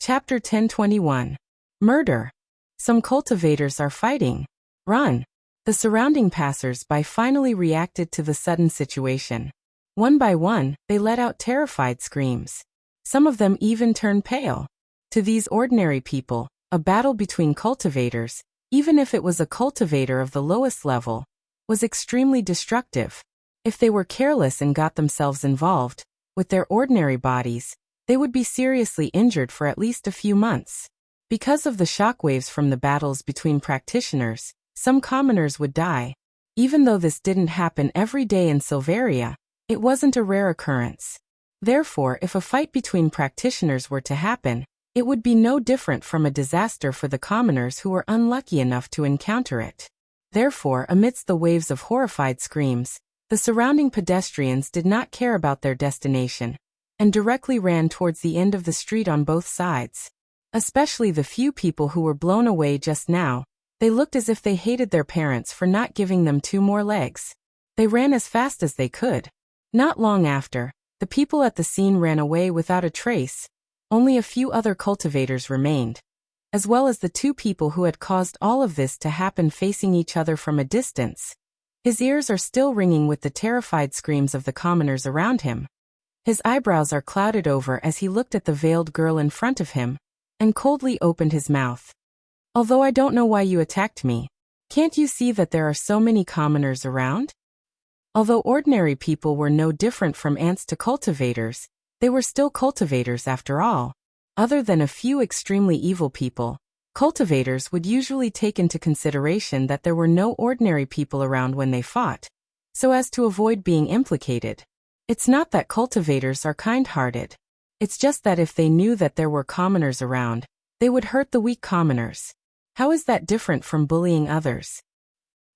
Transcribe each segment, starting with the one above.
Chapter 1021. Murder. Some cultivators are fighting. Run. The surrounding passers-by finally reacted to the sudden situation. One by one, they let out terrified screams. Some of them even turned pale. To these ordinary people, a battle between cultivators, even if it was a cultivator of the lowest level, was extremely destructive. If they were careless and got themselves involved, with their ordinary bodies, they would be seriously injured for at least a few months. Because of the shockwaves from the battles between practitioners, some commoners would die. Even though this didn't happen every day in Silveria, it wasn't a rare occurrence. Therefore, if a fight between practitioners were to happen, it would be no different from a disaster for the commoners who were unlucky enough to encounter it. Therefore, amidst the waves of horrified screams, the surrounding pedestrians did not care about their destination, and directly ran towards the end of the street on both sides. Especially the few people who were blown away just now, they looked as if they hated their parents for not giving them 2 more legs. They ran as fast as they could. Not long after, the people at the scene ran away without a trace. Only a few other cultivators remained, as well as the 2 people who had caused all of this to happen facing each other from a distance. His ears are still ringing with the terrified screams of the commoners around him. His eyebrows are clouded over as he looked at the veiled girl in front of him, and coldly opened his mouth. Although I don't know why you attacked me, can't you see that there are so many commoners around? Although ordinary people were no different from ants to cultivators, they were still cultivators after all. Other than a few extremely evil people, cultivators would usually take into consideration that there were no ordinary people around when they fought, so as to avoid being implicated. It's not that cultivators are kind-hearted. It's just that if they knew that there were commoners around, they would hurt the weak commoners. How is that different from bullying others?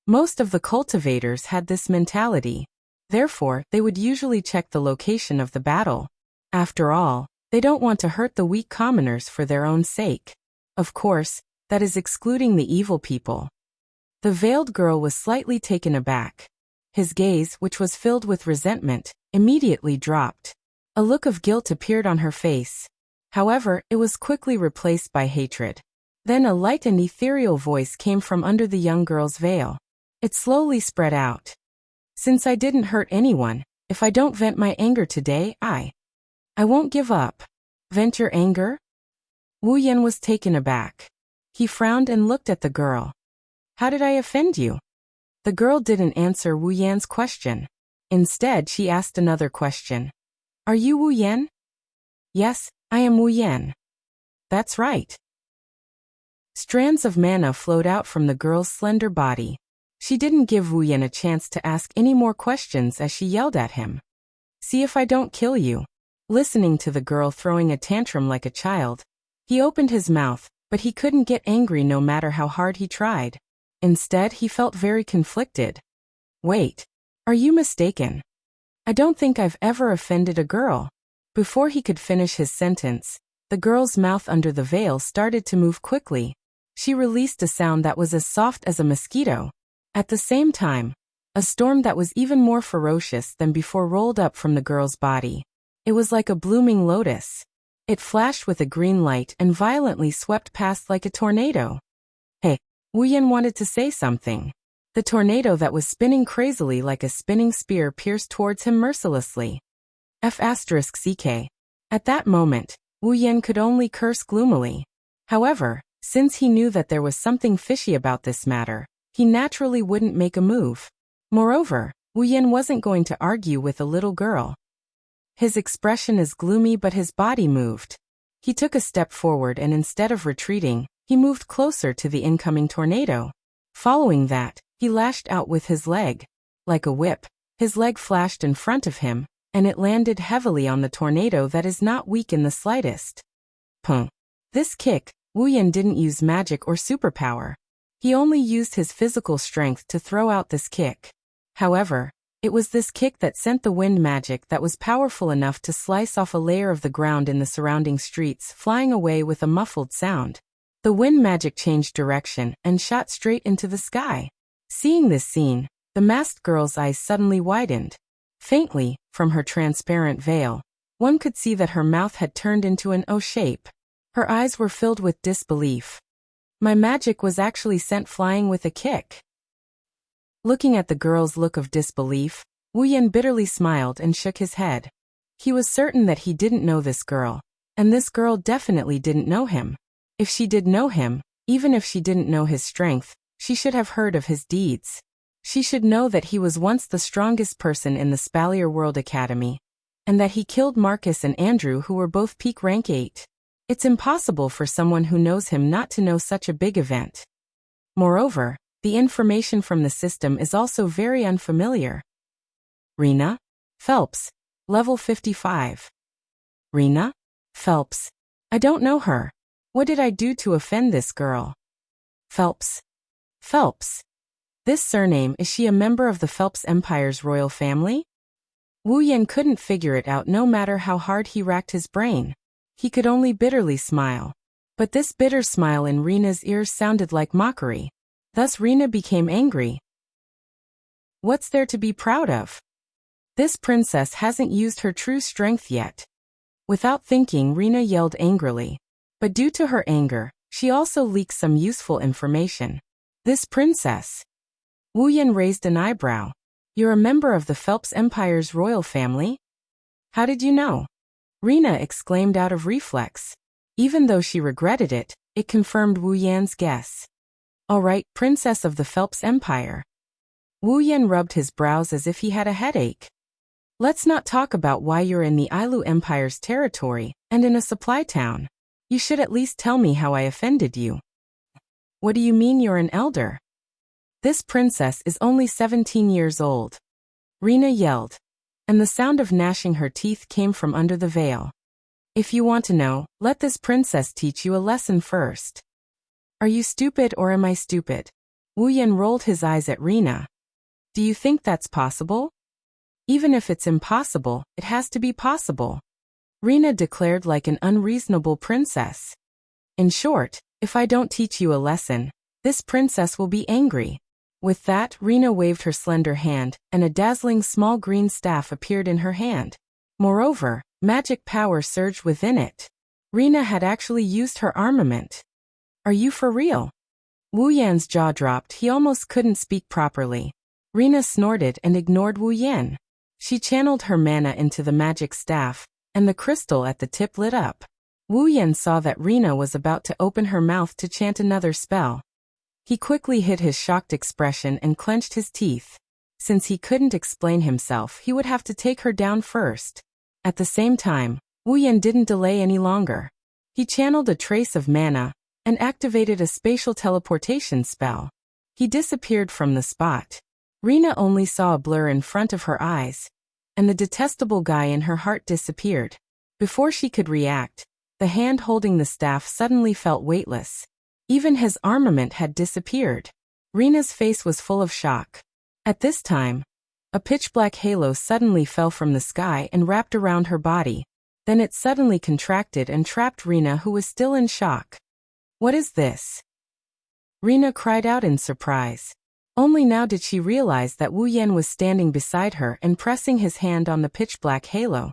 Most of the cultivators had this mentality. Therefore, they would usually check the location of the battle. After all, they don't want to hurt the weak commoners for their own sake. Of course, that is excluding the evil people. The veiled girl was slightly taken aback. His gaze, which was filled with resentment, immediately dropped. A look of guilt appeared on her face. However, it was quickly replaced by hatred. Then a light and ethereal voice came from under the young girl's veil. It slowly spread out. Since I didn't hurt anyone, if I don't vent my anger today, I won't give up. Vent your anger? Wu Yan was taken aback. He frowned and looked at the girl. How did I offend you? The girl didn't answer Wu Yan's question. Instead, she asked another question. Are you Wu Yan? Yes, I am Wu Yan. That's right. Strands of mana flowed out from the girl's slender body. She didn't give Wu Yan a chance to ask any more questions as she yelled at him. See if I don't kill you. Listening to the girl throwing a tantrum like a child, he opened his mouth, but he couldn't get angry no matter how hard he tried. Instead, he felt very conflicted. Wait, are you mistaken? I don't think I've ever offended a girl. Before he could finish his sentence, the girl's mouth under the veil started to move quickly. She released a sound that was as soft as a mosquito. At the same time, a storm that was even more ferocious than before rolled up from the girl's body. It was like a blooming lotus. It flashed with a green light and violently swept past like a tornado. Hey, Wu Yan wanted to say something. The tornado that was spinning crazily like a spinning spear pierced towards him mercilessly. F***ck. At that moment, Wu Yan could only curse gloomily. However, since he knew that there was something fishy about this matter, he naturally wouldn't make a move. Moreover, Wu Yan wasn't going to argue with a little girl. His expression is gloomy but his body moved. He took a step forward and instead of retreating, he moved closer to the incoming tornado. Following that, he lashed out with his leg. Like a whip, his leg flashed in front of him, and it landed heavily on the tornado that is not weak in the slightest. Pung. This kick, Wu Yan didn't use magic or superpower. He only used his physical strength to throw out this kick. However, it was this kick that sent the wind magic that was powerful enough to slice off a layer of the ground in the surrounding streets, flying away with a muffled sound. The wind magic changed direction and shot straight into the sky. Seeing this scene, the masked girl's eyes suddenly widened. Faintly, from her transparent veil, one could see that her mouth had turned into an O shape. Her eyes were filled with disbelief. My magic was actually sent flying with a kick. Looking at the girl's look of disbelief, Wu Yan bitterly smiled and shook his head. He was certain that he didn't know this girl, and this girl definitely didn't know him. If she did know him, even if she didn't know his strength, she should have heard of his deeds. She should know that he was once the strongest person in the Spalier World Academy, and that he killed Marcus and Andrew, who were both peak rank 8. It's impossible for someone who knows him not to know such a big event. Moreover, the information from the system is also very unfamiliar. Rena Phelps, level 55. Rena Phelps. I don't know her. What did I do to offend this girl? Phelps. Phelps. This surname, is she a member of the Phelps Empire's royal family? Wu Yan couldn't figure it out no matter how hard he racked his brain. He could only bitterly smile. But this bitter smile in Rena's ears sounded like mockery. Thus Rena became angry. What's there to be proud of? This princess hasn't used her true strength yet. Without thinking, Rena yelled angrily. But due to her anger, she also leaked some useful information. This princess. Wu Yan raised an eyebrow. You're a member of the Phelps Empire's royal family? How did you know? Rena exclaimed out of reflex. Even though she regretted it, it confirmed Wu Yan's guess. All right, princess of the Phelps Empire. Wu Yan rubbed his brows as if he had a headache. Let's not talk about why you're in the Ailu Empire's territory, and in a supply town. You should at least tell me how I offended you. What do you mean you're an elder? This princess is only 17 years old. Rena yelled, and the sound of gnashing her teeth came from under the veil. If you want to know, let this princess teach you a lesson first. Are you stupid or am I stupid? Wu Yan rolled his eyes at Rena. Do you think that's possible? Even if it's impossible, it has to be possible. Rena declared like an unreasonable princess. In short, if I don't teach you a lesson, this princess will be angry. With that, Rena waved her slender hand, and a dazzling small green staff appeared in her hand. Moreover, magic power surged within it. Rena had actually used her armament. Are you for real? Wu Yan's jaw dropped. He almost couldn't speak properly. Rena snorted and ignored Wu Yan. She channeled her mana into the magic staff, and the crystal at the tip lit up. Wu Yan saw that Rena was about to open her mouth to chant another spell. He quickly hid his shocked expression and clenched his teeth. Since he couldn't explain himself, he would have to take her down first. At the same time, Wu Yan didn't delay any longer. He channeled a trace of mana and activated a spatial teleportation spell. He disappeared from the spot. Rena only saw a blur in front of her eyes, and the detestable guy in her heart disappeared. Before she could react, the hand holding the staff suddenly felt weightless. Even his armament had disappeared. Rena's face was full of shock. At this time, a pitch-black halo suddenly fell from the sky and wrapped around her body. Then it suddenly contracted and trapped Rena, who was still in shock. What is this? Rena cried out in surprise. Only now did she realize that Wu Yan was standing beside her and pressing his hand on the pitch-black halo.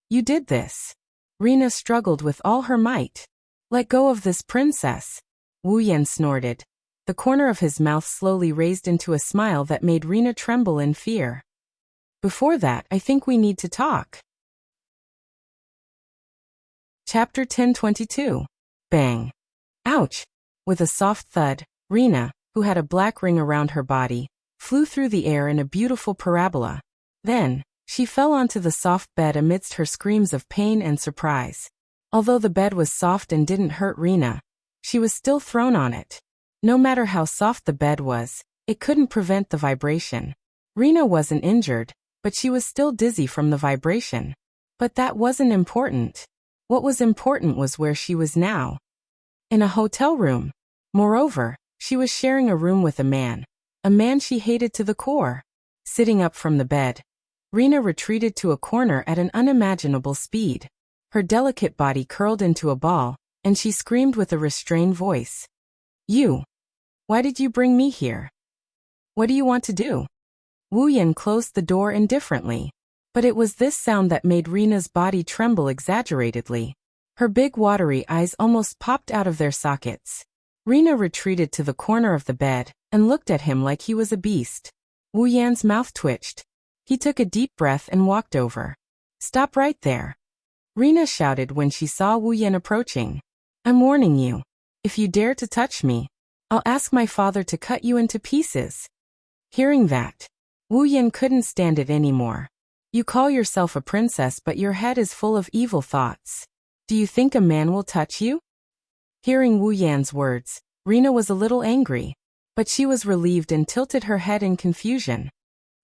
You did this. Rena struggled with all her might. Let go of this princess. Wu Yan snorted. The corner of his mouth slowly raised into a smile that made Rena tremble in fear. Before that, I think we need to talk. Chapter 1022. Bang. Ouch. With a soft thud, Rena, who had a black ring around her body, flew through the air in a beautiful parabola. Then, she fell onto the soft bed amidst her screams of pain and surprise. Although the bed was soft and didn't hurt Rena, she was still thrown on it. No matter how soft the bed was, it couldn't prevent the vibration. Rena wasn't injured, but she was still dizzy from the vibration. But that wasn't important. What was important was where she was now. In a hotel room. Moreover, she was sharing a room with a man she hated to the core. Sitting up from the bed, Rena retreated to a corner at an unimaginable speed. Her delicate body curled into a ball, and she screamed with a restrained voice. You! Why did you bring me here? What do you want to do? Wu Yan closed the door indifferently. But it was this sound that made Rena's body tremble exaggeratedly. Her big watery eyes almost popped out of their sockets. Rena retreated to the corner of the bed and looked at him like he was a beast. Wu Yan's mouth twitched. He took a deep breath and walked over. "Stop right there," Rena shouted when she saw Wu Yan approaching. "I'm warning you. If you dare to touch me, I'll ask my father to cut you into pieces." Hearing that, Wu Yan couldn't stand it anymore. "You call yourself a princess, but your head is full of evil thoughts. Do you think a man will touch you?" Hearing Wu Yan's words, Rena was a little angry, but she was relieved and tilted her head in confusion.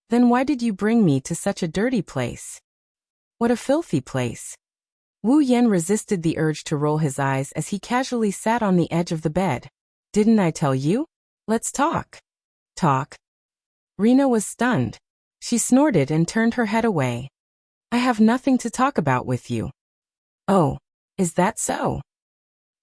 "Then why did you bring me to such a dirty place?" "What a filthy place." Wu Yan resisted the urge to roll his eyes as he casually sat on the edge of the bed. "Didn't I tell you? Let's talk." "Talk?" Rena was stunned. She snorted and turned her head away. "I have nothing to talk about with you." "Oh, is that so?"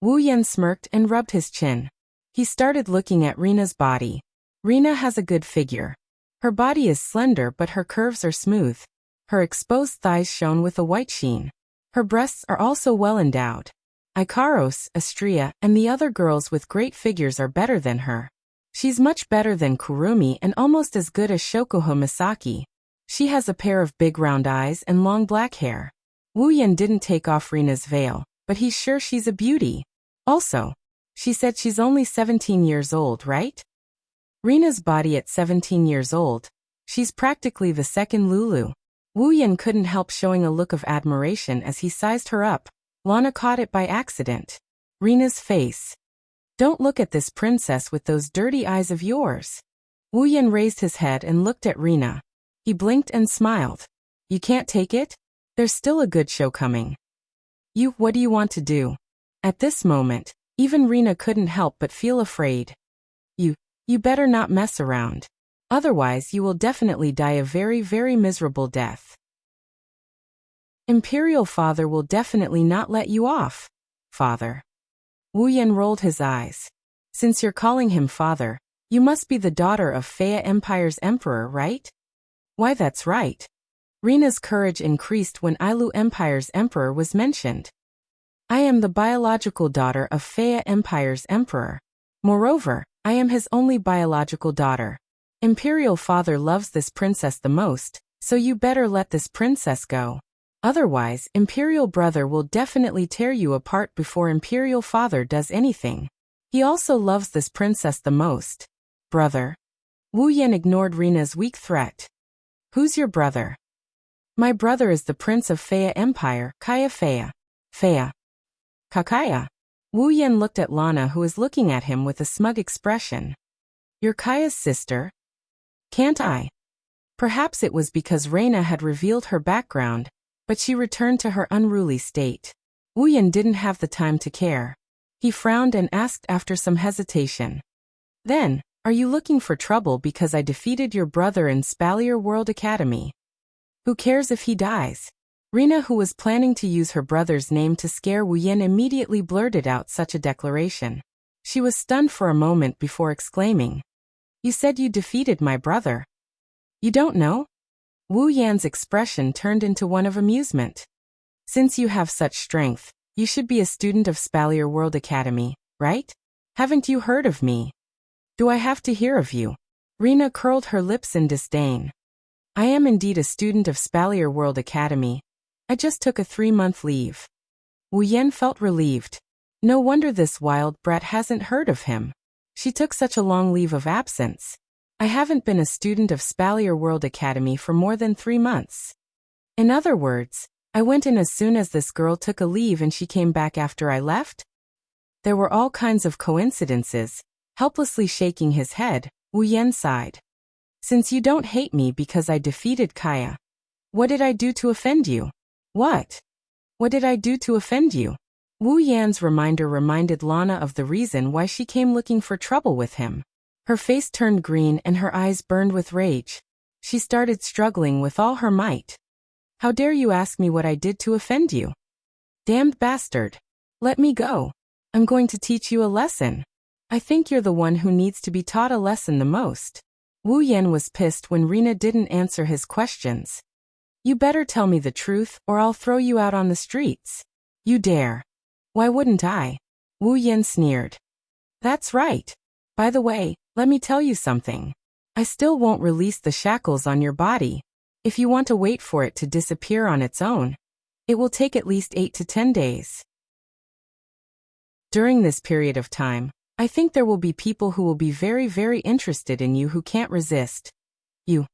Wu Yan smirked and rubbed his chin. He started looking at Rena's body. Rena has a good figure. Her body is slender but her curves are smooth. Her exposed thighs shone with a white sheen. Her breasts are also well endowed. Ikaros, Astria, and the other girls with great figures are better than her. She's much better than Kurumi and almost as good as Shokuho Misaki. She has a pair of big round eyes and long black hair. Wu Yan didn't take off Rena's veil, but he's sure she's a beauty. Also, she said she's only 17 years old, right? Rena's body at 17 years old. She's practically the second Lulu. Wu Yan couldn't help showing a look of admiration as he sized her up. Lana caught it by accident. Rena's face. "Don't look at this princess with those dirty eyes of yours." Wu Yan raised his head and looked at Rena. He blinked and smiled. "You can't take it? There's still a good show coming." What do you want to do?" At this moment, even Rena couldn't help but feel afraid. You better not mess around. Otherwise you will definitely die a very, very miserable death. Imperial Father will definitely not let you off. Father. Wu Yan rolled his eyes. "Since you're calling him father, you must be the daughter of Faya Empire's emperor, right?" "Why, that's right." Rena's courage increased when Ailu Empire's emperor was mentioned. "I am the biological daughter of Faya Empire's emperor. Moreover, I am his only biological daughter. Imperial Father loves this princess the most, so you better let this princess go. Otherwise, Imperial Brother will definitely tear you apart before Imperial Father does anything. He also loves this princess the most." "Brother?" Wu Yan ignored Rena's weak threat. "Who's your brother?" "My brother is the Prince of Faya Empire, Kaya Faya." "Faya. Kakaya." Wu Yan looked at Lana, who was looking at him with a smug expression. "You're Kaya's sister?" "Can't I?" Perhaps it was because Reina had revealed her background, but she returned to her unruly state. Wu Yan didn't have the time to care. He frowned and asked after some hesitation. "Then, are you looking for trouble because I defeated your brother in Spalier World Academy?" "Who cares if he dies?" Rena, who was planning to use her brother's name to scare Wu Yan, immediately blurted out such a declaration. She was stunned for a moment before exclaiming, "You said you defeated my brother. You don't know?" Wu Yan's expression turned into one of amusement. "Since you have such strength, you should be a student of Spalier World Academy, right? Haven't you heard of me?" "Do I have to hear of you?" Rena curled her lips in disdain. "I am indeed a student of Spalier World Academy. I just took a 3-month leave." Wu Yan felt relieved. No wonder this wild brat hasn't heard of him. She took such a long leave of absence. "I haven't been a student of Spalier World Academy for more than 3 months. In other words, I went in as soon as this girl took a leave and she came back after I left?" There were all kinds of coincidences. Helplessly shaking his head, Wu Yan sighed. "Since you don't hate me because I defeated Kaya, what did I do to offend you?" "What? What did I do to offend you?" Wu Yan's reminder reminded Lana of the reason why she came looking for trouble with him. Her face turned green and her eyes burned with rage. She started struggling with all her might. "How dare you ask me what I did to offend you? Damned bastard. Let me go. I'm going to teach you a lesson. I think you're the one who needs to be taught a lesson the most." Wu Yan was pissed when Rena didn't answer his questions. "You better tell me the truth or I'll throw you out on the streets." "You dare." Why wouldn't I? Wu Yan sneered. That's right. By the way, let me tell you something. I still won't release the shackles on your body. If you want to wait for it to disappear on its own, it will take at least 8 to 10 days. During this period of time, I think there will be people who will be very, very interested in you who can't resist you.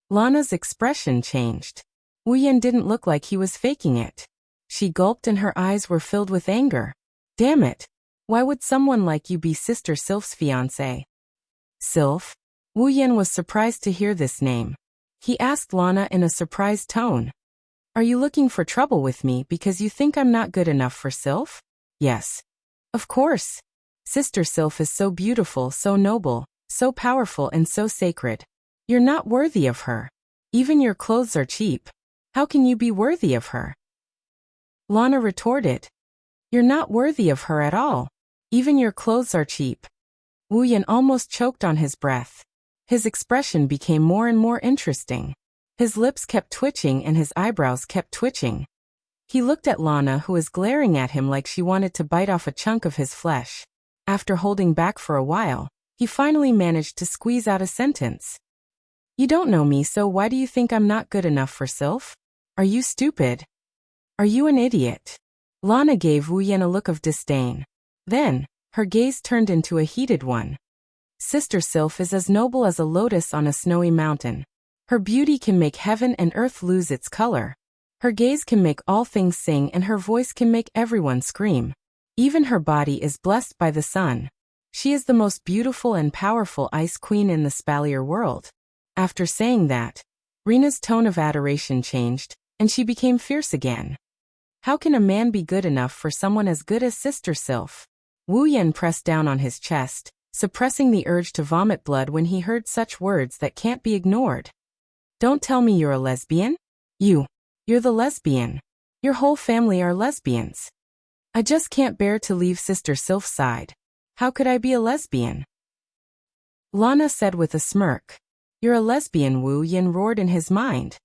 Lana's expression changed. Wu Yan didn't look like he was faking it. She gulped and her eyes were filled with anger. Damn it. Why would someone like you be Sister Sylph's fiancé? Sylph? Wu Yan was surprised to hear this name. He asked Lana in a surprised tone. Are you looking for trouble with me because you think I'm not good enough for Sylph? Yes. Of course. Sister Sylph is so beautiful, so noble, so powerful and so sacred. You're not worthy of her. Even your clothes are cheap. How can you be worthy of her? Lana retorted. You're not worthy of her at all. Even your clothes are cheap. Wu Yan almost choked on his breath. His expression became more and more interesting. His lips kept twitching and his eyebrows kept twitching. He looked at Lana, who was glaring at him like she wanted to bite off a chunk of his flesh. After holding back for a while, he finally managed to squeeze out a sentence. You don't know me, so why do you think I'm not good enough for Sylph? Are you stupid? Are you an idiot? Lana gave Wu Yan a look of disdain. Then, her gaze turned into a heated one. Sister Sylph is as noble as a lotus on a snowy mountain. Her beauty can make heaven and earth lose its color. Her gaze can make all things sing and her voice can make everyone scream. Even her body is blessed by the sun. She is the most beautiful and powerful ice queen in the Spalier world. After saying that, Rina's tone of adoration changed, and she became fierce again. How can a man be good enough for someone as good as Sister Sylph? Wu Yan pressed down on his chest, suppressing the urge to vomit blood when he heard such words that can't be ignored. Don't tell me you're a lesbian? You're the lesbian. Your whole family are lesbians. I just can't bear to leave Sister Sylph's side. How could I be a lesbian? Lana said with a smirk. You're a lesbian, Wu Yan roared in his mind.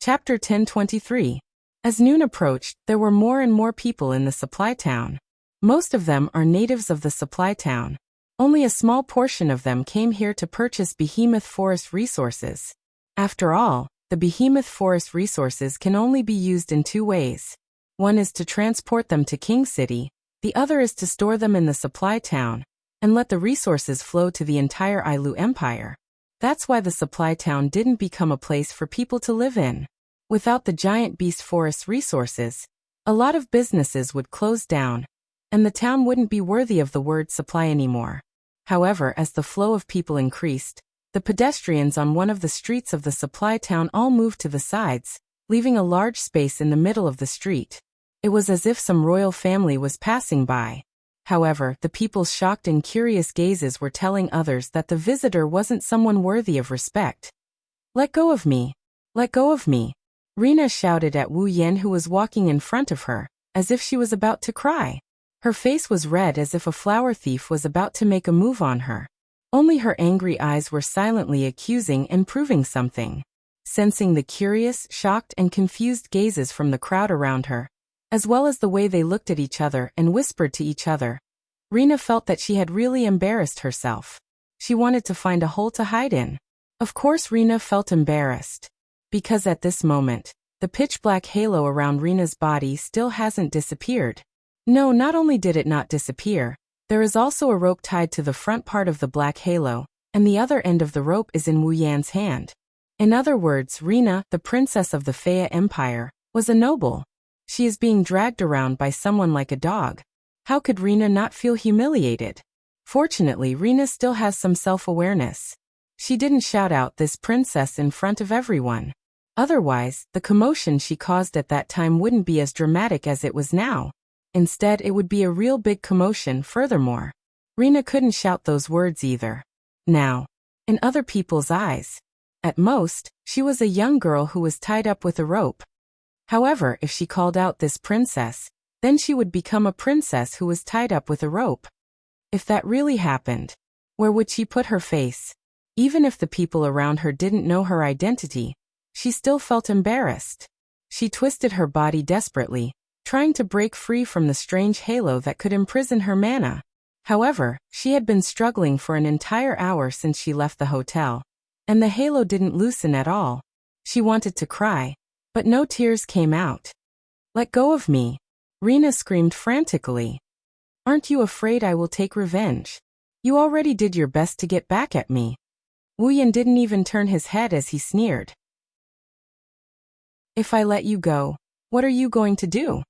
Chapter 1023. As noon approached, there were more and more people in the supply town. Most of them are natives of the supply town. Only a small portion of them came here to purchase behemoth forest resources. After all, the behemoth forest resources can only be used in two ways. One is to transport them to King City, the other is to store them in the supply town, and let the resources flow to the entire Ailu Empire. That's why the supply town didn't become a place for people to live in. Without the giant beast forest resources, a lot of businesses would close down, and the town wouldn't be worthy of the word supply anymore. However, as the flow of people increased, the pedestrians on one of the streets of the supply town all moved to the sides, leaving a large space in the middle of the street. It was as if some royal family was passing by. However, the people's shocked and curious gazes were telling others that the visitor wasn't someone worthy of respect. Let go of me! Let go of me! Rina shouted at Wu Yan, who was walking in front of her, as if she was about to cry. Her face was red as if a flower thief was about to make a move on her. Only her angry eyes were silently accusing and proving something. Sensing the curious, shocked and confused gazes from the crowd around her, as well as the way they looked at each other and whispered to each other, Rina felt that she had really embarrassed herself. She wanted to find a hole to hide in. Of course Rina felt embarrassed. Because at this moment, the pitch-black halo around Rina's body still hasn't disappeared. No, not only did it not disappear, there is also a rope tied to the front part of the black halo, and the other end of the rope is in Wu Yan's hand. In other words, Rina, the princess of the Faya Empire, was a noble. She is being dragged around by someone like a dog. How could Rina not feel humiliated? Fortunately, Rina still has some self-awareness. She didn't shout out this princess in front of everyone. Otherwise, the commotion she caused at that time wouldn't be as dramatic as it was now. Instead, it would be a real big commotion. Furthermore, Rina couldn't shout those words either. Now, in other people's eyes, at most, she was a young girl who was tied up with a rope. However, if she called out this princess, then she would become a princess who was tied up with a rope. If that really happened, where would she put her face? Even if the people around her didn't know her identity, she still felt embarrassed. She twisted her body desperately, trying to break free from the strange halo that could imprison her mana. However, she had been struggling for an entire hour since she left the hotel, and the halo didn't loosen at all. She wanted to cry, but no tears came out. "Let go of me," Rena screamed frantically. "Aren't you afraid I will take revenge? You already did your best to get back at me." Wuyan didn't even turn his head as he sneered. "If I let you go, what are you going to do?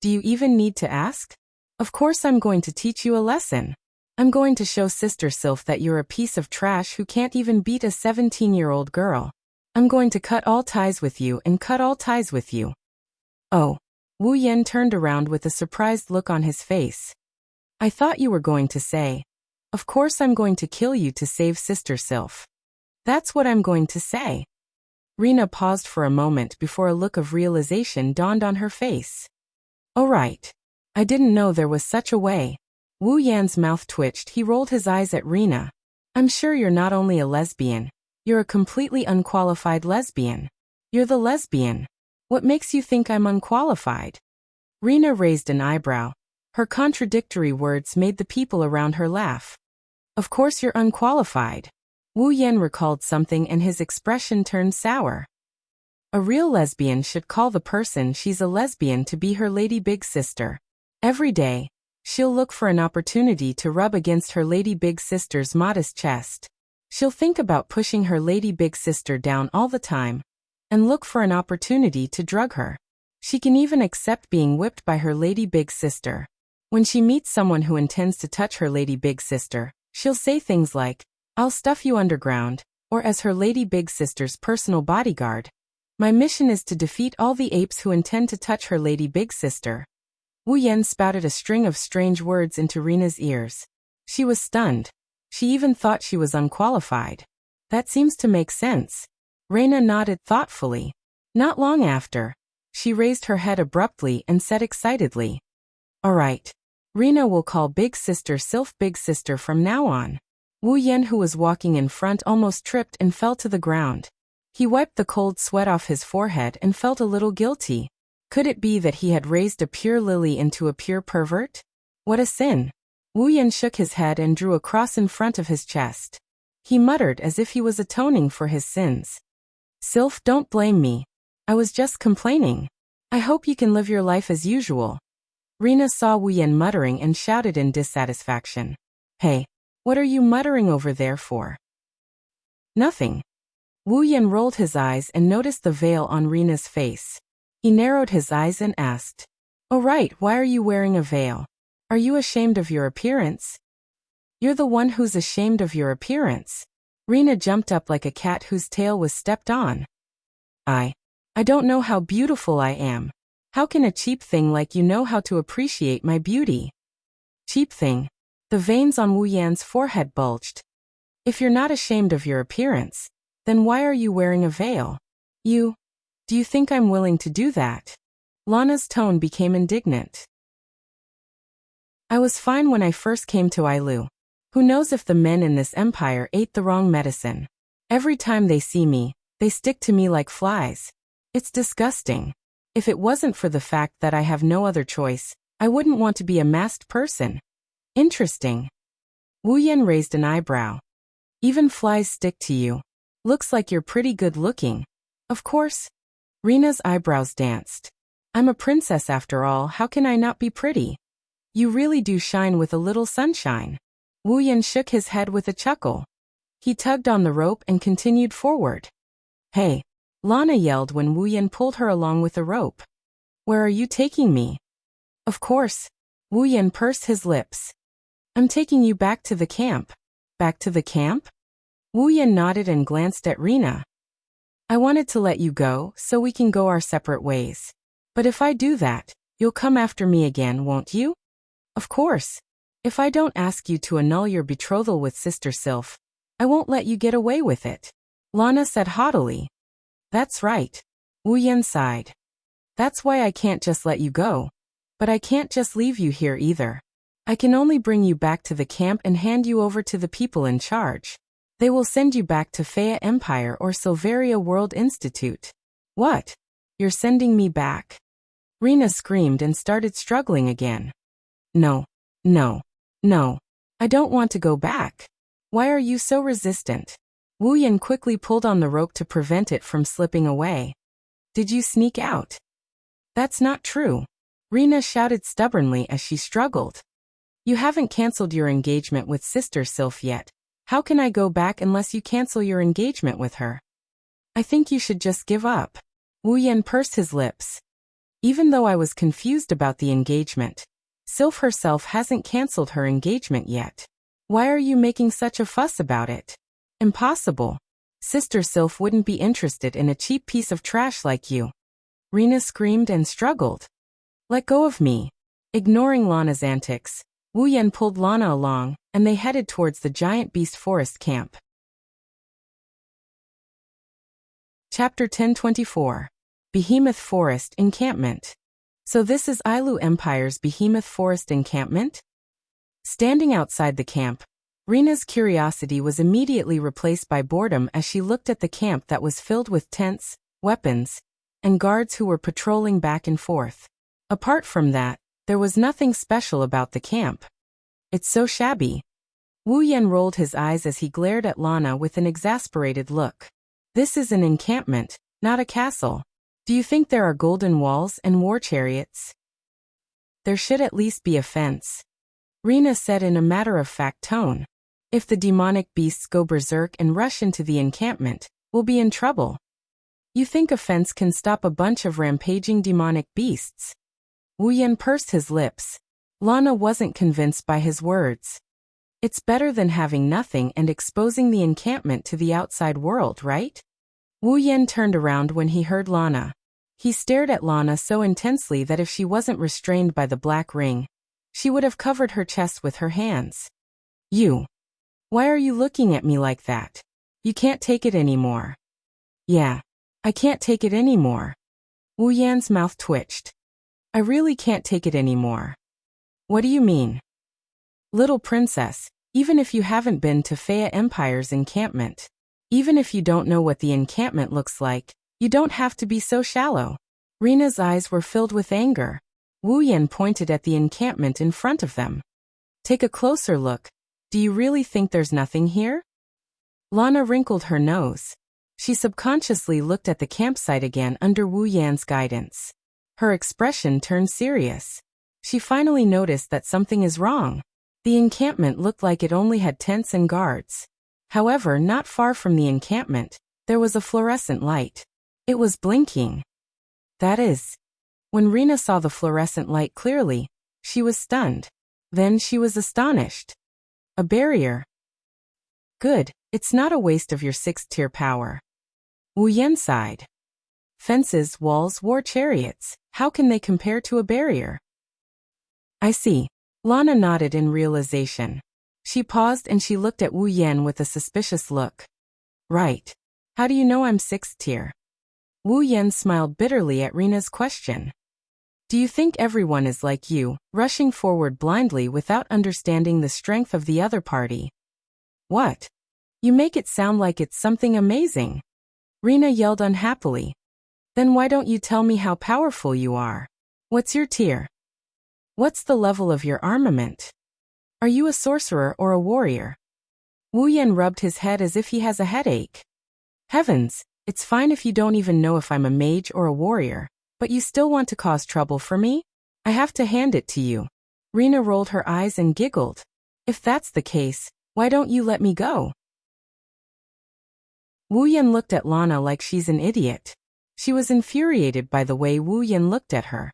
Do you even need to ask? Of course I'm going to teach you a lesson. I'm going to show Sister Sylph that you're a piece of trash who can't even beat a 17-year-old girl. I'm going to cut all ties with you and cut all ties with you." "Oh." Wu Yan turned around with a surprised look on his face. "I thought you were going to say, of course I'm going to kill you to save Sister Sylph. That's what I'm going to say." Rena paused for a moment before a look of realization dawned on her face. "Oh right. I didn't know there was such a way." Wu Yan's mouth twitched. He rolled his eyes at Rena. "I'm sure you're not only a lesbian, you're a completely unqualified lesbian. You're the lesbian. What makes you think I'm unqualified?" Rena raised an eyebrow. Her contradictory words made the people around her laugh. "Of course you're unqualified." Wu Yan recalled something and his expression turned sour. "A real lesbian should call the person she's a lesbian to be her lady big sister. Every day, she'll look for an opportunity to rub against her lady big sister's modest chest. She'll think about pushing her lady big sister down all the time, and look for an opportunity to drug her. She can even accept being whipped by her lady big sister. When she meets someone who intends to touch her lady big sister, she'll say things like, 'I'll stuff you underground,' or as her lady big sister's personal bodyguard, 'My mission is to defeat all the apes who intend to touch her lady big sister.'" Wu Yan spouted a string of strange words into Rena's ears. She was stunned. She even thought she was unqualified. "That seems to make sense." Rena nodded thoughtfully. Not long after, she raised her head abruptly and said excitedly, "All right. Rena will call Big Sister Sylph Big Sister from now on." Wu Yan, who was walking in front, almost tripped and fell to the ground. He wiped the cold sweat off his forehead and felt a little guilty. Could it be that he had raised a pure lily into a pure pervert? What a sin. Wu Yan shook his head and drew a cross in front of his chest. He muttered as if he was atoning for his sins. "Sylph, don't blame me. I was just complaining. I hope you can live your life as usual." Rena saw Wu Yan muttering and shouted in dissatisfaction. "Hey, what are you muttering over there for?" "Nothing." Wu Yan rolled his eyes and noticed the veil on Rena's face. He narrowed his eyes and asked, "Oh right, why are you wearing a veil? Are you ashamed of your appearance?" "You're the one who's ashamed of your appearance." Rena jumped up like a cat whose tail was stepped on. I don't know how beautiful I am. How can a cheap thing like you know how to appreciate my beauty?" "Cheap thing?" The veins on Wu Yan's forehead bulged. "If you're not ashamed of your appearance, then why are you wearing a veil? Do you think I'm willing to do that?" Lana's tone became indignant. "I was fine when I first came to Ailu. Who knows if the men in this empire ate the wrong medicine? Every time they see me, they stick to me like flies. It's disgusting. If it wasn't for the fact that I have no other choice, I wouldn't want to be a masked person." "Interesting." Wu Yan raised an eyebrow. "Even flies stick to you. Looks like you're pretty good looking." "Of course." Rena's eyebrows danced. "I'm a princess after all, how can I not be pretty? You really do shine with a little sunshine." Wu Yan shook his head with a chuckle. He tugged on the rope and continued forward. "Hey!" Lana yelled when Wu Yan pulled her along with the rope. "Where are you taking me?" "Of course." Wu Yan pursed his lips. "I'm taking you back to the camp." "Back to the camp?" Wu Yan nodded and glanced at Rena. "I wanted to let you go so we can go our separate ways. But if I do that, you'll come after me again, won't you?" "Of course. If I don't ask you to annul your betrothal with Sister Sylph, I won't let you get away with it," Lana said haughtily. "That's right." Wu Yan sighed. "That's why I can't just let you go. But I can't just leave you here either. I can only bring you back to the camp and hand you over to the people in charge. They will send you back to Fea Empire or Silveria World Institute." "What?" You're sending me back. Rena screamed and started struggling again. No, no, no. I don't want to go back. Why are you so resistant? Wu Yan quickly pulled on the rope to prevent it from slipping away. Did you sneak out? That's not true. Rena shouted stubbornly as she struggled. You haven't canceled your engagement with Sister Sylph yet. How can I go back unless you cancel your engagement with her? I think you should just give up. Wu Yan pursed his lips. Even though I was confused about the engagement, Sylph herself hasn't canceled her engagement yet. Why are you making such a fuss about it? Impossible. Sister Sylph wouldn't be interested in a cheap piece of trash like you. Rena screamed and struggled. Let go of me. Ignoring Lana's antics, Wu Yan pulled Lana along, and they headed towards the giant beast forest camp. Chapter 1024. Behemoth Forest Encampment. So this is Ailu Empire's Behemoth Forest Encampment? Standing outside the camp, Rena's curiosity was immediately replaced by boredom as she looked at the camp that was filled with tents, weapons, and guards who were patrolling back and forth. Apart from that, there was nothing special about the camp. It's so shabby. Wu Yan rolled his eyes as he glared at Lana with an exasperated look. This is an encampment, not a castle. Do you think there are golden walls and war chariots? There should at least be a fence. Rena said in a matter-of-fact tone. If the demonic beasts go berserk and rush into the encampment, we'll be in trouble. You think a fence can stop a bunch of rampaging demonic beasts? Wu Yan pursed his lips. Lana wasn't convinced by his words. It's better than having nothing and exposing the encampment to the outside world, right? Wu Yan turned around when he heard Lana. He stared at Lana so intensely that if she wasn't restrained by the black ring, she would have covered her chest with her hands. You. Why are you looking at me like that? You can't take it anymore. Yeah. I can't take it anymore. Wu Yan's mouth twitched. I really can't take it anymore. What do you mean? Little princess, even if you haven't been to Fea Empire's encampment, even if you don't know what the encampment looks like, you don't have to be so shallow. Rena's eyes were filled with anger. Wu Yan pointed at the encampment in front of them. Take a closer look. Do you really think there's nothing here? Lana wrinkled her nose. She subconsciously looked at the campsite again under Wu Yan's guidance. Her expression turned serious. She finally noticed that something is wrong. The encampment looked like it only had tents and guards. However, not far from the encampment, there was a fluorescent light. It was blinking. That is. When Rena saw the fluorescent light clearly, she was stunned. Then she was astonished. A barrier. Good, it's not a waste of your 6th-tier power. Wu Yan sighed. Fences, walls, war chariots, how can they compare to a barrier? I see. Lana nodded in realization. She paused and she looked at Wu Yan with a suspicious look. Right. How do you know I'm 6th tier? Wu Yan smiled bitterly at Rena's question. Do you think everyone is like you, rushing forward blindly without understanding the strength of the other party? What? You make it sound like it's something amazing. Rena yelled unhappily. Then why don't you tell me how powerful you are? What's your tier? What's the level of your armament? Are you a sorcerer or a warrior? Wu Yan rubbed his head as if he has a headache. Heavens, it's fine if you don't even know if I'm a mage or a warrior, but you still want to cause trouble for me? I have to hand it to you. Rena rolled her eyes and giggled. If that's the case, why don't you let me go? Wu Yan looked at Lana like she's an idiot. She was infuriated by the way Wu Yan looked at her.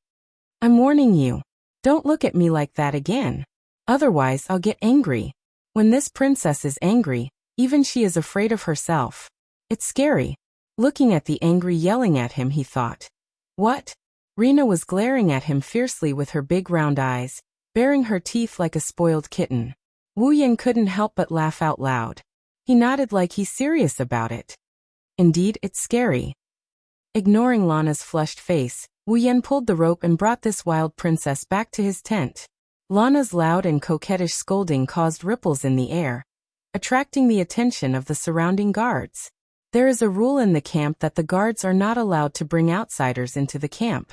I'm warning you. Don't look at me like that again. Otherwise I'll get angry. When this princess is angry, even she is afraid of herself. It's scary. Looking at the angry yelling at him, he thought. What? Rena was glaring at him fiercely with her big round eyes, baring her teeth like a spoiled kitten. Wu Yan couldn't help but laugh out loud. He nodded like he's serious about it. Indeed, it's scary. Ignoring Lana's flushed face, Wu Yan pulled the rope and brought this wild princess back to his tent. Lana's loud and coquettish scolding caused ripples in the air, attracting the attention of the surrounding guards. There is a rule in the camp that the guards are not allowed to bring outsiders into the camp.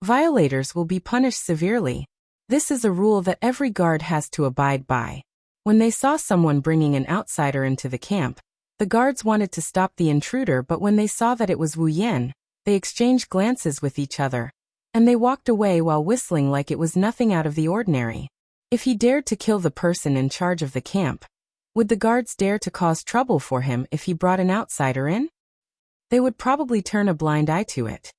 Violators will be punished severely. This is a rule that every guard has to abide by. When they saw someone bringing an outsider into the camp, the guards wanted to stop the intruder, but when they saw that it was Wu Yan, they exchanged glances with each other, and they walked away while whistling like it was nothing out of the ordinary. If he dared to kill the person in charge of the camp, would the guards dare to cause trouble for him if he brought an outsider in? They would probably turn a blind eye to it.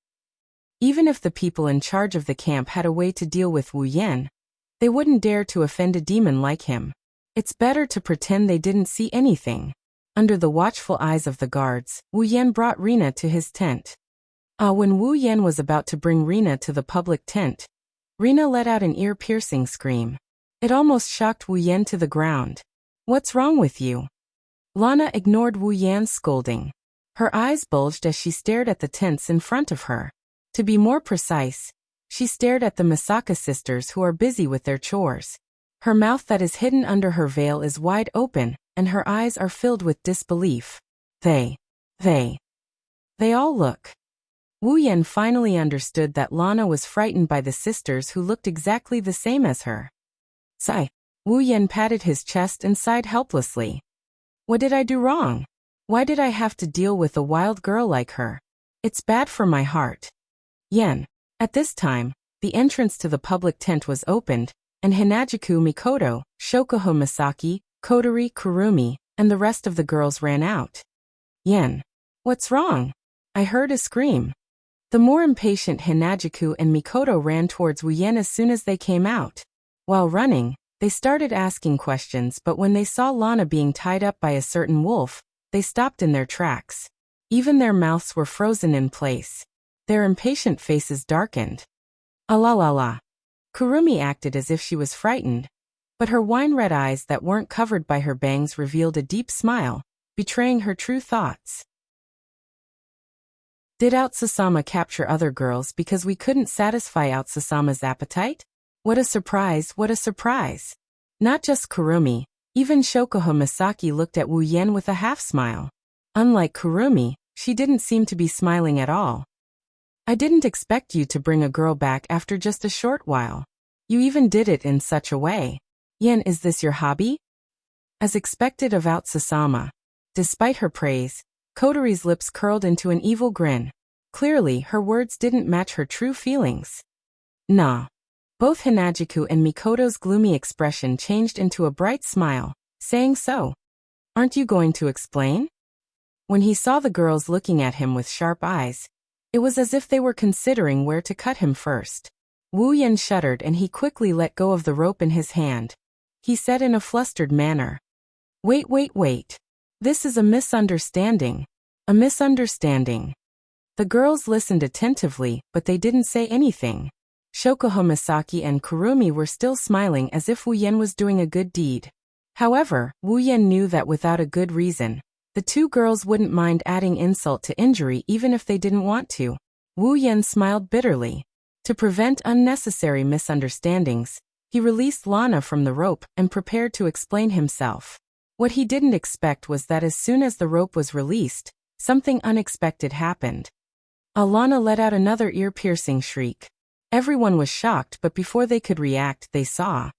Even if the people in charge of the camp had a way to deal with Wu Yan, they wouldn't dare to offend a demon like him. It's better to pretend they didn't see anything. Under the watchful eyes of the guards, Wu Yan brought Rina to his tent. When Wu Yan was about to bring Rina to the public tent, Rina let out an ear-piercing scream. It almost shocked Wu Yan to the ground. "What's wrong with you?" Lana ignored Wu Yan's scolding. Her eyes bulged as she stared at the tents in front of her. To be more precise, she stared at the Misaka sisters who are busy with their chores. Her mouth that is hidden under her veil is wide open, and her eyes are filled with disbelief. They all look. Wu Yan finally understood that Lana was frightened by the sisters who looked exactly the same as her. Sigh. Wu Yan patted his chest and sighed helplessly. What did I do wrong? Why did I have to deal with a wild girl like her? It's bad for my heart. Yan. At this time, the entrance to the public tent was opened, and Hinajuku Mikoto, Shokuho Misaki, Kotori Kurumi, and the rest of the girls ran out. Yen. What's wrong? I heard a scream. The more impatient Hinajuku and Mikoto ran towards Wu Yan as soon as they came out. While running, they started asking questions, but when they saw Lana being tied up by a certain wolf, they stopped in their tracks. Even their mouths were frozen in place. Their impatient faces darkened. La. Kurumi acted as if she was frightened, but her wine-red eyes that weren't covered by her bangs revealed a deep smile, betraying her true thoughts. Did Aotsusama capture other girls because we couldn't satisfy Aotsusama's appetite? What a surprise, what a surprise. Not just Kurumi, even Shokuho Misaki looked at Wu Yan with a half-smile. Unlike Kurumi, she didn't seem to be smiling at all. I didn't expect you to bring a girl back after just a short while. You even did it in such a way. Yen, is this your hobby? As expected of Aotsusama. Despite her praise, Kotori's lips curled into an evil grin. Clearly, her words didn't match her true feelings. Nah. Both Hinajuku and Mikoto's gloomy expression changed into a bright smile, saying so. Aren't you going to explain? When he saw the girls looking at him with sharp eyes, it was as if they were considering where to cut him first. Wu Yan shuddered and he quickly let go of the rope in his hand. He said in a flustered manner. Wait. This is a misunderstanding. A misunderstanding. The girls listened attentively, but they didn't say anything. Shokuho Misaki and Kurumi were still smiling as if Wu Yan was doing a good deed. However, Wu Yan knew that without a good reason, the two girls wouldn't mind adding insult to injury even if they didn't want to. Wu Yan smiled bitterly. To prevent unnecessary misunderstandings, he released Lana from the rope and prepared to explain himself. What he didn't expect was that as soon as the rope was released, something unexpected happened. Lana let out another ear-piercing shriek. Everyone was shocked, but before they could react, they saw.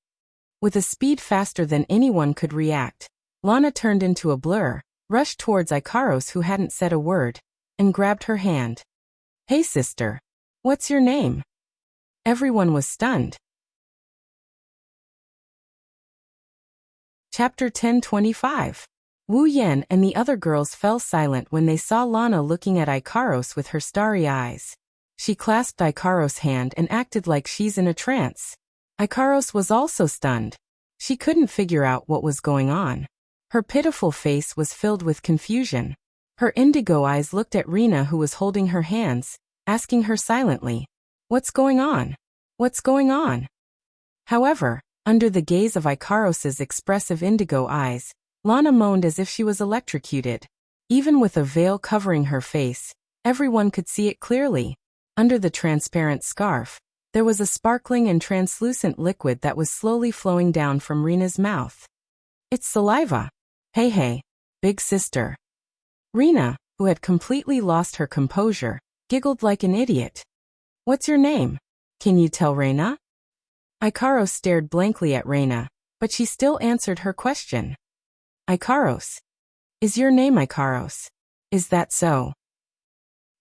With a speed faster than anyone could react, Lana turned into a blur, rushed towards Ikaros who hadn't said a word, and grabbed her hand. Hey sister. What's your name? Everyone was stunned. Chapter 10:25. Wu Yan and the other girls fell silent when they saw Lana looking at Ikaros with her starry eyes. She clasped Ikaros' hand and acted like she's in a trance. Ikaros was also stunned. She couldn't figure out what was going on. Her pitiful face was filled with confusion. Her indigo eyes looked at Rina who was holding her hands, asking her silently, What's going on? What's going on? However, under the gaze of Ikaros' expressive indigo eyes, Lana moaned as if she was electrocuted. Even with a veil covering her face, everyone could see it clearly. Under the transparent scarf, there was a sparkling and translucent liquid that was slowly flowing down from Rina's mouth. It's saliva. Hey, big sister. Rina, who had completely lost her composure, giggled like an idiot. What's your name? Can you tell Reina? Ikaros stared blankly at Reina, but she still answered her question. Ikaros. Is your name Ikaros? Is that so?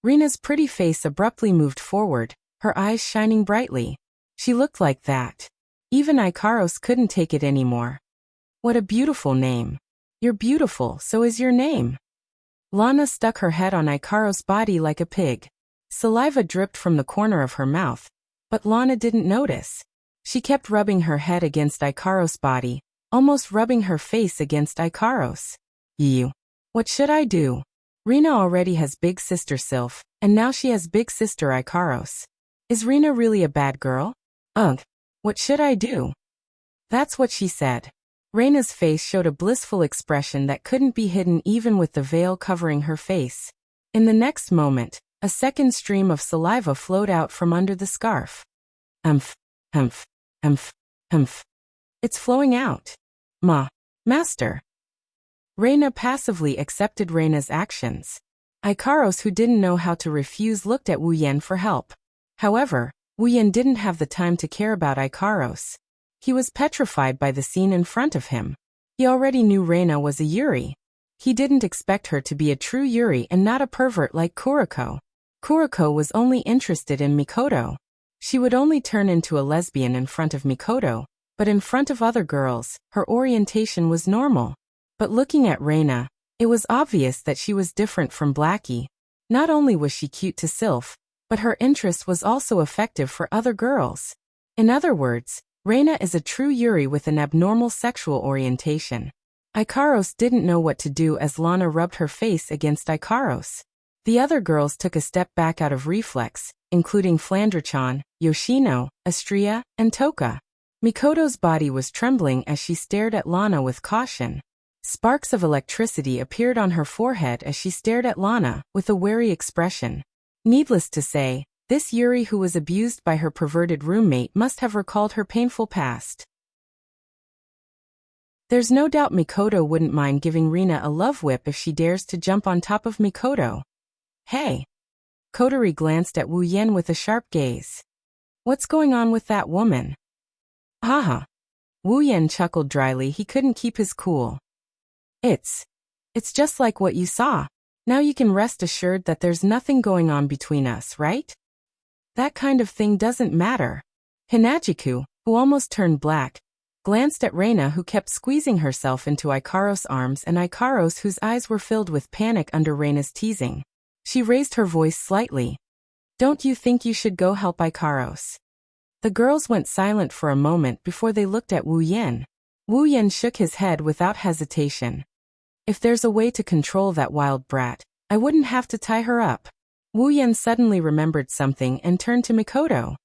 Reina's pretty face abruptly moved forward, her eyes shining brightly. She looked like that. Even Ikaros couldn't take it anymore. What a beautiful name. You're beautiful, so is your name. Lana stuck her head on Ikaros' body like a pig. Saliva dripped from the corner of her mouth, but Lana didn't notice. She kept rubbing her head against Ikaros' body, almost rubbing her face against Ikaros. You. What should I do? Reina already has big sister Sylph, and now she has big sister Ikaros. Is Reina really a bad girl? Ugh. What should I do? That's what she said. Reina's face showed a blissful expression that couldn't be hidden even with the veil covering her face. In the next moment, a second stream of saliva flowed out from under the scarf. Humph, humph, humph, humph. It's flowing out. Master. Reina passively accepted Reina's actions. Ikaros, who didn't know how to refuse, looked at Wu Yan for help. However, Wu Yan didn't have the time to care about Ikaros. He was petrified by the scene in front of him. He already knew Reina was a Yuri. He didn't expect her to be a true Yuri and not a pervert like Kuriko. Kuriko was only interested in Mikoto. She would only turn into a lesbian in front of Mikoto, but in front of other girls, her orientation was normal. But looking at Reina, it was obvious that she was different from Blackie. Not only was she cute to Sylph, but her interest was also effective for other girls. In other words, Reina is a true Yuri with an abnormal sexual orientation. Ikaros didn't know what to do as Lana rubbed her face against Ikaros. The other girls took a step back out of reflex, including Flandre-chan, Yoshino, Astria, and Toka. Mikoto's body was trembling as she stared at Lana with caution. Sparks of electricity appeared on her forehead as she stared at Lana with a wary expression. Needless to say, this Yuri who was abused by her perverted roommate must have recalled her painful past. There's no doubt Mikoto wouldn't mind giving Reina a love whip if she dares to jump on top of Mikoto. Hey! Kotori glanced at Wu Yan with a sharp gaze. What's going on with that woman? Haha. Wu Yan chuckled dryly. He couldn't keep his cool. It's just like what you saw. Now you can rest assured that there's nothing going on between us, right? That kind of thing doesn't matter. Hinajiku, who almost turned black, glanced at Reina, who kept squeezing herself into Ikaros' arms, and Ikaros, whose eyes were filled with panic under Reina's teasing. She raised her voice slightly. Don't you think you should go help Ikaros? The girls went silent for a moment before they looked at Wu Yan. Wu Yan shook his head without hesitation. If there's a way to control that wild brat, I wouldn't have to tie her up. Wu Yan suddenly remembered something and turned to Mikoto.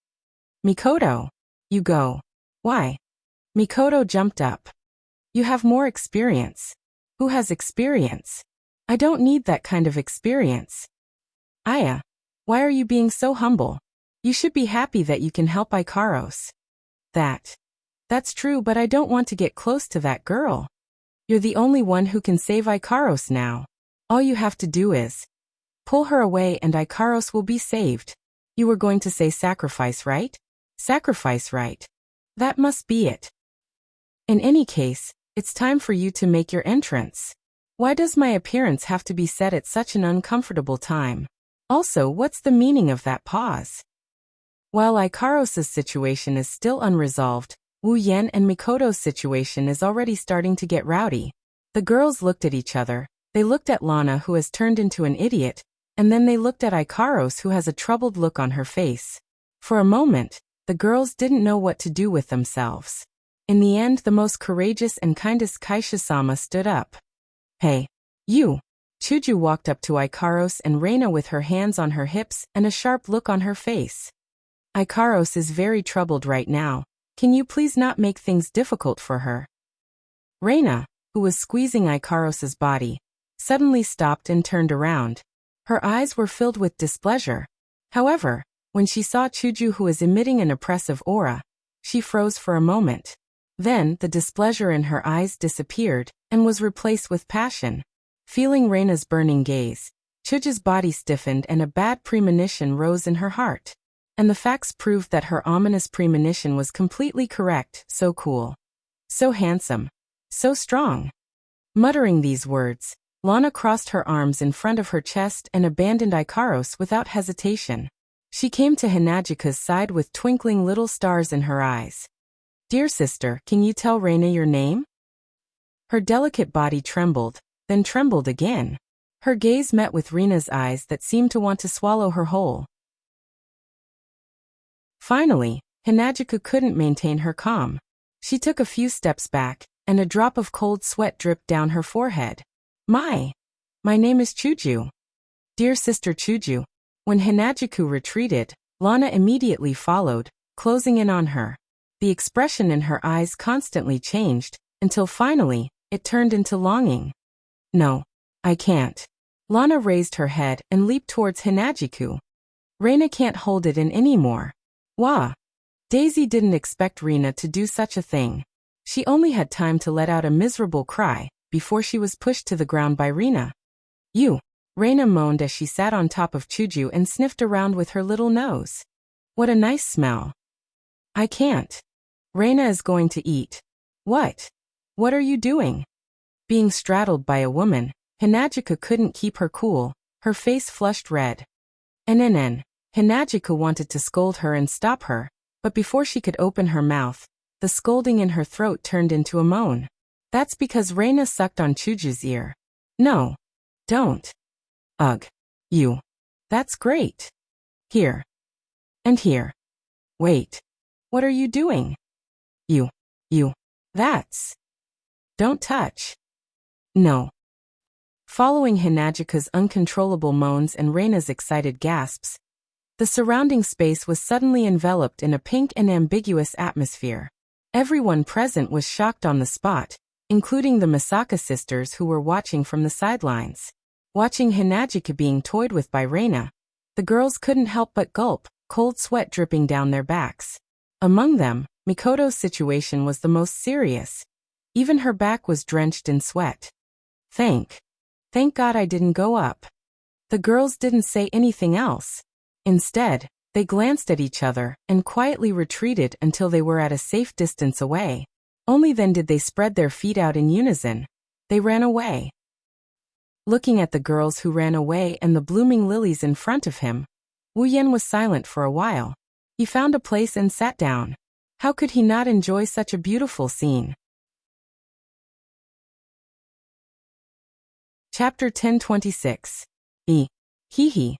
Mikoto, you go. Why? Mikoto jumped up. You have more experience. Who has experience? I don't need that kind of experience. Aya, why are you being so humble? You should be happy that you can help Ikaros. That's true, but I don't want to get close to that girl. You're the only one who can save Ikaros now. All you have to do is pull her away and Ikaros will be saved. You were going to say sacrifice, right? Sacrifice, right? That must be it. In any case, it's time for you to make your entrance. Why does my appearance have to be said at such an uncomfortable time? Also, what's the meaning of that pause? While Ikaros' situation is still unresolved, Wu Yan and Mikoto's situation is already starting to get rowdy. The girls looked at each other, they looked at Lana, who has turned into an idiot, and then they looked at Ikaros, who has a troubled look on her face. For a moment, the girls didn't know what to do with themselves. In the end, the most courageous and kindest Kaisha-sama stood up. Hey, you! Chuju walked up to Ikaros and Reina with her hands on her hips and a sharp look on her face. Ikaros is very troubled right now. Can you please not make things difficult for her? Reina, who was squeezing Ikaros' body, suddenly stopped and turned around. Her eyes were filled with displeasure. However, when she saw Chuju, who was emitting an oppressive aura, she froze for a moment. Then, the displeasure in her eyes disappeared and was replaced with passion. Feeling Reina's burning gaze, Chuju's body stiffened and a bad premonition rose in her heart. And the facts proved that her ominous premonition was completely correct. So cool. So handsome. So strong. Muttering these words, Lana crossed her arms in front of her chest and abandoned Ikaros without hesitation. She came to Hinajika's side with twinkling little stars in her eyes. "Dear sister, can you tell Reina your name?" Her delicate body trembled, then trembled again. Her gaze met with Reina's eyes that seemed to want to swallow her whole. Finally, Hinajika couldn't maintain her calm. She took a few steps back, and a drop of cold sweat dripped down her forehead. My name is Chuju. Dear sister Chuju." When Hinajiku retreated, Lana immediately followed, closing in on her. The expression in her eyes constantly changed, until finally, it turned into longing. "No, I can't." Lana raised her head and leaped towards Hinajiku. "Reina can't hold it in anymore." Wah! Daisy didn't expect Reina to do such a thing. She only had time to let out a miserable cry before she was pushed to the ground by Reina. "You!" Reina moaned as she sat on top of Chuju and sniffed around with her little nose. "What a nice smell." "I can't. Reina is going to eat." "What? What are you doing?" Being straddled by a woman, Hinajika couldn't keep her cool, her face flushed red. Hinajika wanted to scold her and stop her, but before she could open her mouth, the scolding in her throat turned into a moan. "That's because Reina sucked on Chuju's ear." "No. Don't." "Ugh. You. That's great. Here. And here. Wait. What are you doing?" You. That's. Don't touch." "No." Following Hinajika's uncontrollable moans and Reina's excited gasps, the surrounding space was suddenly enveloped in a pink and ambiguous atmosphere. Everyone present was shocked on the spot, including the Misaka sisters who were watching from the sidelines. Watching Hinajika being toyed with by Reina, the girls couldn't help but gulp, cold sweat dripping down their backs. Among them, Mikoto's situation was the most serious. Even her back was drenched in sweat. Thank God I didn't go up." The girls didn't say anything else. Instead, they glanced at each other and quietly retreated until they were at a safe distance away. Only then did they spread their feet out in unison. They ran away. Looking at the girls who ran away and the blooming lilies in front of him, Wu Yan was silent for a while. He found a place and sat down. How could he not enjoy such a beautiful scene? Chapter 1026. Hee.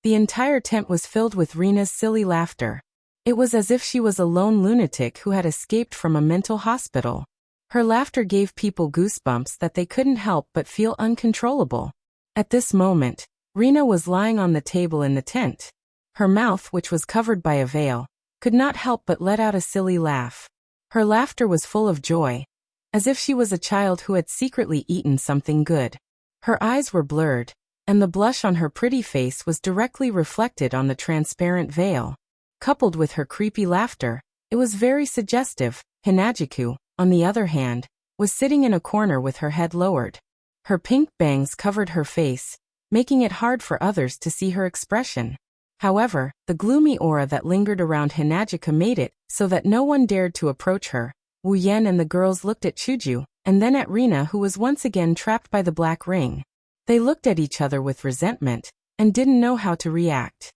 The entire tent was filled with Reina's silly laughter. It was as if she was a lone lunatic who had escaped from a mental hospital. Her laughter gave people goosebumps that they couldn't help but feel uncontrollable. At this moment, Reina was lying on the table in the tent. Her mouth, which was covered by a veil, could not help but let out a silly laugh. Her laughter was full of joy, as if she was a child who had secretly eaten something good. Her eyes were blurred, and the blush on her pretty face was directly reflected on the transparent veil. Coupled with her creepy laughter, it was very suggestive. Hinajiku, on the other hand, was sitting in a corner with her head lowered. Her pink bangs covered her face, making it hard for others to see her expression. However, the gloomy aura that lingered around Hinajika made it so that no one dared to approach her. Wu Yan and the girls looked at Chuju, and then at Reina, who was once again trapped by the black ring. They looked at each other with resentment, and didn't know how to react.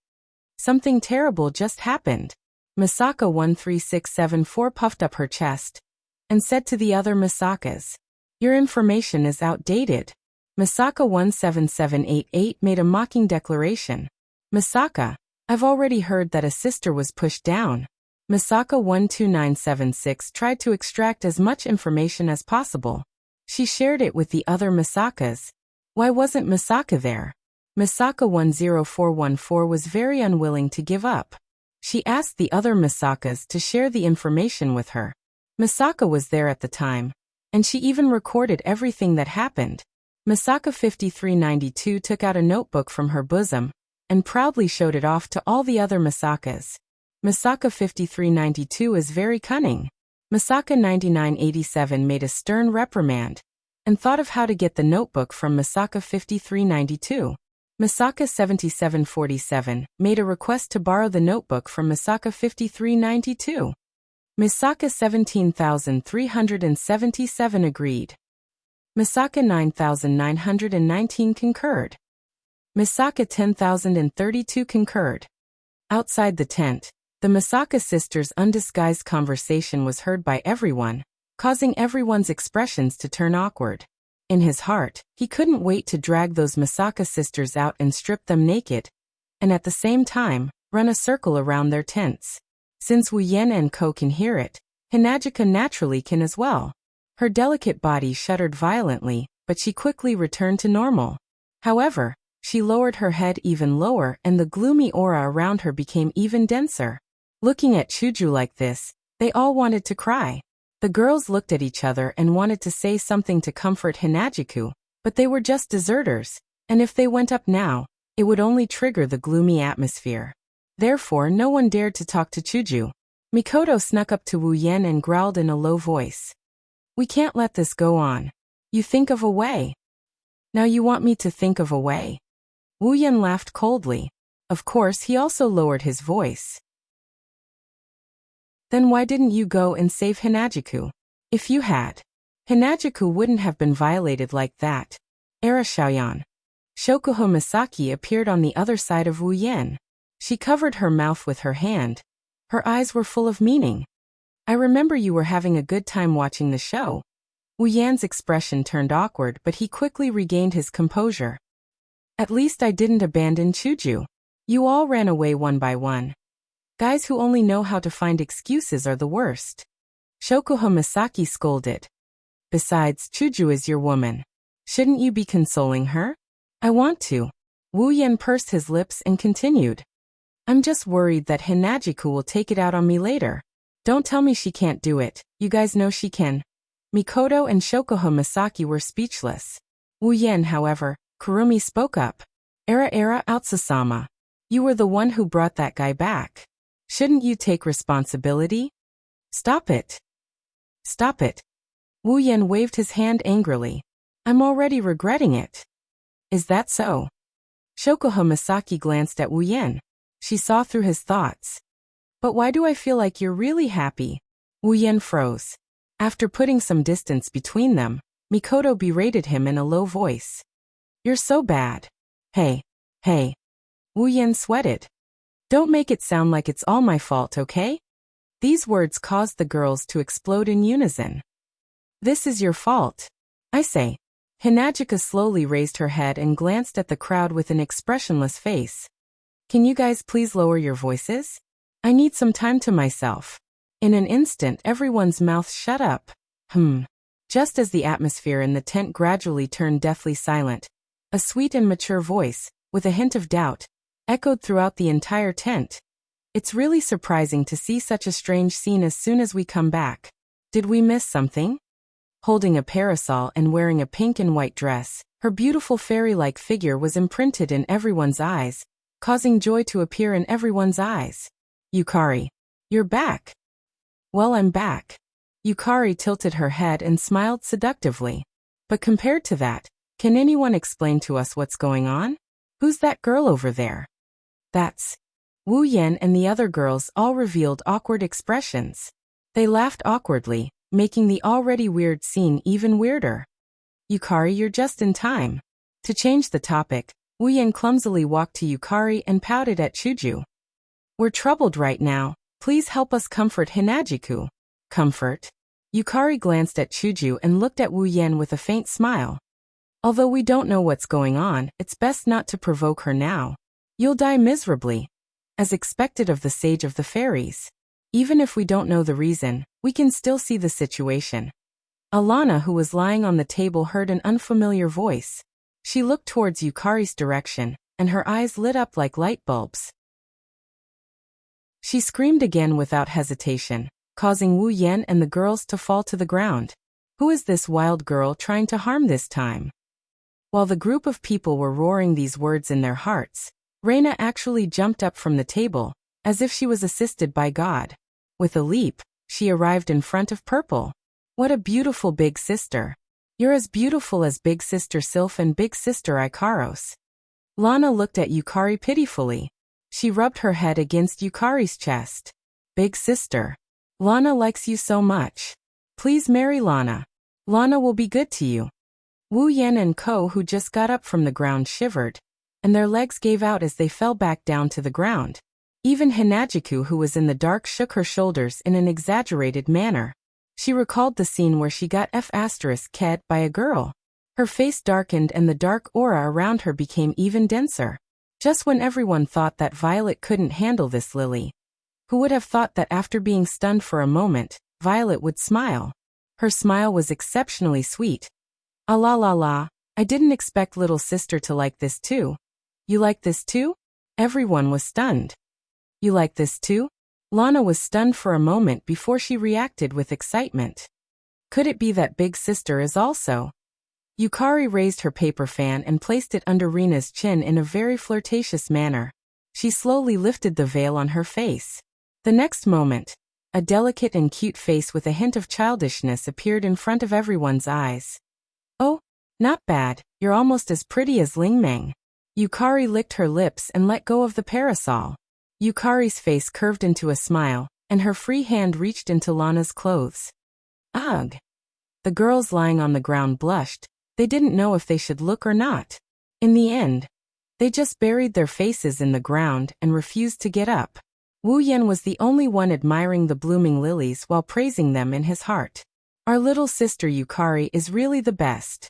Something terrible just happened. Misaka 13674 puffed up her chest, and said to the other Misakas, "Your information is outdated." Misaka 17788 made a mocking declaration. "Misaka, I've already heard that a sister was pushed down." Misaka 12976 tried to extract as much information as possible. She shared it with the other Misakas. Why wasn't Misaka there? Misaka 10414 was very unwilling to give up. She asked the other Misakas to share the information with her. Misaka was there at the time, and she even recorded everything that happened. Misaka 5392 took out a notebook from her bosom and proudly showed it off to all the other Misakas. Misaka 5392 is very cunning. Misaka 9987 made a stern reprimand and thought of how to get the notebook from Misaka 5392. Misaka 7747 made a request to borrow the notebook from Misaka 5392. Misaka 17377 agreed. Misaka 9919 concurred. Misaka 10032 concurred. Outside the tent, the Misaka sisters' undisguised conversation was heard by everyone, causing everyone's expressions to turn awkward. In his heart, he couldn't wait to drag those Misaka sisters out and strip them naked, and at the same time, run a circle around their tents. Since Wu Yan and Ko can hear it, Hinagika naturally can as well. Her delicate body shuddered violently, but she quickly returned to normal. However, she lowered her head even lower and the gloomy aura around her became even denser. Looking at Chuju like this, they all wanted to cry. The girls looked at each other and wanted to say something to comfort Hinajiku, but they were just deserters, and if they went up now, it would only trigger the gloomy atmosphere. Therefore, no one dared to talk to Chuju. Mikoto snuck up to Wu Yan and growled in a low voice. "We can't let this go on. You think of a way." "Now you want me to think of a way?" Wu Yan laughed coldly. Of course, he also lowered his voice. "Then why didn't you go and save Hinajiku? If you had, Hinajiku wouldn't have been violated like that." Era Xiaoyan. Shokuho Misaki appeared on the other side of Wu Yan. She covered her mouth with her hand. Her eyes were full of meaning. "I remember you were having a good time watching the show." Wu Yan's expression turned awkward, but he quickly regained his composure. "At least I didn't abandon Chuju. You all ran away one by one. Guys who only know how to find excuses are the worst." Shokuho Misaki scolded. "Besides, Chuju is your woman. Shouldn't you be consoling her?" "I want to." Wu Yan pursed his lips and continued. "I'm just worried that Hinajiku will take it out on me later. Don't tell me she can't do it. You guys know she can." Mikoto and Shokuho Misaki were speechless. Wu Yan, however, Kurumi spoke up. Era Outsasama. You were the one who brought that guy back. Shouldn't you take responsibility?" "Stop it. Stop it." Wu Yan waved his hand angrily. "I'm already regretting it." "Is that so?" Shokuho Misaki glanced at Wu Yan. She saw through his thoughts. "But why do I feel like you're really happy?" Wu Yan froze. After putting some distance between them, Mikoto berated him in a low voice. "You're so bad." Hey. Wu Yan sweated. "Don't make it sound like it's all my fault, okay?" These words caused the girls to explode in unison. "This is your fault. I say." Hinagika slowly raised her head and glanced at the crowd with an expressionless face. "Can you guys please lower your voices? I need some time to myself." In an instant, everyone's mouths shut up. Just as the atmosphere in the tent gradually turned deathly silent, a sweet and mature voice, with a hint of doubt, echoed throughout the entire tent. "It's really surprising to see such a strange scene as soon as we come back. Did we miss something?" Holding a parasol and wearing a pink and white dress, her beautiful fairy-like figure was imprinted in everyone's eyes, causing joy to appear in everyone's eyes. "Yukari, you're back." "Well, I'm back." Yukari tilted her head and smiled seductively. "But compared to that, can anyone explain to us what's going on? Who's that girl over there?" "That's..." Wu Yan and the other girls all revealed awkward expressions. They laughed awkwardly, making the already weird scene even weirder. "Yukari, you're just in time." To change the topic, Wu Yan clumsily walked to Yukari and pouted at Chuju. "We're troubled right now. Please help us comfort Hinajiku." "Comfort?" Yukari glanced at Chuju and looked at Wu Yan with a faint smile. "Although we don't know what's going on, it's best not to provoke her now. You'll die miserably. As expected of the Sage of the Fairies. Even if we don't know the reason, we can still see the situation." Alana, who was lying on the table, heard an unfamiliar voice. She looked towards Yukari's direction, and her eyes lit up like light bulbs. She screamed again without hesitation, causing Wu Yan and the girls to fall to the ground. Who is this wild girl trying to harm this time? While the group of people were roaring these words in their hearts, Reina actually jumped up from the table, as if she was assisted by God. With a leap, she arrived in front of Purple. "What a beautiful big sister. You're as beautiful as Big Sister Sylph and Big Sister Ikaros." Lana looked at Yukari pitifully. She rubbed her head against Yukari's chest. Big sister. Lana likes you so much. Please marry Lana. Lana will be good to you. Wu Yan and Ko, who just got up from the ground, shivered, and their legs gave out as they fell back down to the ground. Even Hinajiku, who was in the dark, shook her shoulders in an exaggerated manner. She recalled the scene where she got F***ed by a girl. Her face darkened and the dark aura around her became even denser. Just when everyone thought that Violet couldn't handle this, Lily. Who would have thought that after being stunned for a moment, Violet would smile? Her smile was exceptionally sweet. Ah la la la, I didn't expect little sister to like this too. You like this too? Everyone was stunned. You like this too? Lana was stunned for a moment before she reacted with excitement. Could it be that big sister is also? Yukari raised her paper fan and placed it under Rina's chin in a very flirtatious manner. She slowly lifted the veil on her face. The next moment, a delicate and cute face with a hint of childishness appeared in front of everyone's eyes. Oh, not bad, you're almost as pretty as Ling Meng. Yukari licked her lips and let go of the parasol. Yukari's face curved into a smile, and her free hand reached into Lana's clothes. Ugh! The girls lying on the ground blushed. They didn't know if they should look or not. In the end, they just buried their faces in the ground and refused to get up. Wu Yan was the only one admiring the blooming lilies while praising them in his heart. Our little sister Yukari is really the best.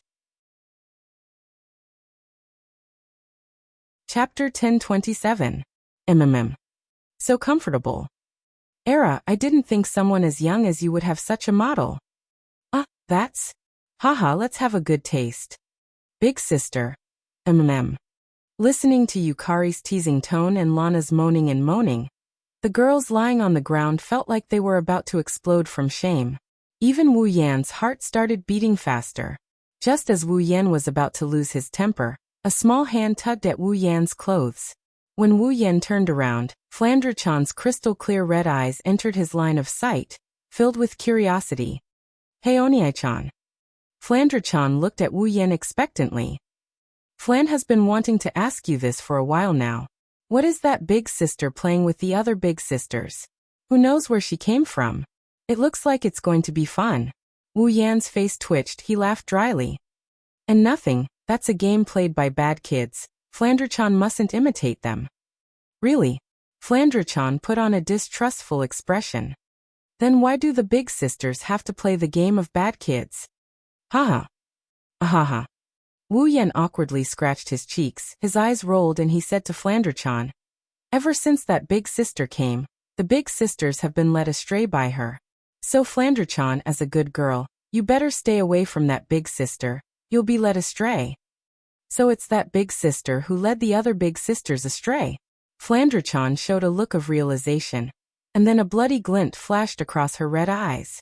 Chapter 1027. So comfortable. Era, I didn't think someone as young as you would have such a model. That's? Haha, let's have a good taste. Big sister. Listening to Yukari's teasing tone and Lana's moaning and moaning, the girls lying on the ground felt like they were about to explode from shame. Even Wu Yan's heart started beating faster. Just as Wu Yan was about to lose his temper, a small hand tugged at Wu Yan's clothes. When Wu Yan turned around, Flandre-chan's crystal-clear red eyes entered his line of sight, filled with curiosity. Hey Oniai-chan. Flandre-chan looked at Wu Yan expectantly. Flan has been wanting to ask you this for a while now. What is that big sister playing with the other big sisters? Who knows where she came from? It looks like it's going to be fun. Wu Yan's face twitched, he laughed dryly. And nothing, that's a game played by bad kids. Flandre-chan mustn't imitate them. Really? Flandre-chan put on a distrustful expression. Then why do the big sisters have to play the game of bad kids? Haha. Ahaha. Wu Yan awkwardly scratched his cheeks, his eyes rolled, and he said to Flandre-chan, ever since that big sister came, the big sisters have been led astray by her. So Flandre-chan, as a good girl, you better stay away from that big sister, you'll be led astray. So it's that big sister who led the other big sisters astray. Flandre-chan showed a look of realization, and then a bloody glint flashed across her red eyes.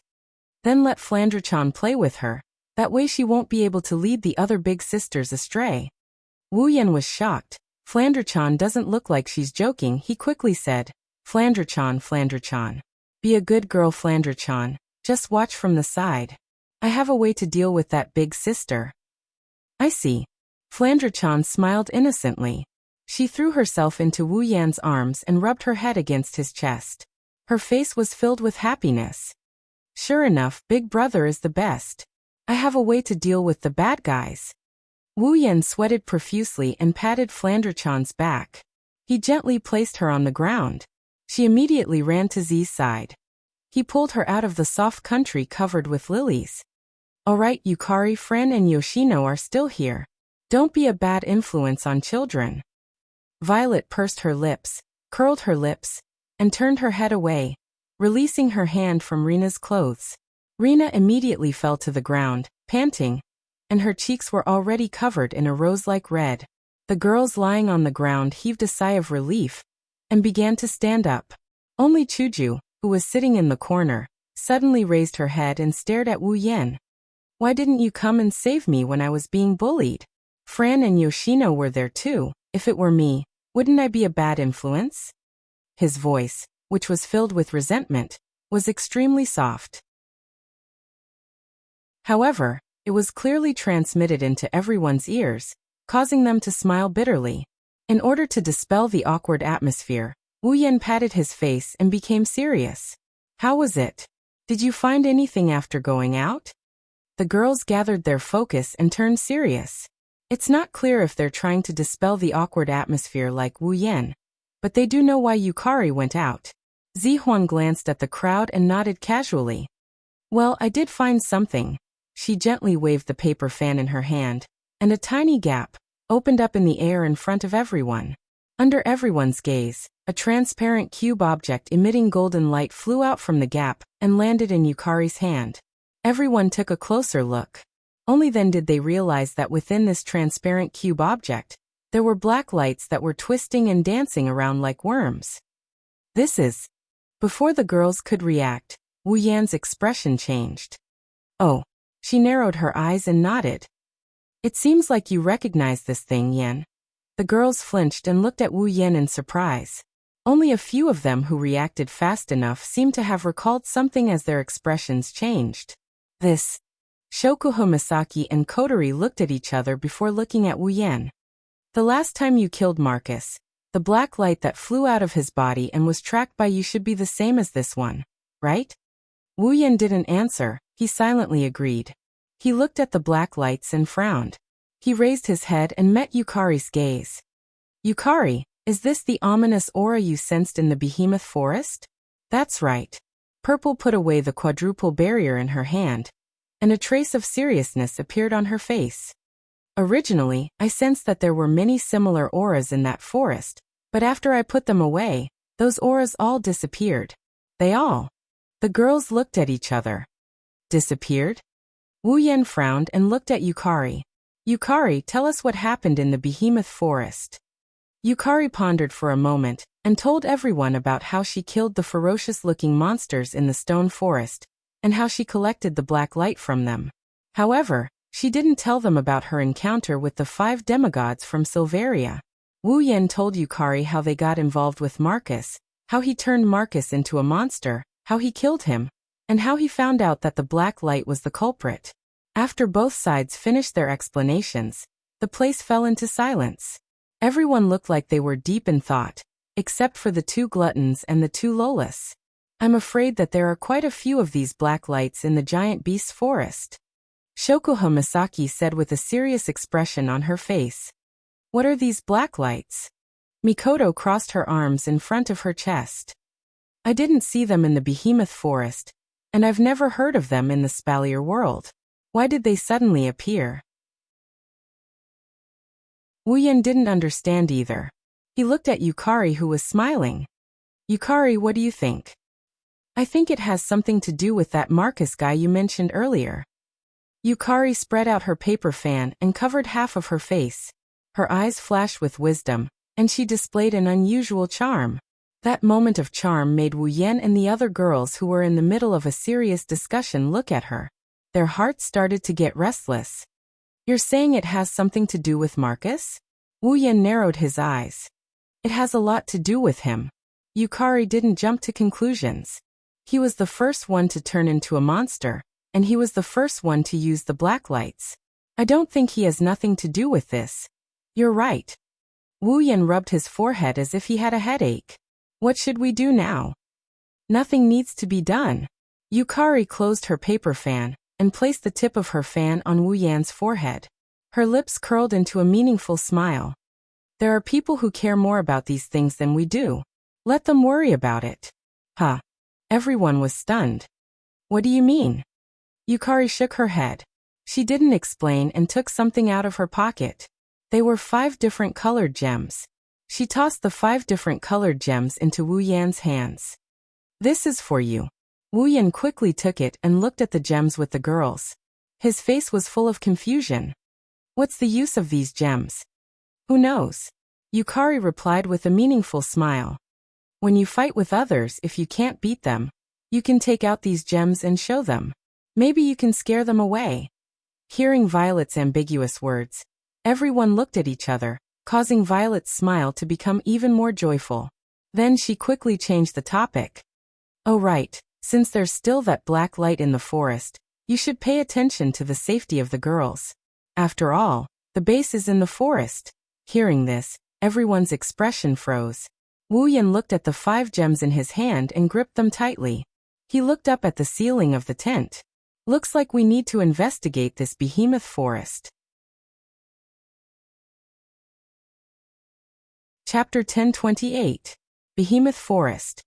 Then let Flandre-chan play with her. That way she won't be able to lead the other big sisters astray. Wu Yan was shocked. Flandre-chan doesn't look like she's joking, he quickly said. Flandre-chan, Flandre-chan. Be a good girl, Flandre-chan. Just watch from the side. I have a way to deal with that big sister. I see. Flandre-chan smiled innocently. She threw herself into Wu Yan's arms and rubbed her head against his chest. Her face was filled with happiness. Sure enough, Big Brother is the best. I have a way to deal with the bad guys. Wu Yan sweated profusely and patted Flandre-chan's back. He gently placed her on the ground. She immediately ran to Z's side. He pulled her out of the soft country covered with lilies. Alright, Yukari, Fran and Yoshino are still here. Don't be a bad influence on children. Violet pursed her lips, curled her lips, and turned her head away, releasing her hand from Rina's clothes. Rina immediately fell to the ground, panting, and her cheeks were already covered in a rose-like red. The girls lying on the ground heaved a sigh of relief and began to stand up. Only Chuju, who was sitting in the corner, suddenly raised her head and stared at Wu Yan. Why didn't you come and save me when I was being bullied? Fran and Yoshino were there too. If it were me, wouldn't I be a bad influence? His voice, which was filled with resentment, was extremely soft. However, it was clearly transmitted into everyone's ears, causing them to smile bitterly. In order to dispel the awkward atmosphere, Wu Yan patted his face and became serious. How was it? Did you find anything after going out? The girls gathered their focus and turned serious. It's not clear if they're trying to dispel the awkward atmosphere like Wu Yan, but they do know why Yukari went out. Zihuan glanced at the crowd and nodded casually. Well, I did find something. She gently waved the paper fan in her hand, and a tiny gap opened up in the air in front of everyone. Under everyone's gaze, a transparent cube object emitting golden light flew out from the gap and landed in Yukari's hand. Everyone took a closer look. Only then did they realize that within this transparent cube object, there were black lights that were twisting and dancing around like worms. This is... Before the girls could react, Wu Yan's expression changed. Oh. She narrowed her eyes and nodded. It seems like you recognize this thing, Yan. The girls flinched and looked at Wu Yan in surprise. Only a few of them who reacted fast enough seemed to have recalled something as their expressions changed. This. Shokuho Misaki and Kotori looked at each other before looking at Wu Yan. The last time you killed Marcus, the black light that flew out of his body and was tracked by you should be the same as this one, right? Wu Yan didn't answer, he silently agreed. He looked at the black lights and frowned. He raised his head and met Yukari's gaze. Yukari, is this the ominous aura you sensed in the behemoth forest? That's right. Purple put away the quadruple barrier in her hand, and a trace of seriousness appeared on her face. Originally, I sensed that there were many similar auras in that forest, but after I put them away, those auras all disappeared. They all. The girls looked at each other. Disappeared? Wu Yan frowned and looked at Yukari. Yukari, tell us what happened in the behemoth forest. Yukari pondered for a moment, and told everyone about how she killed the ferocious-looking monsters in the stone forest, and how she collected the black light from them. However, she didn't tell them about her encounter with the 5 demigods from Silveria. Wu Yan told Yukari how they got involved with Marcus, how he turned Marcus into a monster, how he killed him, and how he found out that the black light was the culprit. After both sides finished their explanations, the place fell into silence. Everyone looked like they were deep in thought, except for the 2 gluttons and the 2 lolas. I'm afraid that there are quite a few of these black lights in the giant beast's forest. Shokuho Misaki said with a serious expression on her face. What are these black lights? Mikoto crossed her arms in front of her chest. I didn't see them in the behemoth forest, and I've never heard of them in the Spalier world. Why did they suddenly appear? Wu Yan didn't understand either. He looked at Yukari, who was smiling. Yukari, what do you think? I think it has something to do with that Marcus guy you mentioned earlier. Yukari spread out her paper fan and covered half of her face. Her eyes flashed with wisdom, and she displayed an unusual charm. That moment of charm made Wu Yan and the other girls who were in the middle of a serious discussion look at her. Their hearts started to get restless. You're saying it has something to do with Marcus? Wu Yan narrowed his eyes. It has a lot to do with him. Yukari didn't jump to conclusions. He was the first one to turn into a monster, and he was the first one to use the black lights. I don't think he has nothing to do with this. You're right. Wu Yan rubbed his forehead as if he had a headache. What should we do now? Nothing needs to be done. Yukari closed her paper fan and placed the tip of her fan on Wu Yan's forehead. Her lips curled into a meaningful smile. There are people who care more about these things than we do. Let them worry about it. Huh. Everyone was stunned. What do you mean? Yukari shook her head. She didn't explain and took something out of her pocket. They were 5 different colored gems. She tossed the 5 different colored gems into Wu Yan's hands. This is for you. Wu Yan quickly took it and looked at the gems with the girls. His face was full of confusion. What's the use of these gems? Who knows? Yukari replied with a meaningful smile. When you fight with others, if you can't beat them, you can take out these gems and show them. Maybe you can scare them away. Hearing Violet's ambiguous words, everyone looked at each other, causing Violet's smile to become even more joyful. Then she quickly changed the topic. Oh right, since there's still that black light in the forest, you should pay attention to the safety of the girls. After all, the base is in the forest. Hearing this, Everyone's expression froze. Wuyan looked at the 5 gems in his hand and gripped them tightly. He looked up at the ceiling of the tent. Looks like we need to investigate this behemoth forest. Chapter 1028. Behemoth Forest.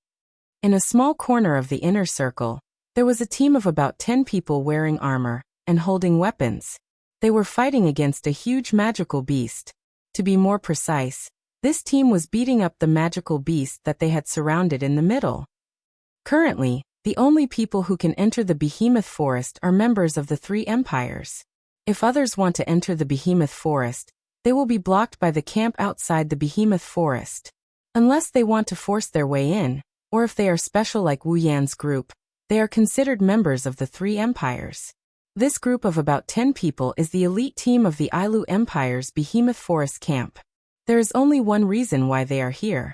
In a small corner of the inner circle, there was a team of about 10 people wearing armor and holding weapons. They were fighting against a huge magical beast. To be more precise, this team was beating up the magical beast that they had surrounded in the middle. Currently, the only people who can enter the behemoth forest are members of the 3 empires. If others want to enter the behemoth forest, they will be blocked by the camp outside the behemoth forest. Unless they want to force their way in, or if they are special like Wu Yan's group, they are considered members of the 3 empires. This group of about 10 people is the elite team of the Ailu Empire's behemoth forest camp. There is only one reason why they are here.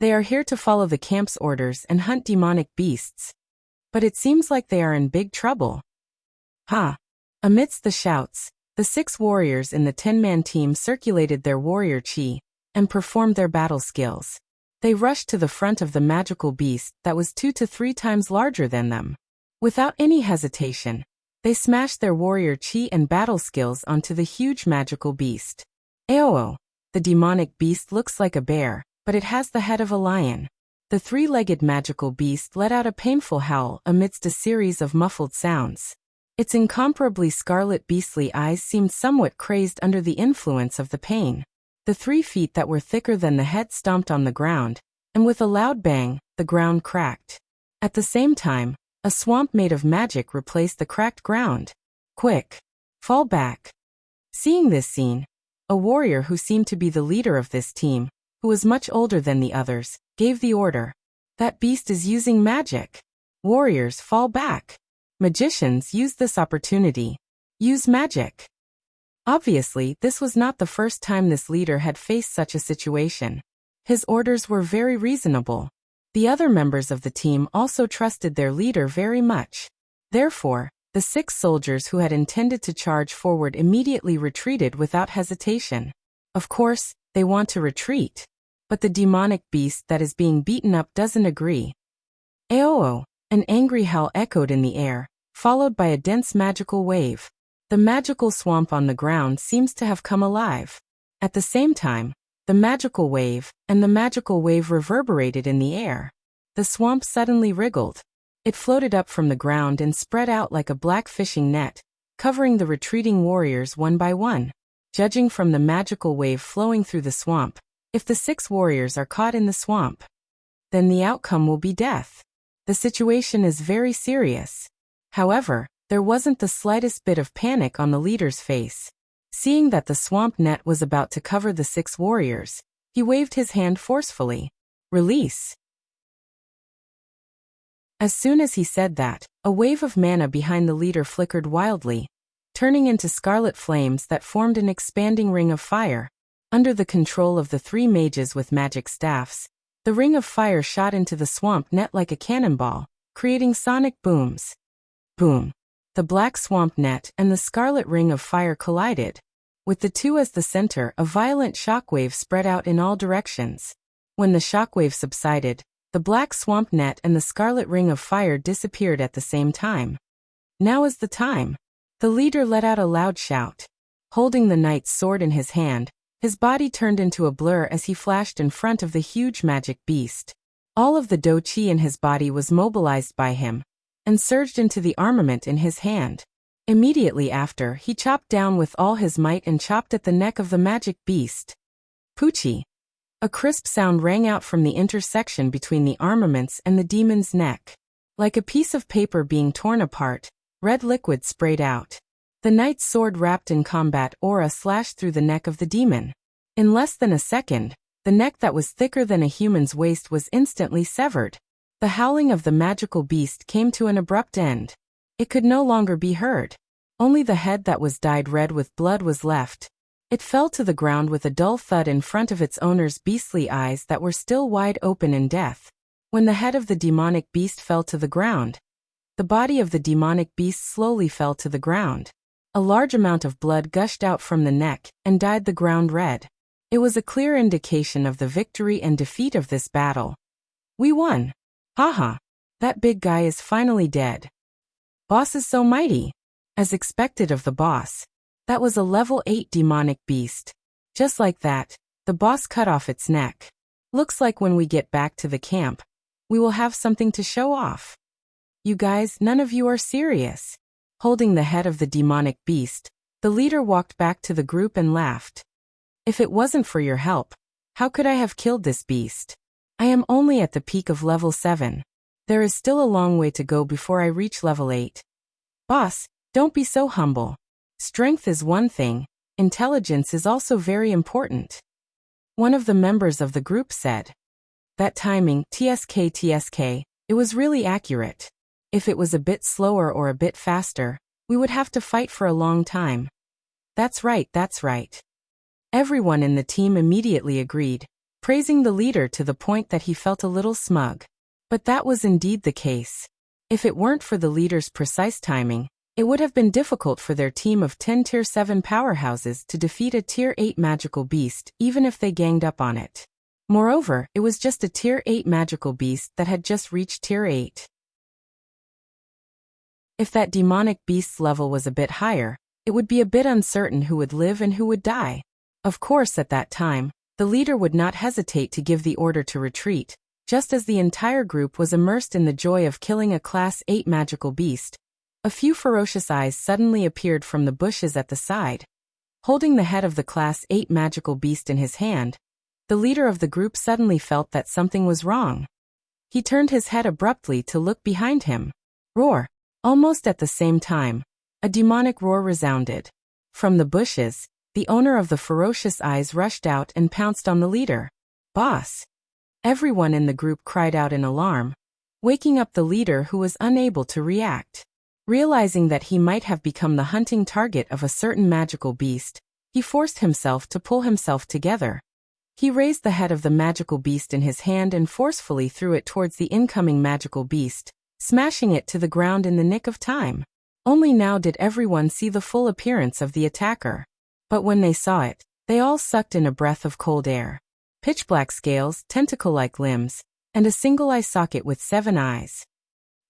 They are here to follow the camp's orders and hunt demonic beasts. But it seems like they are in big trouble. Amidst the shouts, the 6 warriors in the 10-man team circulated their warrior chi and performed their battle skills. They rushed to the front of the magical beast that was 2 to 3 times larger than them. Without any hesitation, they smashed their warrior chi and battle skills onto the huge magical beast. Aoo! The demonic beast looks like a bear, but it has the head of a lion. The 3-legged magical beast let out a painful howl amidst a series of muffled sounds. Its incomparably scarlet beastly eyes seemed somewhat crazed under the influence of the pain. The 3 feet that were thicker than the head stomped on the ground, and with a loud bang, the ground cracked. At the same time, a swamp made of magic replaced the cracked ground. Quick! Fall back! Seeing this scene, a warrior who seemed to be the leader of this team, who was much older than the others, gave the order. That beast is using magic. Warriors, fall back! Magicians, use this opportunity. Use magic. Obviously, this was not the first time this leader had faced such a situation. His orders were very reasonable. The other members of the team also trusted their leader very much. Therefore, the 6 soldiers who had intended to charge forward immediately retreated without hesitation. Of course, they want to retreat. But the demonic beast that is being beaten up doesn't agree. Aoo! An angry howl echoed in the air, followed by a dense magical wave. The magical swamp on the ground seems to have come alive. At the same time, the magical wave reverberated in the air. The swamp suddenly wriggled. It floated up from the ground and spread out like a black fishing net, covering the retreating warriors one by one. Judging from the magical wave flowing through the swamp, if the 6 warriors are caught in the swamp, then the outcome will be death. The situation is very serious. However, there wasn't the slightest bit of panic on the leader's face. Seeing that the swamp net was about to cover the 6 warriors, he waved his hand forcefully. Release! As soon as he said that, a wave of mana behind the leader flickered wildly, turning into scarlet flames that formed an expanding ring of fire. Under the control of the 3 mages with magic staffs, the ring of fire shot into the swamp net like a cannonball, creating sonic booms. Boom! The black swamp net and the scarlet ring of fire collided. With the 2 as the center, a violent shockwave spread out in all directions. When the shockwave subsided, the black swamp net and the scarlet ring of fire disappeared at the same time. Now is the time. The leader let out a loud shout. Holding the knight's sword in his hand, his body turned into a blur as he flashed in front of the huge magic beast. All of the do chi in his body was mobilized by him, and surged into the armament in his hand. Immediately after, he chopped down with all his might and chopped at the neck of the magic beast. Poochie! A crisp sound rang out from the intersection between the armaments and the demon's neck. Like a piece of paper being torn apart, red liquid sprayed out. The knight's sword wrapped in combat aura slashed through the neck of the demon. In less than a second, the neck that was thicker than a human's waist was instantly severed. The howling of the magical beast came to an abrupt end. It could no longer be heard. Only the head that was dyed red with blood was left. It fell to the ground with a dull thud in front of its owner's beastly eyes that were still wide open in death. When the head of the demonic beast fell to the ground, the body of the demonic beast slowly fell to the ground. A large amount of blood gushed out from the neck and dyed the ground red. It was a clear indication of the victory and defeat of this battle. We won. Haha. That big guy is finally dead. Boss is so mighty. As expected of the boss. That was a level 8 demonic beast. Just like that, the boss cut off its neck. Looks like when we get back to the camp, we will have something to show off. You guys, none of you are serious. Holding the head of the demonic beast, the leader walked back to the group and laughed. If it wasn't for your help, how could I have killed this beast? I am only at the peak of level 7. There is still a long way to go before I reach level 8. Boss, don't be so humble. Strength is one thing, intelligence is also very important. One of the members of the group said. That timing, TSK, it was really accurate. If it was a bit slower or a bit faster, we would have to fight for a long time. That's right, that's right. Everyone in the team immediately agreed, praising the leader to the point that he felt a little smug. But that was indeed the case. If it weren't for the leader's precise timing, it would have been difficult for their team of 10 Tier 7 powerhouses to defeat a Tier 8 magical beast even if they ganged up on it. Moreover, it was just a Tier 8 magical beast that had just reached Tier 8. If that demonic beast's level was a bit higher, it would be a bit uncertain who would live and who would die. Of course, at that time, the leader would not hesitate to give the order to retreat, just as the entire group was immersed in the joy of killing a Class 8 magical beast. A few ferocious eyes suddenly appeared from the bushes at the side. Holding the head of the Class 8 magical beast in his hand, the leader of the group suddenly felt that something was wrong. He turned his head abruptly to look behind him. Roar! Almost at the same time, a demonic roar resounded. From the bushes, the owner of the ferocious eyes rushed out and pounced on the leader. Boss! Everyone in the group cried out in alarm, waking up the leader who was unable to react. Realizing that he might have become the hunting target of a certain magical beast, he forced himself to pull himself together. He raised the head of the magical beast in his hand and forcefully threw it towards the incoming magical beast, smashing it to the ground in the nick of time. Only now did everyone see the full appearance of the attacker. But when they saw it, they all sucked in a breath of cold air. Pitch-black scales, tentacle-like limbs, and a single eye socket with 7 eyes.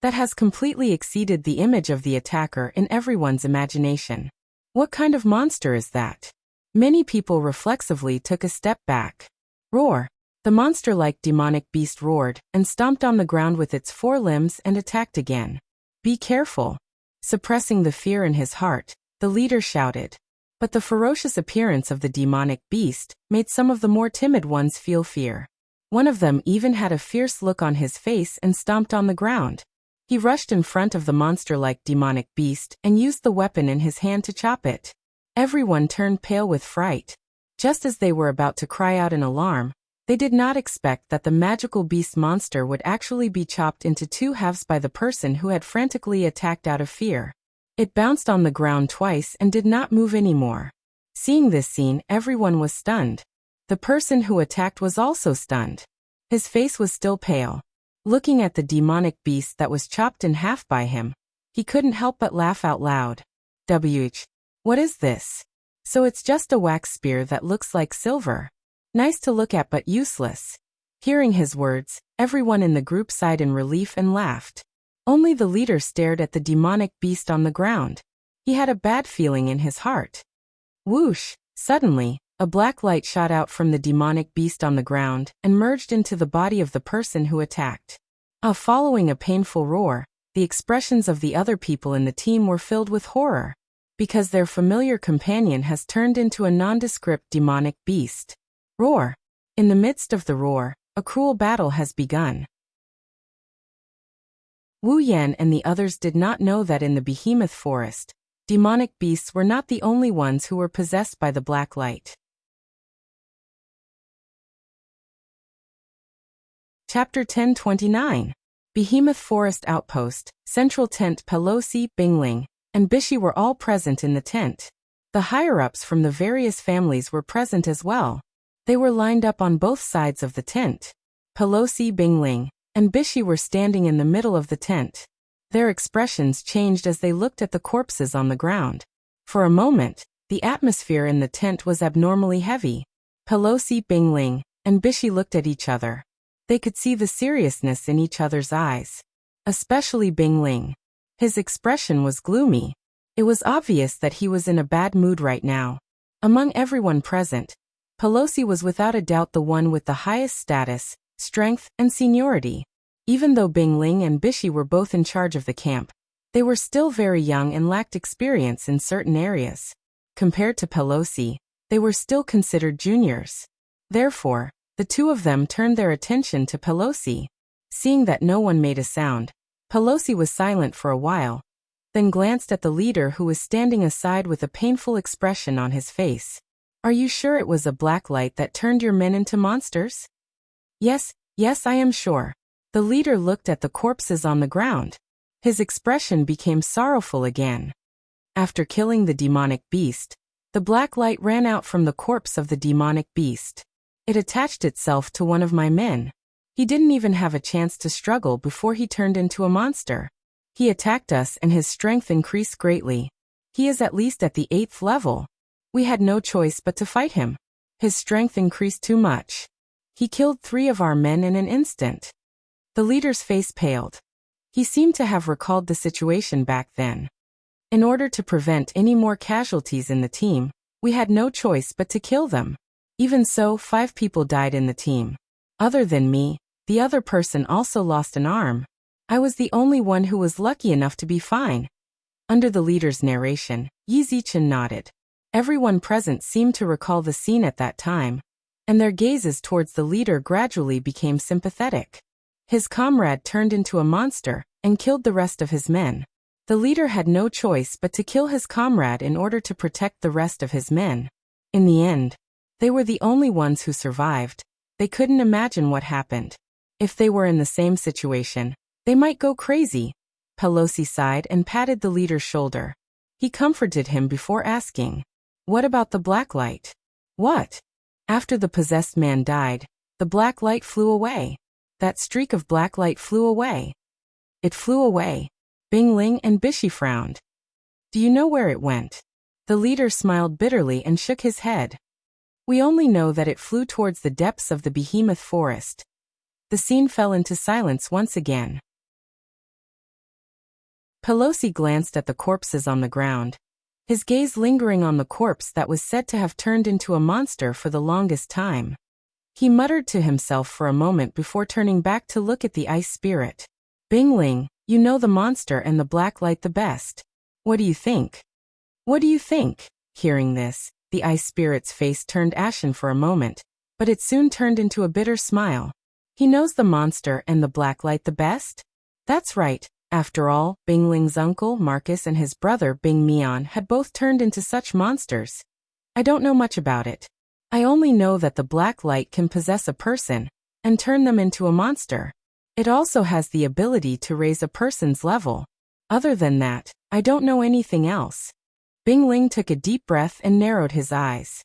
That has completely exceeded the image of the attacker in everyone's imagination. What kind of monster is that? Many people reflexively took a step back. Roar! The monster-like demonic beast roared and stomped on the ground with its 4 limbs and attacked again. Be careful! Suppressing the fear in his heart, the leader shouted. But the ferocious appearance of the demonic beast made some of the more timid ones feel fear. One of them even had a fierce look on his face and stomped on the ground. He rushed in front of the monster-like demonic beast and used the weapon in his hand to chop it. Everyone turned pale with fright. Just as they were about to cry out in alarm, they did not expect that the magical beast monster would actually be chopped into 2 halves by the person who had frantically attacked out of fear. It bounced on the ground twice and did not move anymore. Seeing this scene, everyone was stunned. The person who attacked was also stunned. His face was still pale. Looking at the demonic beast that was chopped in half by him, he couldn't help but laugh out loud. What is this? So it's just a wax spear that looks like silver. Nice to look at but useless. Hearing his words, everyone in the group sighed in relief and laughed. Only the leader stared at the demonic beast on the ground. He had a bad feeling in his heart. Whoosh! Suddenly, a black light shot out from the demonic beast on the ground and merged into the body of the person who attacked. Following a painful roar, the expressions of the other people in the team were filled with horror, because their familiar companion has turned into a nondescript demonic beast. Roar! In the midst of the roar, a cruel battle has begun. Wu Yan and the others did not know that in the behemoth forest, demonic beasts were not the only ones who were possessed by the black light. Chapter 1029. Behemoth Forest Outpost, Central Tent. Pelosi, Bingling, and Bishi were all present in the tent. The higher-ups from the various families were present as well. They were lined up on both sides of the tent. Pelosi, Bingling, and Bishi were standing in the middle of the tent. Their expressions changed as they looked at the corpses on the ground. For a moment, the atmosphere in the tent was abnormally heavy. Pelosi, Bingling, and Bishi looked at each other. They could see the seriousness in each other's eyes. Especially Bingling. His expression was gloomy. It was obvious that he was in a bad mood right now. Among everyone present, Pelosi was without a doubt the one with the highest status, strength, and seniority. Even though Bingling and Bishi were both in charge of the camp, they were still very young and lacked experience in certain areas. Compared to Pelosi, they were still considered juniors. Therefore, the two of them turned their attention to Pelosi. Seeing that no one made a sound, Pelosi was silent for a while, then glanced at the leader who was standing aside with a painful expression on his face. "Are you sure it was a black light that turned your men into monsters?" Yes, I am sure." The leader looked at the corpses on the ground. His expression became sorrowful again. After killing the demonic beast, the black light ran out from the corpse of the demonic beast. It attached itself to one of my men. He didn't even have a chance to struggle before he turned into a monster. He attacked us and his strength increased greatly. He is at least at the 8th level. We had no choice but to fight him. His strength increased too much. He killed 3 of our men in an instant. The leader's face paled. He seemed to have recalled the situation back then. In order to prevent any more casualties in the team, we had no choice but to kill them. Even so, 5 people died in the team. Other than me, the other person also lost an arm. I was the only one who was lucky enough to be fine. Under the leader's narration, Yi Zichen nodded. Everyone present seemed to recall the scene at that time, and their gazes towards the leader gradually became sympathetic. His comrade turned into a monster and killed the rest of his men. The leader had no choice but to kill his comrade in order to protect the rest of his men. In the end, they were the only ones who survived. They couldn't imagine what happened. If they were in the same situation, they might go crazy. Pelosi sighed and patted the leader's shoulder. He comforted him before asking, "What about the black light?" "What?" "After the possessed man died, the black light flew away. That streak of black light flew away." "It flew away." Bingling and Bishi frowned. "Do you know where it went?" The leader smiled bitterly and shook his head. "We only know that it flew towards the depths of the behemoth forest." The scene fell into silence once again. Pelosi glanced at the corpses on the ground, his gaze lingering on the corpse that was said to have turned into a monster for the longest time. He muttered to himself for a moment before turning back to look at the ice spirit. "Bingling, you know the monster and the black light the best. What do you think?" "What do you think?" Hearing this, the ice spirit's face turned ashen for a moment, but it soon turned into a bitter smile. "He knows the monster and the black light the best?" "That's right. After all, Bingling's uncle, Marcus, and his brother, Bing Mian, had both turned into such monsters. I don't know much about it. I only know that the black light can possess a person and turn them into a monster. It also has the ability to raise a person's level. Other than that, I don't know anything else." Bingling took a deep breath and narrowed his eyes.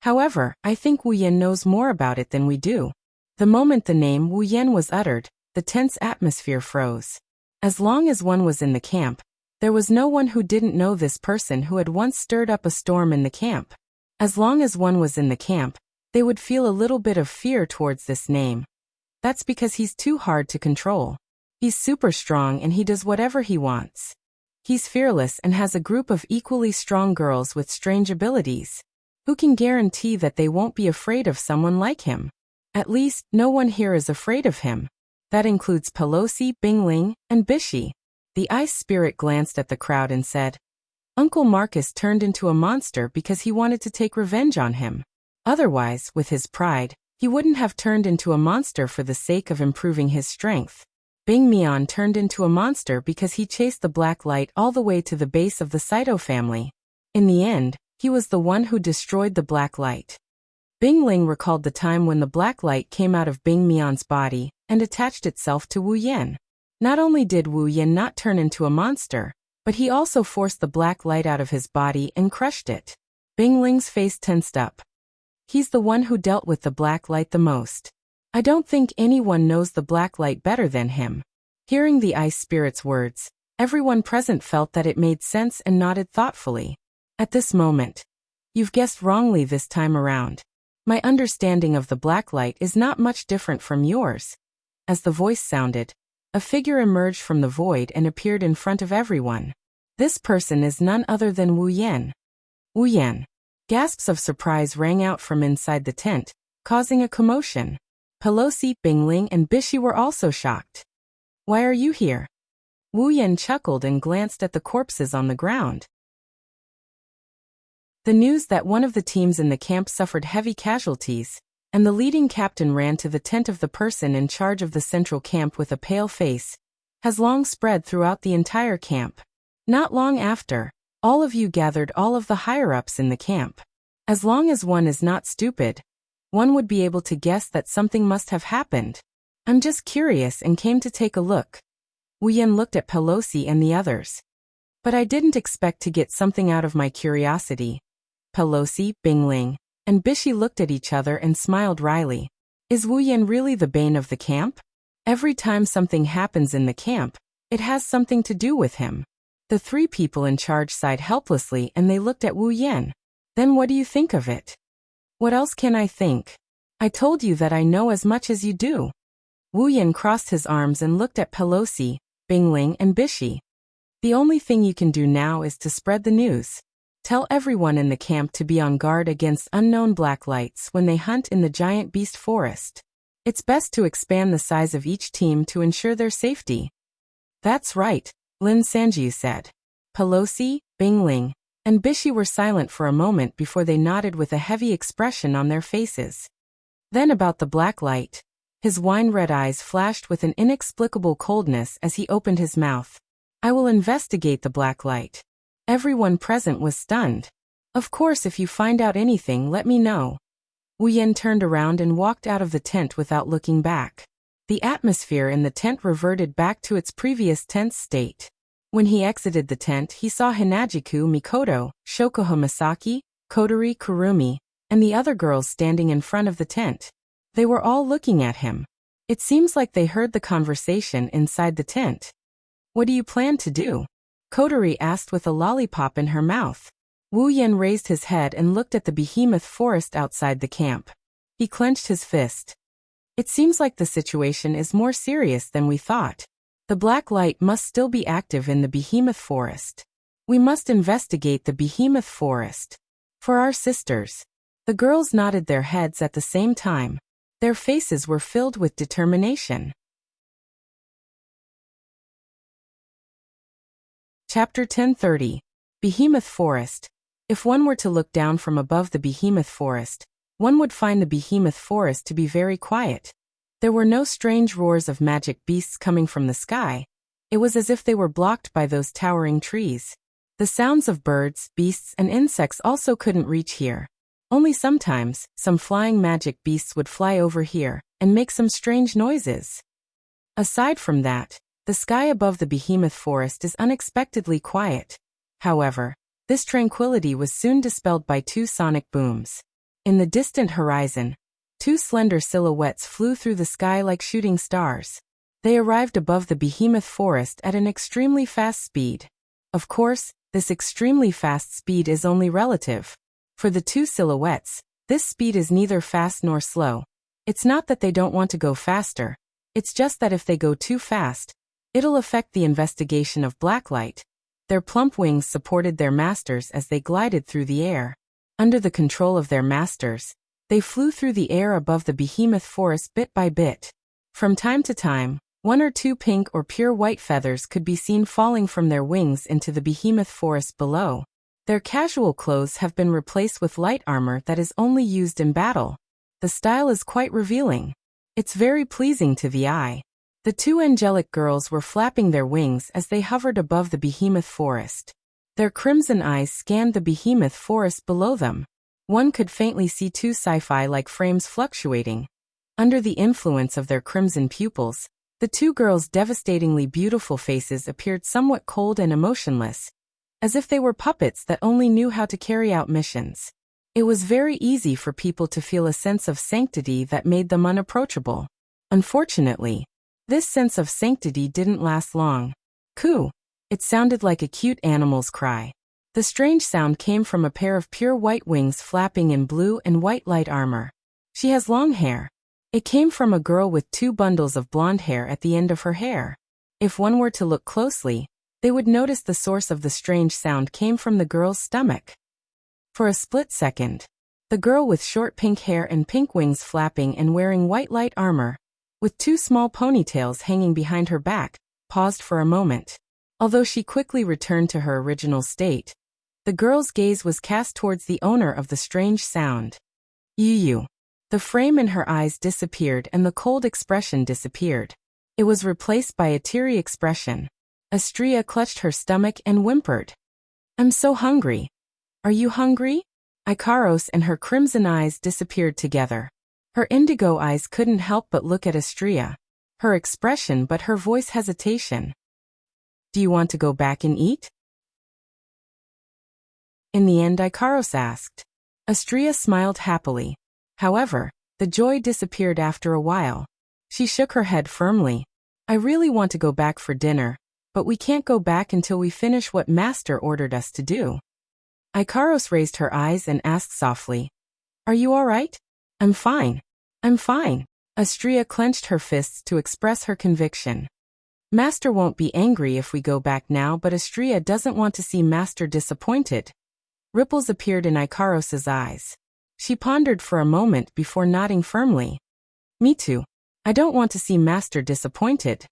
"However, I think Wu Yan knows more about it than we do." The moment the name Wu Yan was uttered, the tense atmosphere froze. As long as one was in the camp, there was no one who didn't know this person who had once stirred up a storm in the camp. As long as one was in the camp, they would feel a little bit of fear towards this name. That's because he's too hard to control. He's super strong and he does whatever he wants. He's fearless and has a group of equally strong girls with strange abilities. Who can guarantee that they won't be afraid of someone like him? At least, no one here is afraid of him. That includes Pelosi, Bingling, and Bishi. The ice spirit glanced at the crowd and said, "Uncle Marcus turned into a monster because he wanted to take revenge on him. Otherwise, with his pride, he wouldn't have turned into a monster for the sake of improving his strength. Bing Mian turned into a monster because he chased the black light all the way to the base of the Saito family. In the end, he was the one who destroyed the black light." Bingling recalled the time when the black light came out of Bing Mian's body and attached itself to Wu Yan. Not only did Wu Yan not turn into a monster, but he also forced the black light out of his body and crushed it. Bingling's face tensed up. He's the one who dealt with the black light the most. I don't think anyone knows the black light better than him. Hearing the ice spirit's words, everyone present felt that it made sense and nodded thoughtfully. At this moment, "You've guessed wrongly this time around. My understanding of the black light is not much different from yours. As the voice sounded, a figure emerged from the void and appeared in front of everyone. This person is none other than Wu Yan. Wu Yan. Gasps of surprise rang out from inside the tent, causing a commotion. Pelosi, Bingling, and Bishi were also shocked. Why are you here? Wu Yan chuckled and glanced at the corpses on the ground. The news that one of the teams in the camp suffered heavy casualties, and the leading captain ran to the tent of the person in charge of the central camp with a pale face, has long spread throughout the entire camp. Not long after, all of you gathered all of the higher-ups in the camp. As long as one is not stupid, one would be able to guess that something must have happened. I'm just curious and came to take a look. Wu Yan looked at Pelosi and the others. But I didn't expect to get something out of my curiosity. Pelosi, Bingling, and Bishi looked at each other and smiled wryly. Is Wu Yan really the bane of the camp? Every time something happens in the camp, it has something to do with him. The three people in charge sighed helplessly and they looked at Wu Yan. Then what do you think of it? What else can I think? I told you that I know as much as you do. Wu Yan crossed his arms and looked at Pelosi, Bingling, and Bishi. The only thing you can do now is to spread the news. Tell everyone in the camp to be on guard against unknown black lights when they hunt in the giant beast forest. It's best to expand the size of each team to ensure their safety. That's right, Lin Sanjiu said. Pelosi, Bingling, and Bishi were silent for a moment before they nodded with a heavy expression on their faces. Then about the black light. His wine-red eyes flashed with an inexplicable coldness as he opened his mouth. I will investigate the black light. Everyone present was stunned. Of course, if you find out anything, let me know. Wu Yan turned around and walked out of the tent without looking back. The atmosphere in the tent reverted back to its previous tense state. When he exited the tent, he saw Hinajiku Mikoto, Shokuho Masaki, Kotori Kurumi, and the other girls standing in front of the tent. They were all looking at him. It seems like they heard the conversation inside the tent. What do you plan to do? Kotori asked with a lollipop in her mouth. Wu Yan raised his head and looked at the behemoth forest outside the camp. He clenched his fist. It seems like the situation is more serious than we thought. The black light must still be active in the behemoth forest. We must investigate the behemoth forest. For our sisters. The girls nodded their heads at the same time. Their faces were filled with determination. Chapter 1030. Behemoth Forest. If one were to look down from above the behemoth forest, one would find the behemoth forest to be very quiet. There were no strange roars of magic beasts coming from the sky. It was as if they were blocked by those towering trees. The sounds of birds, beasts, and insects also couldn't reach here. Only sometimes, some flying magic beasts would fly over here and make some strange noises. Aside from that, the sky above the behemoth forest is unexpectedly quiet. However, this tranquility was soon dispelled by two sonic booms. In the distant horizon, two slender silhouettes flew through the sky like shooting stars. They arrived above the behemoth forest at an extremely fast speed. Of course, this extremely fast speed is only relative. For the two silhouettes, this speed is neither fast nor slow. It's not that they don't want to go faster. It's just that if they go too fast, it'll affect the investigation of blacklight. Their plump wings supported their masters as they glided through the air. Under the control of their masters, they flew through the air above the behemoth forest bit by bit. From time to time, one or two pink or pure white feathers could be seen falling from their wings into the behemoth forest below. Their casual clothes have been replaced with light armor that is only used in battle. The style is quite revealing. It's very pleasing to the eye. The two angelic girls were flapping their wings as they hovered above the behemoth forest. Their crimson eyes scanned the behemoth forest below them. One could faintly see two sci-fi-like frames fluctuating. Under the influence of their crimson pupils, the two girls' devastatingly beautiful faces appeared somewhat cold and emotionless, as if they were puppets that only knew how to carry out missions. It was very easy for people to feel a sense of sanctity that made them unapproachable. Unfortunately, this sense of sanctity didn't last long. Coo! It sounded like a cute animal's cry. The strange sound came from a pair of pure white wings flapping in blue and white light armor. She has long hair. It came from a girl with 2 bundles of blonde hair at the end of her hair. If one were to look closely, they would notice the source of the strange sound came from the girl's stomach. For a split second, the girl with short pink hair and pink wings flapping and wearing white light armor, with 2 small ponytails hanging behind her back, paused for a moment. Although she quickly returned to her original state, the girl's gaze was cast towards the owner of the strange sound. Yu. The frame in her eyes disappeared and the cold expression disappeared. It was replaced by a teary expression. Astria clutched her stomach and whimpered. I'm so hungry. Are you hungry? Ikaros and her crimson eyes disappeared together. Her indigo eyes couldn't help but look at Astria. Her expression but her voice hesitation. Do you want to go back and eat? In the end, Ikaros asked. Astria smiled happily. However, the joy disappeared after a while. She shook her head firmly. I really want to go back for dinner, but we can't go back until we finish what Master ordered us to do. Ikaros raised her eyes and asked softly, Are you all right? I'm fine. I'm fine. Astria clenched her fists to express her conviction. Master won't be angry if we go back now, but Astria doesn't want to see Master disappointed. Ripples appeared in Ikaros's eyes. She pondered for a moment before nodding firmly. Me too. I don't want to see Master disappointed.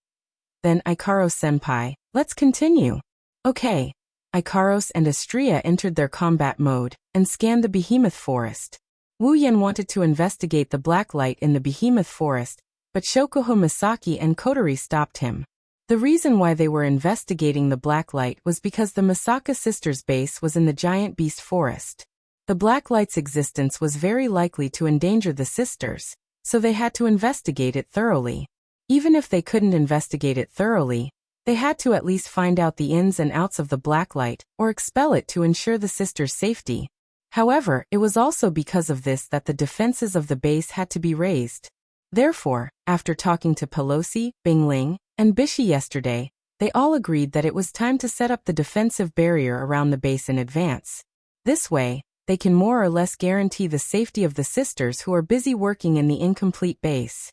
Then Ikaros-senpai, let's continue. Okay. Ikaros and Astria entered their combat mode and scanned the behemoth forest. Wu Yan wanted to investigate the black light in the behemoth forest, but Shokuho Misaki and Kotori stopped him. The reason why they were investigating the black light was because the Misaka sisters' base was in the giant beast forest. The black light's existence was very likely to endanger the sisters, so they had to investigate it thoroughly. Even if they couldn't investigate it thoroughly, they had to at least find out the ins and outs of the black light or expel it to ensure the sisters' safety. However, it was also because of this that the defenses of the base had to be raised. Therefore, after talking to Pelosi, Bingling, and Bishi yesterday, they all agreed that it was time to set up the defensive barrier around the base in advance. This way, they can more or less guarantee the safety of the sisters who are busy working in the incomplete base.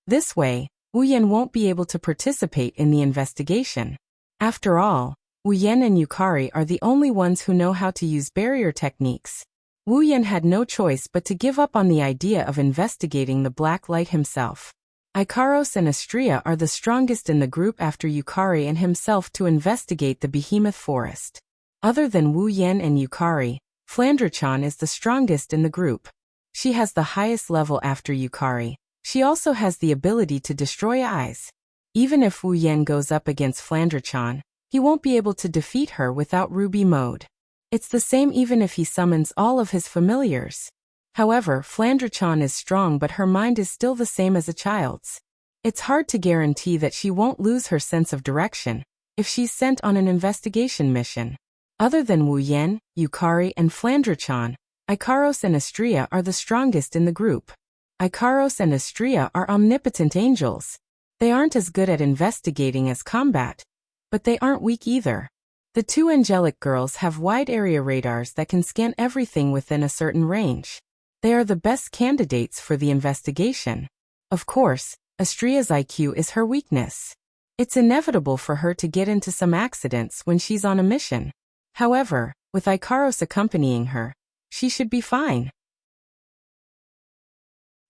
This way, Wu Yan won't be able to participate in the investigation. After all, Wu Yan and Yukari are the only ones who know how to use barrier techniques. Wu Yan had no choice but to give up on the idea of investigating the black light himself. Ikaros and Astria are the strongest in the group after Yukari and himself to investigate the behemoth forest. Other than Wu Yan and Yukari, Flandra-chan is the strongest in the group. She has the highest level after Yukari. She also has the ability to destroy eyes. Even if Wu Yan goes up against Flandra-chan, he won't be able to defeat her without Ruby Mode. It's the same even if he summons all of his familiars. However, Flandra-chan is strong but her mind is still the same as a child's. It's hard to guarantee that she won't lose her sense of direction if she's sent on an investigation mission. Other than Wu Yan, Yukari, and Flandra-chan, Ikaros and Astria are the strongest in the group. Ikaros and Astria are omnipotent angels. They aren't as good at investigating as combat, but they aren't weak either. The 2 angelic girls have wide area radars that can scan everything within a certain range. They are the best candidates for the investigation. Of course, Astria's IQ is her weakness. It's inevitable for her to get into some accidents when she's on a mission. However, with Ikaros accompanying her, she should be fine.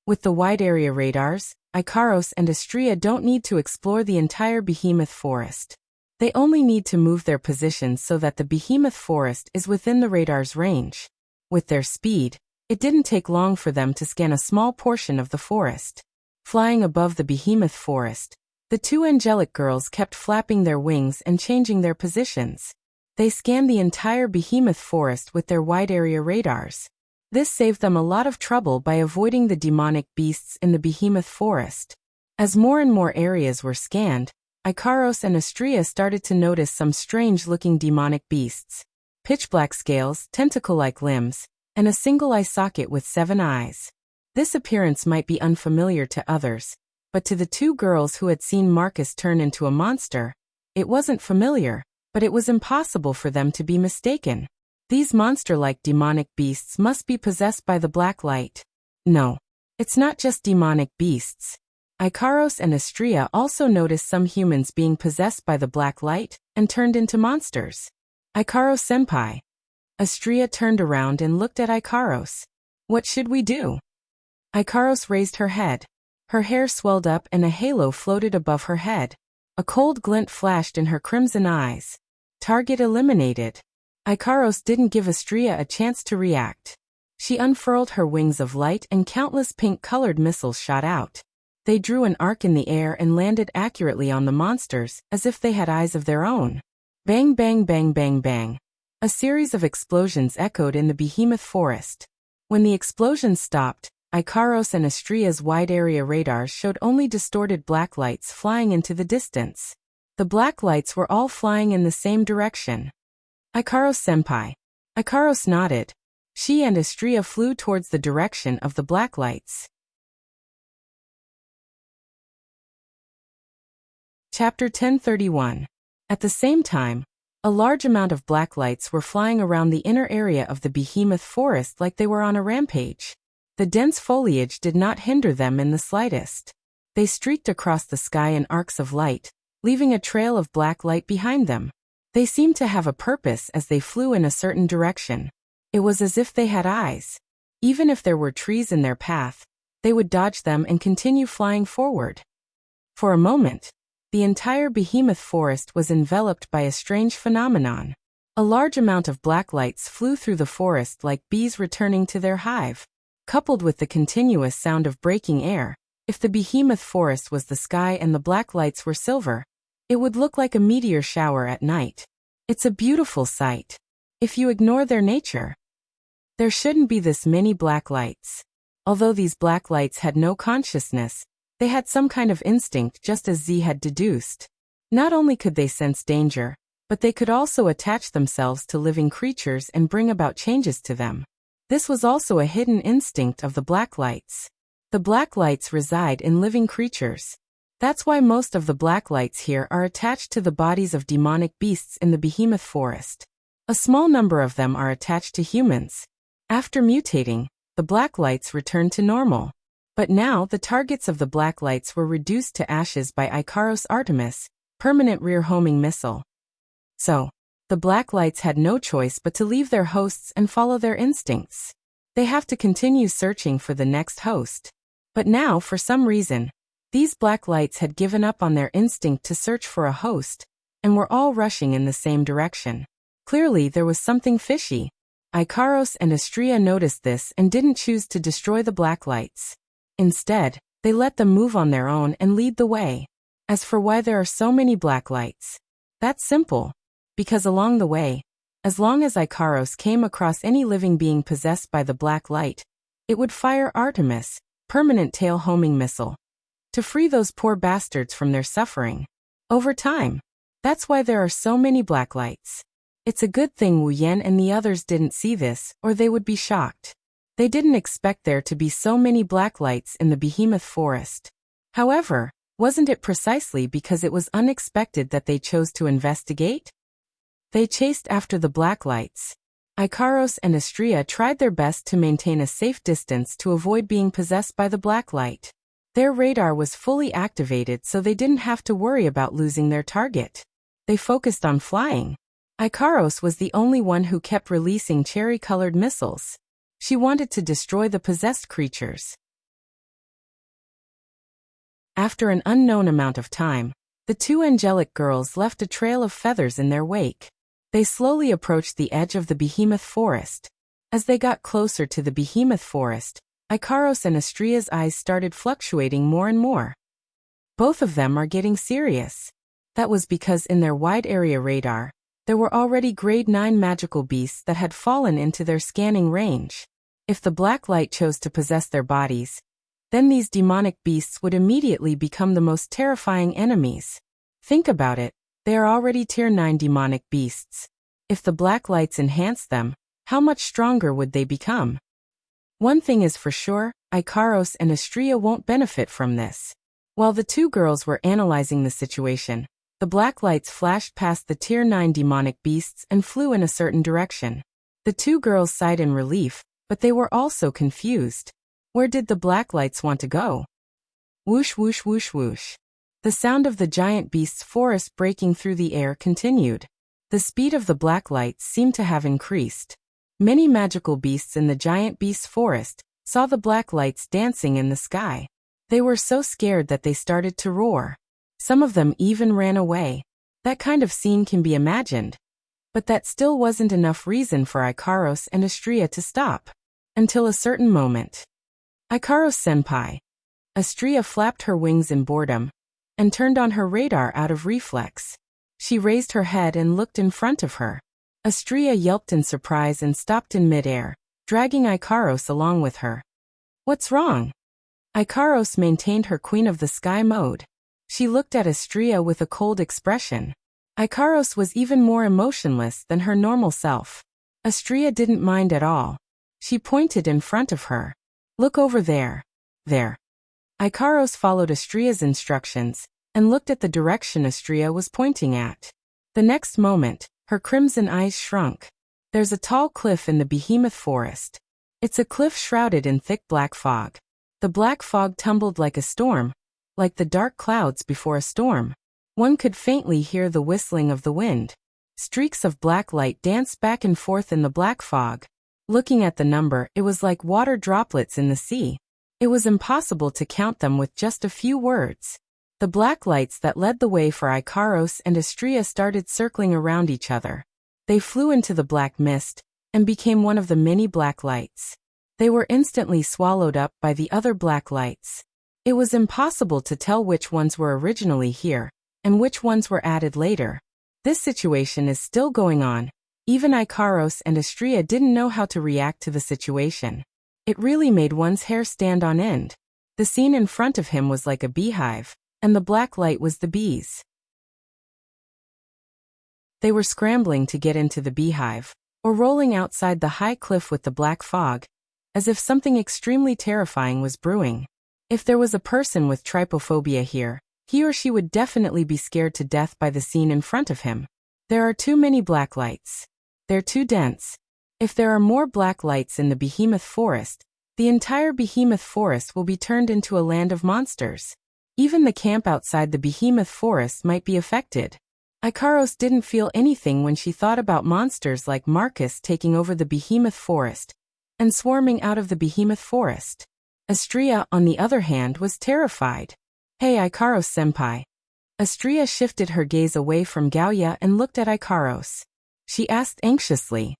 With the wide area radars, Ikaros and Astria don't need to explore the entire behemoth forest. They only need to move their positions so that the behemoth forest is within the radar's range. With their speed, it didn't take long for them to scan a small portion of the forest. Flying above the behemoth forest, the 2 angelic girls kept flapping their wings and changing their positions. They scanned the entire behemoth forest with their wide area radars. This saved them a lot of trouble by avoiding the demonic beasts in the behemoth forest. As more and more areas were scanned, Ikaros and Astria started to notice some strange-looking demonic beasts. Pitch-black scales, tentacle-like limbs, and a single eye socket with 7 eyes. This appearance might be unfamiliar to others, but to the 2 girls who had seen Marcus turn into a monster, it wasn't familiar, but it was impossible for them to be mistaken. These monster-like demonic beasts must be possessed by the black light. No, it's not just demonic beasts. Ikaros and Astrea also noticed some humans being possessed by the black light and turned into monsters. Ikaros-senpai. Astrea turned around and looked at Ikaros. What should we do? Ikaros raised her head. Her hair swelled up and a halo floated above her head. A cold glint flashed in her crimson eyes. Target eliminated. Ikaros didn't give Astrea a chance to react. She unfurled her wings of light and countless pink-colored missiles shot out. They drew an arc in the air and landed accurately on the monsters, as if they had eyes of their own. Bang bang bang bang bang. A series of explosions echoed in the behemoth forest. When the explosions stopped, Ikaros and Astrea's wide-area radars showed only distorted black lights flying into the distance. The black lights were all flying in the same direction. Ikaros-senpai. Ikaros nodded. She and Astrea flew towards the direction of the black lights. Chapter 1031. At the same time, a large amount of black lights were flying around the inner area of the behemoth forest like they were on a rampage. The dense foliage did not hinder them in the slightest. They streaked across the sky in arcs of light, leaving a trail of black light behind them. They seemed to have a purpose as they flew in a certain direction. It was as if they had eyes. Even if there were trees in their path, they would dodge them and continue flying forward. For a moment, the entire behemoth forest was enveloped by a strange phenomenon. A large amount of black lights flew through the forest like bees returning to their hive. Coupled with the continuous sound of breaking air, if the behemoth forest was the sky and the black lights were silver, it would look like a meteor shower at night. It's a beautiful sight. If you ignore their nature, there shouldn't be this many black lights. Although these black lights had no consciousness, they had some kind of instinct just as Z had deduced. Not only could they sense danger, but they could also attach themselves to living creatures and bring about changes to them. This was also a hidden instinct of the black lights. The black lights reside in living creatures. That's why most of the black lights here are attached to the bodies of demonic beasts in the behemoth forest. A small number of them are attached to humans. After mutating, the black lights returned to normal. But now the targets of the black lights were reduced to ashes by Ikaros Artemis, permanent rear-homing missile. So, the black lights had no choice but to leave their hosts and follow their instincts. They have to continue searching for the next host. But now, for some reason, these black lights had given up on their instinct to search for a host, and were all rushing in the same direction. Clearly there was something fishy. Ikaros and Astrea noticed this and didn't choose to destroy the black lights. Instead, they let them move on their own and lead the way. As for why there are so many black lights, that's simple. Because along the way, as long as Ikaros came across any living being possessed by the black light, it would fire Artemis, permanent tail-homing missile, to free those poor bastards from their suffering. Over time, that's why there are so many black lights. It's a good thing Wu Yan and the others didn't see this, or they would be shocked. They didn't expect there to be so many black lights in the behemoth forest. However, wasn't it precisely because it was unexpected that they chose to investigate? They chased after the black lights. Ikaros and Astrea tried their best to maintain a safe distance to avoid being possessed by the black light. Their radar was fully activated so they didn't have to worry about losing their target. They focused on flying. Ikaros was the only one who kept releasing cherry-colored missiles. She wanted to destroy the possessed creatures. After an unknown amount of time, the two angelic girls left a trail of feathers in their wake. They slowly approached the edge of the behemoth forest. As they got closer to the behemoth forest, Ikaros and Astrea's eyes started fluctuating more and more. Both of them are getting serious. That was because in their wide-area radar, there were already grade 9 magical beasts that had fallen into their scanning range. If the black light chose to possess their bodies, then these demonic beasts would immediately become the most terrifying enemies. Think about it, they are already tier 9 demonic beasts. If the black lights enhance them, how much stronger would they become? One thing is for sure, Ikaros and Astrea won't benefit from this. While the two girls were analyzing the situation, The black lights flashed past the Tier 9 demonic beasts and flew in a certain direction. The two girls sighed in relief, but they were also confused. Where did the black lights want to go? Whoosh whoosh whoosh whoosh. The sound of the giant beast's forest breaking through the air continued. The speed of the black lights seemed to have increased. Many magical beasts in the giant beast's forest saw the black lights dancing in the sky. They were so scared that they started to roar. Some of them even ran away. That kind of scene can be imagined. But that still wasn't enough reason for Ikaros and Astria to stop. Until a certain moment. Ikaros-senpai. Astria flapped her wings in boredom and turned on her radar out of reflex. She raised her head and looked in front of her. Astria yelped in surprise and stopped in midair, dragging Ikaros along with her. What's wrong? Ikaros maintained her Queen of the Sky mode. She looked at Astria with a cold expression. Ikaros was even more emotionless than her normal self. Astria didn't mind at all. She pointed in front of her. Look over there. There. Ikaros followed Astria's instructions and looked at the direction Astria was pointing at. The next moment, her crimson eyes shrunk. There's a tall cliff in the behemoth forest. It's a cliff shrouded in thick black fog. The black fog tumbled like a storm, like the dark clouds before a storm. One could faintly hear the whistling of the wind. Streaks of black light danced back and forth in the black fog. Looking at the number, it was like water droplets in the sea. It was impossible to count them with just a few words. The black lights that led the way for Ikaros and Astria started circling around each other. They flew into the black mist and became one of the many black lights. They were instantly swallowed up by the other black lights. It was impossible to tell which ones were originally here and which ones were added later. This situation is still going on. Even Ikaros and Astria didn't know how to react to the situation. It really made one's hair stand on end. The scene in front of him was like a beehive, and the black light was the bees. They were scrambling to get into the beehive, or rolling outside the high cliff with the black fog, as if something extremely terrifying was brewing. If there was a person with trypophobia here, he or she would definitely be scared to death by the scene in front of him. There are too many black lights. They're too dense. If there are more black lights in the behemoth forest, the entire behemoth forest will be turned into a land of monsters. Even the camp outside the behemoth forest might be affected. Ikaros didn't feel anything when she thought about monsters like Marcus taking over the behemoth forest and swarming out of the behemoth forest. Astria, on the other hand, was terrified. Hey Ikaros-senpai. Astria shifted her gaze away from Gaoya and looked at Ikaros. She asked anxiously.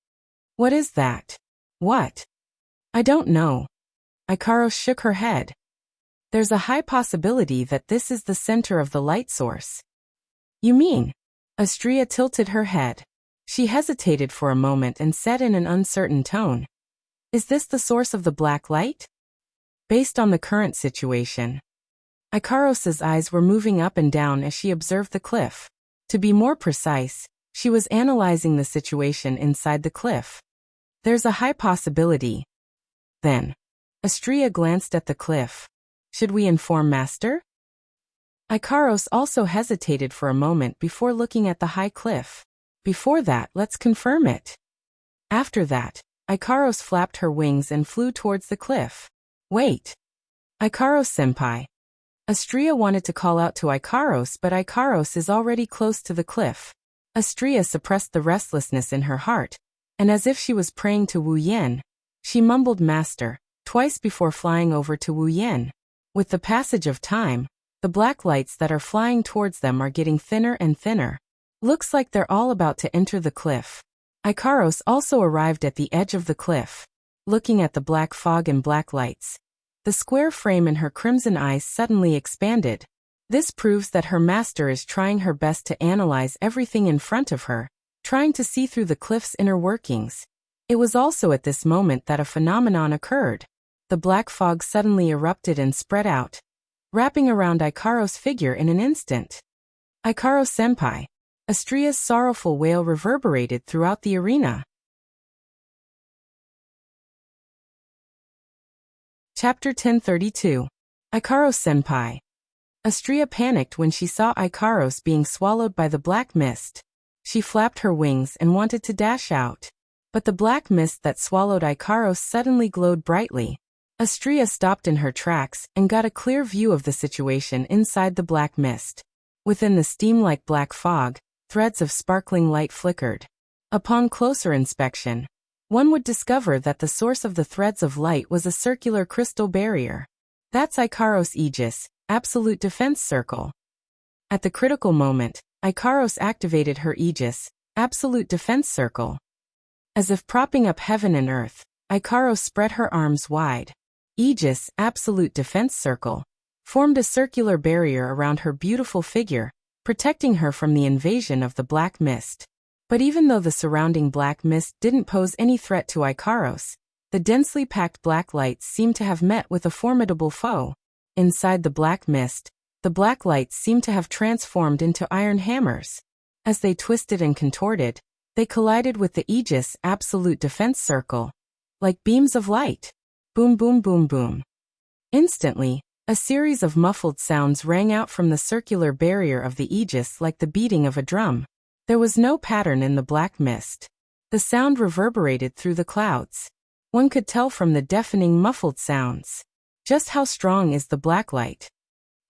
What is that? What? I don't know. Ikaros shook her head. There's a high possibility that this is the center of the light source. You mean? Astria tilted her head. She hesitated for a moment and said in an uncertain tone. Is this the source of the black light? Based on the current situation. Ikaros's eyes were moving up and down as she observed the cliff. To be more precise, she was analyzing the situation inside the cliff. There's a high possibility. Then, Astria glanced at the cliff. Should we inform Master? Ikaros also hesitated for a moment before looking at the high cliff. Before that, let's confirm it. After that, Ikaros flapped her wings and flew towards the cliff. Wait. Ikaros-senpai. Astria wanted to call out to Ikaros, but Ikaros is already close to the cliff. Astria suppressed the restlessness in her heart, and as if she was praying to Wu Yen, she mumbled Master twice before flying over to Wu Yen. With the passage of time, the black lights that are flying towards them are getting thinner and thinner. Looks like they're all about to enter the cliff. Ikaros also arrived at the edge of the cliff. Looking at the black fog and black lights, the square frame in her crimson eyes suddenly expanded. This proves that her master is trying her best to analyze everything in front of her, trying to see through the cliff's inner workings. It was also at this moment that a phenomenon occurred. The black fog suddenly erupted and spread out, wrapping around Ikaros' figure in an instant. Ikaros-senpai. Astria's sorrowful wail reverberated throughout the arena. Chapter 1032. Ikaros-senpai. Astrea panicked when she saw Ikaros being swallowed by the black mist. She flapped her wings and wanted to dash out. But the black mist that swallowed Ikaros suddenly glowed brightly. Astrea stopped in her tracks and got a clear view of the situation inside the black mist. Within the steam-like black fog, threads of sparkling light flickered. Upon closer inspection, one would discover that the source of the threads of light was a circular crystal barrier. That's Ikaros' Aegis, absolute defense circle. At the critical moment, Ikaros activated her Aegis, absolute defense circle. As if propping up heaven and earth, Ikaros spread her arms wide. Aegis, absolute defense circle, formed a circular barrier around her beautiful figure, protecting her from the invasion of the black mist. But even though the surrounding black mist didn't pose any threat to Ikaros, the densely packed black lights seemed to have met with a formidable foe. Inside the black mist, the black lights seemed to have transformed into iron hammers. As they twisted and contorted, they collided with the Aegis absolute defense circle. Like beams of light. Boom boom boom boom. Instantly, a series of muffled sounds rang out from the circular barrier of the Aegis like the beating of a drum. There was no pattern in the black mist. The sound reverberated through the clouds. One could tell from the deafening muffled sounds just how strong is the black light.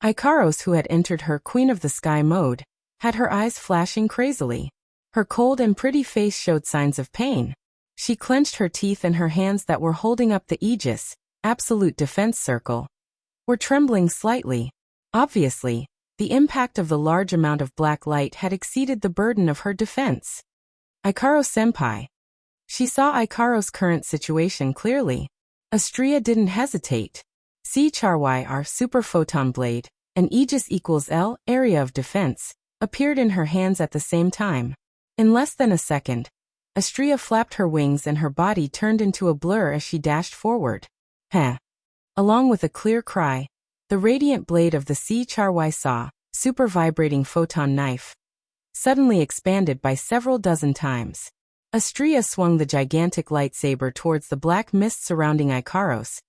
Ikaros, who had entered her Queen of the Sky mode, had her eyes flashing crazily. Her cold and pretty face showed signs of pain. She clenched her teeth, and her hands that were holding up the Aegis, absolute defense circle, were trembling slightly. Obviously, the impact of the large amount of black light had exceeded the burden of her defense. Ikaros-senpai. She saw Ikaros' current situation clearly. Astrea didn't hesitate. C-Char-Y-R Super Photon Blade, an Aegis equals L, area of defense, appeared in her hands at the same time. In less than a second, Astrea flapped her wings and her body turned into a blur as she dashed forward. Heh. Along with a clear cry, the radiant blade of the C-Char-Y Saw, super vibrating photon knife, suddenly expanded by several dozen times. Astrea swung the gigantic lightsaber towards the black mist surrounding Ikaros,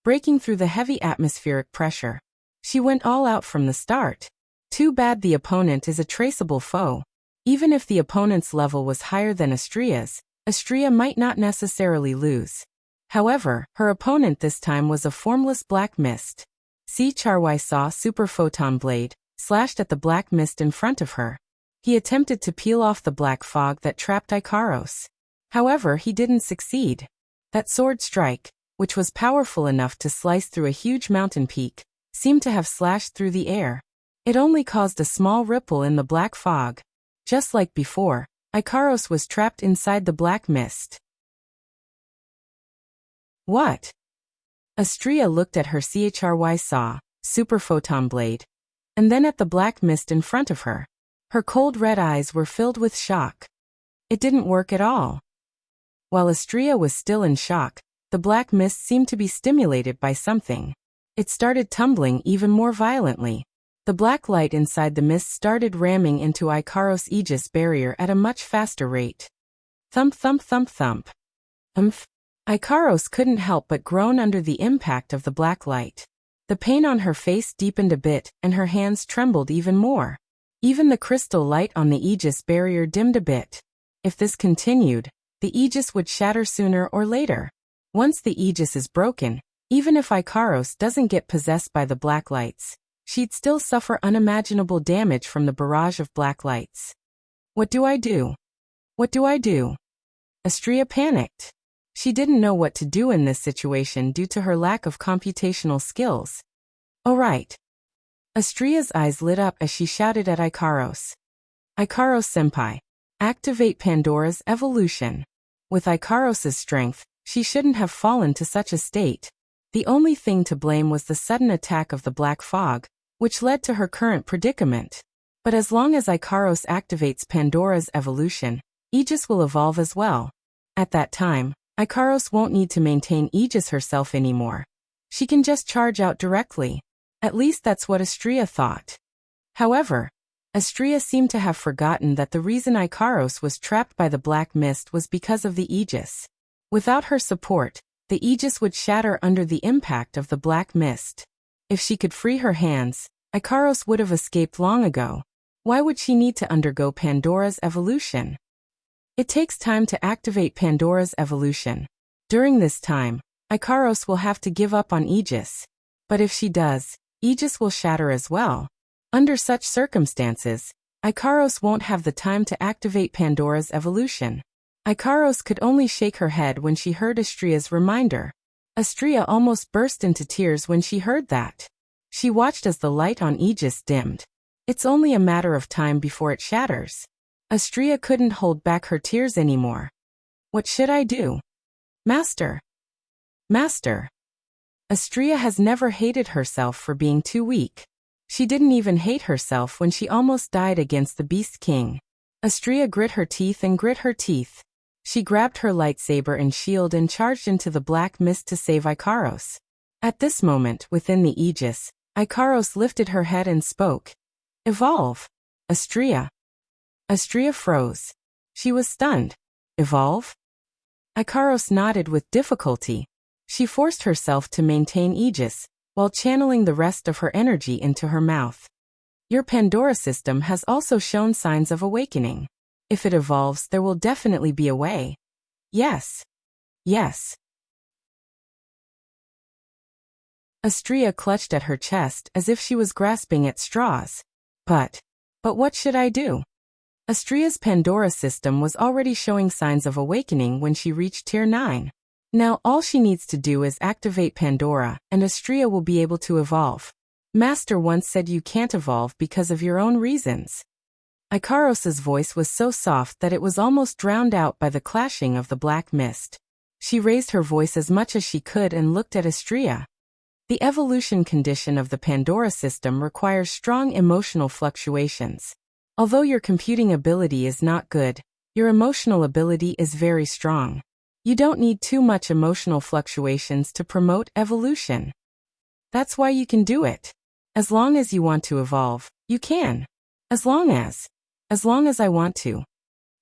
breaking through the heavy atmospheric pressure. She went all out from the start. Too bad the opponent is a traceable foe. Even if the opponent's level was higher than Astrea's, Astrea might not necessarily lose. However, her opponent this time was a formless black mist. C-Char-Y Saw Super Photon Blade slashed at the black mist in front of her. He attempted to peel off the black fog that trapped Ikaros. However, he didn't succeed. That sword strike, which was powerful enough to slice through a huge mountain peak, seemed to have slashed through the air. It only caused a small ripple in the black fog. Just like before, Ikaros was trapped inside the black mist. What? Astrea looked at her C-Char-Y Saw, Super Photon Blade, and then at the black mist in front of her. Her cold red eyes were filled with shock. It didn't work at all. While Astrea was still in shock, the black mist seemed to be stimulated by something. It started tumbling even more violently. The black light inside the mist started ramming into Ikaros' Aegis barrier at a much faster rate. Thump thump thump thump. Ikaros couldn't help but groan under the impact of the black light. The pain on her face deepened a bit, and her hands trembled even more. Even the crystal light on the Aegis barrier dimmed a bit. If this continued, the Aegis would shatter sooner or later. Once the Aegis is broken, even if Ikaros doesn't get possessed by the black lights, she'd still suffer unimaginable damage from the barrage of black lights. What do I do? What do I do? Astrea panicked. She didn't know what to do in this situation due to her lack of computational skills. Oh right. Astrea's eyes lit up as she shouted at Ikaros. Ikaros-senpai, activate Pandora's evolution. With Ikaros' strength, she shouldn't have fallen to such a state. The only thing to blame was the sudden attack of the black fog, which led to her current predicament. But as long as Ikaros activates Pandora's evolution, Aegis will evolve as well. At that time, Ikaros won't need to maintain Aegis herself anymore. She can just charge out directly. At least that's what Astrea thought. However, Astrea seemed to have forgotten that the reason Ikaros was trapped by the black mist was because of the Aegis. Without her support, the Aegis would shatter under the impact of the black mist. If she could free her hands, Ikaros would have escaped long ago. Why would she need to undergo Pandora's evolution? It takes time to activate Pandora's evolution. During this time, Ikaros will have to give up on Aegis. But if she does, Aegis will shatter as well. Under such circumstances, Ikaros won't have the time to activate Pandora's evolution. Ikaros could only shake her head when she heard Astria's reminder. Astria almost burst into tears when she heard that. She watched as the light on Aegis dimmed. It's only a matter of time before it shatters. Astria couldn't hold back her tears anymore. What should I do? Master. Master. Astria has never hated herself for being too weak. She didn't even hate herself when she almost died against the Beast King. Astria grit her teeth and grit her teeth. She grabbed her lightsaber and shield and charged into the black mist to save Ikaros. At this moment, within the Aegis, Ikaros lifted her head and spoke. Evolve. Astria. Astria froze. She was stunned. Evolve? Ikaros nodded with difficulty. She forced herself to maintain Aegis, while channeling the rest of her energy into her mouth. Your Pandora system has also shown signs of awakening. If it evolves, there will definitely be a way. Yes. Yes. Astria clutched at her chest as if she was grasping at straws. But what should I do? Astria's Pandora system was already showing signs of awakening when she reached Tier 9. Now all she needs to do is activate Pandora, and Astria will be able to evolve. Master once said you can't evolve because of your own reasons. Ikaros's voice was so soft that it was almost drowned out by the clashing of the black mist. She raised her voice as much as she could and looked at Astria. The evolution condition of the Pandora system requires strong emotional fluctuations. Although your computing ability is not good, your emotional ability is very strong. You don't need too much emotional fluctuations to promote evolution. That's why you can do it. As long as you want to evolve, you can. As long as I want to.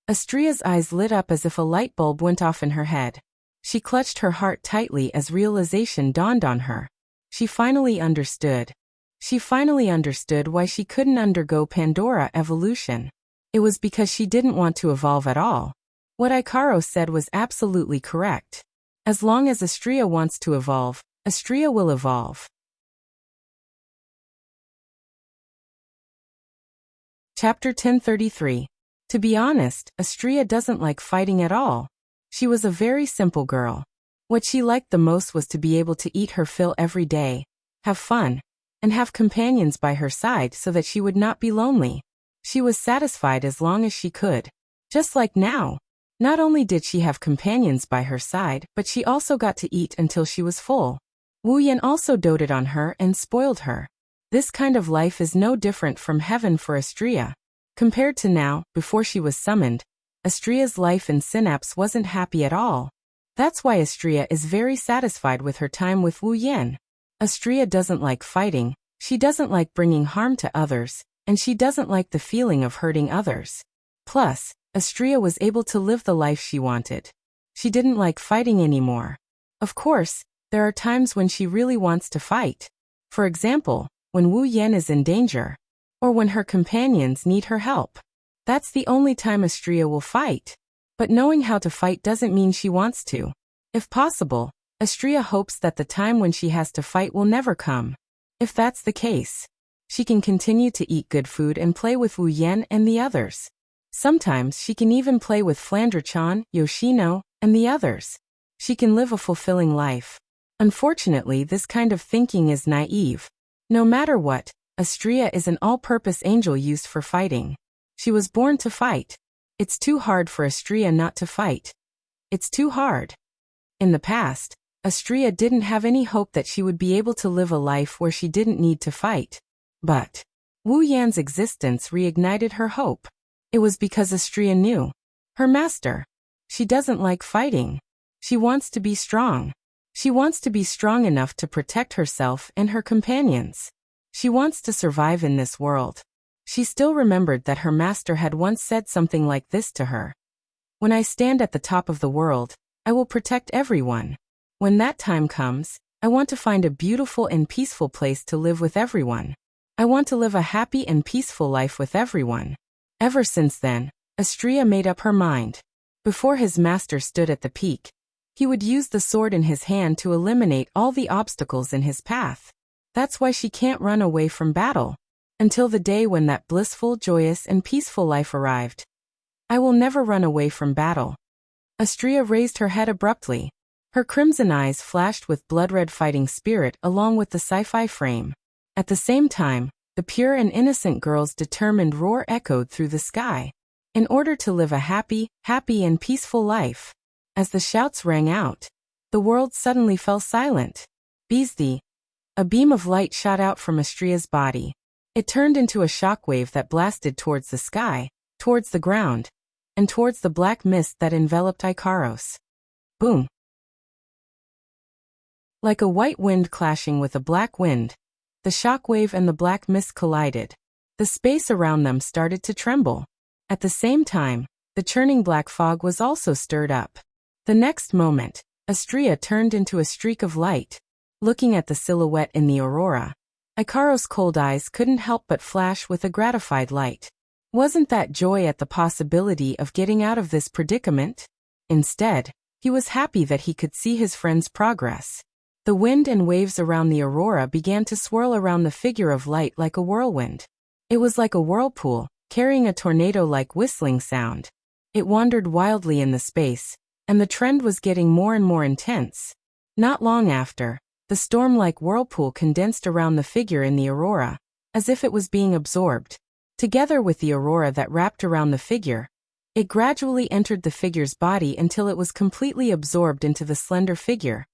Astria's eyes lit up as if a light bulb went off in her head. She clutched her heart tightly as realization dawned on her. She finally understood. She finally understood why she couldn't undergo Pandora evolution. It was because she didn't want to evolve at all. What Ikaros said was absolutely correct. As long as Astria wants to evolve, Astria will evolve. Chapter 1033. To be honest, Astria doesn't like fighting at all. She was a very simple girl. What she liked the most was to be able to eat her fill every day, have fun, and have companions by her side so that she would not be lonely. She was satisfied as long as she could. Just like now. Not only did she have companions by her side, but she also got to eat until she was full. Wu Yan also doted on her and spoiled her. This kind of life is no different from heaven for Astria. Compared to now, before she was summoned, Astria's life in Synapse wasn't happy at all. That's why Astria is very satisfied with her time with Wu Yan. Astria doesn't like fighting, she doesn't like bringing harm to others, and she doesn't like the feeling of hurting others. Plus, Astria was able to live the life she wanted. She didn't like fighting anymore. Of course, there are times when she really wants to fight. For example, when Wu Yan is in danger, or when her companions need her help. That's the only time Astria will fight. But knowing how to fight doesn't mean she wants to. If possible, Astria hopes that the time when she has to fight will never come. If that's the case, she can continue to eat good food and play with Wu Yan and the others. Sometimes she can even play with Flandre-chan, Yoshino, and the others. She can live a fulfilling life. Unfortunately, this kind of thinking is naive. No matter what, Astria is an all-purpose angel used for fighting. She was born to fight. It's too hard for Astria not to fight. It's too hard. In the past, Astria didn't have any hope that she would be able to live a life where she didn't need to fight. But Wu Yan's existence reignited her hope. It was because Astria knew. Her master. She doesn't like fighting. She wants to be strong. She wants to be strong enough to protect herself and her companions. She wants to survive in this world. She still remembered that her master had once said something like this to her. When I stand at the top of the world, I will protect everyone. When that time comes, I want to find a beautiful and peaceful place to live with everyone. I want to live a happy and peaceful life with everyone. Ever since then, Austria made up her mind. Before his master stood at the peak, he would use the sword in his hand to eliminate all the obstacles in his path. That's why she can't run away from battle. Until the day when that blissful, joyous, and peaceful life arrived. I will never run away from battle. Austria raised her head abruptly. Her crimson eyes flashed with blood-red fighting spirit along with the sci-fi frame. At the same time, the pure and innocent girl's determined roar echoed through the sky. In order to live a happy and peaceful life. As the shouts rang out, the world suddenly fell silent. Beastie. A beam of light shot out from Austria's body. It turned into a shockwave that blasted towards the sky, towards the ground, and towards the black mist that enveloped Icaros. Boom! Like a white wind clashing with a black wind, the shockwave and the black mist collided. The space around them started to tremble. At the same time, the churning black fog was also stirred up. The next moment, Austria turned into a streak of light. Looking at the silhouette in the aurora, Icaros' cold eyes couldn't help but flash with a gratified light. Wasn't that joy at the possibility of getting out of this predicament? Instead, he was happy that he could see his friend's progress. The wind and waves around the aurora began to swirl around the figure of light like a whirlwind. It was like a whirlpool, carrying a tornado-like whistling sound. It wandered wildly in the space, and the trend was getting more and more intense. Not long after, the storm-like whirlpool condensed around the figure in the aurora, as if it was being absorbed. Together with the aurora that wrapped around the figure, it gradually entered the figure's body until it was completely absorbed into the slender figure.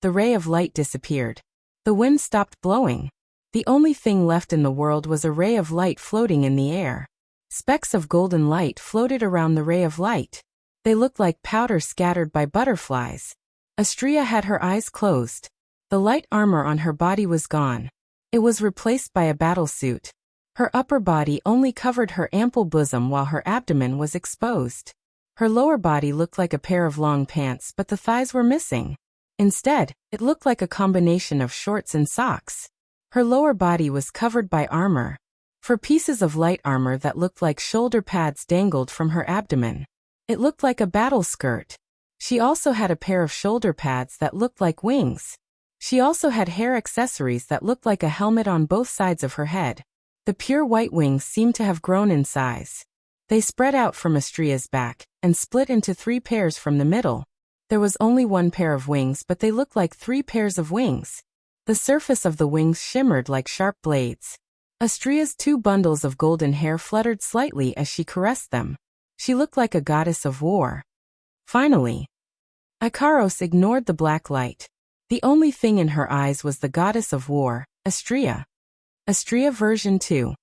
The ray of light disappeared. The wind stopped blowing. The only thing left in the world was a ray of light floating in the air. Specks of golden light floated around the ray of light. They looked like powder scattered by butterflies. Austria had her eyes closed. The light armor on her body was gone. It was replaced by a battle suit. Her upper body only covered her ample bosom while her abdomen was exposed. Her lower body looked like a pair of long pants, but the thighs were missing. Instead, it looked like a combination of shorts and socks. Her lower body was covered by armor. For pieces of light armor that looked like shoulder pads dangled from her abdomen. It looked like a battle skirt. She also had a pair of shoulder pads that looked like wings. She also had hair accessories that looked like a helmet on both sides of her head. The pure white wings seemed to have grown in size. They spread out from Austria's back, and split into 3 pairs from the middle. There was only 1 pair of wings, but they looked like 3 pairs of wings. The surface of the wings shimmered like sharp blades. Austria's 2 bundles of golden hair fluttered slightly as she caressed them. She looked like a goddess of war. Finally, Icaros ignored the black light. The only thing in her eyes was the goddess of war, Austria. Austria version 2.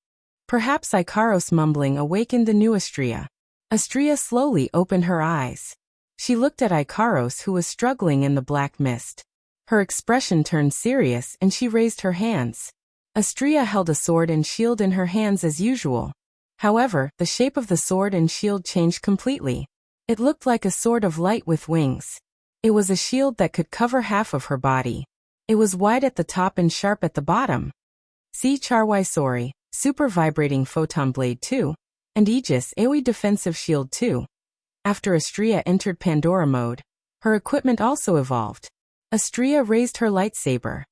Perhaps Icaros mumbling awakened the new Austria. Austria slowly opened her eyes. She looked at Icaros, who was struggling in the black mist. Her expression turned serious and she raised her hands. Austria held a sword and shield in her hands as usual. However, the shape of the sword and shield changed completely. It looked like a sword of light with wings. It was a shield that could cover half of her body. It was wide at the top and sharp at the bottom. See Charwai Sori, Super Vibrating Photon Blade 2, and Aegis AoE Defensive Shield 2. After Austria entered Pandora mode, her equipment also evolved. Austria raised her lightsaber.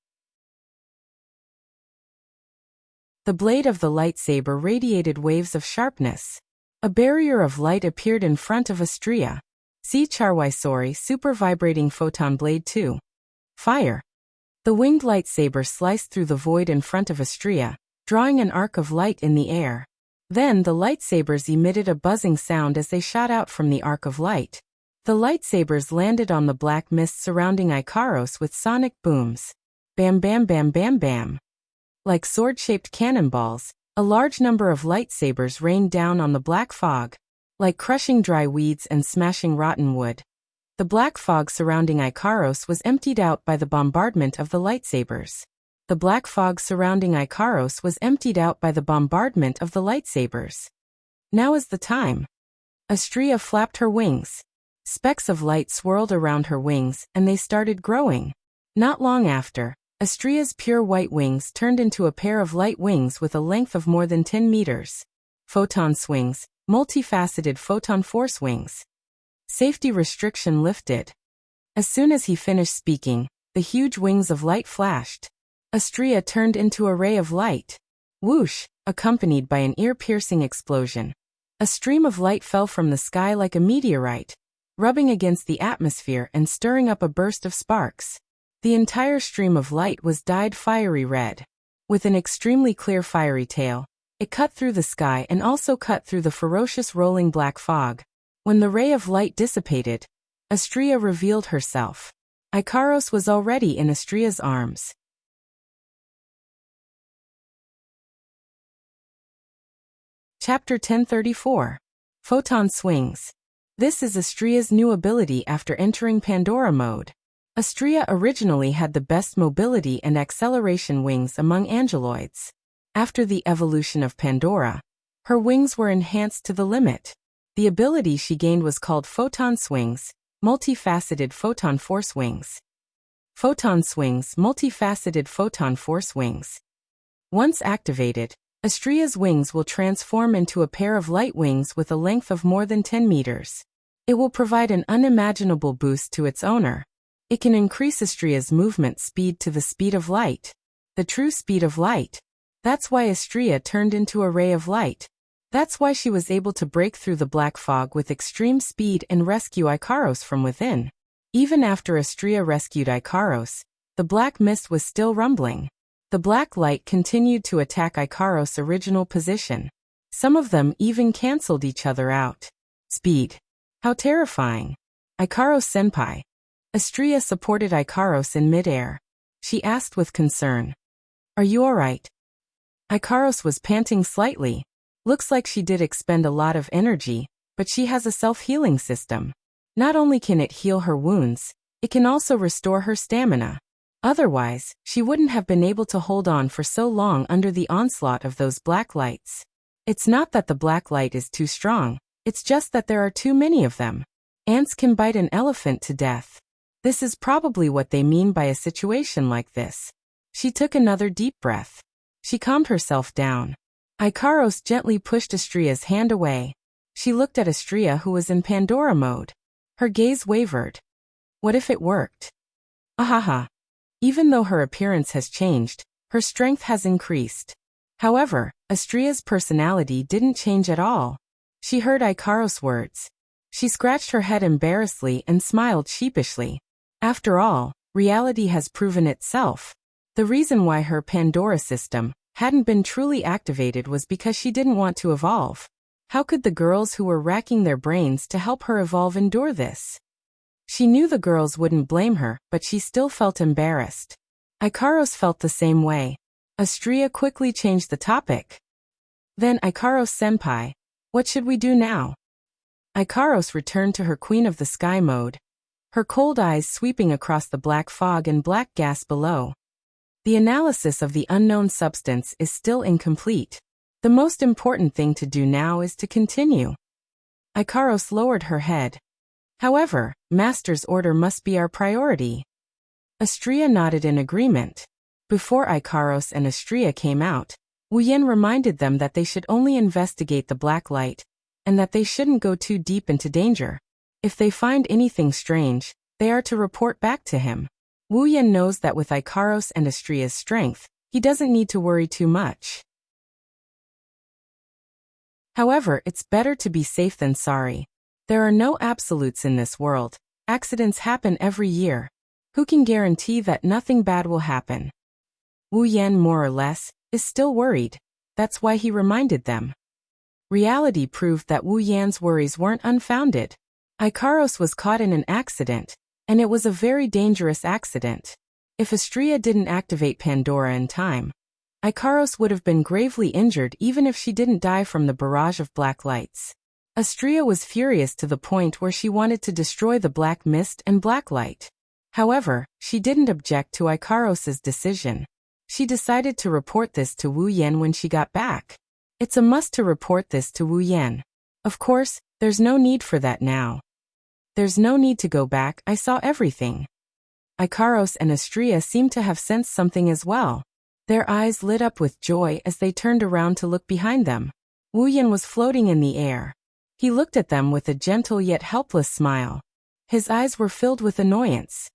The blade of the lightsaber radiated waves of sharpness. A barrier of light appeared in front of Austria. See Charwai Sori, Super Vibrating Photon Blade 2. Fire. The winged lightsaber sliced through the void in front of Austria, drawing an arc of light in the air. Then the lightsabers emitted a buzzing sound as they shot out from the arc of light. The lightsabers landed on the black mist surrounding Icaros with sonic booms. Bam bam bam bam bam. Like sword-shaped cannonballs, a large number of lightsabers rained down on the black fog. Like crushing dry weeds and smashing rotten wood. The black fog surrounding Icaros was emptied out by the bombardment of the lightsabers. The black fog surrounding Icaros was emptied out by the bombardment of the lightsabers. Now is the time. Austria flapped her wings. Specks of light swirled around her wings, and they started growing. Not long after, Astria's pure white wings turned into a pair of light wings with a length of more than 10 meters. Photon swings, multifaceted photon force wings. Safety restriction lifted. As soon as he finished speaking, the huge wings of light flashed. Astria turned into a ray of light. Whoosh, accompanied by an ear-piercing explosion. A stream of light fell from the sky like a meteorite, rubbing against the atmosphere and stirring up a burst of sparks. The entire stream of light was dyed fiery red. With an extremely clear fiery tail, it cut through the sky and also cut through the ferocious rolling black fog. When the ray of light dissipated, Astria revealed herself. Ikaros was already in Astria's arms. Chapter 1034. Photon Swings. This is Astria's new ability after entering Pandora mode. Astria originally had the best mobility and acceleration wings among angeloids. After the evolution of Pandora, her wings were enhanced to the limit. The ability she gained was called Photon Swings, multifaceted photon force wings. Photon swings, multifaceted photon force wings. Once activated, Astria's wings will transform into a pair of light wings with a length of more than 10 meters. It will provide an unimaginable boost to its owner. It can increase Astria's movement speed to the speed of light. The true speed of light. That's why Astria turned into a ray of light. That's why she was able to break through the black fog with extreme speed and rescue Ikaros from within. Even after Astria rescued Ikaros, the black mist was still rumbling. The black light continued to attack Ikaros' original position. Some of them even cancelled each other out. Speed. How terrifying. Ikaros-senpai. Astria supported Ikaros in midair. She asked with concern. Are you alright? Ikaros was panting slightly. Looks like she did expend a lot of energy, but she has a self-healing system. Not only can it heal her wounds, it can also restore her stamina. Otherwise, she wouldn't have been able to hold on for so long under the onslaught of those black lights. It's not that the black light is too strong, it's just that there are too many of them. Ants can bite an elephant to death. This is probably what they mean by a situation like this. She took another deep breath. She calmed herself down. Ikaros gently pushed Astria's hand away. She looked at Astria, who was in Pandora mode. Her gaze wavered. What if it worked? Ahaha. Even though her appearance has changed, her strength has increased. However, Astria's personality didn't change at all. She heard Ikaros' words. She scratched her head embarrassedly and smiled sheepishly. After all, reality has proven itself. The reason why her Pandora system hadn't been truly activated was because she didn't want to evolve. How could the girls who were racking their brains to help her evolve endure this? She knew the girls wouldn't blame her, but she still felt embarrassed. Ikaros felt the same way. Astria quickly changed the topic. Then Ikaros-senpai, what should we do now? Ikaros returned to her Queen of the Sky mode, her cold eyes sweeping across the black fog and black gas below. The analysis of the unknown substance is still incomplete. The most important thing to do now is to continue. Ikaros lowered her head. However, Master's order must be our priority. Astria nodded in agreement. Before Ikaros and Astria came out, Wuxian reminded them that they should only investigate the black light, and that they shouldn't go too deep into danger. If they find anything strange, they are to report back to him. Wuxian knows that with Ikaros and Astria's strength, he doesn't need to worry too much. However, it's better to be safe than sorry. There are no absolutes in this world. Accidents happen every year. Who can guarantee that nothing bad will happen? Wuxian, more or less, is still worried. That's why he reminded them. Reality proved that Wuxian's worries weren't unfounded. Ikaros was caught in an accident, and it was a very dangerous accident. If Astria didn't activate Pandora in time, Ikaros would have been gravely injured even if she didn't die from the barrage of black lights. Astria was furious to the point where she wanted to destroy the black mist and black light. However, she didn't object to Ikaros' decision. She decided to report this to Wuxian when she got back. It's a must to report this to Wuxian. Of course, there's no need for that now. There's no need to go back, I saw everything. Ikaros and Astrea seemed to have sensed something as well. Their eyes lit up with joy as they turned around to look behind them. Wuyan was floating in the air. He looked at them with a gentle yet helpless smile. His eyes were filled with annoyance.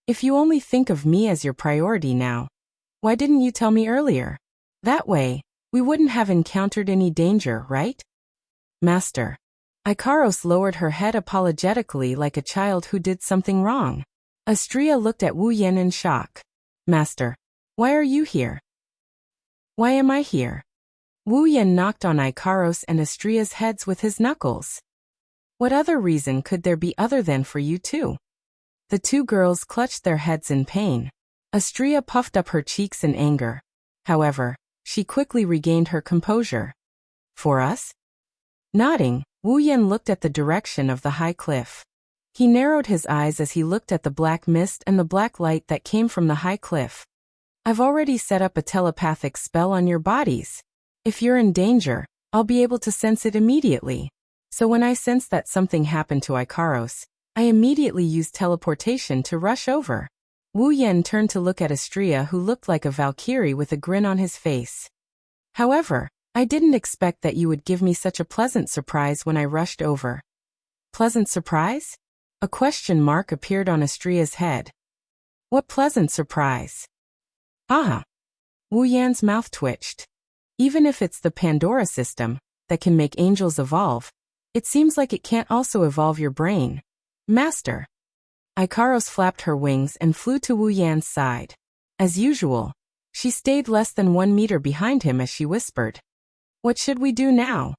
If you only think of me as your priority now, why didn't you tell me earlier? That way, we wouldn't have encountered any danger, right? Master. Ikaros lowered her head apologetically like a child who did something wrong. Astrea looked at Wu Yan in shock. Master. Why are you here? Why am I here? Wu Yan knocked on Ikaros and Astrea's heads with his knuckles. What other reason could there be other than for you two? The two girls clutched their heads in pain. Astrea puffed up her cheeks in anger. However, she quickly regained her composure. For us? Nodding, Wu Yan looked at the direction of the high cliff. He narrowed his eyes as he looked at the black mist and the black light that came from the high cliff. I've already set up a telepathic spell on your bodies. If you're in danger, I'll be able to sense it immediately. So when I sensed that something happened to Ikaros, I immediately used teleportation to rush over. Wu Yan turned to look at Astrea, who looked like a Valkyrie with a grin on his face. However, I didn't expect that you would give me such a pleasant surprise when I rushed over. Pleasant surprise? A question mark appeared on Astrea's head. What pleasant surprise? Ah! Wu Yan's mouth twitched. Even if it's the Pandora system that can make angels evolve, it seems like it can't also evolve your brain. Master. Ikaros flapped her wings and flew to Wu Yan's side. As usual, she stayed less than 1 meter behind him as she whispered. What should we do now?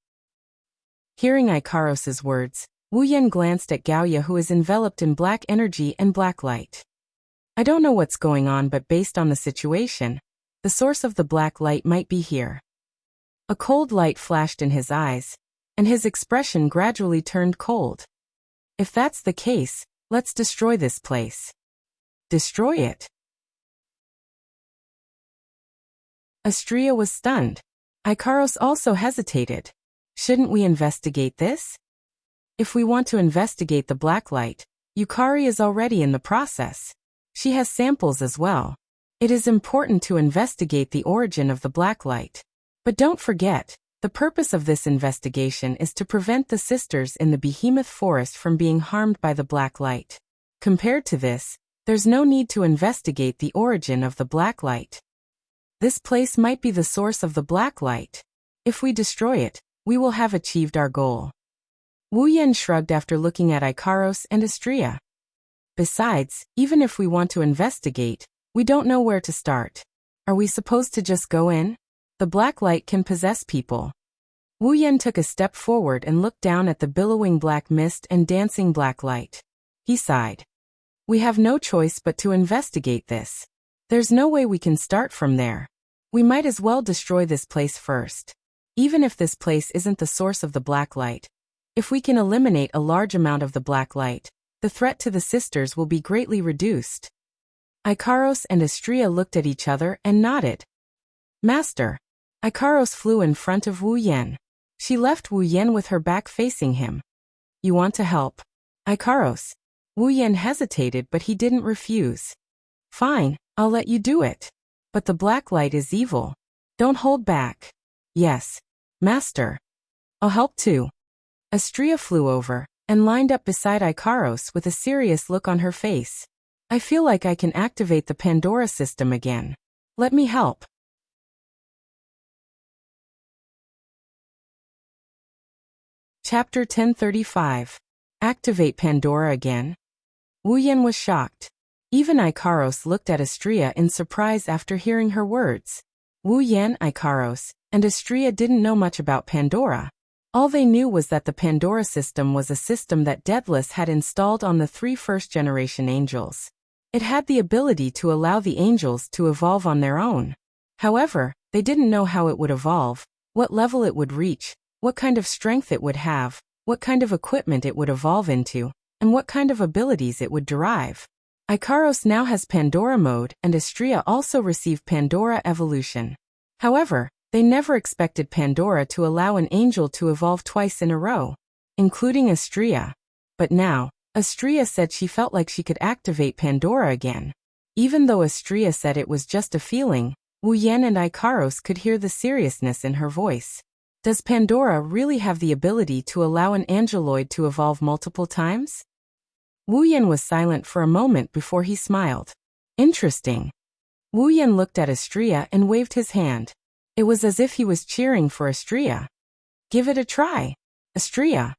Hearing Ikaros's words, Wu Yan glanced at Gaoya, who is enveloped in black energy and black light. I don't know what's going on, but based on the situation, the source of the black light might be here. A cold light flashed in his eyes, and his expression gradually turned cold. If that's the case, let's destroy this place. Destroy it? Astrea was stunned. Ikaros also hesitated. Shouldn't we investigate this? If we want to investigate the black light, Yukari is already in the process. She has samples as well. It is important to investigate the origin of the black light. But don't forget, the purpose of this investigation is to prevent the sisters in the Behemoth Forest from being harmed by the black light. Compared to this, there's no need to investigate the origin of the black light. This place might be the source of the black light. If we destroy it, we will have achieved our goal. Wu Yan shrugged after looking at Ikaros and Astrea. Besides, even if we want to investigate, we don't know where to start. Are we supposed to just go in? The black light can possess people. Wu Yan took a step forward and looked down at the billowing black mist and dancing black light. He sighed. We have no choice but to investigate this. There's no way we can start from there. We might as well destroy this place first. Even if this place isn't the source of the black light, if we can eliminate a large amount of the black light, the threat to the sisters will be greatly reduced. Ikaros and Astrea looked at each other and nodded. Master. Ikaros flew in front of Wu Yan. She left Wu Yan with her back facing him. You want to help? Ikaros. Wu Yan hesitated, but he didn't refuse. Fine, I'll let you do it. But the black light is evil. Don't hold back. Yes. Master. I'll help too. Astrea flew over and lined up beside Ikaros with a serious look on her face. I feel like I can activate the Pandora system again. Let me help. Chapter 1035. Activate Pandora again? Wu Yan was shocked. Even Ikaros looked at Astrea in surprise after hearing her words. Wu Yan, Ikaros, and Astrea didn't know much about Pandora. All they knew was that the Pandora system was a system that Daedalus had installed on the 3 first-generation angels. It had the ability to allow the angels to evolve on their own. However, they didn't know how it would evolve, what level it would reach, what kind of strength it would have, what kind of equipment it would evolve into, and what kind of abilities it would derive. Ikaros now has Pandora mode, and Astrea also received Pandora evolution. However, they never expected Pandora to allow an angel to evolve twice in a row, including Astrea. But now, Astria said she felt like she could activate Pandora again. Even though Astria said it was just a feeling, Wu Yan and Ikaros could hear the seriousness in her voice. Does Pandora really have the ability to allow an angeloid to evolve multiple times? Wu Yan was silent for a moment before he smiled. Interesting. Wu Yan looked at Astria and waved his hand. It was as if he was cheering for Astria. Give it a try, Astria.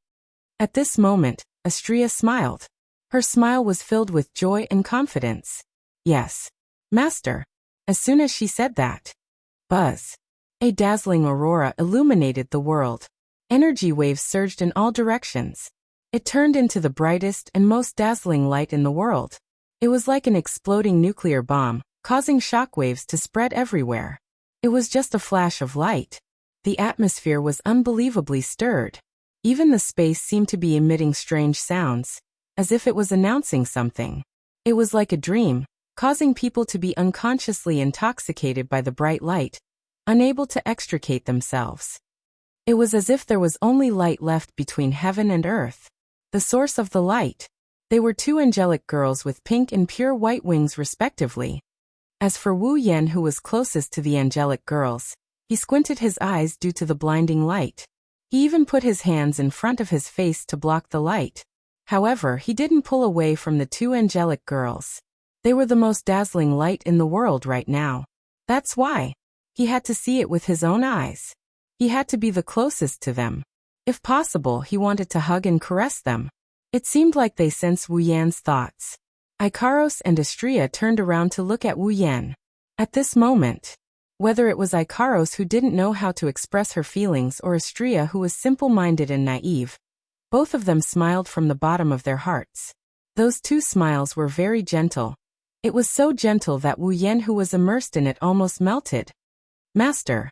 At this moment, Astria smiled. Her smile was filled with joy and confidence. Yes, Master. As soon as she said that, buzz. A dazzling aurora illuminated the world. Energy waves surged in all directions. It turned into the brightest and most dazzling light in the world. It was like an exploding nuclear bomb, causing shockwaves to spread everywhere. It was just a flash of light. The atmosphere was unbelievably stirred. Even the space seemed to be emitting strange sounds, as if it was announcing something. It was like a dream, causing people to be unconsciously intoxicated by the bright light, unable to extricate themselves. It was as if there was only light left between heaven and earth. The source of the light. They were two angelic girls with pink and pure white wings respectively. As for Wu Yan, who was closest to the angelic girls, he squinted his eyes due to the blinding light. He even put his hands in front of his face to block the light. However, he didn't pull away from the two angelic girls. They were the most dazzling light in the world right now. That's why. He had to see it with his own eyes. He had to be the closest to them. If possible, he wanted to hug and caress them. It seemed like they sensed Wu Yan's thoughts. Ikaros and Astria turned around to look at Wu Yan. At this moment, whether it was Ikaros who didn't know how to express her feelings or Astria who was simple-minded and naive, both of them smiled from the bottom of their hearts. Those two smiles were very gentle. It was so gentle that Wu Yan, who was immersed in it, almost melted. Master.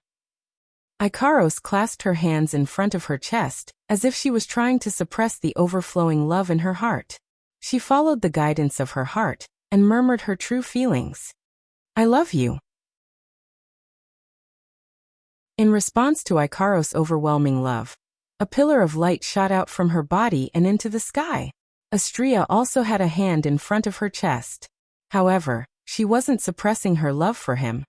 Ikaros clasped her hands in front of her chest, as if she was trying to suppress the overflowing love in her heart. She followed the guidance of her heart, and murmured her true feelings. I love you. In response to Ikaros' overwhelming love, a pillar of light shot out from her body and into the sky. Astria also had a hand in front of her chest. However, she wasn't suppressing her love for him.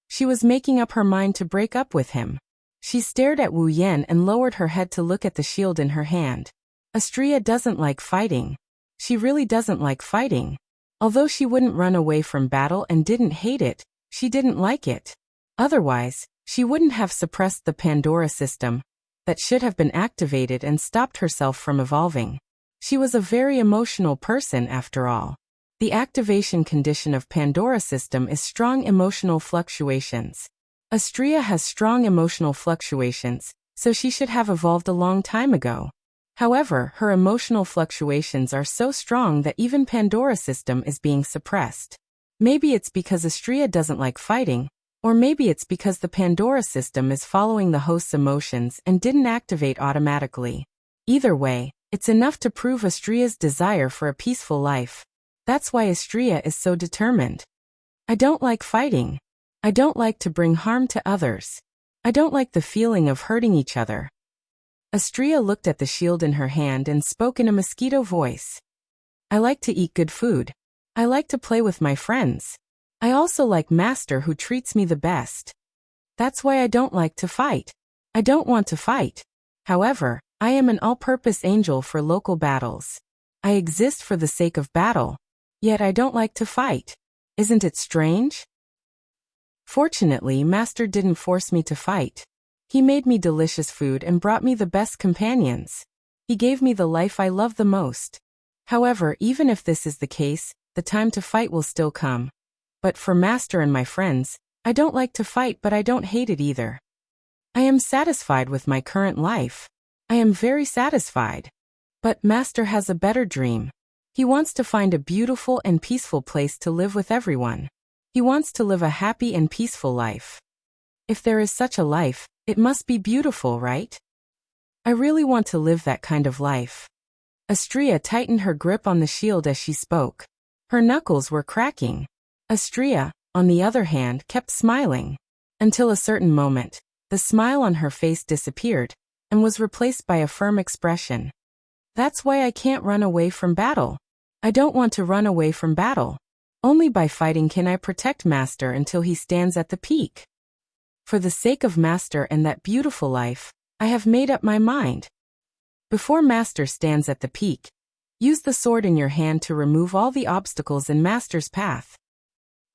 She was making up her mind to break up with him. She stared at Wu Yan and lowered her head to look at the shield in her hand. Astria doesn't like fighting. She really doesn't like fighting. Although she wouldn't run away from battle and didn't hate it, she didn't like it. Otherwise, she wouldn't have suppressed the Pandora system that should have been activated and stopped herself from evolving. She was a very emotional person after all. The activation condition of Pandora system is strong emotional fluctuations. Astria has strong emotional fluctuations, so she should have evolved a long time ago. However, her emotional fluctuations are so strong that even Pandora system is being suppressed. Maybe it's because Astria doesn't like fighting, or maybe it's because the Pandora system is following the host's emotions and didn't activate automatically. Either way, it's enough to prove Astria's desire for a peaceful life. That's why Astria is so determined. I don't like fighting. I don't like to bring harm to others. I don't like the feeling of hurting each other. Astria looked at the shield in her hand and spoke in a mosquito voice. I like to eat good food. I like to play with my friends. I also like Master who treats me the best. That's why I don't like to fight. I don't want to fight. However, I am an all-purpose angel for local battles. I exist for the sake of battle. Yet I don't like to fight. Isn't it strange? Fortunately, Master didn't force me to fight. He made me delicious food and brought me the best companions. He gave me the life I love the most. However, even if this is the case, the time to fight will still come. But for Master and my friends, I don't like to fight, but I don't hate it either. I am satisfied with my current life. I am very satisfied. But Master has a better dream. He wants to find a beautiful and peaceful place to live with everyone. He wants to live a happy and peaceful life. If there is such a life, it must be beautiful, right? I really want to live that kind of life. Astria tightened her grip on the shield as she spoke. Her knuckles were cracking. Astria, on the other hand, kept smiling. Until a certain moment, the smile on her face disappeared and was replaced by a firm expression. That's why I can't run away from battle. I don't want to run away from battle. Only by fighting can I protect Master until he stands at the peak. For the sake of Master and that beautiful life, I have made up my mind. Before Master stands at the peak, use the sword in your hand to remove all the obstacles in Master's path.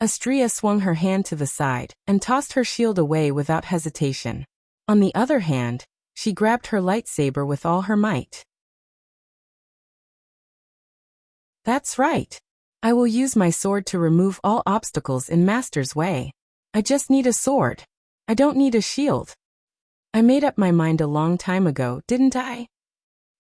Astrea swung her hand to the side and tossed her shield away without hesitation. On the other hand, she grabbed her lightsaber with all her might. That's right. I will use my sword to remove all obstacles in Master's way. I just need a sword. I don't need a shield. I made up my mind a long time ago, didn't I?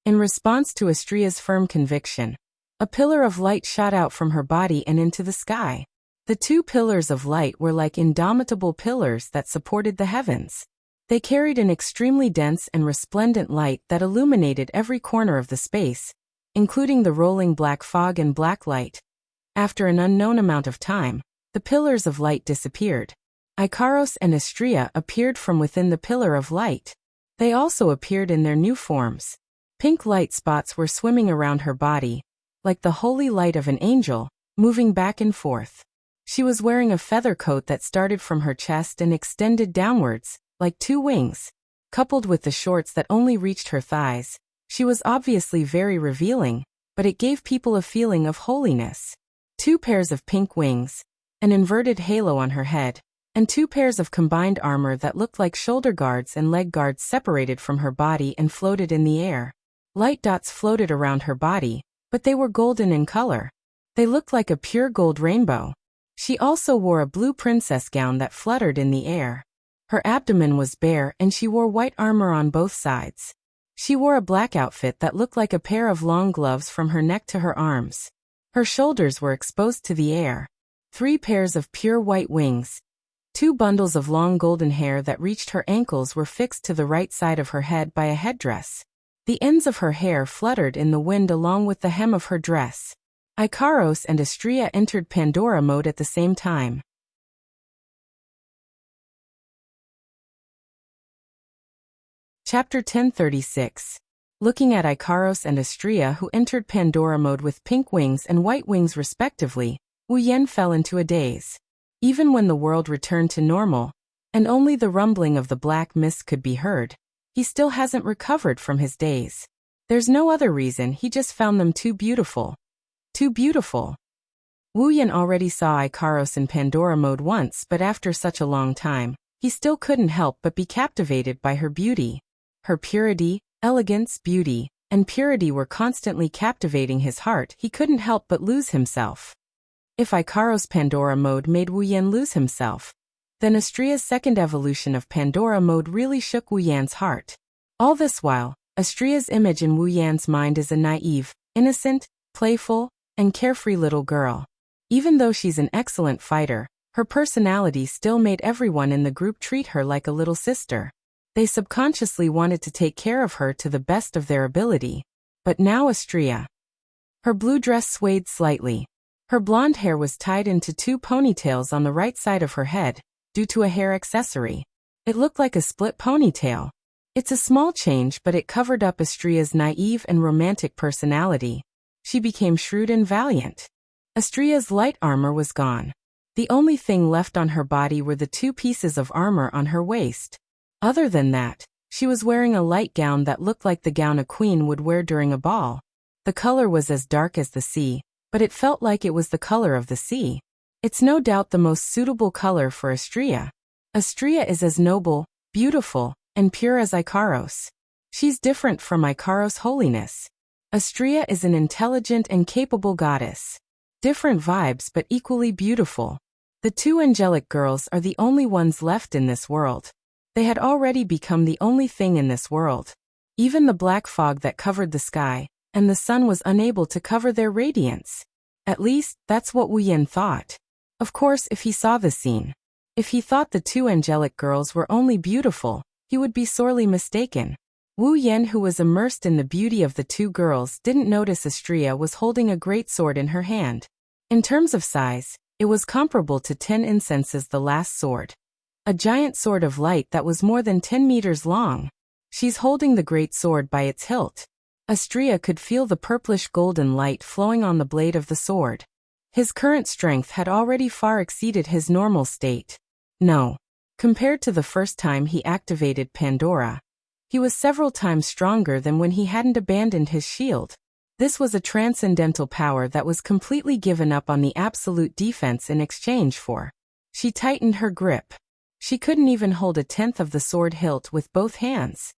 In response to Astrea's firm conviction, a pillar of light shot out from her body and into the sky. The two pillars of light were like indomitable pillars that supported the heavens. They carried an extremely dense and resplendent light that illuminated every corner of the space, including the rolling black fog and black light. After an unknown amount of time, the pillars of light disappeared. Ikaros and Astrea appeared from within the pillar of light. They also appeared in their new forms. Pink light spots were swimming around her body, like the holy light of an angel, moving back and forth. She was wearing a feather coat that started from her chest and extended downwards, like two wings. Coupled with the shorts that only reached her thighs, she was obviously very revealing, but it gave people a feeling of holiness. 2 pairs of pink wings, an inverted halo on her head, and 2 pairs of combined armor that looked like shoulder guards and leg guards separated from her body and floated in the air. Light dots floated around her body, but they were golden in color. They looked like a pure gold rainbow. She also wore a blue princess gown that fluttered in the air. Her abdomen was bare and she wore white armor on both sides. She wore a black outfit that looked like a pair of long gloves from her neck to her arms. Her shoulders were exposed to the air. 3 pairs of pure white wings. 2 bundles of long golden hair that reached her ankles were fixed to the right side of her head by a headdress. The ends of her hair fluttered in the wind along with the hem of her dress. Ikaros and Astrea entered Pandora mode at the same time. Chapter 1036. Looking at Ikaros and Astrea, who entered Pandora mode with pink wings and white wings respectively, Wu Yan fell into a daze. Even when the world returned to normal, and only the rumbling of the black mist could be heard, he still hasn't recovered from his daze. There's no other reason, he just found them too beautiful. Too beautiful. Wu Yan already saw Ikaros in Pandora mode once, but after such a long time, he still couldn't help but be captivated by her beauty. Her purity, elegance, beauty, and purity were constantly captivating his heart. He couldn't help but lose himself. If Ikaros' Pandora mode made Wu Yan lose himself, then Astrea's second evolution of Pandora mode really shook Wu Yan's heart. All this while, Astrea's image in Wu Yan's mind is a naive, innocent, playful, and carefree little girl. Even though she's an excellent fighter, her personality still made everyone in the group treat her like a little sister. They subconsciously wanted to take care of her to the best of their ability. But now Astrea. Her blue dress swayed slightly. Her blonde hair was tied into 2 ponytails on the right side of her head, due to a hair accessory. It looked like a split ponytail. It's a small change, but it covered up Astrea's naive and romantic personality. She became shrewd and valiant. Astrea's light armor was gone. The only thing left on her body were the 2 pieces of armor on her waist. Other than that, she was wearing a light gown that looked like the gown a queen would wear during a ball. The color was as dark as the sea, but it felt like it was the color of the sea. It's no doubt the most suitable color for Astrea. Astrea is as noble, beautiful, and pure as Ikaros. She's different from Ikaros' holiness. Astrea is an intelligent and capable goddess. Different vibes but equally beautiful. The 2 angelic girls are the only ones left in this world. They had already become the only thing in this world. Even the black fog that covered the sky, and the sun was unable to cover their radiance. At least, that's what Wu Yan thought. Of course, if he saw the scene, if he thought the 2 angelic girls were only beautiful, he would be sorely mistaken. Wu Yan, who was immersed in the beauty of the 2 girls, didn't notice Astrea was holding a great sword in her hand. In terms of size, it was comparable to 10 incenses, the last sword. A giant sword of light that was more than 10 meters long. She's holding the great sword by its hilt. Astria could feel the purplish golden light flowing on the blade of the sword. His current strength had already far exceeded his normal state. No. Compared to the first time he activated Pandora, he was several times stronger than when he hadn't abandoned his shield. This was a transcendental power that was completely given up on the absolute defense in exchange for. She tightened her grip. She couldn't even hold a tenth of the sword hilt with both hands.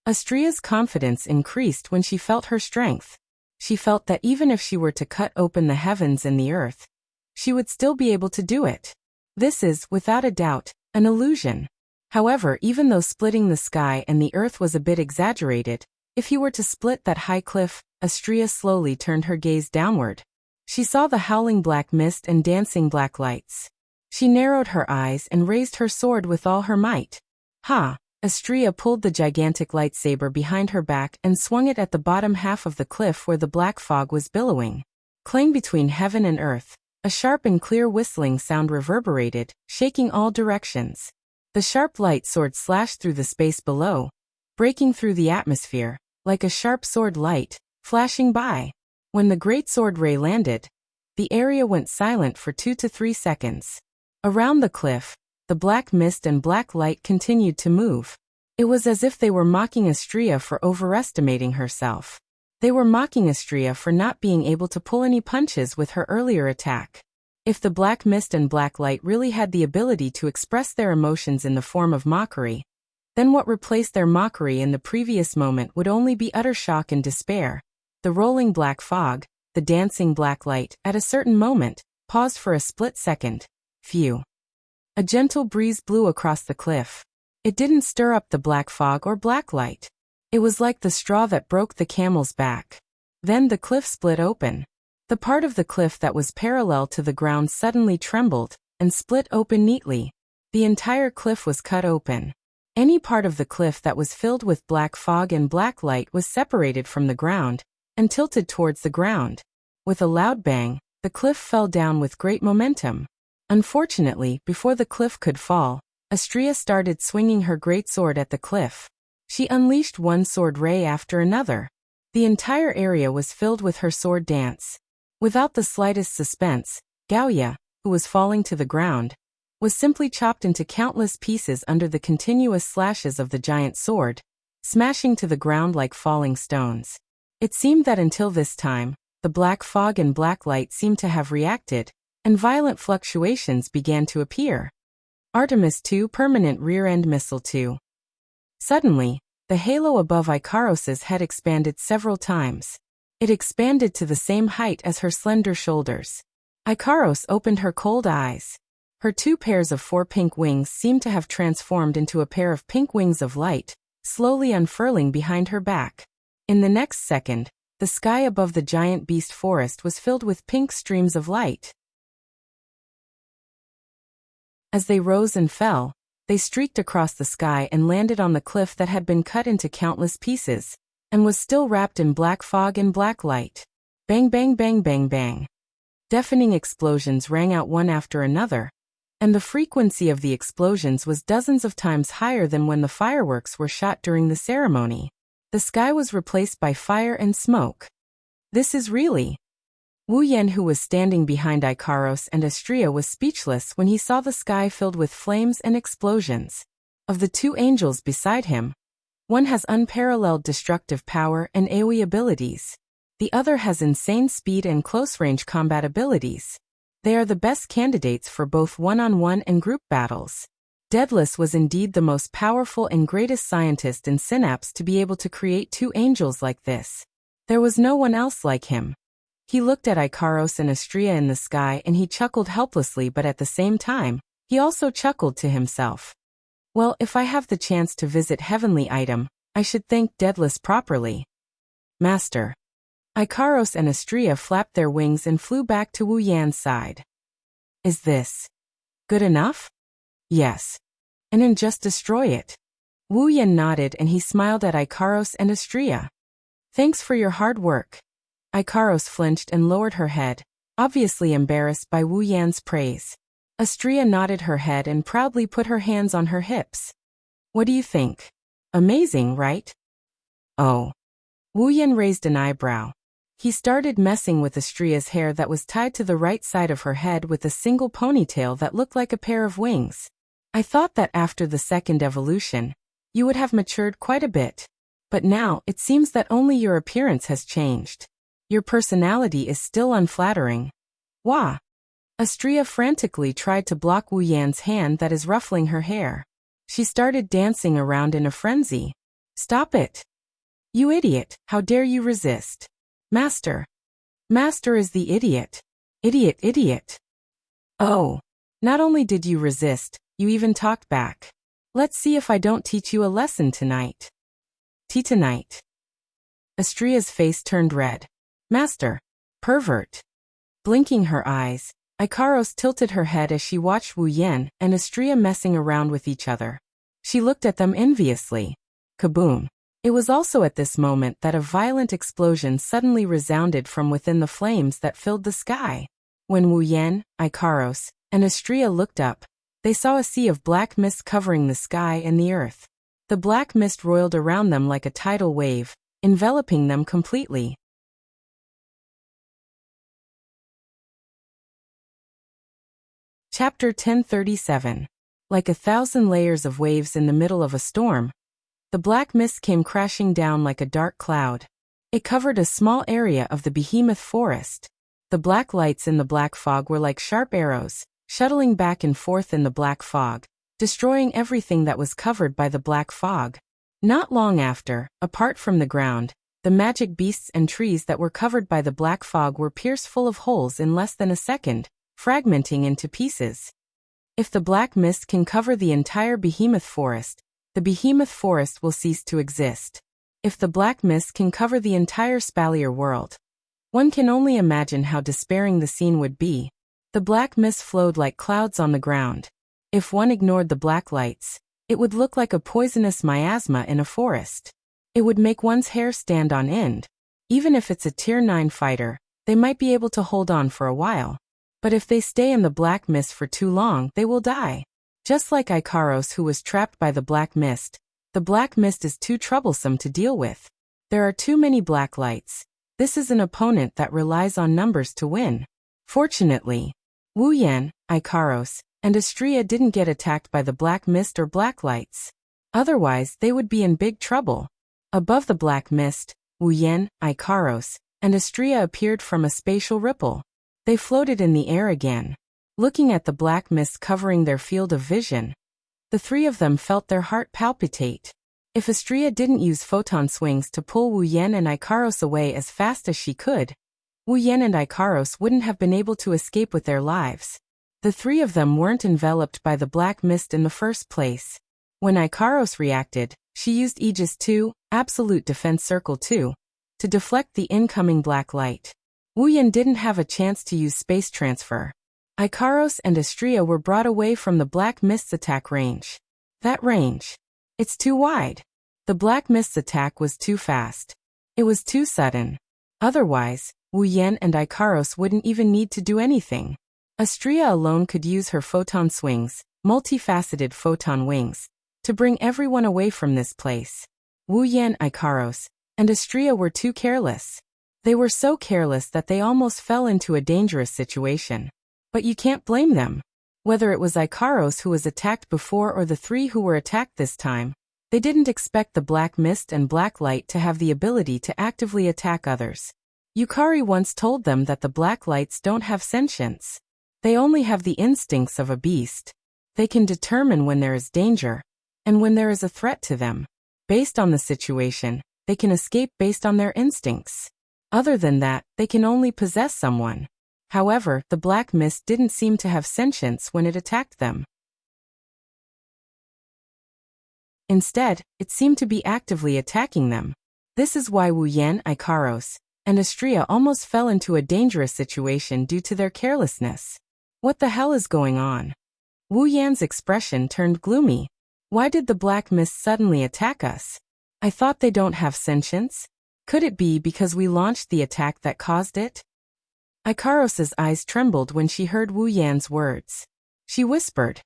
Astria's confidence increased when she felt her strength. She felt that even if she were to cut open the heavens and the earth, she would still be able to do it. This is, without a doubt, an illusion. However, even though splitting the sky and the earth was a bit exaggerated, if he were to split that high cliff, Astria slowly turned her gaze downward. She saw the howling black mist and dancing black lights. She narrowed her eyes and raised her sword with all her might. Ha! Astria pulled the gigantic lightsaber behind her back and swung it at the bottom half of the cliff where the black fog was billowing. Clang between heaven and earth. A sharp and clear whistling sound reverberated, shaking all directions. The sharp light sword slashed through the space below, breaking through the atmosphere, like a sharp sword light, flashing by. When the great sword ray landed, the area went silent for 2 to 3 seconds. Around the cliff, the black mist and black light continued to move. It was as if they were mocking Astria for overestimating herself. They were mocking Astria for not being able to pull any punches with her earlier attack. If the black mist and black light really had the ability to express their emotions in the form of mockery, then what replaced their mockery in the previous moment would only be utter shock and despair. The rolling black fog, the dancing black light, at a certain moment, paused for a split second. Phew. A gentle breeze blew across the cliff. It didn't stir up the black fog or black light. It was like the straw that broke the camel's back. Then the cliff split open. The part of the cliff that was parallel to the ground suddenly trembled and split open neatly. The entire cliff was cut open. Any part of the cliff that was filled with black fog and black light was separated from the ground and tilted towards the ground. With a loud bang, the cliff fell down with great momentum. Unfortunately, before the cliff could fall, Astria started swinging her greatsword at the cliff. She unleashed one sword ray after another. The entire area was filled with her sword dance. Without the slightest suspense, Wuxia, who was falling to the ground, was simply chopped into countless pieces under the continuous slashes of the giant sword, smashing to the ground like falling stones. It seemed that until this time, the black fog and black light seemed to have reacted, and violent fluctuations began to appear. Artemis II Permanent Rear-End Missile 2. Suddenly, the halo above Ikaros's head expanded several times. It expanded to the same height as her slender shoulders. Ikaros opened her cold eyes. Her 2 pairs of 4 pink wings seemed to have transformed into a pair of pink wings of light, slowly unfurling behind her back. In the next second, the sky above the giant beast forest was filled with pink streams of light. As they rose and fell, they streaked across the sky and landed on the cliff that had been cut into countless pieces, and was still wrapped in black fog and black light. Bang bang bang bang bang. Deafening explosions rang out one after another, and the frequency of the explosions was dozens of times higher than when the fireworks were shot during the ceremony. The sky was replaced by fire and smoke. This is really... Wu Yan, who was standing behind Ikaros and Astria, was speechless when he saw the sky filled with flames and explosions. Of the 2 angels beside him, one has unparalleled destructive power and AoE abilities. The other has insane speed and close-range combat abilities. They are the best candidates for both one-on-one and group battles. Daedalus was indeed the most powerful and greatest scientist in Synapse to be able to create 2 angels like this. There was no one else like him. He looked at Ikaros and Astria in the sky and he chuckled helplessly, but at the same time, he also chuckled to himself. Well, if I have the chance to visit Heavenly Item, I should thank Daedalus properly. Master. Ikaros and Astria flapped their wings and flew back to Wu Yan's side. Is this good enough? Yes. And then just destroy it. Wu Yan nodded and he smiled at Ikaros and Astria. Thanks for your hard work. Ikaros flinched and lowered her head, obviously embarrassed by Wu Yan's praise. Astria nodded her head and proudly put her hands on her hips. What do you think? Amazing, right? Oh. Wu Yan raised an eyebrow. He started messing with Astria's hair that was tied to the right side of her head with a single ponytail that looked like a pair of wings. I thought that after the second evolution, you would have matured quite a bit. But now, it seems that only your appearance has changed. Your personality is still unflattering. Wah! Astria frantically tried to block Wu Yan's hand that is ruffling her hair. She started dancing around in a frenzy. Stop it! You idiot, how dare you resist? Master. Master is the idiot. Idiot, idiot. Oh. Not only did you resist, you even talked back. Let's see if I don't teach you a lesson tonight. Tonight. Astria's face turned red. Master. Pervert. Blinking her eyes, Ikaros tilted her head as she watched Wu Yan and Astria messing around with each other. She looked at them enviously. Kaboom. It was also at this moment that a violent explosion suddenly resounded from within the flames that filled the sky. When Wu Yan, Ikaros, and Astria looked up, they saw a sea of black mist covering the sky and the earth. The black mist roiled around them like a tidal wave, enveloping them completely. Chapter 1037. Like 1,000 layers of waves in the middle of a storm, the black mist came crashing down like a dark cloud. It covered a small area of the behemoth forest. The black lights in the black fog were like sharp arrows, shuttling back and forth in the black fog, destroying everything that was covered by the black fog. Not long after, apart from the ground, the magic beasts and trees that were covered by the black fog were pierced full of holes in less than a second, fragmenting into pieces. If the black mist can cover the entire behemoth forest, the behemoth forest will cease to exist. If the black mist can cover the entire Spalier world, one can only imagine how despairing the scene would be. The black mist flowed like clouds on the ground. If one ignored the black lights, it would look like a poisonous miasma in a forest. It would make one's hair stand on end. Even if it's a Tier 9 fighter, they might be able to hold on for a while. But if they stay in the black mist for too long, they will die. Just like Ikaros, who was trapped by the black mist, the black mist is too troublesome to deal with. There are too many black lights. This is an opponent that relies on numbers to win. Fortunately, Wu Yan, Ikaros, and Astria didn't get attacked by the black mist or black lights. Otherwise, they would be in big trouble. Above the black mist, Wu Yan, Ikaros, and Astria appeared from a spatial ripple. They floated in the air again. Looking at the black mist covering their field of vision, the three of them felt their heart palpitate. If Astria didn't use photon swings to pull Wu Yan and Ikaros away as fast as she could, Wu Yan and Ikaros wouldn't have been able to escape with their lives. The three of them weren't enveloped by the black mist in the first place. When Ikaros reacted, she used Aegis 2, Absolute Defense Circle 2, to deflect the incoming black light. Wu Yan didn't have a chance to use space transfer. Ikaros and Astria were brought away from the black mist's attack range. That range. It's too wide. The black mist's attack was too fast. It was too sudden. Otherwise, Wu Yan and Ikaros wouldn't even need to do anything. Astria alone could use her photon swings, multifaceted photon wings, to bring everyone away from this place. Wu Yan, Ikaros, and Astria were too careless. They were so careless that they almost fell into a dangerous situation. But you can't blame them. Whether it was Ikaros who was attacked before or the three who were attacked this time, they didn't expect the black mist and black light to have the ability to actively attack others. Yukari once told them that the black lights don't have sentience. They only have the instincts of a beast. They can determine when there is danger, and when there is a threat to them. Based on the situation, they can escape based on their instincts. Other than that, they can only possess someone. However, the black mist didn't seem to have sentience when it attacked them. Instead, it seemed to be actively attacking them. This is why Wu Yan, Ikaros, and Astria almost fell into a dangerous situation due to their carelessness. What the hell is going on? Wu Yan's expression turned gloomy. Why did the black mist suddenly attack us? I thought they don't have sentience. Could it be because we launched the attack that caused it? Ikaros's eyes trembled when she heard Wu Yan's words. She whispered,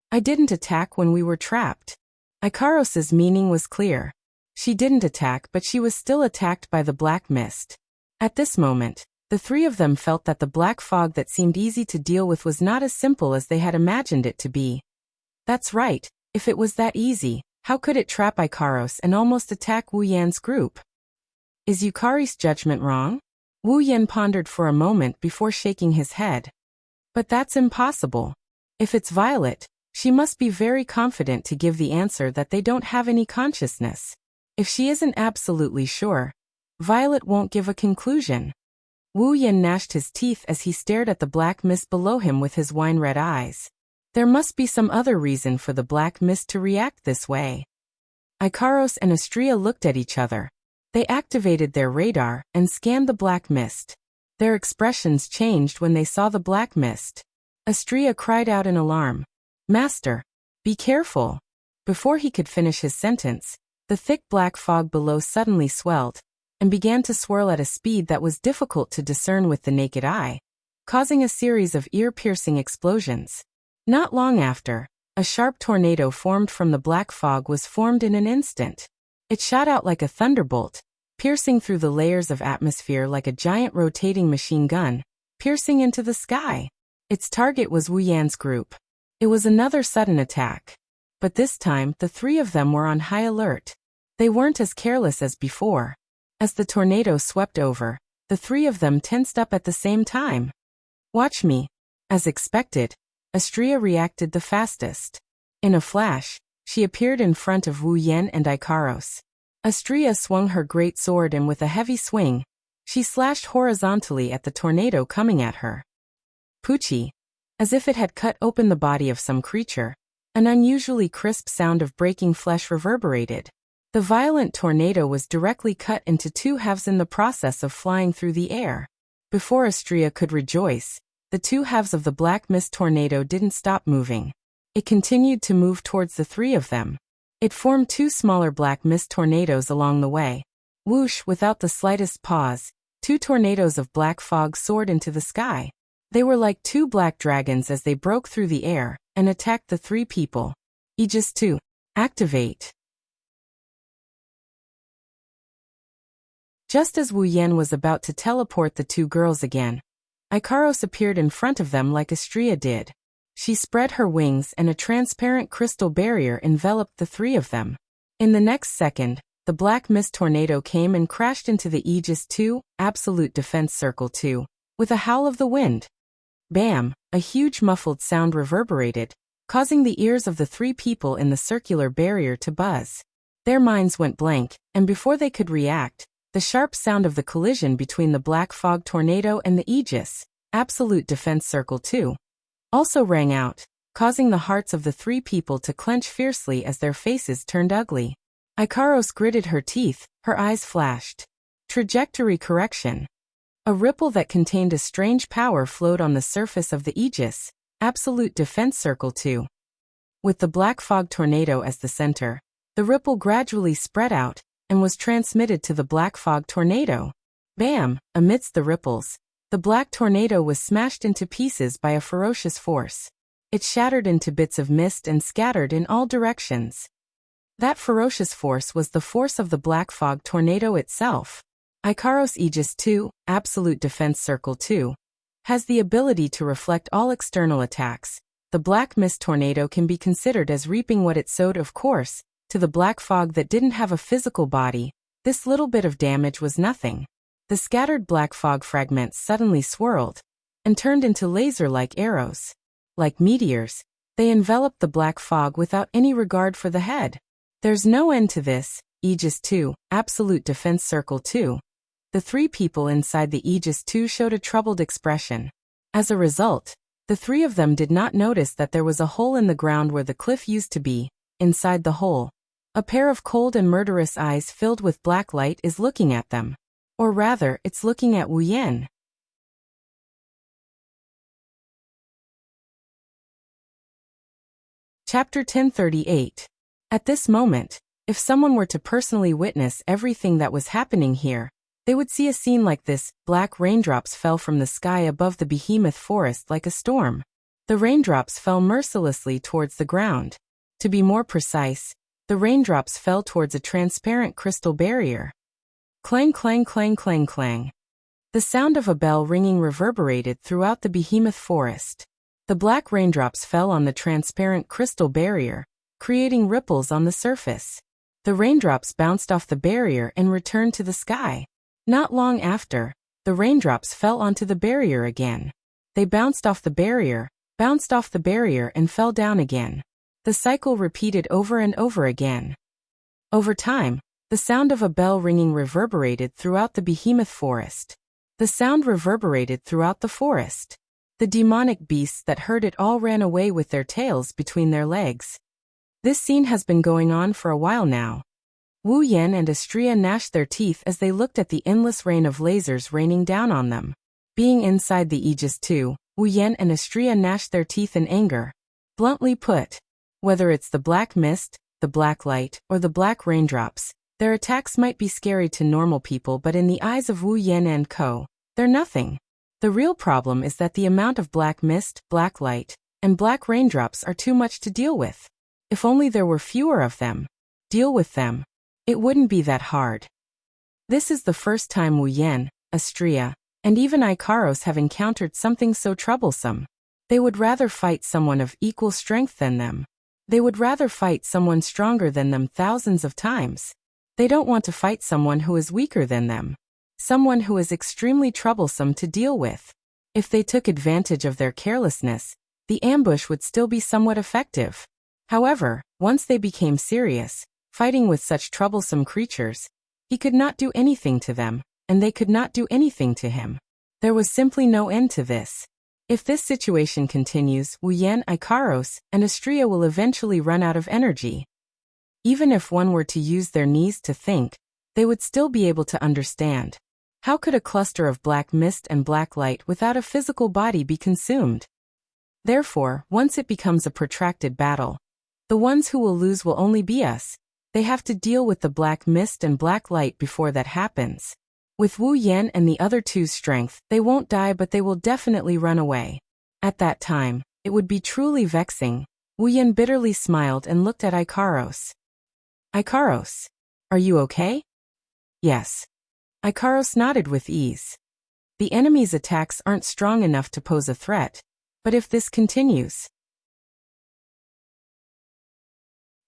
I didn't attack when we were trapped. Ikaros's meaning was clear. She didn't attack, but she was still attacked by the black mist. At this moment, the three of them felt that the black fog that seemed easy to deal with was not as simple as they had imagined it to be. That's right, if it was that easy, how could it trap Ikaros and almost attack Wu Yan's group? Is Yukari's judgment wrong? Wu Yan pondered for a moment before shaking his head. But that's impossible. If it's Violet, she must be very confident to give the answer that they don't have any consciousness. If she isn't absolutely sure, Violet won't give a conclusion. Wu Yan gnashed his teeth as he stared at the black mist below him with his wine-red eyes. There must be some other reason for the black mist to react this way. Ikaros and Astria looked at each other. They activated their radar and scanned the black mist. Their expressions changed when they saw the black mist. Astria cried out in alarm. "Master, be careful!" Before he could finish his sentence, the thick black fog below suddenly swelled and began to swirl at a speed that was difficult to discern with the naked eye, causing a series of ear-piercing explosions. Not long after, a sharp tornado formed from the black fog was formed in an instant. It shot out like a thunderbolt, piercing through the layers of atmosphere like a giant rotating machine gun, piercing into the sky. Its target was Wu Yan's group. It was another sudden attack. But this time, the three of them were on high alert. They weren't as careless as before. As the tornado swept over, the three of them tensed up at the same time. "Watch me." As expected, Astria reacted the fastest. In a flash, she appeared in front of Wu Yan and Ikaros. Astria swung her great sword and with a heavy swing, she slashed horizontally at the tornado coming at her. Poochie! As if it had cut open the body of some creature, an unusually crisp sound of breaking flesh reverberated. The violent tornado was directly cut into two halves in the process of flying through the air. Before Astria could rejoice, the two halves of the black mist tornado didn't stop moving. It continued to move towards the three of them. It formed two smaller black mist tornadoes along the way. Whoosh! Without the slightest pause, two tornadoes of black fog soared into the sky. They were like two black dragons as they broke through the air and attacked the three people. Aegis 2. Activate. Just as Wu Yan was about to teleport the two girls again, Ikaros appeared in front of them like Astria did. She spread her wings and a transparent crystal barrier enveloped the three of them. In the next second, the black mist tornado came and crashed into the Aegis 2, Absolute Defense Circle 2, with a howl of the wind. Bam! A huge muffled sound reverberated, causing the ears of the three people in the circular barrier to buzz. Their minds went blank, and before they could react, the sharp sound of the collision between the black fog tornado and the Aegis, Absolute Defense Circle 2, also rang out, causing the hearts of the three people to clench fiercely as their faces turned ugly. Ikaros gritted her teeth, her eyes flashed. Trajectory correction. A ripple that contained a strange power flowed on the surface of the Aegis, Absolute Defense Circle 2. With the black fog tornado as the center, the ripple gradually spread out and was transmitted to the black fog tornado. Bam! Amidst the ripples, the black tornado was smashed into pieces by a ferocious force. It shattered into bits of mist and scattered in all directions. That ferocious force was the force of the black fog tornado itself. Ikaros Aegis 2, Absolute Defense Circle 2, has the ability to reflect all external attacks. The black mist tornado can be considered as reaping what it sowed, of course. To the black fog that didn't have a physical body, this little bit of damage was nothing. The scattered black fog fragments suddenly swirled and turned into laser-like arrows. Like meteors, they enveloped the black fog without any regard for the head. There's no end to this. Aegis 2, Absolute Defense Circle 2. The three people inside the Aegis 2 showed a troubled expression. As a result, the three of them did not notice that there was a hole in the ground where the cliff used to be. Inside the hole, a pair of cold and murderous eyes filled with black light is looking at them. Or rather, it's looking at Wu Yan. Chapter 1038. At this moment, if someone were to personally witness everything that was happening here, they would see a scene like this. Black raindrops fell from the sky above the behemoth forest like a storm. The raindrops fell mercilessly towards the ground. To be more precise, The raindrops fell towards a transparent crystal barrier. Clang, clang, clang, clang, clang. The sound of a bell ringing reverberated throughout the behemoth forest. The black raindrops fell on the transparent crystal barrier, creating ripples on the surface. The raindrops bounced off the barrier and returned to the sky. Not long after, the raindrops fell onto the barrier again. They bounced off the barrier and fell down again. The cycle repeated over and over again. Over time, the sound of a bell ringing reverberated throughout the behemoth forest. The sound reverberated throughout the forest. The demonic beasts that heard it all ran away with their tails between their legs. This scene has been going on for a while now. Wu Yan and Astrea gnashed their teeth as they looked at the endless rain of lasers raining down on them. Being inside the Aegis too, Wu Yan and Astrea gnashed their teeth in anger. Bluntly put, whether it's the black mist, the black light, or the black raindrops, their attacks might be scary to normal people, but in the eyes of Wu Yan and co., they're nothing. The real problem is that the amount of black mist, black light, and black raindrops are too much to deal with. If only there were fewer of them. Deal with them. It wouldn't be that hard. This is the first time Wu Yan, Astrea, and even Ikaros have encountered something so troublesome. They would rather fight someone of equal strength than them. They would rather fight someone stronger than them thousands of times. They don't want to fight someone who is weaker than them. Someone who is extremely troublesome to deal with. If they took advantage of their carelessness, the ambush would still be somewhat effective. However, once they became serious, fighting with such troublesome creatures, he could not do anything to them, and they could not do anything to him. There was simply no end to this. If this situation continues, Wu Yan, Ikaros, and Astrea will eventually run out of energy. Even if one were to use their knees to think, they would still be able to understand. How could a cluster of black mist and black light without a physical body be consumed? Therefore, once it becomes a protracted battle, the ones who will lose will only be us. They have to deal with the black mist and black light before that happens. With Wu Yan and the other two's strength, they won't die, but they will definitely run away. At that time, it would be truly vexing. Wu Yan bitterly smiled and looked at Ikaros. Ikaros, are you okay? Yes. Ikaros nodded with ease. The enemy's attacks aren't strong enough to pose a threat, but if this continues...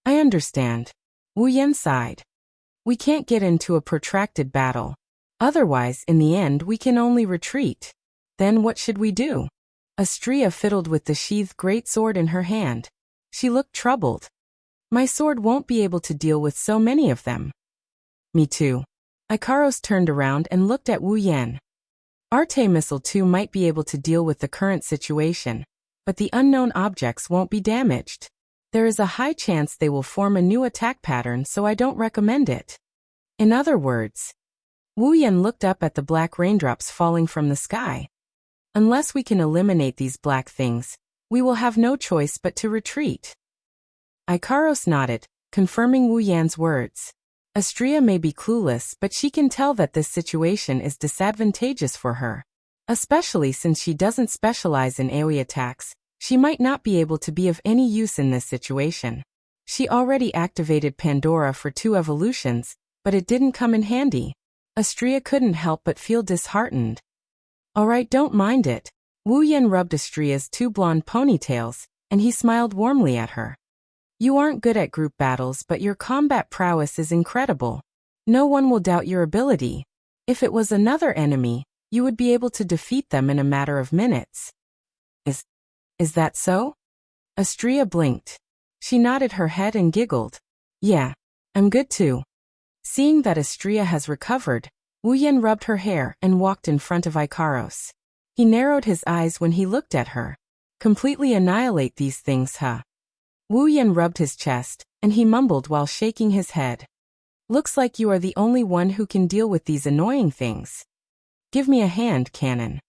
I understand. Wu Yan sighed. We can't get into a protracted battle. Otherwise, in the end, we can only retreat. Then what should we do? Astrea fiddled with the sheathed great sword in her hand. She looked troubled. My sword won't be able to deal with so many of them. Me too. Ikaros turned around and looked at Wu Yan. Arte Missile 2 might be able to deal with the current situation, but the unknown objects won't be damaged. There is a high chance they will form a new attack pattern, so I don't recommend it. In other words, Wu Yan looked up at the black raindrops falling from the sky. Unless we can eliminate these black things, we will have no choice but to retreat. Ikaros nodded, confirming Wu Yan's words. Astrea may be clueless, but she can tell that this situation is disadvantageous for her. Especially since she doesn't specialize in AoE attacks, she might not be able to be of any use in this situation. She already activated Pandora for 2 evolutions, but it didn't come in handy. Astrea couldn't help but feel disheartened. Alright, don't mind it. Wu Yan rubbed Astrea's 2 blonde ponytails, and he smiled warmly at her. You aren't good at group battles, but your combat prowess is incredible. No one will doubt your ability. If it was another enemy, you would be able to defeat them in a matter of minutes. Is that so? Astrea blinked. She nodded her head and giggled. Yeah, I'm good too. Seeing that Astrea has recovered, Wu Yan rubbed her hair and walked in front of Ikaros. He narrowed his eyes when he looked at her. Completely annihilate these things, huh? Wu Yan rubbed his chest, and he mumbled while shaking his head. Looks like you are the only one who can deal with these annoying things. Give me a hand, Cannon.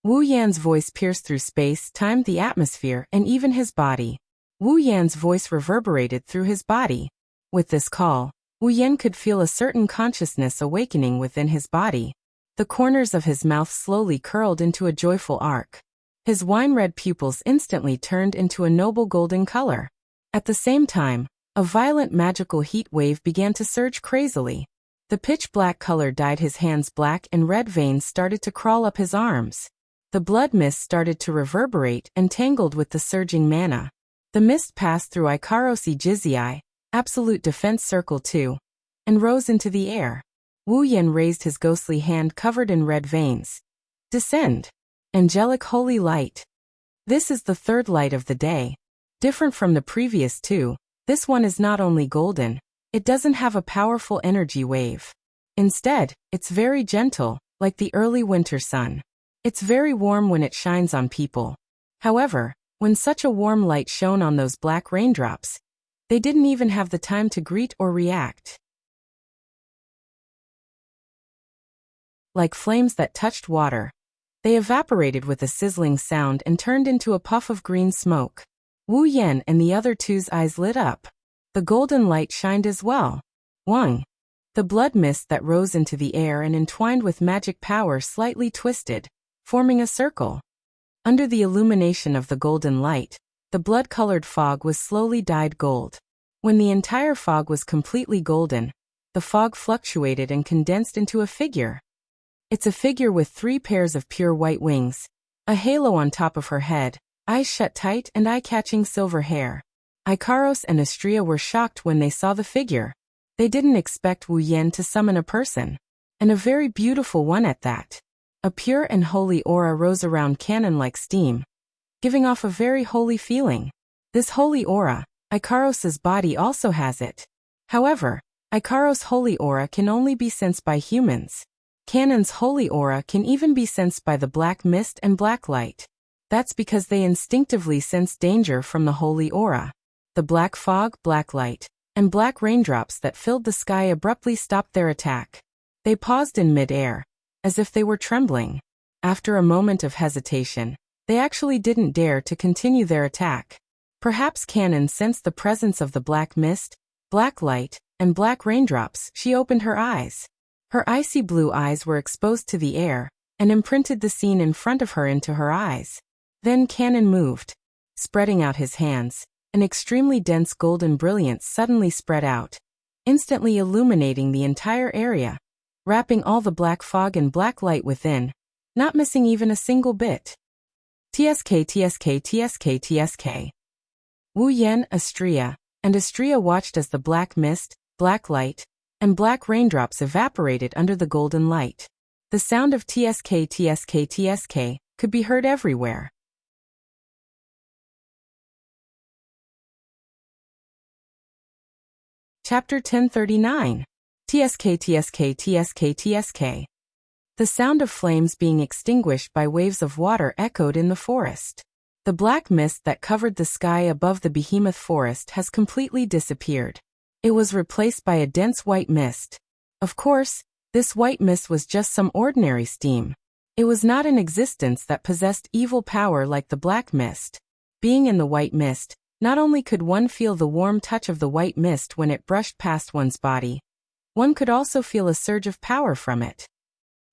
Wu Yan's voice pierced through space, time, the atmosphere, and even his body. Wu Yan's voice reverberated through his body. With this call, Wu Yan could feel a certain consciousness awakening within his body. The corners of his mouth slowly curled into a joyful arc. His wine-red pupils instantly turned into a noble golden color. At the same time, A violent magical heat wave began to surge crazily. The pitch-black color dyed his hands black and red veins started to crawl up his arms. The blood mist started to reverberate and tangled with the surging mana. The mist passed through Ikaros Ijizii, absolute defense circle 2, and rose into the air. Wu Yan raised his ghostly hand covered in red veins. Descend. Angelic holy light. This is the third light of the day. Different from the previous two, this one is not only golden, it doesn't have a powerful energy wave. Instead, it's very gentle, like the early winter sun. It's very warm when it shines on people. However, when such a warm light shone on those black raindrops, they didn't even have the time to greet or react. Like flames that touched water, they evaporated with a sizzling sound and turned into a puff of green smoke. Wu Yan and the other two's eyes lit up. The golden light shined as well. Wang. The blood mist that rose into the air and entwined with magic power slightly twisted, forming a circle. Under the illumination of the golden light, the blood-colored fog was slowly dyed gold. When the entire fog was completely golden, the fog fluctuated and condensed into a figure. It's a figure with 3 pairs of pure white wings, a halo on top of her head, eyes shut tight and eye-catching silver hair. Ikaros and Astrea were shocked when they saw the figure. They didn't expect Wu Yan to summon a person, and a very beautiful one at that. A pure and holy aura rose around Canon like steam, giving off a very holy feeling. This holy aura, Ikaros's body also has it. However, Ikaros' holy aura can only be sensed by humans. Canon's holy aura can even be sensed by the black mist and black light. That's because they instinctively sense danger from the holy aura. The black fog, black light, and black raindrops that filled the sky abruptly stopped their attack. They paused in mid-air, as if they were trembling. After a moment of hesitation, they actually didn't dare to continue their attack. Perhaps Canon sensed the presence of the black mist, black light, and black raindrops. She opened her eyes. Her icy blue eyes were exposed to the air, and imprinted the scene in front of her into her eyes. Then Canon moved. Spreading out his hands, an extremely dense golden brilliance suddenly spread out, instantly illuminating the entire area, wrapping all the black fog and black light within, not missing even a single bit. TSK. Wu Yan, Astrea, and Astrea watched as the black mist, black light, and black raindrops evaporated under the golden light. The sound of TSK could be heard everywhere. Chapter 1039. TSK. The sound of flames being extinguished by waves of water echoed in the forest. The black mist that covered the sky above the behemoth forest has completely disappeared. It was replaced by a dense white mist. Of course, this white mist was just some ordinary steam. It was not an existence that possessed evil power like the black mist. Being in the white mist, not only could one feel the warm touch of the white mist when it brushed past one's body, one could also feel a surge of power from it.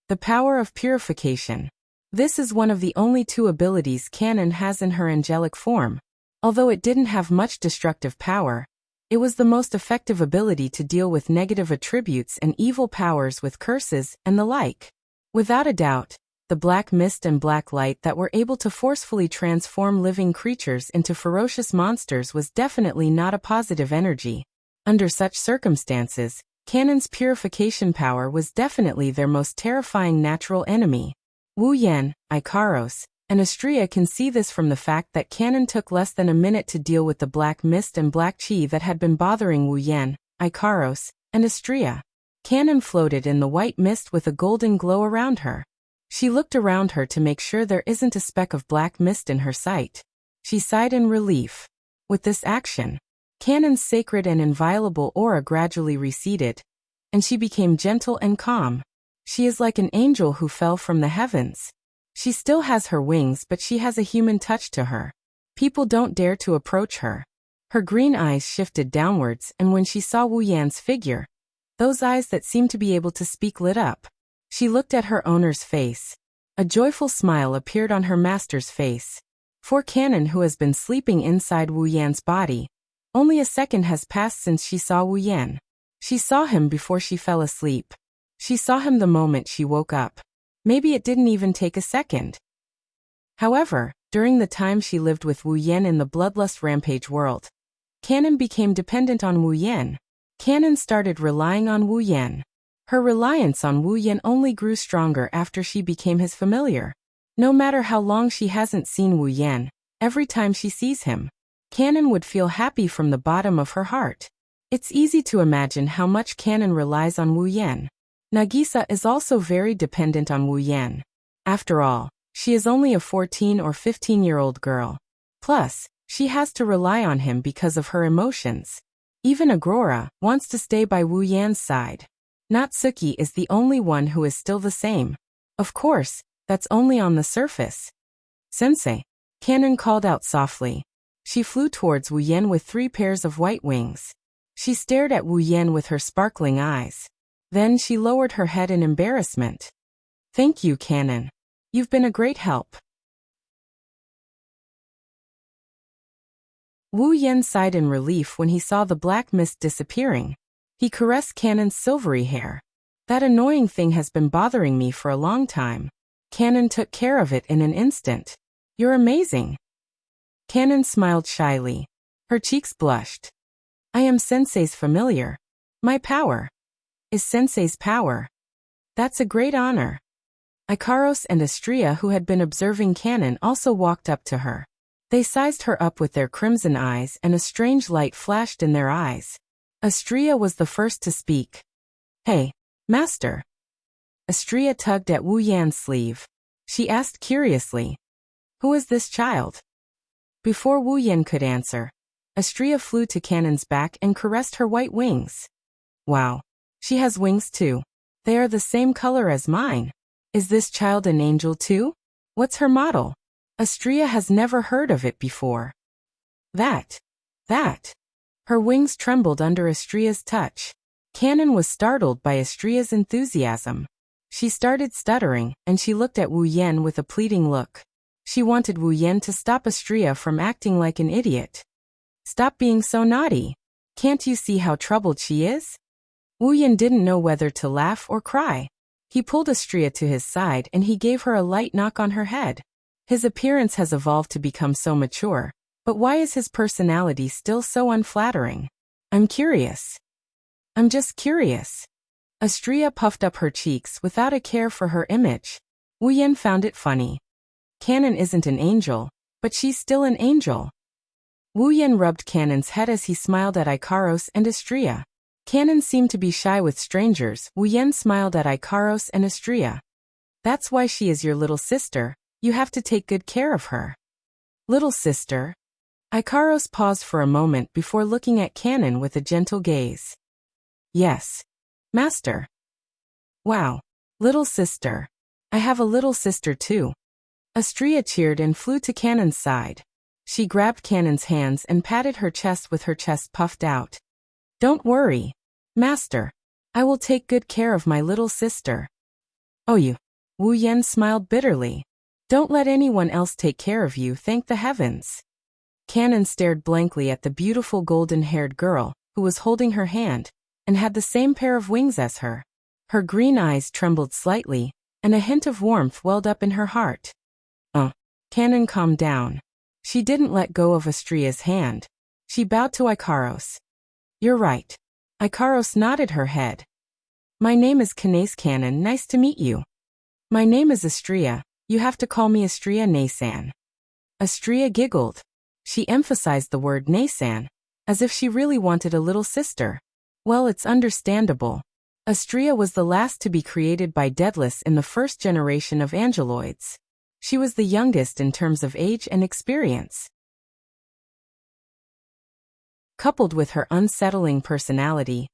The power of purification. This is one of the only 2 abilities Canon has in her angelic form. Although it didn't have much destructive power, it was the most effective ability to deal with negative attributes and evil powers with curses and the like. Without a doubt, the black mist and black light that were able to forcefully transform living creatures into ferocious monsters was definitely not a positive energy. Under such circumstances, Canon's purification power was definitely their most terrifying natural enemy. Wu Yan, Ikaros, and Astrea can see this from the fact that Canon took less than a minute to deal with the black mist and black chi that had been bothering Wu Yan, Ikaros, and Astrea. Canon floated in the white mist with a golden glow around her. She looked around her to make sure there isn't a speck of black mist in her sight. She sighed in relief. With this action, Canon's sacred and inviolable aura gradually receded, and she became gentle and calm. She is like an angel who fell from the heavens. She still has her wings, but she has a human touch to her. People don't dare to approach her. Her green eyes shifted downwards, and when she saw Wu Yan's figure, those eyes that seemed to be able to speak lit up. She looked at her owner's face. A joyful smile appeared on her master's face. For Canon, who has been sleeping inside Wu Yan's body, Only a second has passed since she saw Wu Yan. She saw him before she fell asleep. She saw him the moment she woke up. Maybe it didn't even take a second. However, during the time she lived with Wu Yan in the bloodlust rampage world, Canon became dependent on Wu Yan. Canon started relying on Wu Yan. Her reliance on Wu Yan only grew stronger after she became his familiar. No matter how long she hasn't seen Wu Yan, every time she sees him, Canon would feel happy from the bottom of her heart. It's easy to imagine how much Canon relies on Wu Yan. Nagisa is also very dependent on Wu Yan. After all, she is only a 14 or 15-year-old girl. Plus, she has to rely on him because of her emotions. Even Aurora wants to stay by Wu Yan's side. Natsuki is the only one who is still the same. Of course, that's only on the surface. Sensei, Canon called out softly. She flew towards Wu Yan with 3 pairs of white wings. She stared at Wu Yan with her sparkling eyes. Then she lowered her head in embarrassment. Thank you, Canon. You've been a great help. Wu Yan sighed in relief when he saw the black mist disappearing. He caressed Canon's silvery hair. That annoying thing has been bothering me for a long time. Canon took care of it in an instant. You're amazing. Canon smiled shyly. Her cheeks blushed. I am Sensei's familiar. My power is Sensei's power. That's a great honor. Ikaros and Astria, who had been observing Canon, also walked up to her. They sized her up with their crimson eyes, and a strange light flashed in their eyes. Astria was the first to speak. Hey, Master. Astria tugged at Wu Yan's sleeve. She asked curiously, who is this child? Before Wu Yan could answer, Astria flew to Canon's back and caressed her white wings. Wow. She has wings too. They are the same color as mine. Is this child an angel too? What's her model? Astria has never heard of it before. That. Her wings trembled under Astria's touch. Canon was startled by Astria's enthusiasm. She started stuttering, and she looked at Wu Yan with a pleading look. She wanted Wu Yan to stop Astria from acting like an idiot. Stop being so naughty. Can't you see how troubled she is? Wu Yan didn't know whether to laugh or cry. He pulled Astria to his side and he gave her a light knock on her head. His appearance has evolved to become so mature, but why is his personality still so unflattering? I'm curious. I'm just curious. Astria puffed up her cheeks without a care for her image. Wu Yan found it funny. Canon isn't an angel, but she's still an angel. Wu Yan rubbed Canon's head as he smiled at Ikaros and Astria. Canon seemed to be shy with strangers. Wu Yan smiled at Ikaros and Astria. That's why she is your little sister. You have to take good care of her. Little sister? Ikaros paused for a moment before looking at Canon with a gentle gaze. Yes. Master. Wow. Little sister. I have a little sister too. Astria cheered and flew to Canon's side. She grabbed Canon's hands and patted her chest with her chest puffed out. Don't worry, Master. I will take good care of my little sister. Oh, you. Wu Yan smiled bitterly. Don't let anyone else take care of you, thank the heavens. Canon stared blankly at the beautiful golden-haired girl, who was holding her hand, and had the same pair of wings as her. Her green eyes trembled slightly, and a hint of warmth welled up in her heart. Canon calmed down. She didn't let go of Astria's hand. She bowed to Ikaros. You're right. Ikaros nodded her head. My name is Kanase Canon, nice to meet you. My name is Astria, you have to call me Astria Nasan. Astria giggled. She emphasized the word Nasan, as if she really wanted a little sister. Well, it's understandable. Astria was the last to be created by Daedalus in the first generation of angeloids. She was the youngest in terms of age and experience. Coupled with her unsettling personality,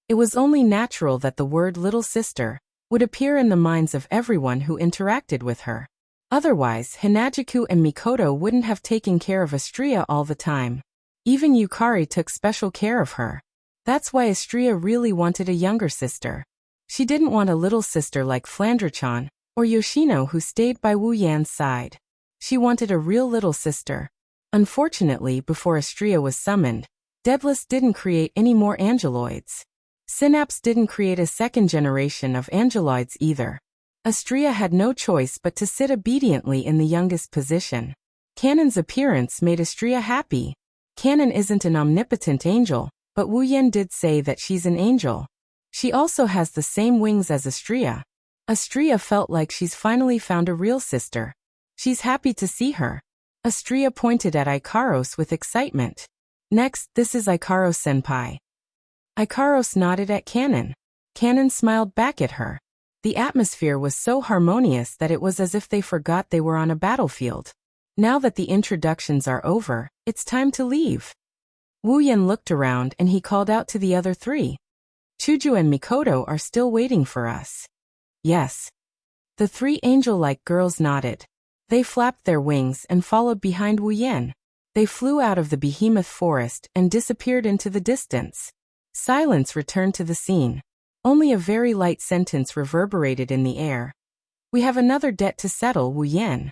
it was only natural that the word little sister would appear in the minds of everyone who interacted with her. Otherwise, Hinajiku and Mikoto wouldn't have taken care of Astria all the time. Even Yukari took special care of her. That's why Astria really wanted a younger sister. She didn't want a little sister like Flandre-chan or Yoshino who stayed by Wu Yan's side. She wanted a real little sister. Unfortunately, before Astria was summoned, Daedalus didn't create any more angeloids. Synapse didn't create a second generation of angeloids either. Astrea had no choice but to sit obediently in the youngest position. Canon's appearance made Astrea happy. Canon isn't an omnipotent angel, but Wu Yan did say that she's an angel. She also has the same wings as Astrea. Astrea felt like she's finally found a real sister. She's happy to see her. Astrea pointed at Ikaros with excitement. Next, this is Ikaros-senpai. Ikaros nodded at Canon. Canon smiled back at her. The atmosphere was so harmonious that it was as if they forgot they were on a battlefield. Now that the introductions are over, it's time to leave. Wu Yan looked around and he called out to the other three. Chuju and Mikoto are still waiting for us. Yes. The three angel-like girls nodded. They flapped their wings and followed behind Wu Yan. They flew out of the behemoth forest and disappeared into the distance. Silence returned to the scene. Only a very light sentence reverberated in the air. We have another debt to settle, Wu Yan.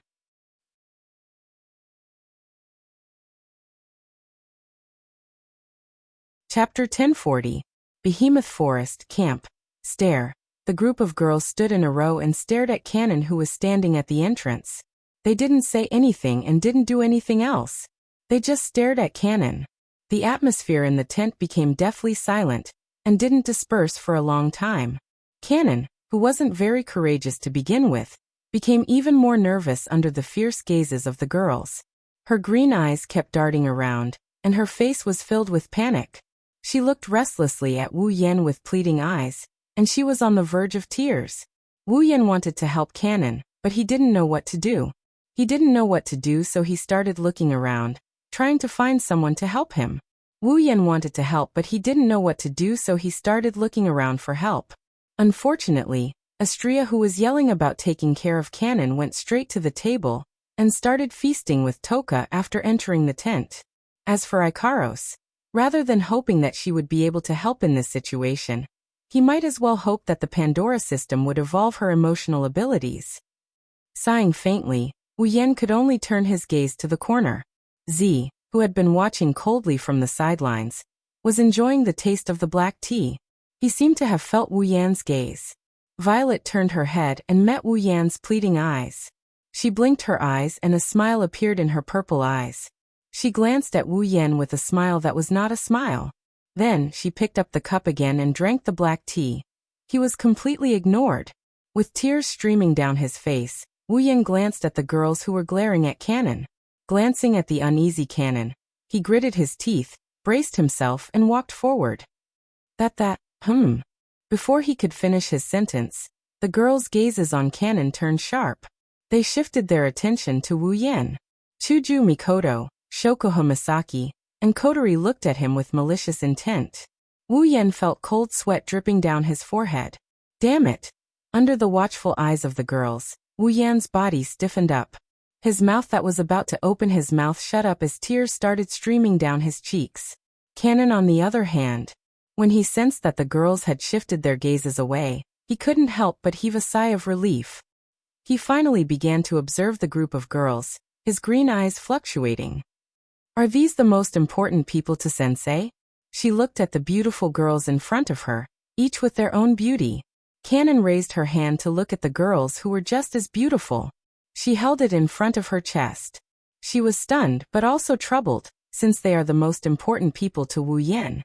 Chapter 1040. Behemoth Forest, Camp. Stare. The group of girls stood in a row and stared at Canon, who was standing at the entrance. They didn't say anything and didn't do anything else. They just stared at Canon. The atmosphere in the tent became deathly silent and didn't disperse for a long time. Canon, who wasn't very courageous to begin with, became even more nervous under the fierce gazes of the girls. Her green eyes kept darting around, and her face was filled with panic. She looked restlessly at Wu Yan with pleading eyes, and she was on the verge of tears. Wu Yan wanted to help Canon, but he didn't know what to do. He didn't know what to do, so he started looking around, trying to find someone to help him. Wu Yan wanted to help, but he didn't know what to do, so he started looking around for help. Unfortunately, Astrea, who was yelling about taking care of Canon, went straight to the table and started feasting with Toka after entering the tent. As for Ikaros, rather than hoping that she would be able to help in this situation, he might as well hope that the Pandora system would evolve her emotional abilities. Sighing faintly, Wu Yan could only turn his gaze to the corner. Z, who had been watching coldly from the sidelines, was enjoying the taste of the black tea. He seemed to have felt Wu Yan's gaze. Violet turned her head and met Wu Yan's pleading eyes. She blinked her eyes and a smile appeared in her purple eyes. She glanced at Wu Yan with a smile that was not a smile. Then, she picked up the cup again and drank the black tea. He was completely ignored. With tears streaming down his face, Wu Yan glanced at the girls who were glaring at Canon. Glancing at the uneasy Canon, he gritted his teeth, braced himself and walked forward. Before he could finish his sentence, the girls' gazes on Canon turned sharp. They shifted their attention to Wu Yan. Chuju Mikoto, Shokoha Misaki, and Kotori looked at him with malicious intent. Wu Yan felt cold sweat dripping down his forehead. Damn it! Under the watchful eyes of the girls, Wu Yan's body stiffened up. His mouth that was about to open, his mouth shut up as tears started streaming down his cheeks. Canon, on the other hand, when he sensed that the girls had shifted their gazes away, he couldn't help but heave a sigh of relief. He finally began to observe the group of girls, his green eyes fluctuating. Are these the most important people to Sensei? She looked at the beautiful girls in front of her, each with their own beauty. Canon raised her hand to look at the girls who were just as beautiful. She held it in front of her chest. She was stunned but also troubled, since they are the most important people to Wu Yan.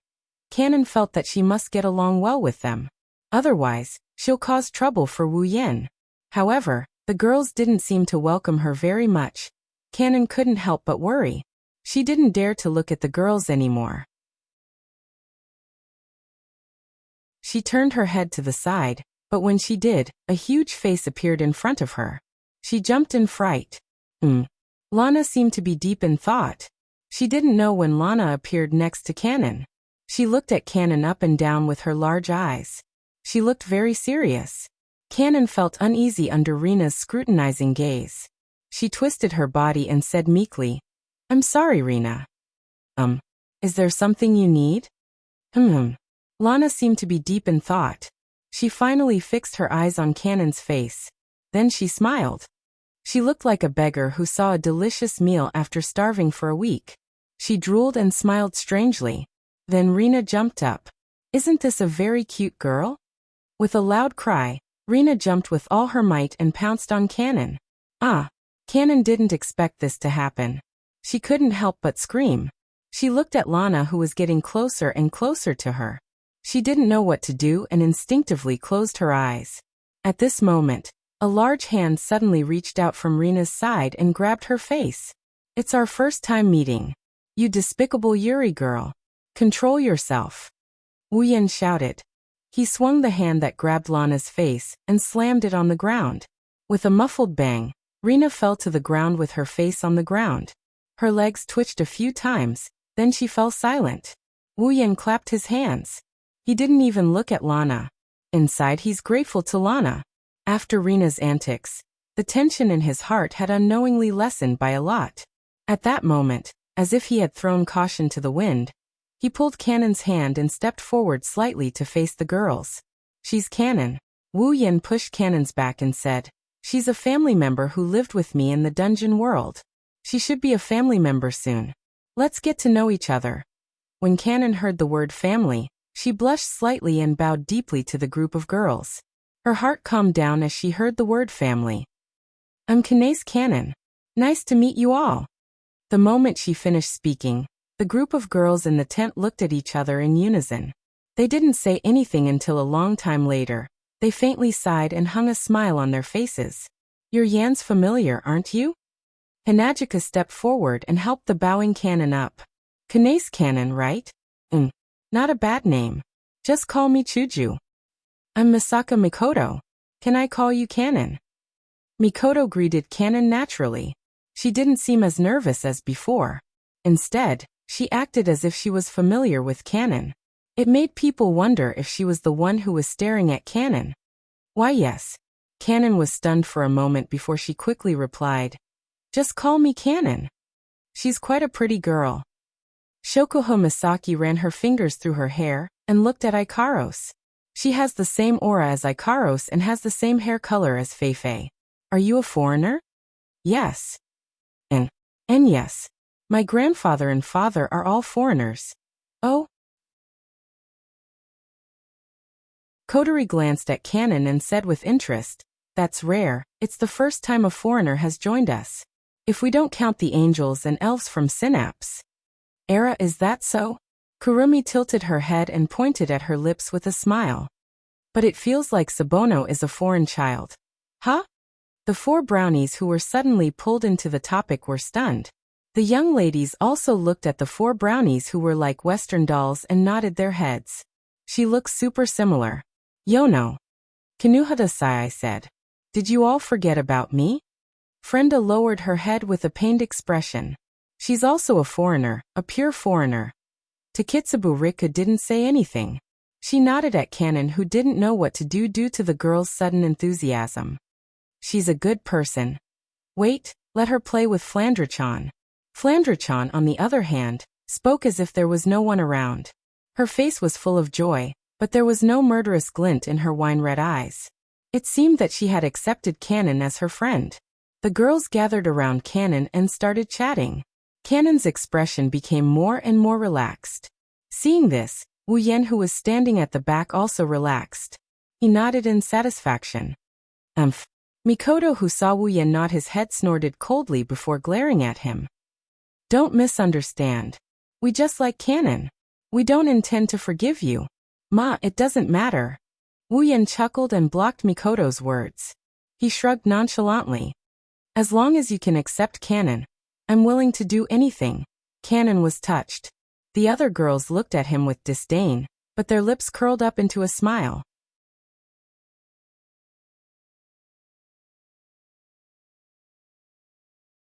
Canon felt that she must get along well with them. Otherwise, she'll cause trouble for Wu Yan. However, the girls didn't seem to welcome her very much. Canon couldn't help but worry. She didn't dare to look at the girls anymore. She turned her head to the side, but when she did, a huge face appeared in front of her. She jumped in fright. Lana seemed to be deep in thought. She didn't know when Lana appeared next to Canon. She looked at Canon up and down with her large eyes. She looked very serious. Canon felt uneasy under Rena's scrutinizing gaze. She twisted her body and said meekly, "I'm sorry, Rena." Is there something you need?" Lana seemed to be deep in thought. She finally fixed her eyes on Canon's face. Then she smiled. She looked like a beggar who saw a delicious meal after starving for a week. She drooled and smiled strangely. Then Rina jumped up. Isn't this a very cute girl? With a loud cry, Rina jumped with all her might and pounced on Cannon. Ah! Cannon didn't expect this to happen. She couldn't help but scream. She looked at Lana, who was getting closer and closer to her. She didn't know what to do and instinctively closed her eyes. At this moment, a large hand suddenly reached out from Rina's side and grabbed her face. It's our first time meeting. You despicable Yuri girl. Control yourself. Wuyan shouted. He swung the hand that grabbed Lana's face and slammed it on the ground. With a muffled bang, Rina fell to the ground with her face on the ground. Her legs twitched a few times, then she fell silent. Wuyan clapped his hands. He didn't even look at Lana. Inside, he's grateful to Lana. After Rina's antics, the tension in his heart had unknowingly lessened by a lot. At that moment, as if he had thrown caution to the wind, he pulled Cannon's hand and stepped forward slightly to face the girls. She's Cannon. Wuyan pushed Cannon's back and said, she's a family member who lived with me in the dungeon world. She should be a family member soon. Let's get to know each other. When Cannon heard the word family, she blushed slightly and bowed deeply to the group of girls. Her heart calmed down as she heard the word family. I'm Kanace Cannon. Nice to meet you all. The moment she finished speaking, the group of girls in the tent looked at each other in unison. They didn't say anything until a long time later. They faintly sighed and hung a smile on their faces. You're Yan's familiar, aren't you? Hinajika stepped forward and helped the bowing Cannon up. Kanace Cannon, right? Not a bad name. Just call me Chuju. I'm Misaka Mikoto. Can I call you Cannon? Mikoto greeted Cannon naturally. She didn't seem as nervous as before. Instead, she acted as if she was familiar with Cannon. It made people wonder if she was the one who was staring at Cannon. Why yes. Cannon was stunned for a moment before she quickly replied, just call me Cannon. She's quite a pretty girl. Shokuho Misaki ran her fingers through her hair and looked at Ikaros. She has the same aura as Ikaros and has the same hair color as Feifei. Are you a foreigner? Yes. And yes. My grandfather and father are all foreigners. Oh? Kotori glanced at Cannon and said with interest, that's rare, it's the first time a foreigner has joined us. If we don't count the angels and elves from Synapse. Era, is that so? Kurumi tilted her head and pointed at her lips with a smile. But it feels like Sabono is a foreign child. Huh? The four brownies who were suddenly pulled into the topic were stunned. The young ladies also looked at the four brownies who were like Western dolls and nodded their heads. She looks super similar. Yono. Kanuhata-sai said. Did you all forget about me? Frenda lowered her head with a pained expression. She's also a foreigner, a pure foreigner. Takitsubu Rika didn't say anything. She nodded at Cannon, who didn't know what to do due to the girl's sudden enthusiasm. She's a good person. Wait, let her play with Flandra-chan. Flandra-chan, on the other hand, spoke as if there was no one around. Her face was full of joy, but there was no murderous glint in her wine-red eyes. It seemed that she had accepted Cannon as her friend. The girls gathered around Cannon and started chatting. Cannon's expression became more and more relaxed. Seeing this, Wuyan, who was standing at the back, also relaxed. He nodded in satisfaction. Mikoto, who saw Wuyan nod his head, snorted coldly before glaring at him. Don't misunderstand. We just like Cannon. We don't intend to forgive you. Ma, it doesn't matter. Wuyan chuckled and blocked Mikoto's words. He shrugged nonchalantly. As long as you can accept Cannon, I'm willing to do anything. Cannon was touched. The other girls looked at him with disdain, but their lips curled up into a smile.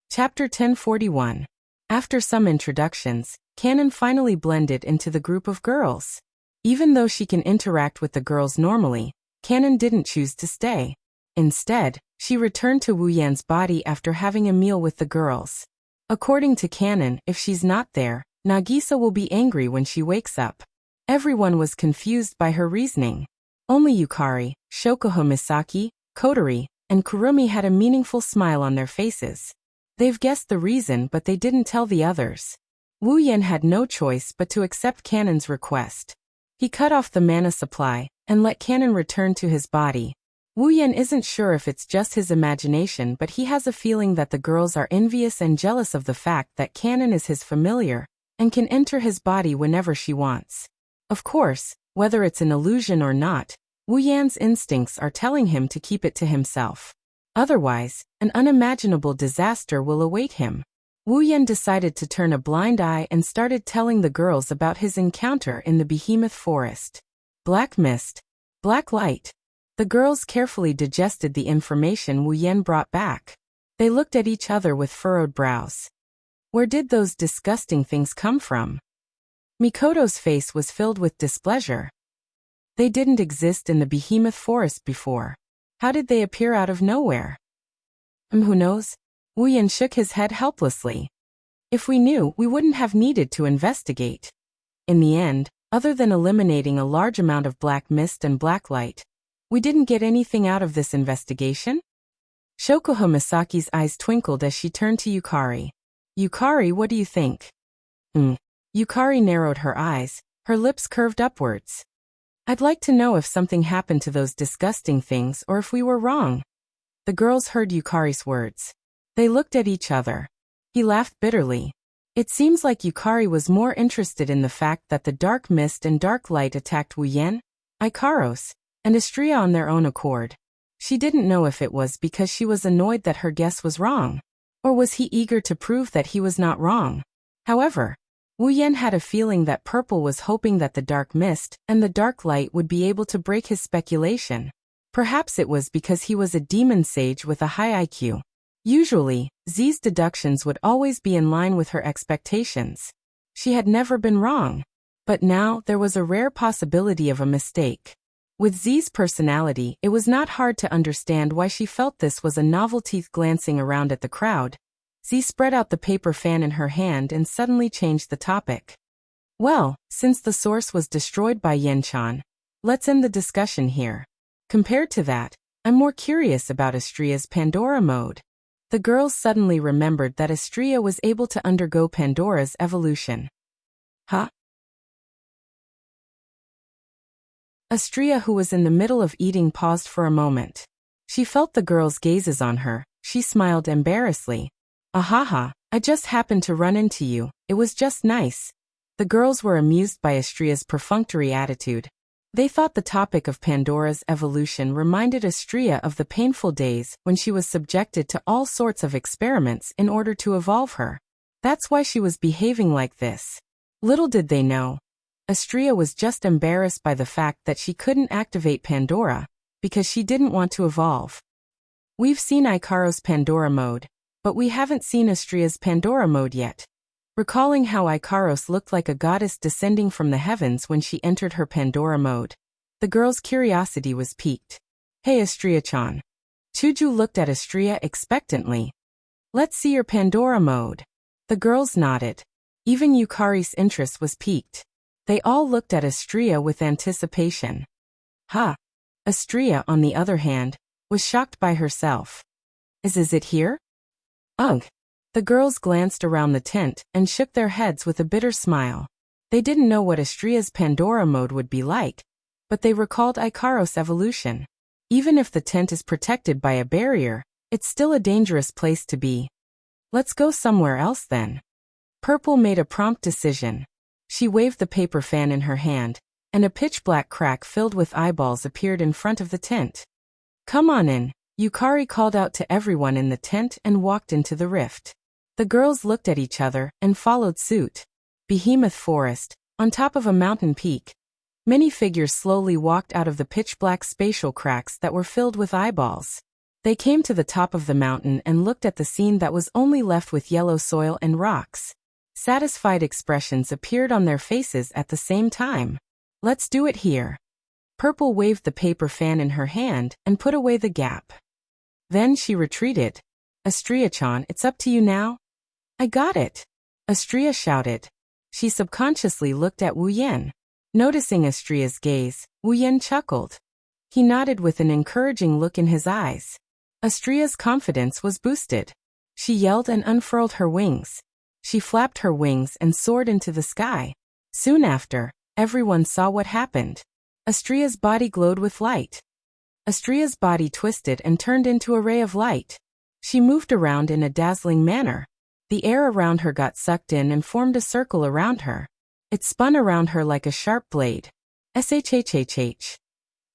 Chapter 1041. After some introductions, Cannon finally blended into the group of girls. Even though she can interact with the girls normally, Cannon didn't choose to stay. Instead, she returned to Wuyan's body after having a meal with the girls. According to Cannon, if she's not there, Nagisa will be angry when she wakes up. Everyone was confused by her reasoning. Only Yukari, Shokuho Misaki, Kotori, and Kurumi had a meaningful smile on their faces. They've guessed the reason, but they didn't tell the others. Wu Yan had no choice but to accept Cannon's request. He cut off the mana supply and let Cannon return to his body. Wu Yan isn't sure if it's just his imagination, but he has a feeling that the girls are envious and jealous of the fact that Cannon is his familiar and can enter his body whenever she wants. Of course, whether it's an illusion or not, Wu Yan's instincts are telling him to keep it to himself. Otherwise, an unimaginable disaster will await him. Wu Yan decided to turn a blind eye and started telling the girls about his encounter in the behemoth forest. Black mist. Black light. The girls carefully digested the information Wu Yan brought back. They looked at each other with furrowed brows. Where did those disgusting things come from? Mikoto's face was filled with displeasure. They didn't exist in the behemoth forest before. How did they appear out of nowhere? Who knows? Wu Yan shook his head helplessly. If we knew, we wouldn't have needed to investigate. In the end, other than eliminating a large amount of black mist and black light, we didn't get anything out of this investigation? Shokuho Misaki's eyes twinkled as she turned to Yukari. Yukari, what do you think? Yukari narrowed her eyes, her lips curved upwards. I'd like to know if something happened to those disgusting things or if we were wrong. The girls heard Yukari's words. They looked at each other. He laughed bitterly. It seems like Yukari was more interested in the fact that the dark mist and dark light attacked Wu Yan, Ikaros, and Astria on their own accord. She didn't know if it was because she was annoyed that her guess was wrong, or was he eager to prove that he was not wrong. However, Wu Yan had a feeling that Purple was hoping that the dark mist and the dark light would be able to break his speculation. Perhaps it was because he was a demon sage with a high IQ. Usually, Z's deductions would always be in line with her expectations. She had never been wrong. But now there was a rare possibility of a mistake. With Z's personality, it was not hard to understand why she felt this was a novelty. Glancing around at the crowd, Z spread out the paper fan in her hand and suddenly changed the topic. Well, since the source was destroyed by Yen-chan, let's end the discussion here. Compared to that, I'm more curious about Astria's Pandora mode. The girls suddenly remembered that Astria was able to undergo Pandora's evolution. Huh? Astria, who was in the middle of eating, paused for a moment. She felt the girls' gazes on her. She smiled embarrassedly. Ahaha, I just happened to run into you. It was just nice. The girls were amused by Astria's perfunctory attitude. They thought the topic of Pandora's evolution reminded Astria of the painful days when she was subjected to all sorts of experiments in order to evolve her. That's why she was behaving like this. Little did they know, Astria was just embarrassed by the fact that she couldn't activate Pandora because she didn't want to evolve. We've seen Ikaros' Pandora mode, but we haven't seen Astria's Pandora mode yet. Recalling how Ikaros looked like a goddess descending from the heavens when she entered her Pandora mode, the girl's curiosity was piqued. Hey Astria-chan. Chuju looked at Astria expectantly. Let's see your Pandora mode. The girls nodded. Even Yukari's interest was piqued. They all looked at Astria with anticipation. Ha! Astria, on the other hand, was shocked by herself. Is it here? Ugh! The girls glanced around the tent and shook their heads with a bitter smile. They didn't know what Astria's Pandora mode would be like, but they recalled Ikaros' evolution. Even if the tent is protected by a barrier, it's still a dangerous place to be. Let's go somewhere else then. Purple made a prompt decision. She waved the paper fan in her hand, and a pitch-black crack filled with eyeballs appeared in front of the tent. Come on in, Yukari called out to everyone in the tent and walked into the rift. The girls looked at each other and followed suit. Behemoth Forest, on top of a mountain peak. Many figures slowly walked out of the pitch-black spatial cracks that were filled with eyeballs. They came to the top of the mountain and looked at the scene that was only left with yellow soil and rocks. Satisfied expressions appeared on their faces at the same time. Let's do it here. Purple waved the paper fan in her hand and put away the gap. Then she retreated. Astria-chan, it's up to you now? I got it! Astria shouted. She subconsciously looked at Wu Yan. Noticing Astria's gaze, Wu Yan chuckled. He nodded with an encouraging look in his eyes. Astria's confidence was boosted. She yelled and unfurled her wings. She flapped her wings and soared into the sky. Soon after, everyone saw what happened. Astria's body glowed with light. Astria's body twisted and turned into a ray of light. She moved around in a dazzling manner. The air around her got sucked in and formed a circle around her. It spun around her like a sharp blade. Shhhh.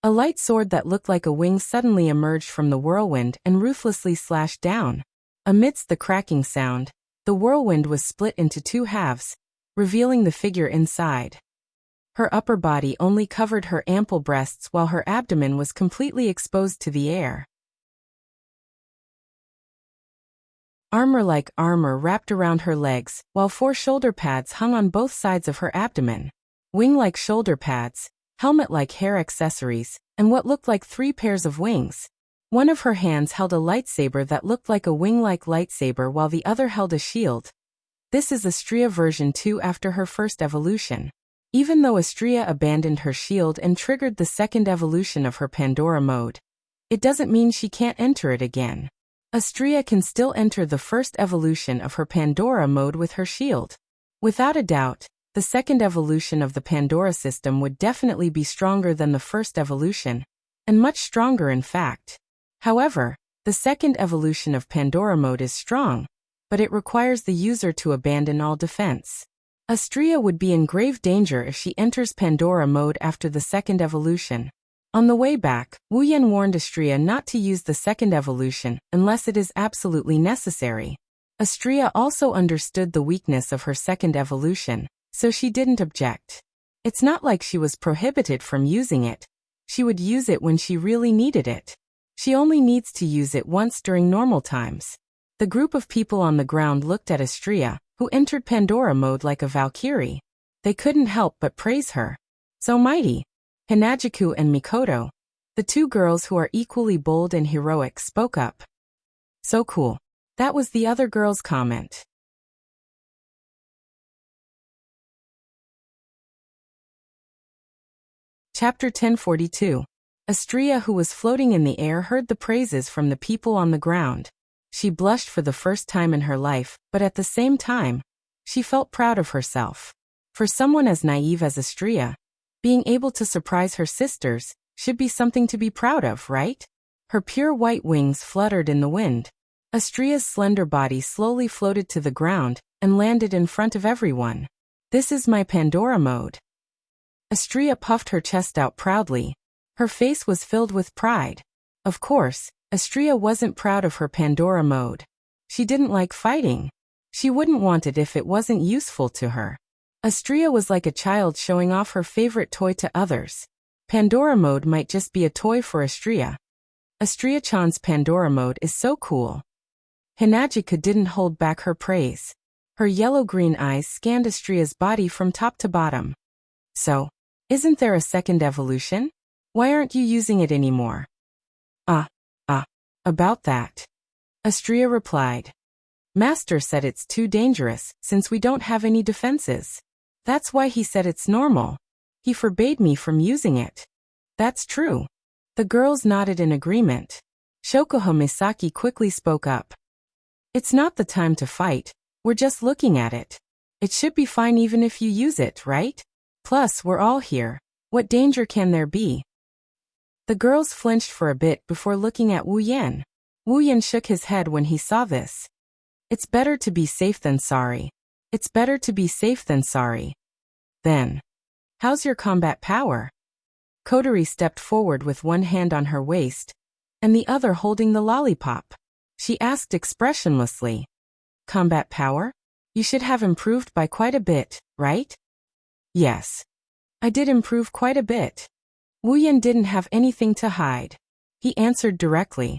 A light sword that looked like a wing suddenly emerged from the whirlwind and ruthlessly slashed down. Amidst the cracking sound, the whirlwind was split into two halves, revealing the figure inside. Her upper body only covered her ample breasts while her abdomen was completely exposed to the air. Armor-like armor wrapped around her legs, while 4 shoulder pads hung on both sides of her abdomen. Wing-like shoulder pads, helmet-like hair accessories, and what looked like 3 pairs of wings. One of her hands held a lightsaber that looked like a wing-like lightsaber while the other held a shield. This is Astria version 2 after her first evolution. Even though Astria abandoned her shield and triggered the second evolution of her Pandora mode, it doesn't mean she can't enter it again. Astria can still enter the first evolution of her Pandora mode with her shield. Without a doubt, the second evolution of the Pandora system would definitely be stronger than the first evolution, and much stronger in fact. However, the second evolution of Pandora mode is strong, but it requires the user to abandon all defense. Astria would be in grave danger if she enters Pandora mode after the second evolution. On the way back, Wuyan warned Astria not to use the second evolution unless it is absolutely necessary. Astria also understood the weakness of her second evolution, so she didn't object. It's not like she was prohibited from using it. She would use it when she really needed it. She only needs to use it once during normal times. The group of people on the ground looked at Astria, who entered Pandora mode like a Valkyrie. They couldn't help but praise her. So mighty. Hanajiku and Mikoto, the 2 girls who are equally bold and heroic, spoke up. So cool. That was the other girl's comment. Chapter 1042. Astria, who was floating in the air, heard the praises from the people on the ground. She blushed for the first time in her life, but at the same time, she felt proud of herself. For someone as naive as Astria, being able to surprise her sisters should be something to be proud of, right? Her pure white wings fluttered in the wind. Astria's slender body slowly floated to the ground and landed in front of everyone. This is my Pandora mode. Astria puffed her chest out proudly. Her face was filled with pride. Of course, Astria wasn't proud of her Pandora mode. She didn't like fighting. She wouldn't want it if it wasn't useful to her. Astria was like a child showing off her favorite toy to others. Pandora mode might just be a toy for Astria. Astria-chan's Pandora mode is so cool. Hinajika didn't hold back her praise. Her yellow-green eyes scanned Astria's body from top to bottom. So, isn't there a second evolution? Why aren't you using it anymore? About that. Astria replied. Master said it's too dangerous, since we don't have any defenses. That's why he said it's normal. He forbade me from using it. That's true. The girls nodded in agreement. Shokuha Misaki quickly spoke up. It's not the time to fight, we're just looking at it. It should be fine even if you use it, right? Plus, we're all here. What danger can there be? The girls flinched for a bit before looking at Wu Yan. Wu Yan shook his head when he saw this. It's better to be safe than sorry. It's better to be safe than sorry. Then, how's your combat power? Kotori stepped forward with one hand on her waist, and the other holding the lollipop. She asked expressionlessly. Combat power? You should have improved by quite a bit, right? Yes. I did improve quite a bit. Wu Yan didn't have anything to hide. He answered directly.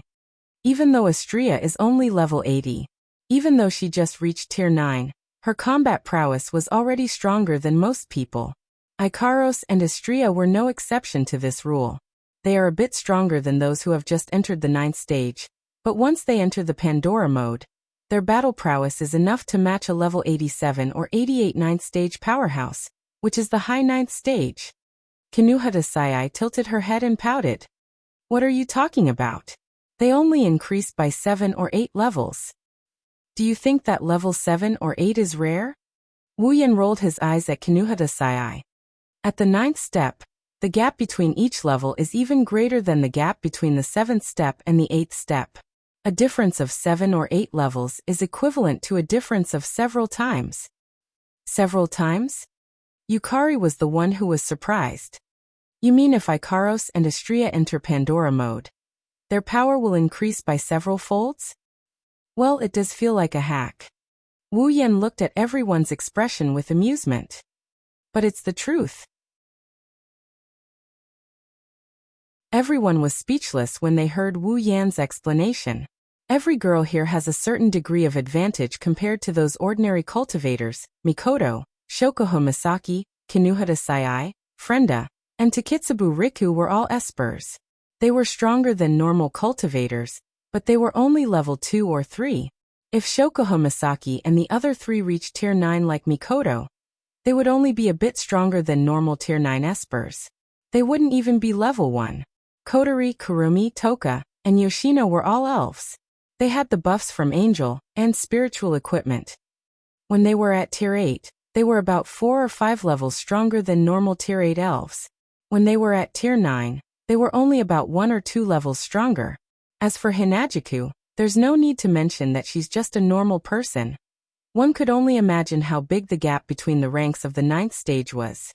Even though Astria is only level 80, even though she just reached tier 9, her combat prowess was already stronger than most people. Ikaros and Astria were no exception to this rule. They are a bit stronger than those who have just entered the 9th stage, but once they enter the Pandora mode, their battle prowess is enough to match a level 87 or 88 9th stage powerhouse, which is the high 9th stage. Kinuhata Sai tilted her head and pouted. What are you talking about? They only increased by 7 or 8 levels. Do you think that level 7 or 8 is rare? Wuyan rolled his eyes at Kinuhata-sai. At the 9th step, the gap between each level is even greater than the gap between the 7th step and the 8th step. A difference of 7 or 8 levels is equivalent to a difference of several times. Several times? Yukari was the one who was surprised. You mean if Ikaros and Astria enter Pandora mode, their power will increase by several folds? Well, it does feel like a hack. Wu Yan looked at everyone's expression with amusement. But it's the truth. Everyone was speechless when they heard Wu Yan's explanation. Every girl here has a certain degree of advantage compared to those ordinary cultivators. Mikoto, Shokuho Misaki, Kinuhata Sai, Frenda, and Takitsubu Riku were all espers. They were stronger than normal cultivators, but they were only level 2 or 3. If Shokuho Misaki and the other 3 reached tier 9 like Mikoto, they would only be a bit stronger than normal tier 9 espers. They wouldn't even be level 1. Kotori, Kurumi, Toka, and Yoshino were all elves. They had the buffs from Angel and spiritual equipment. When they were at tier 8, they were about 4 or 5 levels stronger than normal tier 8 elves. When they were at tier 9, they were only about 1 or 2 levels stronger. As for Hinajiku, there's no need to mention that she's just a normal person. One could only imagine how big the gap between the ranks of the 9th stage was.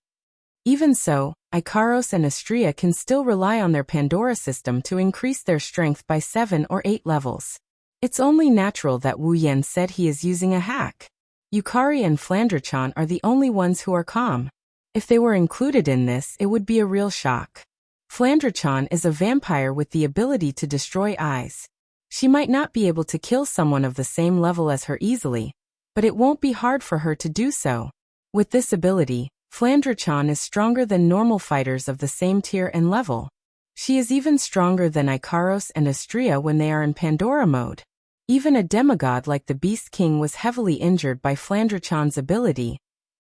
Even so, Ikaros and Astria can still rely on their Pandora system to increase their strength by 7 or 8 levels. It's only natural that Wu Yan said he is using a hack. Yukari and Flandre-chan are the only ones who are calm. If they were included in this, it would be a real shock. Flandre-chan is a vampire with the ability to destroy eyes. She might not be able to kill someone of the same level as her easily, but it won't be hard for her to do so. With this ability, Flandre-chan is stronger than normal fighters of the same tier and level. She is even stronger than Ikaros and Astria when they are in Pandora mode. Even a demigod like the Beast King was heavily injured by Flandre-chan's ability,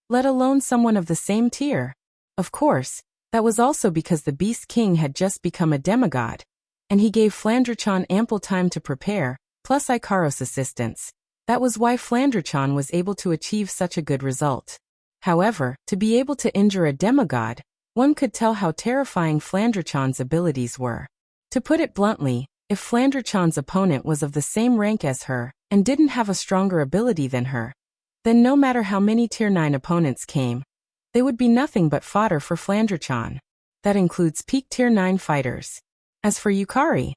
let alone someone of the same tier. Of course, that was also because the Beast King had just become a demigod, and he gave Flandre-chan ample time to prepare, plus Ikaros' assistance. That was why Flandre-chan was able to achieve such a good result. However, to be able to injure a demigod, one could tell how terrifying Flandre-chan's abilities were. To put it bluntly, if Flandre-chan's opponent was of the same rank as her, and didn't have a stronger ability than her, then no matter how many tier 9 opponents came, they would be nothing but fodder for Flandre-chan. That includes peak tier 9 fighters. As for Yukari,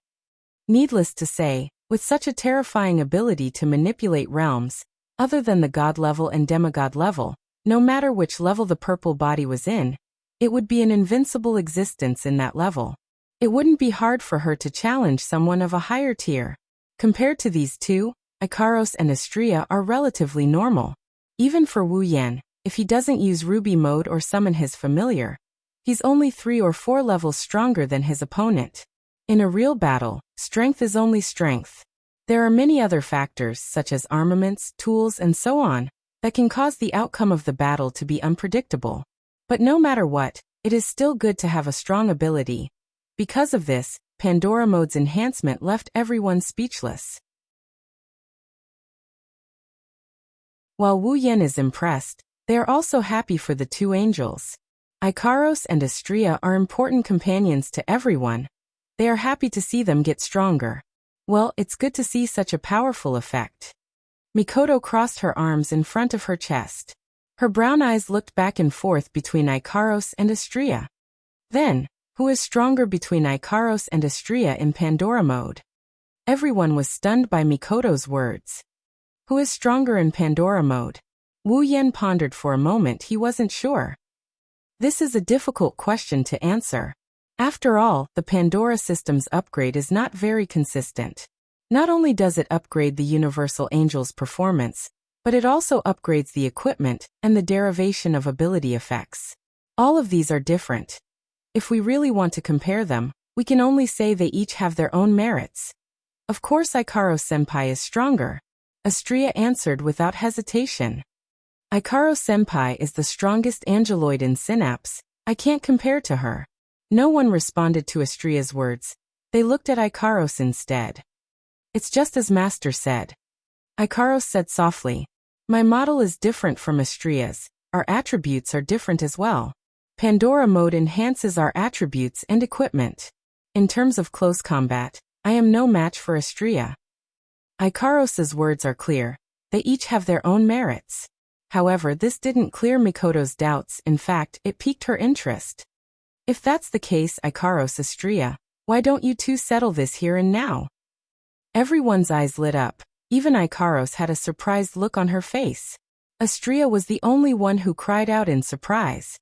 needless to say, with such a terrifying ability to manipulate realms, other than the god level and demigod level, no matter which level the purple body was in, it would be an invincible existence in that level. It wouldn't be hard for her to challenge someone of a higher tier. Compared to these two, Ikaros and Astria are relatively normal. Even for Wu Yan, if he doesn't use Ruby mode or summon his familiar, he's only 3 or 4 levels stronger than his opponent. In a real battle, strength is only strength. There are many other factors such as armaments, tools, and so on, that can cause the outcome of the battle to be unpredictable. But no matter what, it is still good to have a strong ability. Because of this, Pandora mode's enhancement left everyone speechless. While Wu Yan is impressed, they are also happy for the 2 angels. Ikaros and Astria are important companions to everyone. They are happy to see them get stronger. Well, it's good to see such a powerful effect. Mikoto crossed her arms in front of her chest. Her brown eyes looked back and forth between Ikaros and Astria. Then, who is stronger between Ikaros and Astria in Pandora mode? Everyone was stunned by Mikoto's words. Who is stronger in Pandora mode? Wu Yan pondered for a moment. He wasn't sure. This is a difficult question to answer. After all, the Pandora system's upgrade is not very consistent. Not only does it upgrade the Universal Angel's performance, but it also upgrades the equipment and the derivation of ability effects. All of these are different. If we really want to compare them, we can only say they each have their own merits. Of course Ikaros-senpai is stronger. Astria answered without hesitation. Ikaros-senpai is the strongest angeloid in Synapse. I can't compare to her. No one responded to Astria's words. They looked at Ikaros instead. It's just as Master said. Ikaros said softly. My model is different from Astria's. Our attributes are different as well. Pandora mode enhances our attributes and equipment. In terms of close combat, I am no match for Astria. Ikaros's words are clear. They each have their own merits. However, this didn't clear Mikoto's doubts. In fact, it piqued her interest. If that's the case, Ikaros, Astria, why don't you two settle this here and now? Everyone's eyes lit up. Even Ikaros had a surprised look on her face. Astria was the only one who cried out in surprise.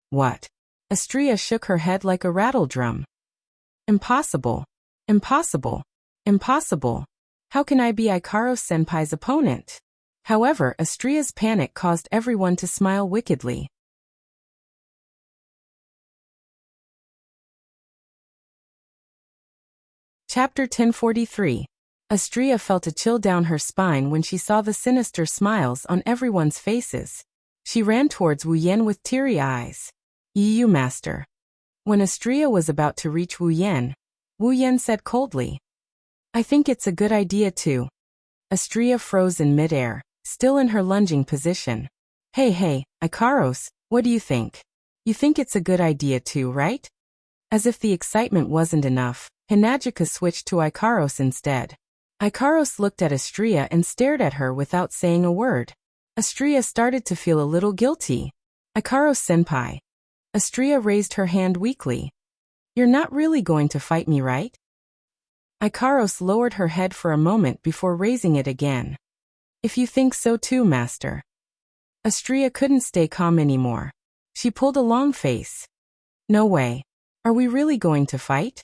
What? Astria shook her head like a rattle drum. Impossible. Impossible. Impossible. How can I be Ikaros-senpai's opponent? However, Astria's panic caused everyone to smile wickedly. Chapter 1043. Astria felt a chill down her spine when she saw the sinister smiles on everyone's faces. She ran towards Wu Yan with teary eyes. You master. When Astria was about to reach Wu Yan said coldly. I think it's a good idea too. Astria froze in midair, still in her lunging position. Hey, Ikaros, what do you think? You think it's a good idea too, right? As if the excitement wasn't enough, Hinajika switched to Ikaros instead. Ikaros looked at Astria and stared at her without saying a word. Astria started to feel a little guilty. Ikaros-senpai. Astria raised her hand weakly. You're not really going to fight me, right? Ikaros lowered her head for a moment before raising it again. If you think so too, master. Astria couldn't stay calm anymore. She pulled a long face. No way. Are we really going to fight?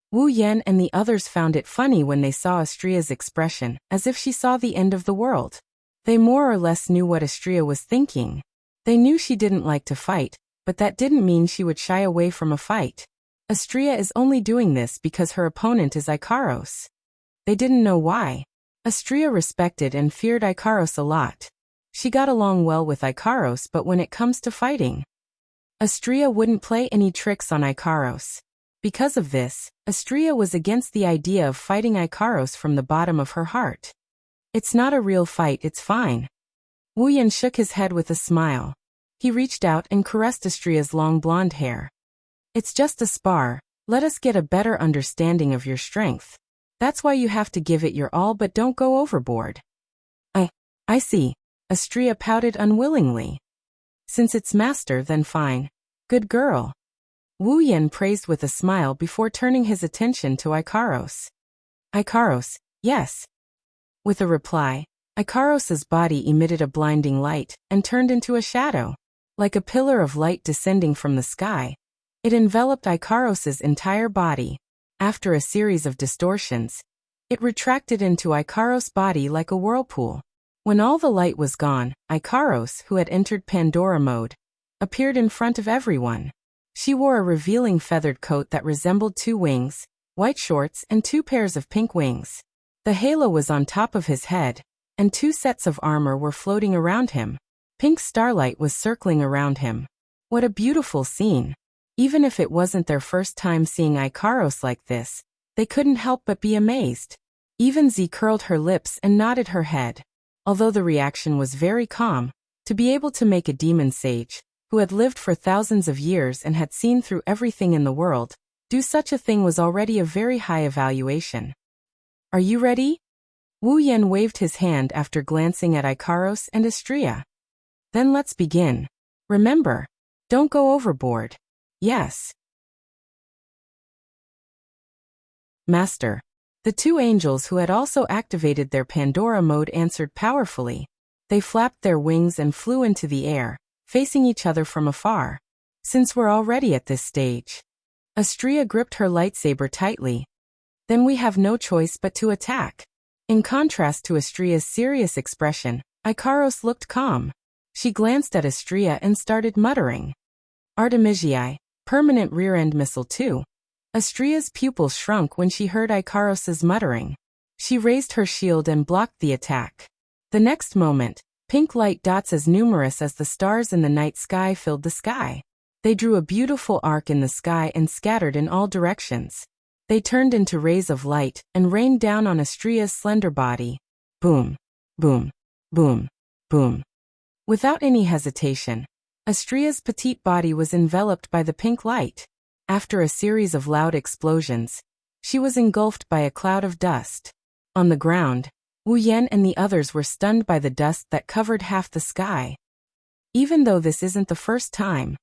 Wu Yan and the others found it funny when they saw Astria's expression, as if she saw the end of the world. They more or less knew what Astria was thinking. They knew she didn't like to fight, but that didn't mean she would shy away from a fight. Astria is only doing this because her opponent is Ikaros. They didn't know why. Astria respected and feared Ikaros a lot. She got along well with Ikaros, but when it comes to fighting, Astria wouldn't play any tricks on Ikaros. Because of this, Astria was against the idea of fighting Ikaros from the bottom of her heart. It's not a real fight, it's fine. Wu Yan shook his head with a smile. He reached out and caressed Astria's long blonde hair. It's just a spar, let us get a better understanding of your strength. That's why you have to give it your all, but don't go overboard. I see. Astria pouted unwillingly. Since it's master, then fine. Good girl. Wu Yan praised with a smile before turning his attention to Ikaros. Ikaros, yes. With a reply, Ikaros's body emitted a blinding light and turned into a shadow. Like a pillar of light descending from the sky, it enveloped Ikaros's entire body. After a series of distortions, it retracted into Ikaros' body like a whirlpool. When all the light was gone, Ikaros, who had entered Pandora mode, appeared in front of everyone. She wore a revealing feathered coat that resembled 2 wings, white shorts and 2 pairs of pink wings. The halo was on top of his head, and 2 sets of armor were floating around him. Pink starlight was circling around him. What a beautiful scene. Even if it wasn't their first time seeing Ikaros like this, they couldn't help but be amazed. Even Z curled her lips and nodded her head. Although the reaction was very calm, to be able to make a demon sage, who had lived for thousands of years and had seen through everything in the world, do such a thing was already a very high evaluation. Are you ready? Wu Yan waved his hand after glancing at Ikaros and Astria. Then let's begin. Remember, don't go overboard. Yes. Master. The 2 angels who had also activated their Pandora mode answered powerfully. They flapped their wings and flew into the air, facing each other from afar. Since we're already at this stage. Astria gripped her lightsaber tightly. Then we have no choice but to attack. In contrast to Astria's serious expression, Ikaros looked calm. She glanced at Astria and started muttering. Artemisiae, permanent rear-end missile 2. Astria's pupils shrunk when she heard Ikaros's muttering. She raised her shield and blocked the attack. The next moment, pink light dots as numerous as the stars in the night sky filled the sky. They drew a beautiful arc in the sky and scattered in all directions. They turned into rays of light and rained down on Astria's slender body. Boom. Boom. Boom. Boom. Without any hesitation, Astria's petite body was enveloped by the pink light. After a series of loud explosions, she was engulfed by a cloud of dust. On the ground, Wu Yan and the others were stunned by the dust that covered half the sky. Even though this isn't the first time,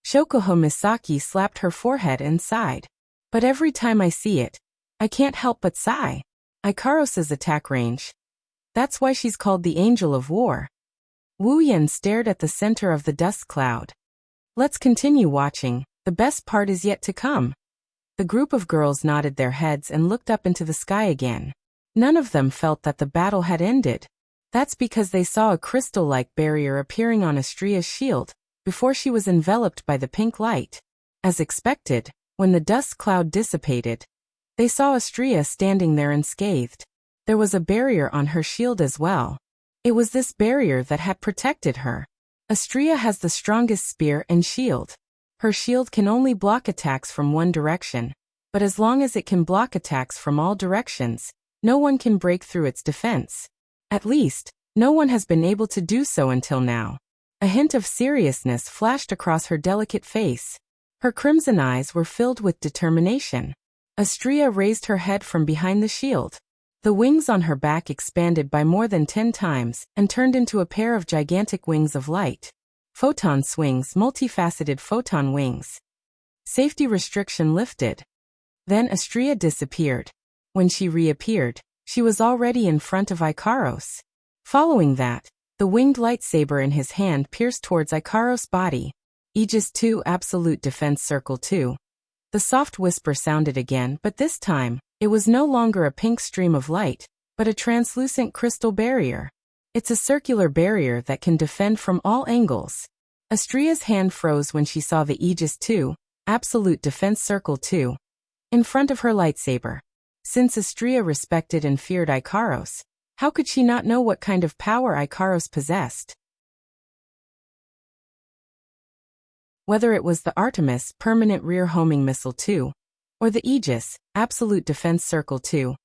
Shokuho Misaki slapped her forehead and sighed. But every time I see it, I can't help but sigh. Ikaros's attack range. That's why she's called the Angel of War. Wu Yan stared at the center of the dust cloud. Let's continue watching, the best part is yet to come. The group of girls nodded their heads and looked up into the sky again. None of them felt that the battle had ended. That's because they saw a crystal-like barrier appearing on Astria's shield, before she was enveloped by the pink light. As expected, when the dust cloud dissipated, they saw Astria standing there unscathed. There was a barrier on her shield as well. It was this barrier that had protected her. Astria has the strongest spear and shield. Her shield can only block attacks from one direction, but as long as it can block attacks from all directions, no one can break through its defense. At least, no one has been able to do so until now. A hint of seriousness flashed across her delicate face. Her crimson eyes were filled with determination. Astria raised her head from behind the shield. The wings on her back expanded by more than 10 times and turned into a pair of gigantic wings of light. Photon swings, multifaceted photon wings. Safety restriction lifted. Then Astria disappeared. When she reappeared, she was already in front of Ikaros. Following that, the winged lightsaber in his hand pierced towards Ikaros' body. Aegis 2 Absolute Defense Circle 2. The soft whisper sounded again, but this time, it was no longer a pink stream of light, but a translucent crystal barrier. It's a circular barrier that can defend from all angles. Astria's hand froze when she saw the Aegis 2, Absolute Defense Circle 2, in front of her lightsaber. Since Astria respected and feared Ikaros, how could she not know what kind of power Ikaros possessed? Whether it was the Artemis Permanent Rear Homing Missile 2, or the Aegis Absolute Defense Circle 2,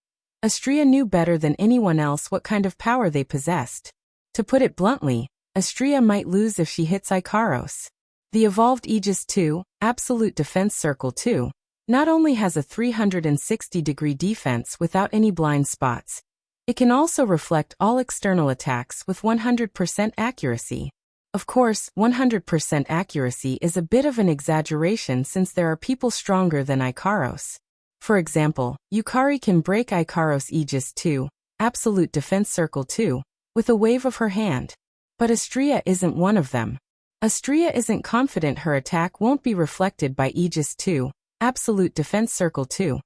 Astria knew better than anyone else what kind of power they possessed. To put it bluntly, Astria might lose if she hits Ikaros. The evolved Aegis 2, Absolute Defense Circle 2, not only has a 360-degree defense without any blind spots, it can also reflect all external attacks with 100% accuracy. Of course, 100% accuracy is a bit of an exaggeration since there are people stronger than Ikaros. For example, Yukari can break Ikaros' Aegis 2, Absolute Defense Circle 2, with a wave of her hand. But Astria isn't one of them. Astria isn't confident her attack won't be reflected by Aegis 2, Absolute Defense Circle 2.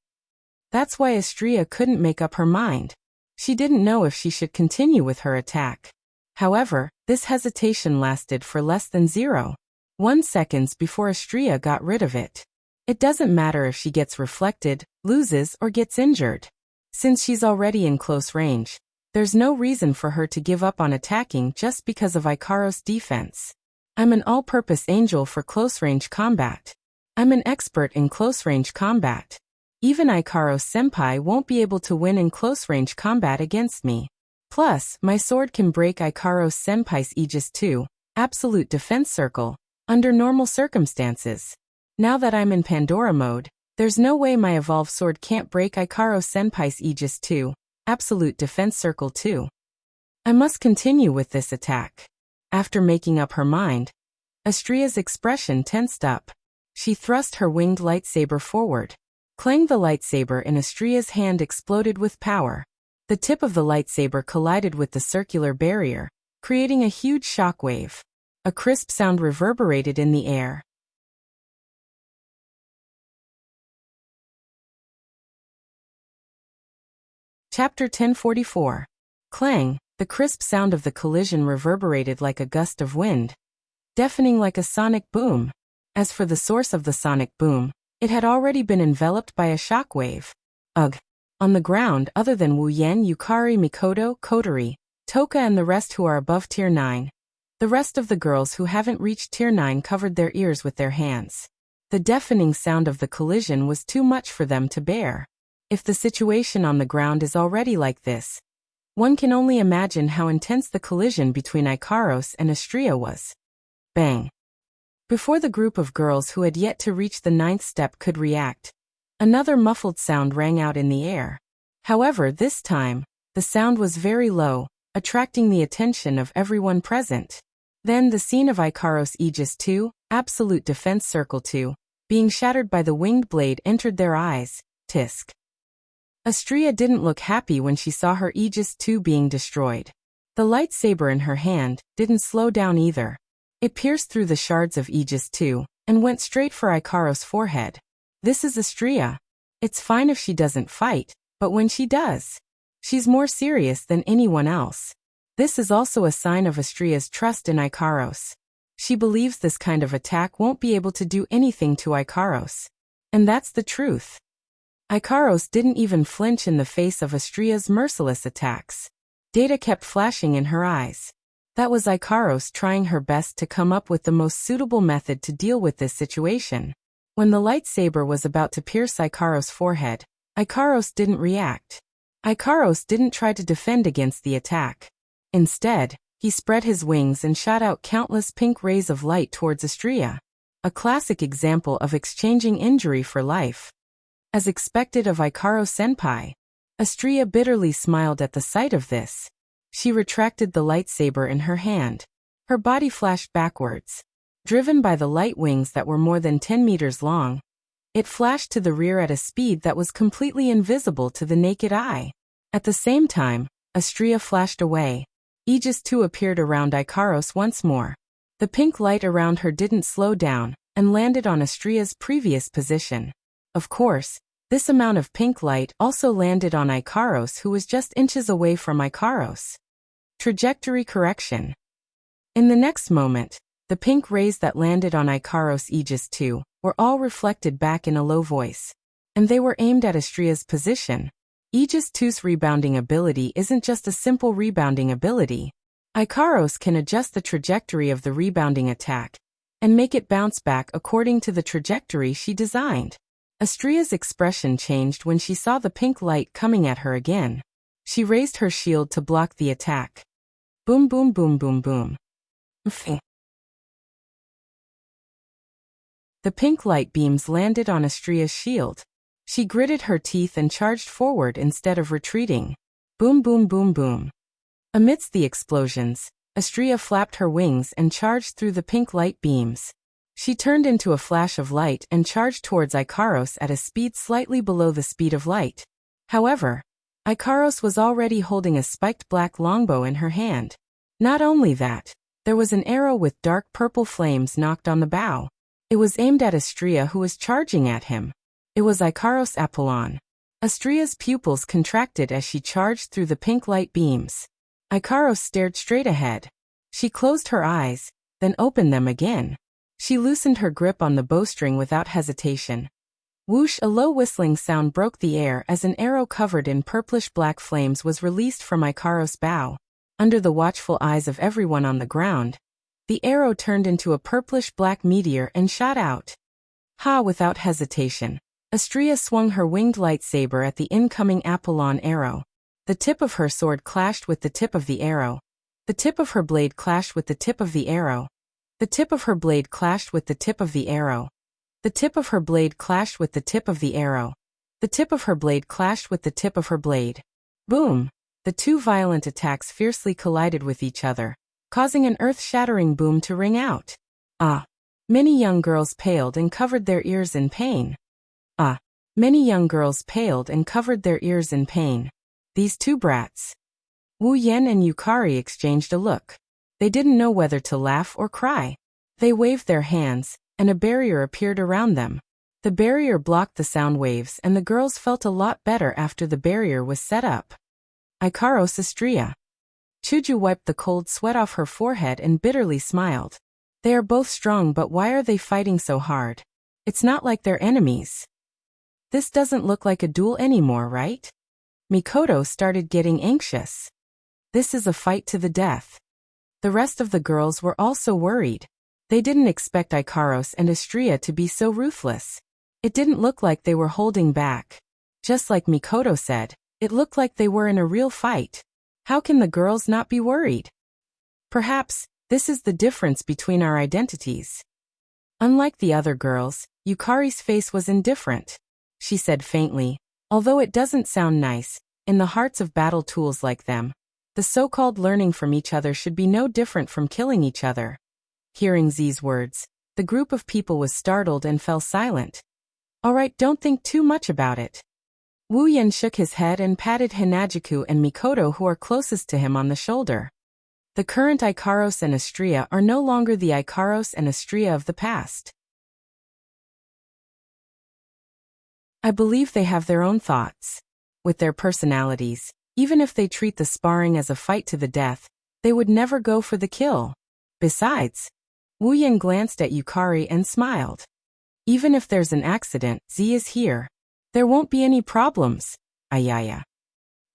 That's why Astria couldn't make up her mind. She didn't know if she should continue with her attack. However, this hesitation lasted for less than 0.1 seconds before Astria got rid of it. It doesn't matter if she gets reflected, loses, or gets injured. Since she's already in close range, there's no reason for her to give up on attacking just because of Ikaros' defense. I'm an all-purpose angel for close-range combat. I'm an expert in close-range combat. Even Ikaros Senpai won't be able to win in close-range combat against me. Plus, my sword can break Ikaros Senpai's Aegis 2, Absolute Defense Circle, under normal circumstances. Now that I'm in Pandora mode, there's no way my evolved sword can't break Ikaros Senpai's Aegis 2, Absolute Defense Circle 2. I must continue with this attack. After making up her mind, Astria's expression tensed up. She thrust her winged lightsaber forward. Clang! The lightsaber in Astria's hand exploded with power. The tip of the lightsaber collided with the circular barrier, creating a huge shockwave. A crisp sound reverberated in the air. Chapter 1044. Clang! The crisp sound of the collision reverberated like a gust of wind, deafening like a sonic boom. As for the source of the sonic boom, it had already been enveloped by a shockwave. Ugh! On the ground, other than Wu Yan, Yukari, Mikoto, Kotori, Toka and the rest who are above Tier 9. The rest of the girls who haven't reached Tier 9 covered their ears with their hands. The deafening sound of the collision was too much for them to bear. If the situation on the ground is already like this, One can only imagine how intense the collision between Ikaros and Astrea was. Bang! Before the group of girls who had yet to reach the 9th step could react, another muffled sound rang out in the air. However, this time, the sound was very low, attracting the attention of everyone present. Then the scene of Ikaros Aegis 2, Absolute Defense Circle 2, being shattered by the winged blade entered their eyes. Tisk. Astrea didn't look happy when she saw her Aegis 2 being destroyed. The lightsaber in her hand didn't slow down either. It pierced through the shards of Aegis 2 and went straight for Ikaros' forehead. This is Astrea. It's fine if she doesn't fight, but when she does, she's more serious than anyone else. This is also a sign of Astrea's trust in Ikaros. She believes this kind of attack won't be able to do anything to Ikaros. And that's the truth. Ikaros didn't even flinch in the face of Astrea's merciless attacks. Data kept flashing in her eyes. That was Ikaros trying her best to come up with the most suitable method to deal with this situation. When the lightsaber was about to pierce Ikaros' forehead, Ikaros didn't react. Ikaros didn't try to defend against the attack. Instead, he spread his wings and shot out countless pink rays of light towards Astrea. A classic example of exchanging injury for life. As expected of Ikaros-senpai, Astrea bitterly smiled at the sight of this. She retracted the lightsaber in her hand. Her body flashed backwards. Driven by the light wings that were more than 10 meters long, it flashed to the rear at a speed that was completely invisible to the naked eye. At the same time, Astrea flashed away. Aegis 2 appeared around Ikaros once more. The pink light around her didn't slow down and landed on Astrea's previous position. Of course, this amount of pink light also landed on Ikaros, who was just inches away from Ikaros. Trajectory correction. In the next moment, the pink rays that landed on Ikaros Aegis 2 were all reflected back in a low voice. And they were aimed at Astrea's position. Aegis 2's rebounding ability isn't just a simple rebounding ability. Ikaros can adjust the trajectory of the rebounding attack and make it bounce back according to the trajectory she designed. Astrea's expression changed when she saw the pink light coming at her again. She raised her shield to block the attack. Boom boom boom boom boom. The pink light beams landed on Astrea's shield. She gritted her teeth and charged forward instead of retreating. Boom boom boom boom. Amidst the explosions, Astrea flapped her wings and charged through the pink light beams. She turned into a flash of light and charged towards Ikaros at a speed slightly below the speed of light. However, Ikaros was already holding a spiked black longbow in her hand. Not only that, there was an arrow with dark purple flames knocked on the bow. It was aimed at Astrea, who was charging at him. It was Ikaros Apollon. Astrea's pupils contracted as she charged through the pink light beams. Ikaros stared straight ahead. She closed her eyes, then opened them again. She loosened her grip on the bowstring without hesitation. Whoosh! A low whistling sound broke the air as an arrow covered in purplish-black flames was released from Ikaros' bow. Under the watchful eyes of everyone on the ground, the arrow turned into a purplish-black meteor and shot out. Ha! Without hesitation, Astrea swung her winged lightsaber at the incoming Apollon arrow. The tip of her sword clashed with the tip of the arrow. The tip of her blade clashed with the tip of the arrow. The tip of her blade clashed with the tip of the arrow. The tip of her blade clashed with the tip of the arrow. The tip of her blade clashed with the tip of her blade. Boom! The two violent attacks fiercely collided with each other, causing an earth-shattering boom to ring out. Ah! Many young girls paled and covered their ears in pain. Ah! Many young girls paled and covered their ears in pain. These two brats. Wu Yen and Yukari exchanged a look. They didn't know whether to laugh or cry. They waved their hands, and a barrier appeared around them. The barrier blocked the sound waves, and the girls felt a lot better after the barrier was set up. Ikaros Astrea. Chuju wiped the cold sweat off her forehead and bitterly smiled. They are both strong, but why are they fighting so hard? It's not like they're enemies. This doesn't look like a duel anymore, right? Mikoto started getting anxious. This is a fight to the death. The rest of the girls were also worried. They didn't expect Ikaros and Astrea to be so ruthless. It didn't look like they were holding back. Just like Mikoto said, it looked like they were in a real fight. How can the girls not be worried? Perhaps, this is the difference between our identities. Unlike the other girls, Yukari's face was indifferent. She said faintly, although it doesn't sound nice, in the hearts of battle tools like them, the so-called learning from each other should be no different from killing each other. Hearing Z's words, the group of people was startled and fell silent. All right, don't think too much about it. Wu Yan shook his head and patted Hinajiku and Mikoto, who are closest to him, on the shoulder. The current Ikaros and Astrea are no longer the Ikaros and Astrea of the past. I believe they have their own thoughts. With their personalities, even if they treat the sparring as a fight to the death, they would never go for the kill. Besides, Wu Yan glanced at Yukari and smiled. Even if there's an accident, Z is here. There won't be any problems. Ayaya.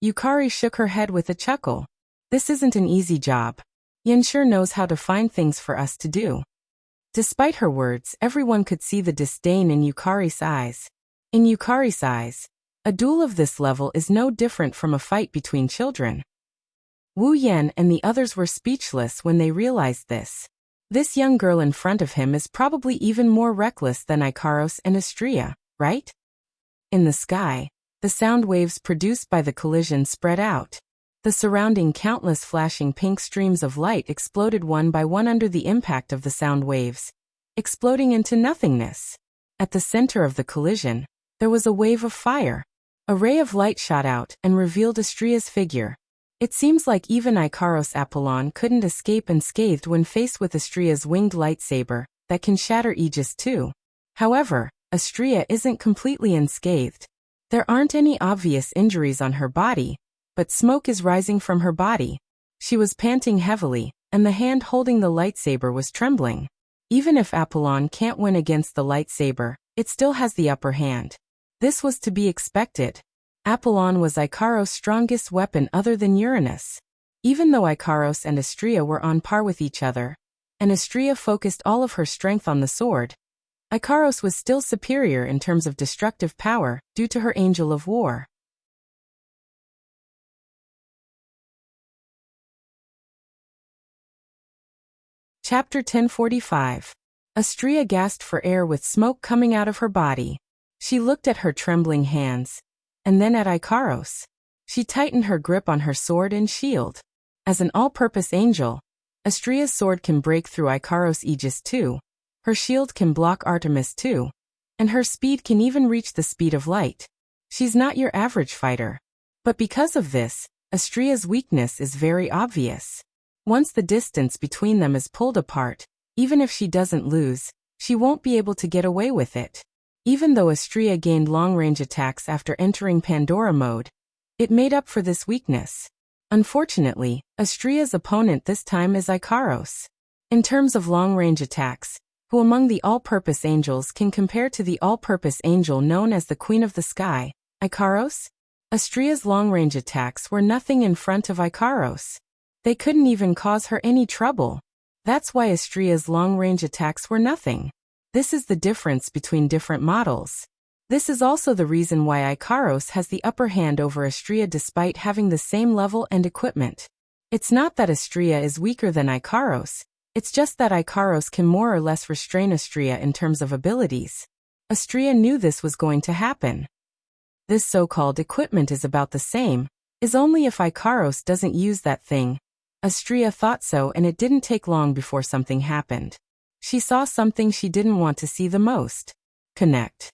Yukari shook her head with a chuckle. This isn't an easy job. Yan sure knows how to find things for us to do. Despite her words, everyone could see the disdain in Yukari's eyes. In Yukari's eyes, a duel of this level is no different from a fight between children. Wu Yan and the others were speechless when they realized this. This young girl in front of him is probably even more reckless than Ikaros and Astrea, right? In the sky, the sound waves produced by the collision spread out. The surrounding countless flashing pink streams of light exploded one by one under the impact of the sound waves, exploding into nothingness. At the center of the collision, there was a wave of fire. A ray of light shot out and revealed Astrea's figure. It seems like even Ikaros Apollon couldn't escape unscathed when faced with Astrea's winged lightsaber, that can shatter Aegis too. However, Astrea isn't completely unscathed. There aren't any obvious injuries on her body, but smoke is rising from her body. She was panting heavily, and the hand holding the lightsaber was trembling. Even if Apollon can't win against the lightsaber, it still has the upper hand. This was to be expected. Apollon was Ikaros' strongest weapon other than Uranus. Even though Ikaros and Astrea were on par with each other, and Astrea focused all of her strength on the sword, Ikaros was still superior in terms of destructive power due to her Angel of War. Chapter 1045. Astrea gasped for air with smoke coming out of her body. She looked at her trembling hands, and then at Ikaros. She tightened her grip on her sword and shield. As an all-purpose angel, Astrea's sword can break through Ikaros' Aegis too, her shield can block Artemis too, and her speed can even reach the speed of light. She's not your average fighter. But because of this, Astrea's weakness is very obvious. Once the distance between them is pulled apart, even if she doesn't lose, she won't be able to get away with it. Even though Astrea gained long-range attacks after entering Pandora mode, it made up for this weakness. Unfortunately, Astrea's opponent this time is Ikaros. In terms of long-range attacks, who among the all-purpose angels can compare to the all-purpose angel known as the Queen of the Sky, Ikaros? Astrea's long-range attacks were nothing in front of Ikaros. They couldn't even cause her any trouble. That's why Astrea's long-range attacks were nothing. This is the difference between different models. This is also the reason why Ikaros has the upper hand over Astrea despite having the same level and equipment. It's not that Astrea is weaker than Ikaros, it's just that Ikaros can more or less restrain Astrea in terms of abilities. Astrea knew this was going to happen. This so-called equipment is about the same, is only if Ikaros doesn't use that thing. Astrea thought so, and it didn't take long before something happened. She saw something she didn't want to see the most. Connect.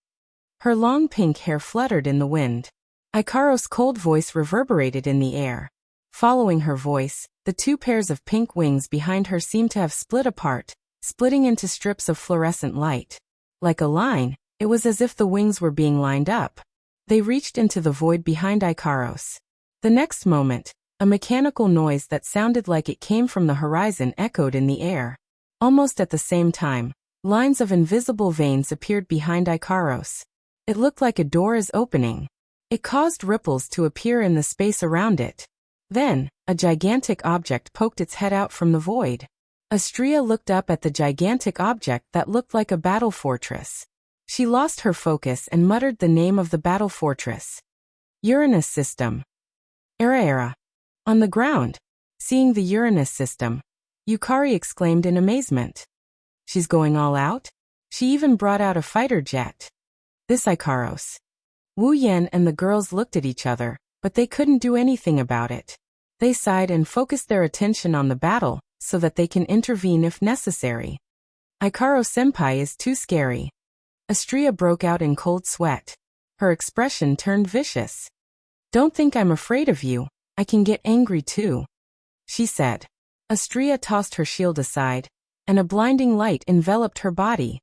Her long pink hair fluttered in the wind. Ikaros' cold voice reverberated in the air. Following her voice, the two pairs of pink wings behind her seemed to have split apart, splitting into strips of fluorescent light. Like a line, it was as if the wings were being lined up. They reached into the void behind Ikaros. The next moment, a mechanical noise that sounded like it came from the horizon echoed in the air. Almost at the same time, lines of invisible veins appeared behind Ikaros. It looked like a door is opening. It caused ripples to appear in the space around it. Then, a gigantic object poked its head out from the void. Astrea looked up at the gigantic object that looked like a battle fortress. She lost her focus and muttered the name of the battle fortress. Uranus system. Era. On the ground, seeing the Uranus system, Yukari exclaimed in amazement. She's going all out? She even brought out a fighter jet. This Ikaros. Wu Yan and the girls looked at each other, but they couldn't do anything about it. They sighed and focused their attention on the battle, so that they can intervene if necessary. Ikaro-senpai is too scary. Astria broke out in cold sweat. Her expression turned vicious. Don't think I'm afraid of you, I can get angry too, she said. Astria tossed her shield aside, and a blinding light enveloped her body.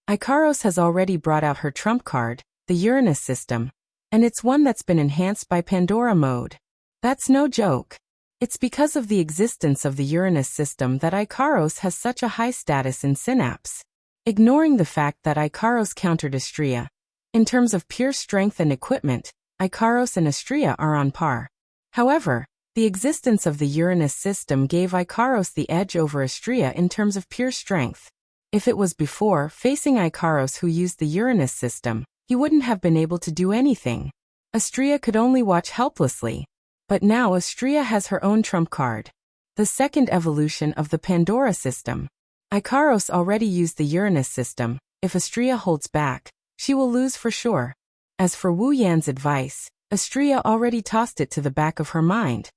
Ikaros has already brought out her trump card, the Uranus system, and it's one that's been enhanced by Pandora mode. That's no joke. It's because of the existence of the Uranus system that Ikaros has such a high status in Synapse. Ignoring the fact that Ikaros countered Astria, in terms of pure strength and equipment, Ikaros and Astria are on par. However, the existence of the Uranus system gave Ikaros the edge over Astria in terms of pure strength. If it was before facing Ikaros who used the Uranus system, he wouldn't have been able to do anything. Astria could only watch helplessly. But now Astria has her own trump card. The second evolution of the Pandora system. Ikaros already used the Uranus system. If Astria holds back, she will lose for sure. As for Wu Yan's advice, Astria already tossed it to the back of her mind.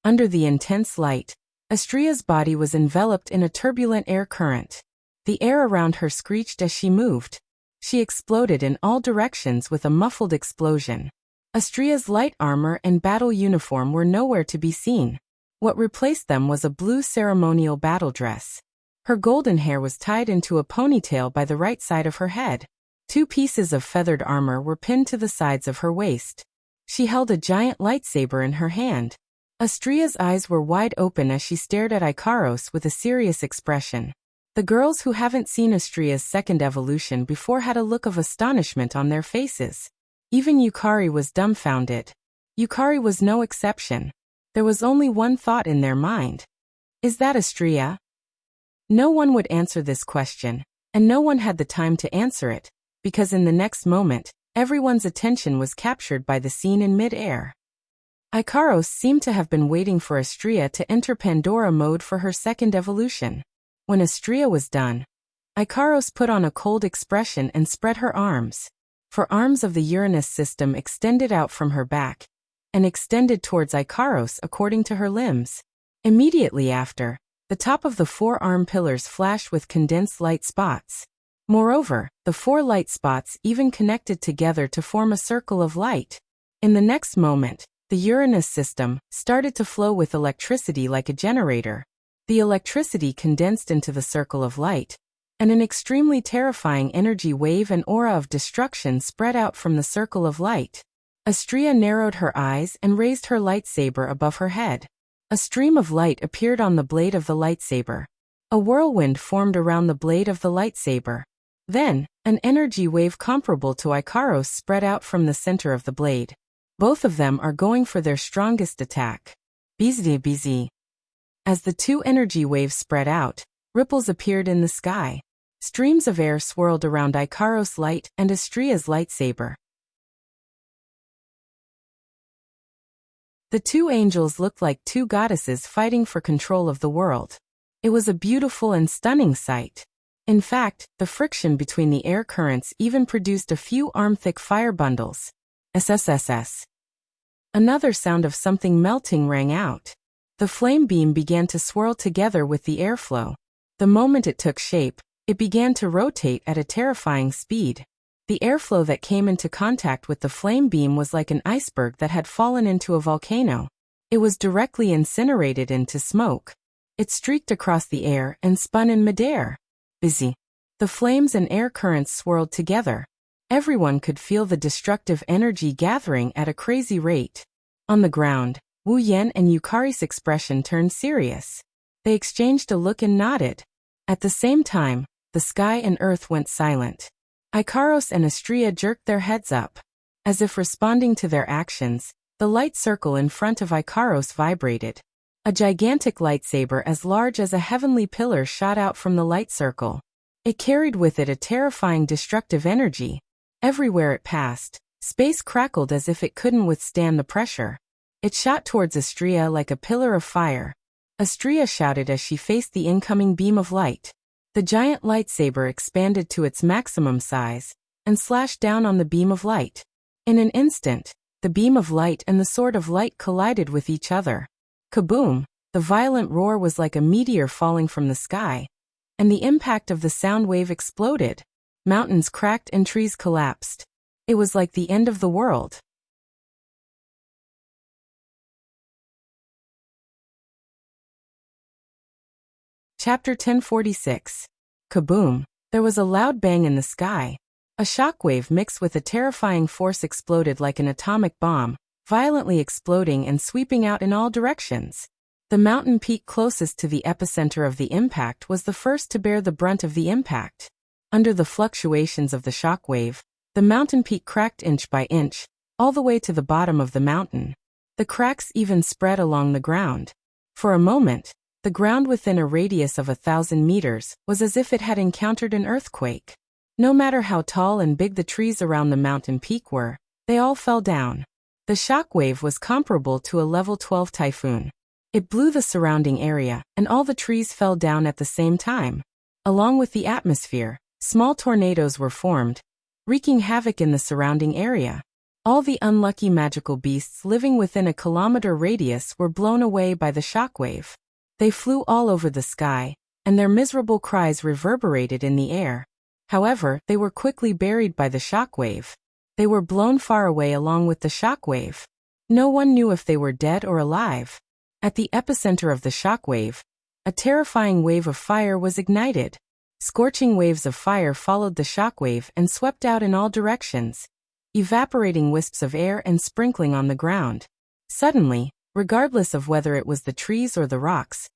Under the intense light, Astria's body was enveloped in a turbulent air current. The air around her screeched as she moved. She exploded in all directions with a muffled explosion. Astria's light armor and battle uniform were nowhere to be seen. What replaced them was a blue ceremonial battle dress. Her golden hair was tied into a ponytail by the right side of her head. 2 pieces of feathered armor were pinned to the sides of her waist. She held a giant lightsaber in her hand. Astria's eyes were wide open as she stared at Ikaros with a serious expression. The girls who haven't seen Astria's second evolution before had a look of astonishment on their faces. Even Yukari was dumbfounded. Yukari was no exception. There was only one thought in their mind. Is that Astria? No one would answer this question, and no one had the time to answer it, because in the next moment, everyone's attention was captured by the scene in mid-air. Ikaros seemed to have been waiting for Astria to enter Pandora mode for her second evolution. When Astria was done, Ikaros put on a cold expression and spread her arms. For arms of the Uranus system extended out from her back, and extended towards Ikaros according to her limbs. Immediately after, the top of the 4 arm pillars flashed with condensed light spots. Moreover, the 4 light spots even connected together to form a circle of light. In the next moment, the Uranus system started to flow with electricity like a generator. The electricity condensed into the circle of light, and an extremely terrifying energy wave and aura of destruction spread out from the circle of light. Astria narrowed her eyes and raised her lightsaber above her head. A stream of light appeared on the blade of the lightsaber. A whirlwind formed around the blade of the lightsaber. Then, an energy wave comparable to Ikaros spread out from the center of the blade. Both of them are going for their strongest attack. Bzz. As the 2 energy waves spread out, ripples appeared in the sky. Streams of air swirled around Ikaros' light and Astria's lightsaber. The 2 angels looked like 2 goddesses fighting for control of the world. It was a beautiful and stunning sight. In fact, the friction between the air currents even produced a few arm-thick fire bundles. SSSS. Another sound of something melting rang out. The flame beam began to swirl together with the airflow. The moment it took shape, it began to rotate at a terrifying speed. The airflow that came into contact with the flame beam was like an iceberg that had fallen into a volcano. It was directly incinerated into smoke. It streaked across the air and spun in midair. Busy. The flames and air currents swirled together. Everyone could feel the destructive energy gathering at a crazy rate. On the ground, Wu Yan and Yukari's expression turned serious. They exchanged a look and nodded. At the same time, the sky and earth went silent. Ikaros and Astria jerked their heads up. As if responding to their actions, the light circle in front of Ikaros vibrated. A gigantic lightsaber as large as a heavenly pillar shot out from the light circle. It carried with it a terrifying destructive energy. Everywhere it passed, Space crackled as if it couldn't withstand the pressure. It shot towards Astrea like a pillar of fire. Astrea shouted as she faced the incoming beam of light. The giant lightsaber expanded to its maximum size and slashed down on the beam of light. In an instant, the beam of light and the sword of light collided with each other. Kaboom! The violent roar was like a meteor falling from the sky, and the impact of the sound wave exploded. Mountains cracked and trees collapsed. It was like the end of the world. Chapter 1046. Kaboom! There was a loud bang in the sky. A shockwave mixed with a terrifying force exploded like an atomic bomb, violently exploding and sweeping out in all directions. The mountain peak closest to the epicenter of the impact was the first to bear the brunt of the impact. Under the fluctuations of the shockwave, the mountain peak cracked inch by inch, all the way to the bottom of the mountain. The cracks even spread along the ground. For a moment, the ground within a radius of 1,000 meters was as if it had encountered an earthquake. No matter how tall and big the trees around the mountain peak were, they all fell down. The shockwave was comparable to a level 12 typhoon. It blew the surrounding area, and all the trees fell down at the same time. Along with the atmosphere, small tornadoes were formed, wreaking havoc in the surrounding area. All the unlucky magical beasts living within a kilometer radius were blown away by the shockwave. They flew all over the sky, and their miserable cries reverberated in the air. However, they were quickly buried by the shockwave. They were blown far away along with the shockwave. No one knew if they were dead or alive. At the epicenter of the shockwave, a terrifying wave of fire was ignited. Scorching waves of fire followed the shockwave and swept out in all directions, evaporating wisps of air and sprinkling on the ground. Suddenly, regardless of whether it was the trees or the rocks,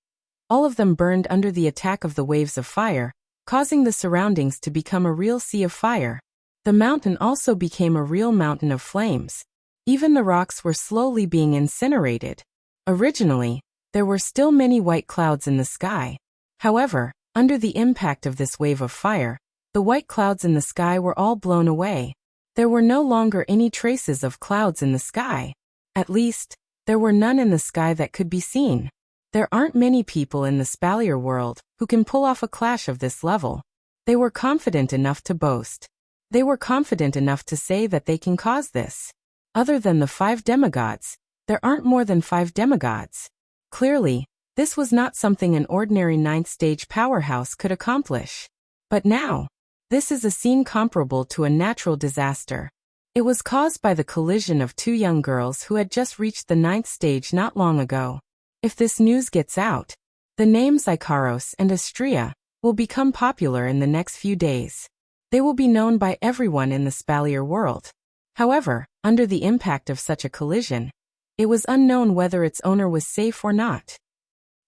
all of them burned under the attack of the waves of fire, causing the surroundings to become a real sea of fire. The mountain also became a real mountain of flames. Even the rocks were slowly being incinerated. Originally, there were still many white clouds in the sky. However, under the impact of this wave of fire, the white clouds in the sky were all blown away. There were no longer any traces of clouds in the sky. At least, there were none in the sky that could be seen. There aren't many people in the Spalier world who can pull off a clash of this level. They were confident enough to boast. They were confident enough to say that they can cause this. Other than the 5 demigods, there aren't more than 5 demigods. Clearly, this was not something an ordinary 9th stage powerhouse could accomplish. But now, this is a scene comparable to a natural disaster. It was caused by the collision of 2 young girls who had just reached the 9th stage not long ago. If this news gets out, the names Ikaros and Astrea will become popular in the next few days. They will be known by everyone in the Spalier world. However, under the impact of such a collision, it was unknown whether its owner was safe or not.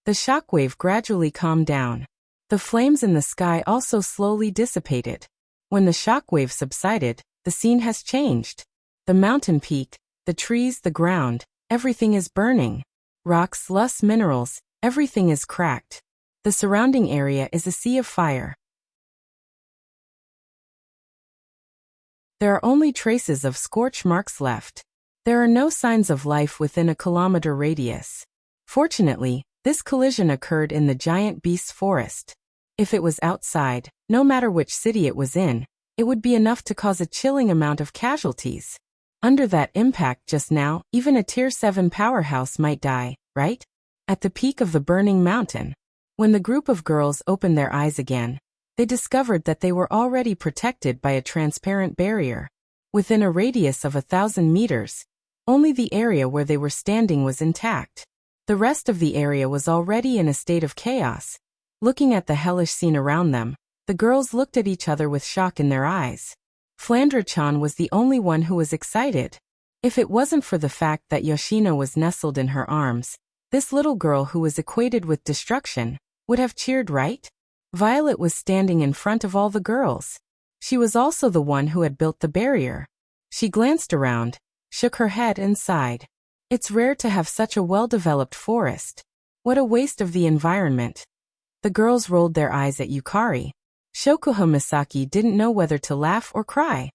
The shockwave gradually calmed down. The flames in the sky also slowly dissipated. When the shockwave subsided, the scene has changed. The mountain peak, the trees, the ground, everything is burning. Rocks, loose minerals, everything is cracked. The surrounding area is a sea of fire. There are only traces of scorch marks left. There are no signs of life within a kilometer radius. Fortunately, this collision occurred in the giant beast's forest. If it was outside, no matter which city it was in, it would be enough to cause a chilling amount of casualties. Under that impact just now, even a Tier 7 powerhouse might die, right? At the peak of the burning mountain, when the group of girls opened their eyes again, they discovered that they were already protected by a transparent barrier. Within a radius of 1,000 meters, only the area where they were standing was intact. The rest of the area was already in a state of chaos. Looking at the hellish scene around them, the girls looked at each other with shock in their eyes. Flandra-chan was the only one who was excited. If it wasn't for the fact that Yoshino was nestled in her arms, this little girl who was equated with destruction would have cheered, right? Violet was standing in front of all the girls. She was also the one who had built the barrier. She glanced around, shook her head and sighed. It's rare to have such a well-developed forest. What a waste of the environment. The girls rolled their eyes at Yukari. Shokuha Misaki didn't know whether to laugh or cry.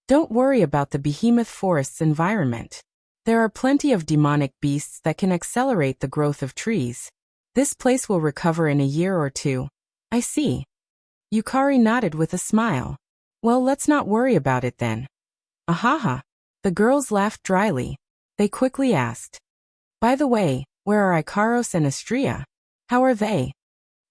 Don't worry about the behemoth forest's environment. There are plenty of demonic beasts that can accelerate the growth of trees. This place will recover in a year or two. I see. Yukari nodded with a smile. Well, let's not worry about it then. Ahaha. The girls laughed dryly. They quickly asked, by the way, where are Ikaros and Astrea? How are they?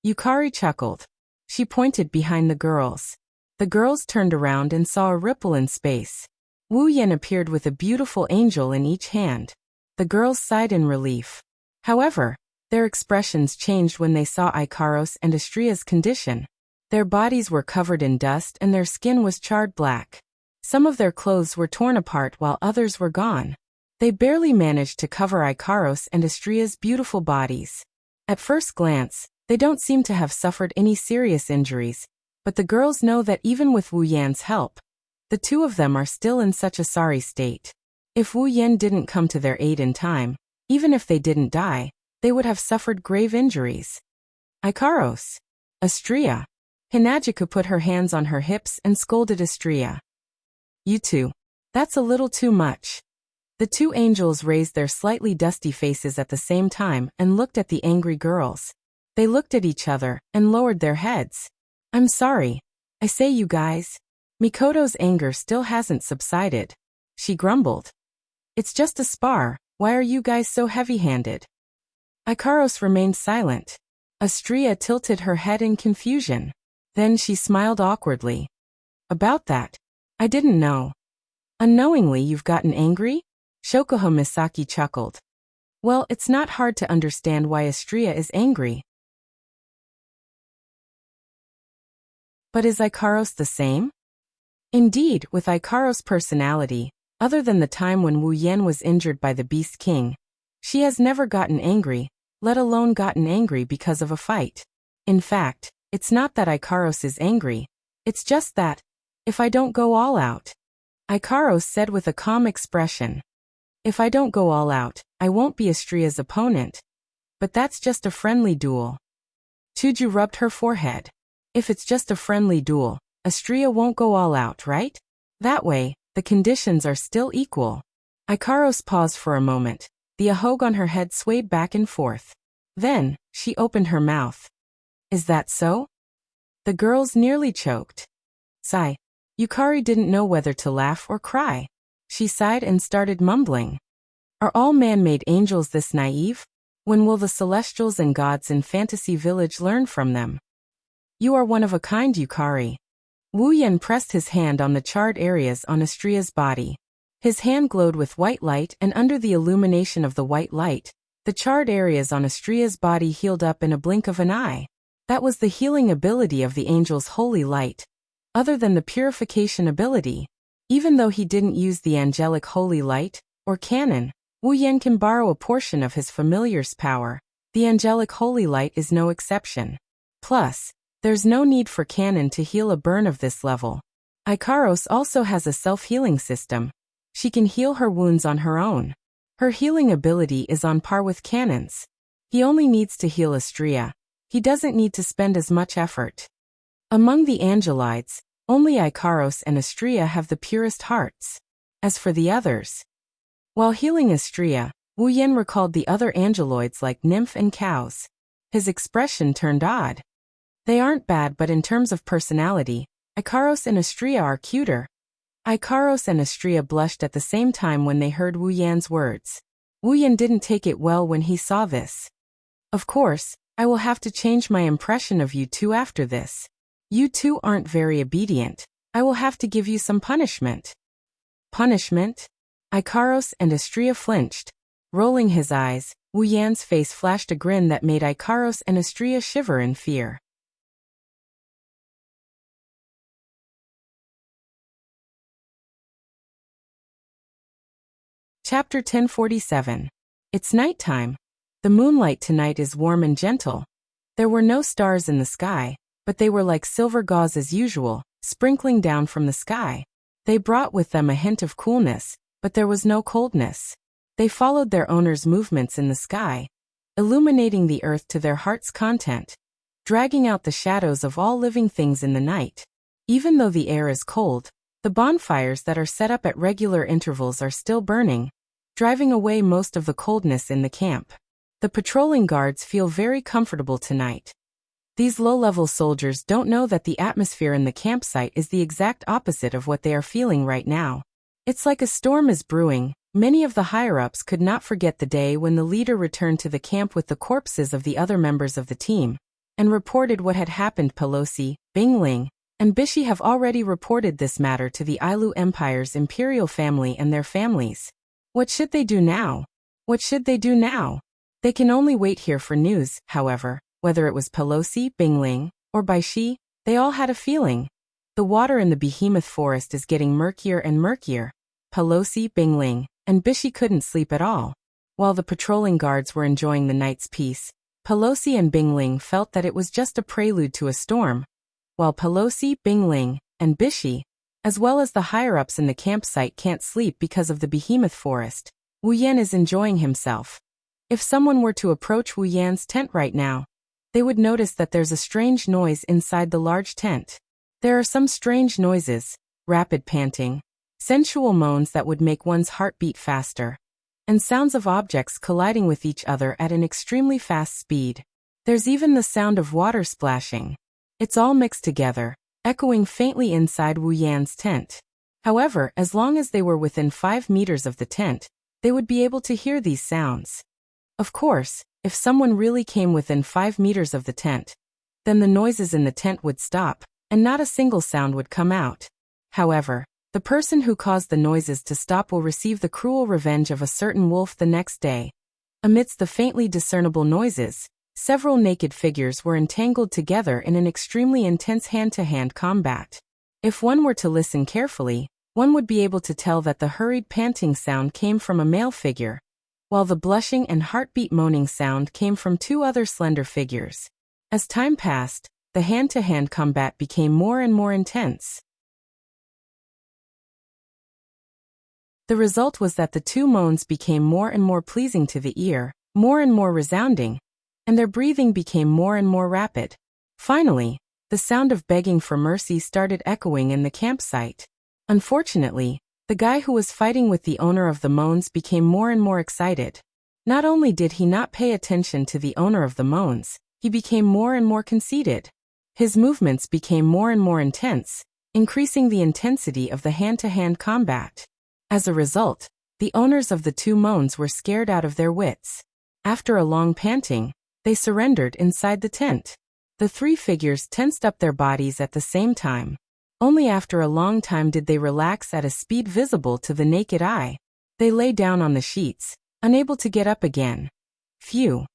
Yukari chuckled. She pointed behind the girls. The girls turned around and saw a ripple in space. Wu Yan appeared with a beautiful angel in each hand. The girls sighed in relief. However, their expressions changed when they saw Ikaros and Astrea's condition. Their bodies were covered in dust and their skin was charred black. Some of their clothes were torn apart while others were gone. They barely managed to cover Ikaros and Astrea's beautiful bodies. At first glance, they don't seem to have suffered any serious injuries, but the girls know that even with Wu Yan's help, the two of them are still in such a sorry state. If Wu Yan didn't come to their aid in time, even if they didn't die, they would have suffered grave injuries. Ikaros. Astrea. Hinajika put her hands on her hips and scolded Astrea. You two. That's a little too much. The two angels raised their slightly dusty faces at the same time and looked at the angry girls. They looked at each other and lowered their heads. I'm sorry. I say, you guys. Mikoto's anger still hasn't subsided. She grumbled. It's just a spar. Why are you guys so heavy-handed? Ikaros remained silent. Astrea tilted her head in confusion. Then she smiled awkwardly. About that. I didn't know. Unknowingly you've gotten angry? Shokuha Misaki chuckled. Well, it's not hard to understand why Astrea is angry. But is Ikaros the same? Indeed, with Ikaros' personality, other than the time when Wu Yan was injured by the Beast King, she has never gotten angry, let alone gotten angry because of a fight. In fact, it's not that Ikaros is angry, it's just that, if I don't go all out. Ikaros said with a calm expression. If I don't go all out, I won't be Astrea's opponent. But that's just a friendly duel. Chuju rubbed her forehead. If it's just a friendly duel, Astrea won't go all out, right? That way, the conditions are still equal. Ikaros paused for a moment. The ahog on her head swayed back and forth. Then, she opened her mouth. Is that so? The girls nearly choked. Sigh. Yukari didn't know whether to laugh or cry. She sighed and started mumbling. Are all man-made angels this naive? When will the celestials and gods in Fantasy Village learn from them? You are one of a kind, Yukari. Wu Yan pressed his hand on the charred areas on Astrea's body. His hand glowed with white light, and under the illumination of the white light, the charred areas on Astrea's body healed up in a blink of an eye. That was the healing ability of the angel's holy light. Other than the purification ability, even though he didn't use the angelic holy light, or canon, Wu Yan can borrow a portion of his familiar's power. The angelic holy light is no exception. Plus, there's no need for canon to heal a burn of this level. Ikaros also has a self-healing system. She can heal her wounds on her own. Her healing ability is on par with canon's. He only needs to heal Astrea. He doesn't need to spend as much effort. Among the Angelites, only Ikaros and Astrea have the purest hearts. As for the others, while healing Astrea, Wu Yan recalled the other angeloids like Nymph and Cows. His expression turned odd. They aren't bad, but in terms of personality, Ikaros and Astrea are cuter. Ikaros and Astrea blushed at the same time when they heard Wu Yan's words. Wu Yan didn't take it well when he saw this. Of course, I will have to change my impression of you two after this. You two aren't very obedient. I will have to give you some punishment. Punishment? Ikaros and Astrea flinched. Rolling his eyes, Wu Yan's face flashed a grin that made Ikaros and Astrea shiver in fear. Chapter 1047. It's nighttime. The moonlight tonight is warm and gentle. There were no stars in the sky, but they were like silver gauze as usual, sprinkling down from the sky. They brought with them a hint of coolness, but there was no coldness. They followed their owner's movements in the sky, illuminating the earth to their heart's content, dragging out the shadows of all living things in the night. Even though the air is cold, The bonfires that are set up at regular intervals are still burning, driving away most of the coldness in the camp. The patrolling guards feel very comfortable tonight. These low-level soldiers don't know that the atmosphere in the campsite is the exact opposite of what they are feeling right now. It's like a storm is brewing. Many of the higher-ups could not forget the day when the leader returned to the camp with the corpses of the other members of the team and reported what had happened. Pelosi, Bingling, and Bishi have already reported this matter to the Ailu Empire's imperial family and their families. What should they do now? What should they do now? They can only wait here for news, however. Whether it was Pelosi, Bingling, or Bishi, they all had a feeling. The water in the behemoth forest is getting murkier and murkier. Pelosi, Bingling, and Bishi couldn't sleep at all. While the patrolling guards were enjoying the night's peace, Pelosi and Bingling felt that it was just a prelude to a storm. While Pelosi, Bingling, and Bishi, as well as the higher-ups in the campsite, can't sleep because of the behemoth forest, Wu Yan is enjoying himself. If someone were to approach Wu Yan's tent right now, they would notice that there's a strange noise inside the large tent. There are some strange noises, rapid panting, sensual moans that would make one's heart beat faster, and sounds of objects colliding with each other at an extremely fast speed. There's even the sound of water splashing. It's all mixed together, echoing faintly inside Wu Yan's tent. However, as long as they were within 5 meters of the tent, they would be able to hear these sounds. Of course, if someone really came within 5 meters of the tent, then the noises in the tent would stop, and not a single sound would come out. However, the person who caused the noises to stop will receive the cruel revenge of a certain wolf the next day. Amidst the faintly discernible noises, several naked figures were entangled together in an extremely intense hand-to-hand combat. If one were to listen carefully, one would be able to tell that the hurried panting sound came from a male figure, while the blushing and heartbeat moaning sound came from 2 other slender figures. As time passed, the hand-to-hand combat became more and more intense. The result was that the 2 moans became more and more pleasing to the ear, more and more resounding, and their breathing became more and more rapid. Finally, the sound of begging for mercy started echoing in the campsite. Unfortunately, the guy who was fighting with the owner of the moans became more and more excited. Not only did he not pay attention to the owner of the moans, he became more and more conceited. His movements became more and more intense, increasing the intensity of the hand-to-hand combat. As a result, the owners of the 2 moans were scared out of their wits. After a long panting, they surrendered inside the tent. The 3 figures tensed up their bodies at the same time. Only after a long time did they relax at a speed visible to the naked eye. They lay down on the sheets, unable to get up again. Phew.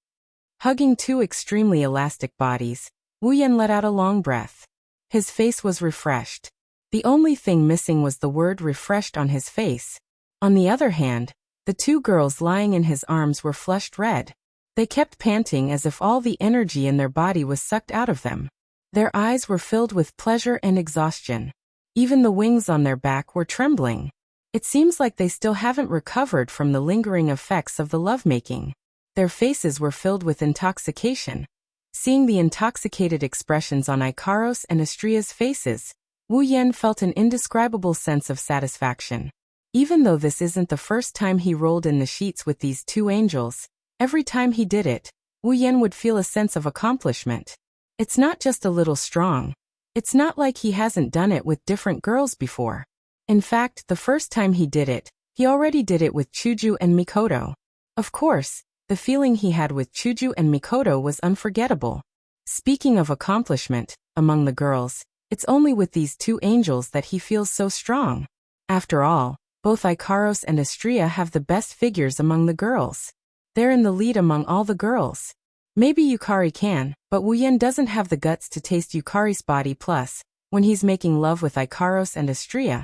Hugging 2 extremely elastic bodies, Wu Yan let out a long breath. His face was refreshed. The only thing missing was the word refreshed on his face. On the other hand, the 2 girls lying in his arms were flushed red. They kept panting as if all the energy in their body was sucked out of them. Their eyes were filled with pleasure and exhaustion. Even the wings on their back were trembling. It seems like they still haven't recovered from the lingering effects of the lovemaking. Their faces were filled with intoxication. Seeing the intoxicated expressions on Ikaros and Estria's faces, Wu Yan felt an indescribable sense of satisfaction. Even though this isn't the first time he rolled in the sheets with these 2 angels, every time he did it, Wu Yan would feel a sense of accomplishment. It's not just a little strong. It's not like he hasn't done it with different girls before. In fact, the first time he did it, he already did it with Chuju and Mikoto. Of course, the feeling he had with Chuju and Mikoto was unforgettable. Speaking of accomplishment, among the girls, it's only with these 2 angels that he feels so strong. After all, both Ikaros and Estria have the best figures among the girls. They're in the lead among all the girls. Maybe Yukari can, but Wu Yan doesn't have the guts to taste Yukari's body. Plus, when he's making love with Ikaros and Estria,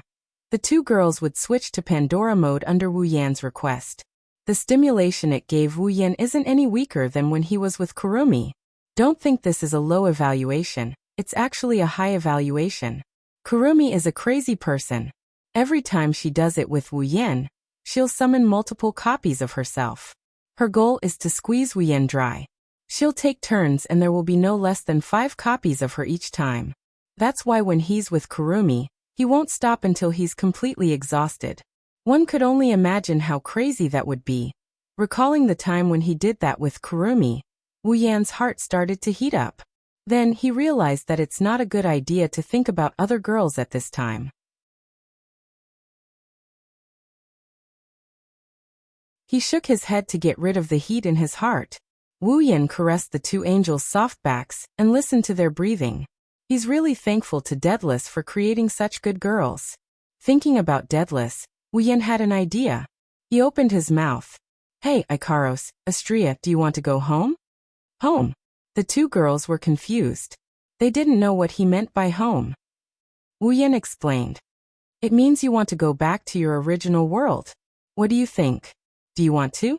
the 2 girls would switch to Pandora mode under Wu Yan's request. The stimulation it gave Wu Yan isn't any weaker than when he was with Kurumi. Don't think this is a low evaluation, it's actually a high evaluation. Kurumi is a crazy person. Every time she does it with Wu Yan, she'll summon multiple copies of herself. Her goal is to squeeze Wu Yan dry. She'll take turns and there will be no less than 5 copies of her each time. That's why when he's with Kurumi, He won't stop until he's completely exhausted. One could only imagine how crazy that would be. Recalling the time when he did that with Kurumi, Wu Yan's heart started to heat up. Then he realized that it's not a good idea to think about other girls at this time. He shook his head to get rid of the heat in his heart. Wu Yan caressed the two angels' soft backs and listened to their breathing. He's really thankful to Daedalus for creating such good girls. Thinking about Daedalus, Wu Yan had an idea. He opened his mouth. Hey, Ikaros, Astrea, do you want to go home? Home? The two girls were confused. They didn't know what he meant by home. Wu Yan explained. It means you want to go back to your original world. What do you think? Do you want to?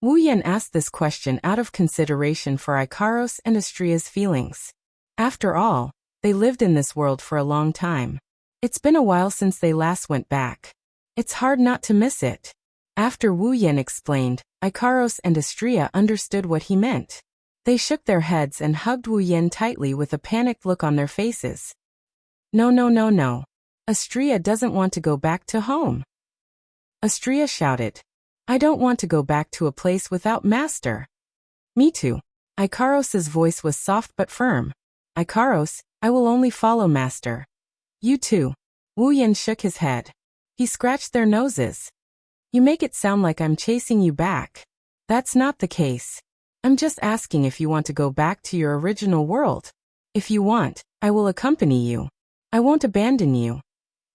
Wu Yan asked this question out of consideration for Ikaros and Astrea's feelings. After all, they lived in this world for a long time. It's been a while since they last went back. It's hard not to miss it. After Wu Yan explained, Ikaros and Astrea understood what he meant. They shook their heads and hugged Wu Yan tightly with a panicked look on their faces. No. Astrea doesn't want to go back to home. Astrea shouted. I don't want to go back to a place without Master. Me too. Ikaros's voice was soft but firm. Ikaros, I will only follow Master. You too. Wu Yan shook his head. He scratched their noses. You make it sound like I'm chasing you back. That's not the case. I'm just asking if you want to go back to your original world. If you want, I will accompany you. I won't abandon you.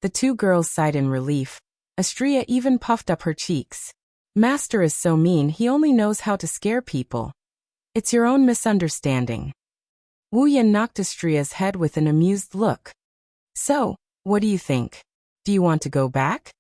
The two girls sighed in relief. Astrea even puffed up her cheeks. Master is so mean, he only knows how to scare people. It's your own misunderstanding. Wu Yan knocked Astrea's head with an amused look. So, what do you think? Do you want to go back?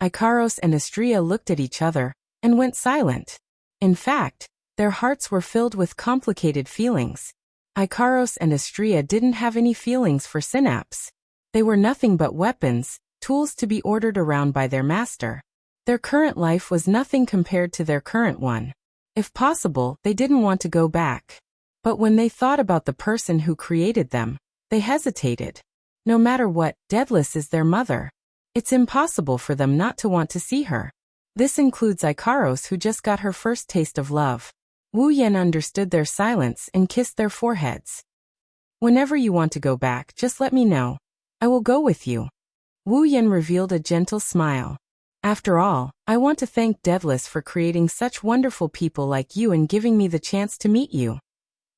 Ikaros and Astrea looked at each other and went silent. In fact, their hearts were filled with complicated feelings. Ikaros and Astrea didn't have any feelings for Synapse. They were nothing but weapons, tools to be ordered around by their master. Their current life was nothing compared to their current one. If possible, they didn't want to go back. But when they thought about the person who created them, they hesitated. No matter what, Daedalus is their mother. It's impossible for them not to want to see her. This includes Ikaros, who just got her first taste of love. Wu Yan understood their silence and kissed their foreheads. Whenever you want to go back, just let me know. I will go with you. Wu Yan revealed a gentle smile. After all, I want to thank Daedalus for creating such wonderful people like you and giving me the chance to meet you.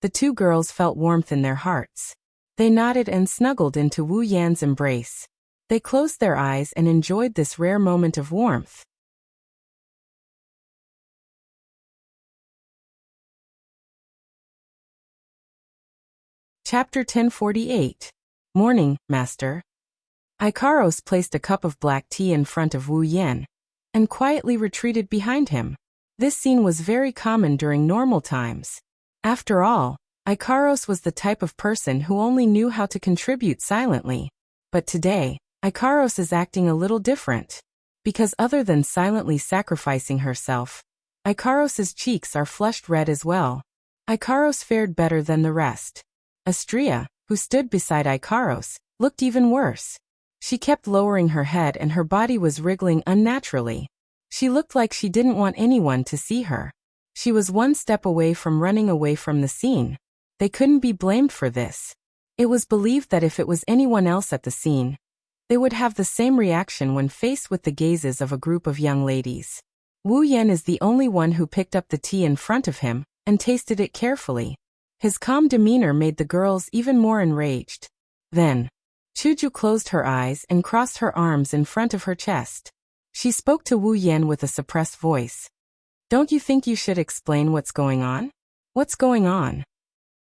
The two girls felt warmth in their hearts. They nodded and snuggled into Wu Yan's embrace. They closed their eyes and enjoyed this rare moment of warmth. Chapter 1048. Morning, Master. Ikaros placed a cup of black tea in front of Wu Yan and quietly retreated behind him. This scene was very common during normal times. After all, Ikaros was the type of person who only knew how to contribute silently. But today, Ikaros is acting a little different. Because other than silently sacrificing herself, Ikaros's cheeks are flushed red as well. Ikaros fared better than the rest. Astrea, who stood beside Ikaros, looked even worse. She kept lowering her head and her body was wriggling unnaturally. She looked like she didn't want anyone to see her. She was one step away from running away from the scene. They couldn't be blamed for this. It was believed that if it was anyone else at the scene, they would have the same reaction when faced with the gazes of a group of young ladies. Wu Yan is the only one who picked up the tea in front of him and tasted it carefully. His calm demeanor made the girls even more enraged. Then, Chuju closed her eyes and crossed her arms in front of her chest. She spoke to Wu Yan with a suppressed voice. Don't you think you should explain what's going on? What's going on?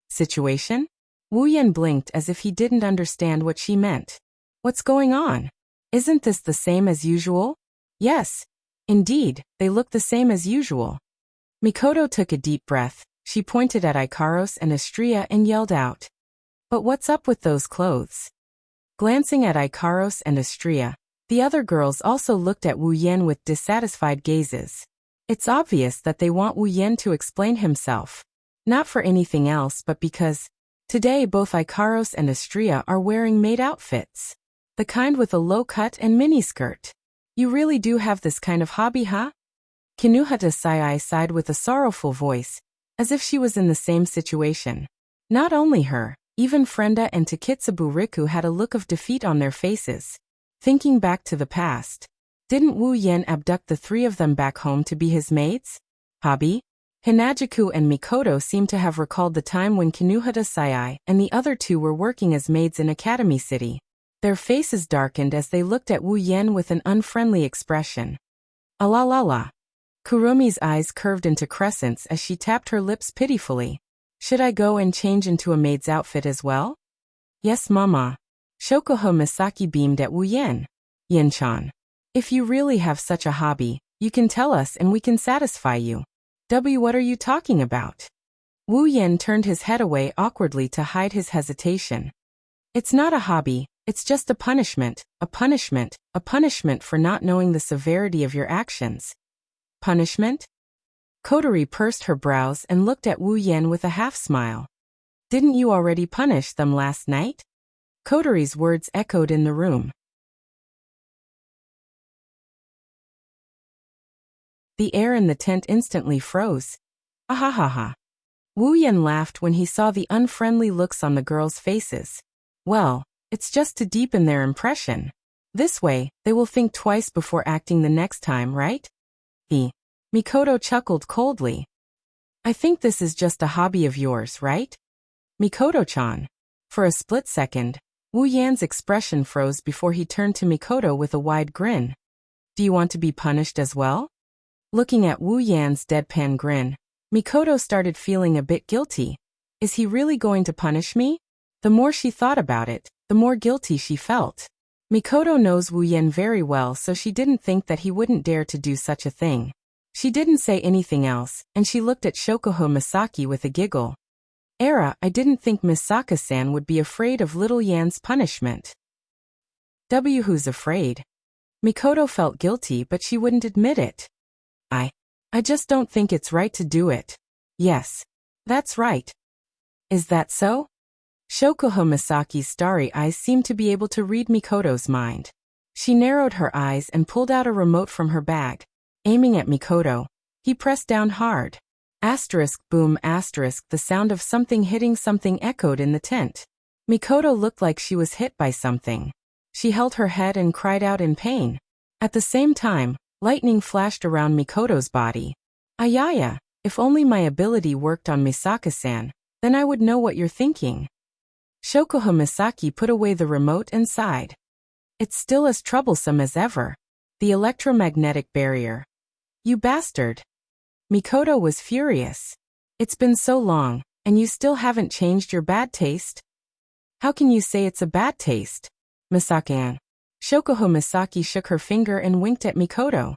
Situation? Wu Yan blinked as if he didn't understand what she meant. What's going on? Isn't this the same as usual? Yes. Indeed, they look the same as usual. Mikoto took a deep breath. She pointed at Ikaros and Astrea and yelled out. But what's up with those clothes? Glancing at Ikaros and Astrea, the other girls also looked at Wu Yan with dissatisfied gazes. It's obvious that they want Wu Yan to explain himself. Not for anything else but because today both Ikaros and Astrea are wearing maid outfits. The kind with a low cut and miniskirt. You really do have this kind of hobby, huh? Kinuhata Sai sighed with a sorrowful voice, as if she was in the same situation. Not only her, even Frenda and Takitsubu Riku had a look of defeat on their faces. Thinking back to the past, didn't Wu Yen abduct the three of them back home to be his maids? Hobby? Hinajiku and Mikoto seemed to have recalled the time when Kinuhata Sai and the other two were working as maids in Academy City. Their faces darkened as they looked at Wu Yen with an unfriendly expression. Alalala. Kurumi's eyes curved into crescents as she tapped her lips pitifully. Should I go and change into a maid's outfit as well? Yes, Mama. Shokoho Misaki beamed at Wu Yen. Yen-chan. If you really have such a hobby, you can tell us and we can satisfy you. What are you talking about? Wu Yen turned his head away awkwardly to hide his hesitation. It's not a hobby, it's just a punishment for not knowing the severity of your actions. Punishment? Kotori pursed her brows and looked at Wu Yen with a half-smile. Didn't you already punish them last night? Kotori's words echoed in the room. The air in the tent instantly froze. Ahahaha. Wu Yen laughed when he saw the unfriendly looks on the girls' faces. Well, it's just to deepen their impression. This way, they will think twice before acting the next time, right? Mikoto chuckled coldly. I think this is just a hobby of yours, right? Mikoto-chan. For a split second, Wu Yan's expression froze before he turned to Mikoto with a wide grin. Do you want to be punished as well? Looking at Wu Yan's deadpan grin, Mikoto started feeling a bit guilty. Is he really going to punish me? The more she thought about it, the more guilty she felt. Mikoto knows Wu Yan very well, so she didn't think that he wouldn't dare to do such a thing. She didn't say anything else, and she looked at Shokoho Misaki with a giggle. I didn't think Misaka-san would be afraid of little Yan's punishment. Who's afraid? Mikoto felt guilty, but she wouldn't admit it. I just don't think it's right to do it. Yes. That's right. Is that so? Shokoho Misaki's starry eyes seemed to be able to read Mikoto's mind. She narrowed her eyes and pulled out a remote from her bag. Aiming at Mikoto, he pressed down hard. Boom, the sound of something hitting something echoed in the tent. Mikoto looked like she was hit by something. She held her head and cried out in pain. At the same time, lightning flashed around Mikoto's body. Ayaya, if only my ability worked on Misaka-san, then I would know what you're thinking. Shokoho Misaki put away the remote and sighed. It's still as troublesome as ever. The electromagnetic barrier. You bastard. Mikoto was furious. It's been so long, and you still haven't changed your bad taste? How can you say it's a bad taste? Misaka-an. Shokoho Misaki shook her finger and winked at Mikoto.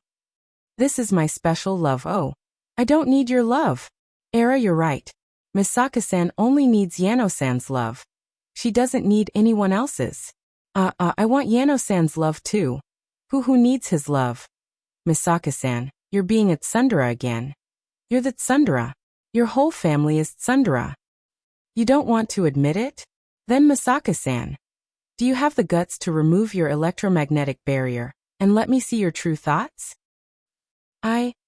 This is my special love. Oh, I don't need your love. You're right. Misaka-san only needs Yano-san's love. She doesn't need anyone else's. I want Yano-san's love too. Who needs his love? Misaka-san, you're being a tsundere again. You're the tsundere. Your whole family is tsundere. You don't want to admit it? Then Misaka-san, do you have the guts to remove your electromagnetic barrier and let me see your true thoughts?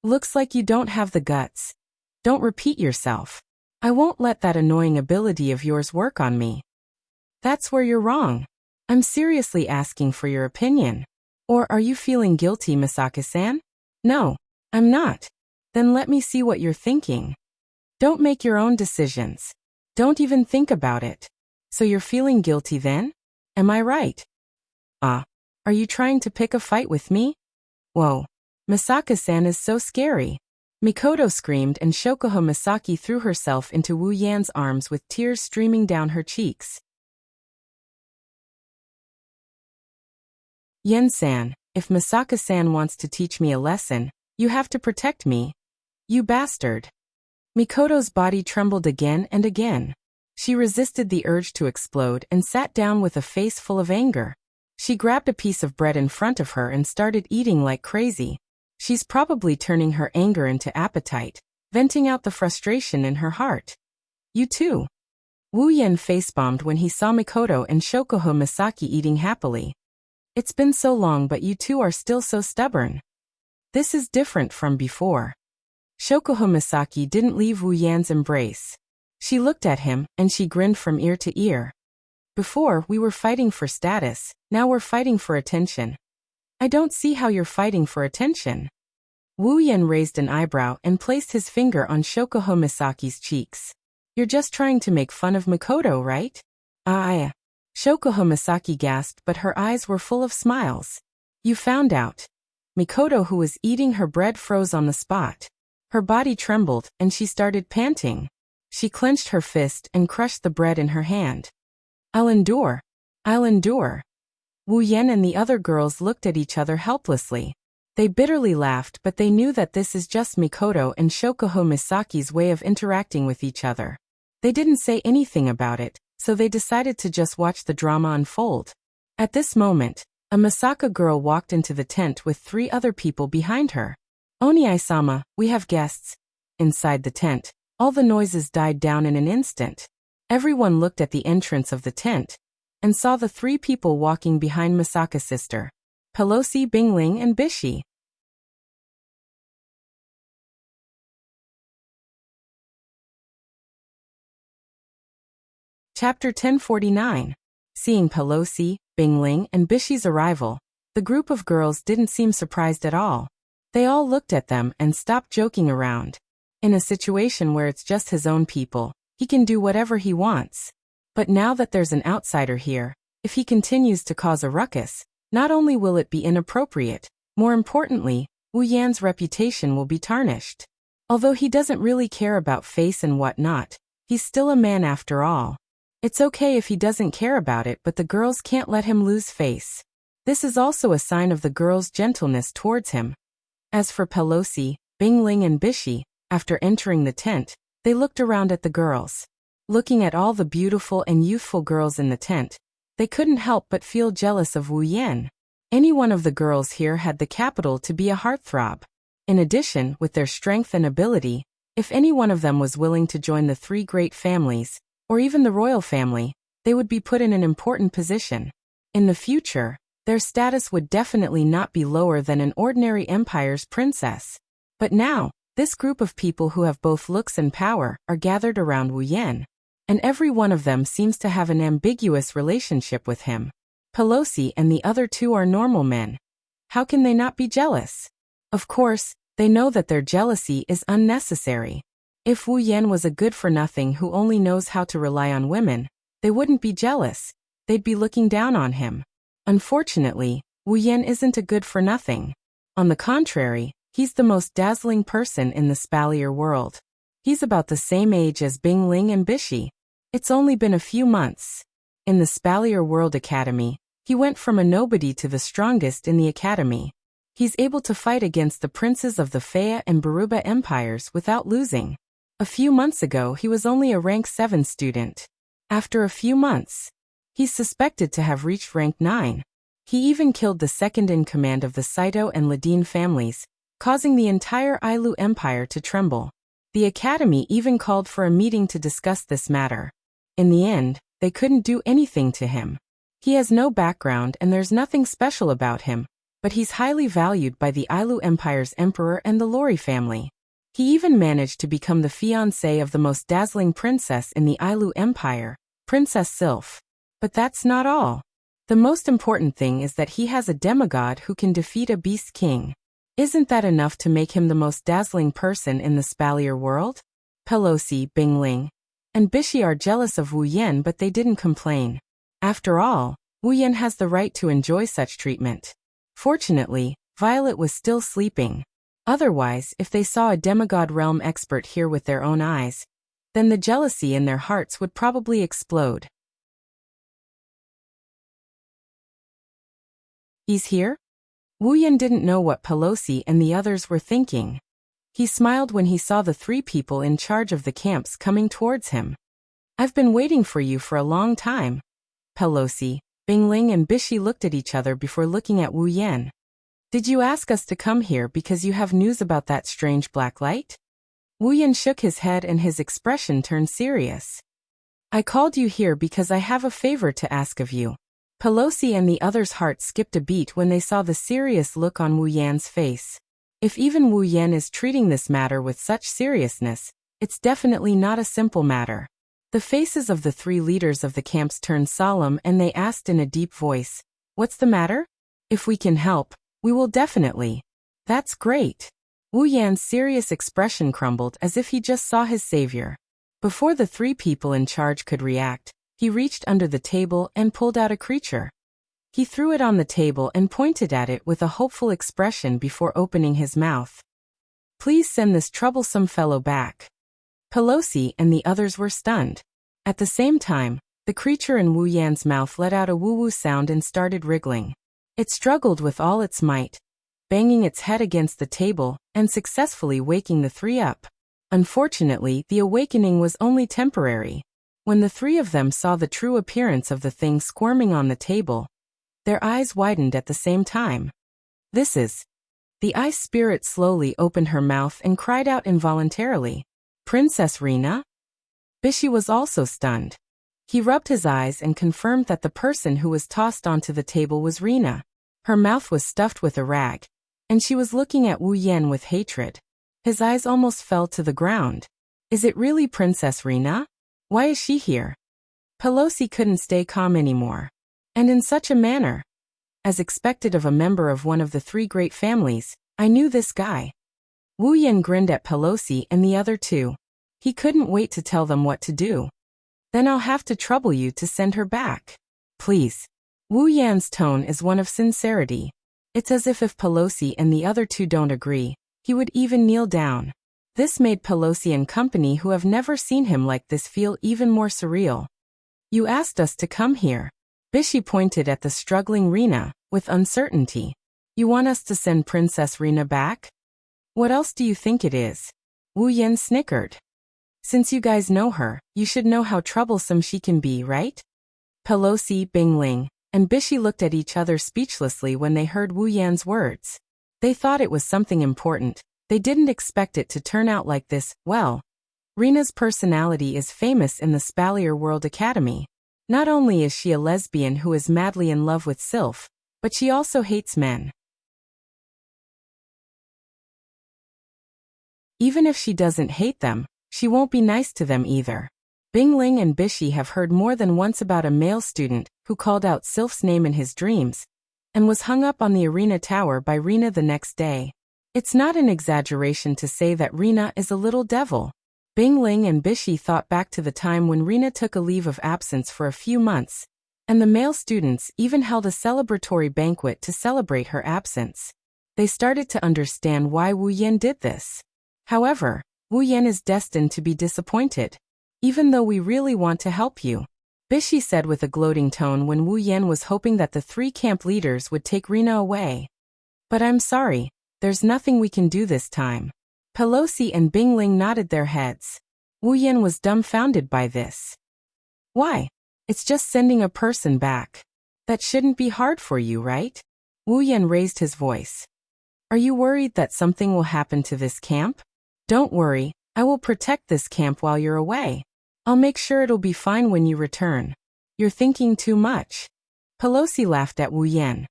Looks like you don't have the guts. Don't repeat yourself. I won't let that annoying ability of yours work on me. That's where you're wrong. I'm seriously asking for your opinion. Or are you feeling guilty, Misaka-san? No, I'm not. Then let me see what you're thinking. Don't make your own decisions. Don't even think about it. So you're feeling guilty then? Am I right? Are you trying to pick a fight with me? Whoa, Misaka-san is so scary. Mikoto screamed and Shokoho Misaki threw herself into Wu Yan's arms with tears streaming down her cheeks. Yen-san, if Misaka-san wants to teach me a lesson, you have to protect me. You bastard. Mikoto's body trembled again and again. She resisted the urge to explode and sat down with a face full of anger. She grabbed a piece of bread in front of her and started eating like crazy. She's probably turning her anger into appetite, venting out the frustration in her heart. You too. Wu Yen facebombed when he saw Mikoto and Shokoho Misaki eating happily. It's been so long but you two are still so stubborn. This is different from before. Shokuho Misaki didn't leave Wu Yan's embrace. She looked at him, and she grinned from ear to ear. Before, we were fighting for status, now we're fighting for attention. I don't see how you're fighting for attention. Wu Yan raised an eyebrow and placed his finger on Shokuho Misaki's cheeks. You're just trying to make fun of Mikoto, right? Shokuho Misaki gasped, but her eyes were full of smiles. You found out. Mikoto, who was eating her bread, froze on the spot. Her body trembled, and she started panting. She clenched her fist and crushed the bread in her hand. I'll endure. I'll endure. Wu Yan and the other girls looked at each other helplessly. They bitterly laughed, but they knew that this is just Mikoto and Shokuho Misaki's way of interacting with each other. They didn't say anything about it, so they decided to just watch the drama unfold. At this moment, a Misaka girl walked into the tent with 3 other people behind her. Oni-sama, we have guests. Inside the tent, all the noises died down in an instant. Everyone looked at the entrance of the tent and saw the 3 people walking behind Misaka's sister, Pelosi, Bingling, and Bishi. Chapter 1049. Seeing Pelosi, Bingling, and Bishi's arrival, the group of girls didn't seem surprised at all. They all looked at them and stopped joking around. In a situation where it's just his own people, he can do whatever he wants. But now that there's an outsider here, if he continues to cause a ruckus, not only will it be inappropriate, more importantly, Wu Yan's reputation will be tarnished. Although he doesn't really care about face and whatnot, he's still a man after all. It's okay if he doesn't care about it, but the girls can't let him lose face. This is also a sign of the girls' gentleness towards him. As for Pelosi, Bingling, and Bishi, after entering the tent, they looked around at the girls. Looking at all the beautiful and youthful girls in the tent, they couldn't help but feel jealous of Wu Yan. Any one of the girls here had the capital to be a heartthrob. In addition, with their strength and ability, if any one of them was willing to join the 3 great families, or even the royal family, they would be put in an important position. In the future, their status would definitely not be lower than an ordinary empire's princess. But now, this group of people who have both looks and power are gathered around Wu Yan, and every one of them seems to have an ambiguous relationship with him. Pelosi and the other 2 are normal men. How can they not be jealous? Of course, they know that their jealousy is unnecessary. If Wu Yan was a good-for-nothing who only knows how to rely on women, they wouldn't be jealous. They'd be looking down on him. Unfortunately, Wu Yan isn't a good-for-nothing. On the contrary, he's the most dazzling person in the Spalier world. He's about the same age as Bingling and Bishi. It's only been a few months. In the Spalier World Academy, he went from a nobody to the strongest in the academy. He's able to fight against the princes of the Fea and Baruba empires without losing. A few months ago he was only a rank 7 student. After a few months, he's suspected to have reached rank 9. He even killed the second-in-command of the Saito and Ladine families, causing the entire Ailu Empire to tremble. The academy even called for a meeting to discuss this matter. In the end, they couldn't do anything to him. He has no background and there's nothing special about him, but he's highly valued by the Ailu Empire's emperor and the Lori family. He even managed to become the fiancé of the most dazzling princess in the Ailu Empire, Princess Sylph. But that's not all. The most important thing is that he has a demigod who can defeat a beast king. Isn't that enough to make him the most dazzling person in the Spalier world? Pelosi, Bingling, and Bishi are jealous of Wu Yan, but they didn't complain. After all, Wu Yan has the right to enjoy such treatment. Fortunately, Violet was still sleeping. Otherwise, if they saw a demigod realm expert here with their own eyes, then the jealousy in their hearts would probably explode. He's here? Wu Yan didn't know what Pelosi and the others were thinking. He smiled when he saw the 3 people in charge of the camps coming towards him. I've been waiting for you for a long time. Pelosi, Bingling, and Bishi looked at each other before looking at Wu Yan. Did you ask us to come here because you have news about that strange black light? Wu Yan shook his head and his expression turned serious. I called you here because I have a favor to ask of you. Pelosi and the others' hearts skipped a beat when they saw the serious look on Wu Yan's face. If even Wu Yan is treating this matter with such seriousness, it's definitely not a simple matter. The faces of the three leaders of the camps turned solemn and they asked in a deep voice, "What's the matter? If we can help, we will definitely." "That's great." Wu Yan's serious expression crumbled as if he just saw his savior. Before the three people in charge could react, he reached under the table and pulled out a creature. He threw it on the table and pointed at it with a hopeful expression before opening his mouth. "Please send this troublesome fellow back." Pelosi and the others were stunned. At the same time, the creature in Wu Yan's mouth let out a woo-woo sound and started wriggling. It struggled with all its might, banging its head against the table and successfully waking the three up. Unfortunately, the awakening was only temporary. When the three of them saw the true appearance of the thing squirming on the table, their eyes widened at the same time. "This is..." The ice spirit slowly opened her mouth and cried out involuntarily, "Princess Rina?" Bishi was also stunned. He rubbed his eyes and confirmed that the person who was tossed onto the table was Rina. Her mouth was stuffed with a rag, and she was looking at Wu Yan with hatred. His eyes almost fell to the ground. "Is it really Princess Rina? Why is she here?" Pelosi couldn't stay calm anymore. "And in such a manner. As expected of a member of one of the three great families, I knew this guy." Wu Yan grinned at Pelosi and the other two. He couldn't wait to tell them what to do. "Then I'll have to trouble you to send her back. Please." Wu Yan's tone is one of sincerity. It's as if Pelosi and the other two don't agree, he would even kneel down. This made Pelosi and company who have never seen him like this feel even more surreal. "You asked us to come here." Bishi pointed at the struggling Rina, with uncertainty. "You want us to send Princess Rina back? What else do you think it is?" Wu Yan snickered. "Since you guys know her, you should know how troublesome she can be, right?" Pelosi, Bingling, and Bishi looked at each other speechlessly when they heard Wu Yan's words. They thought it was something important. They didn't expect it to turn out like this. Well, Rina's personality is famous in the Spalier World Academy. Not only is she a lesbian who is madly in love with Sylph, but she also hates men. Even if she doesn't hate them, she won't be nice to them either. Bingling and Bishi have heard more than once about a male student who called out Sylph's name in his dreams and was hung up on the arena tower by Rina the next day. It's not an exaggeration to say that Rina is a little devil. Bingling and Bishi thought back to the time when Rina took a leave of absence for a few months, and the male students even held a celebratory banquet to celebrate her absence. They started to understand why Wu Yan did this. However, Wu Yan is destined to be disappointed. "Even though we really want to help you," Bishi said with a gloating tone when Wu Yan was hoping that the three camp leaders would take Rina away. "But I'm sorry, there's nothing we can do this time." Pelosi and Bingling nodded their heads. Wu Yan was dumbfounded by this. "Why? It's just sending a person back. That shouldn't be hard for you, right?" Wu Yan raised his voice. "Are you worried that something will happen to this camp? Don't worry, I will protect this camp while you're away. I'll make sure it'll be fine when you return. You're thinking too much." Pelosi laughed at Wu Yan.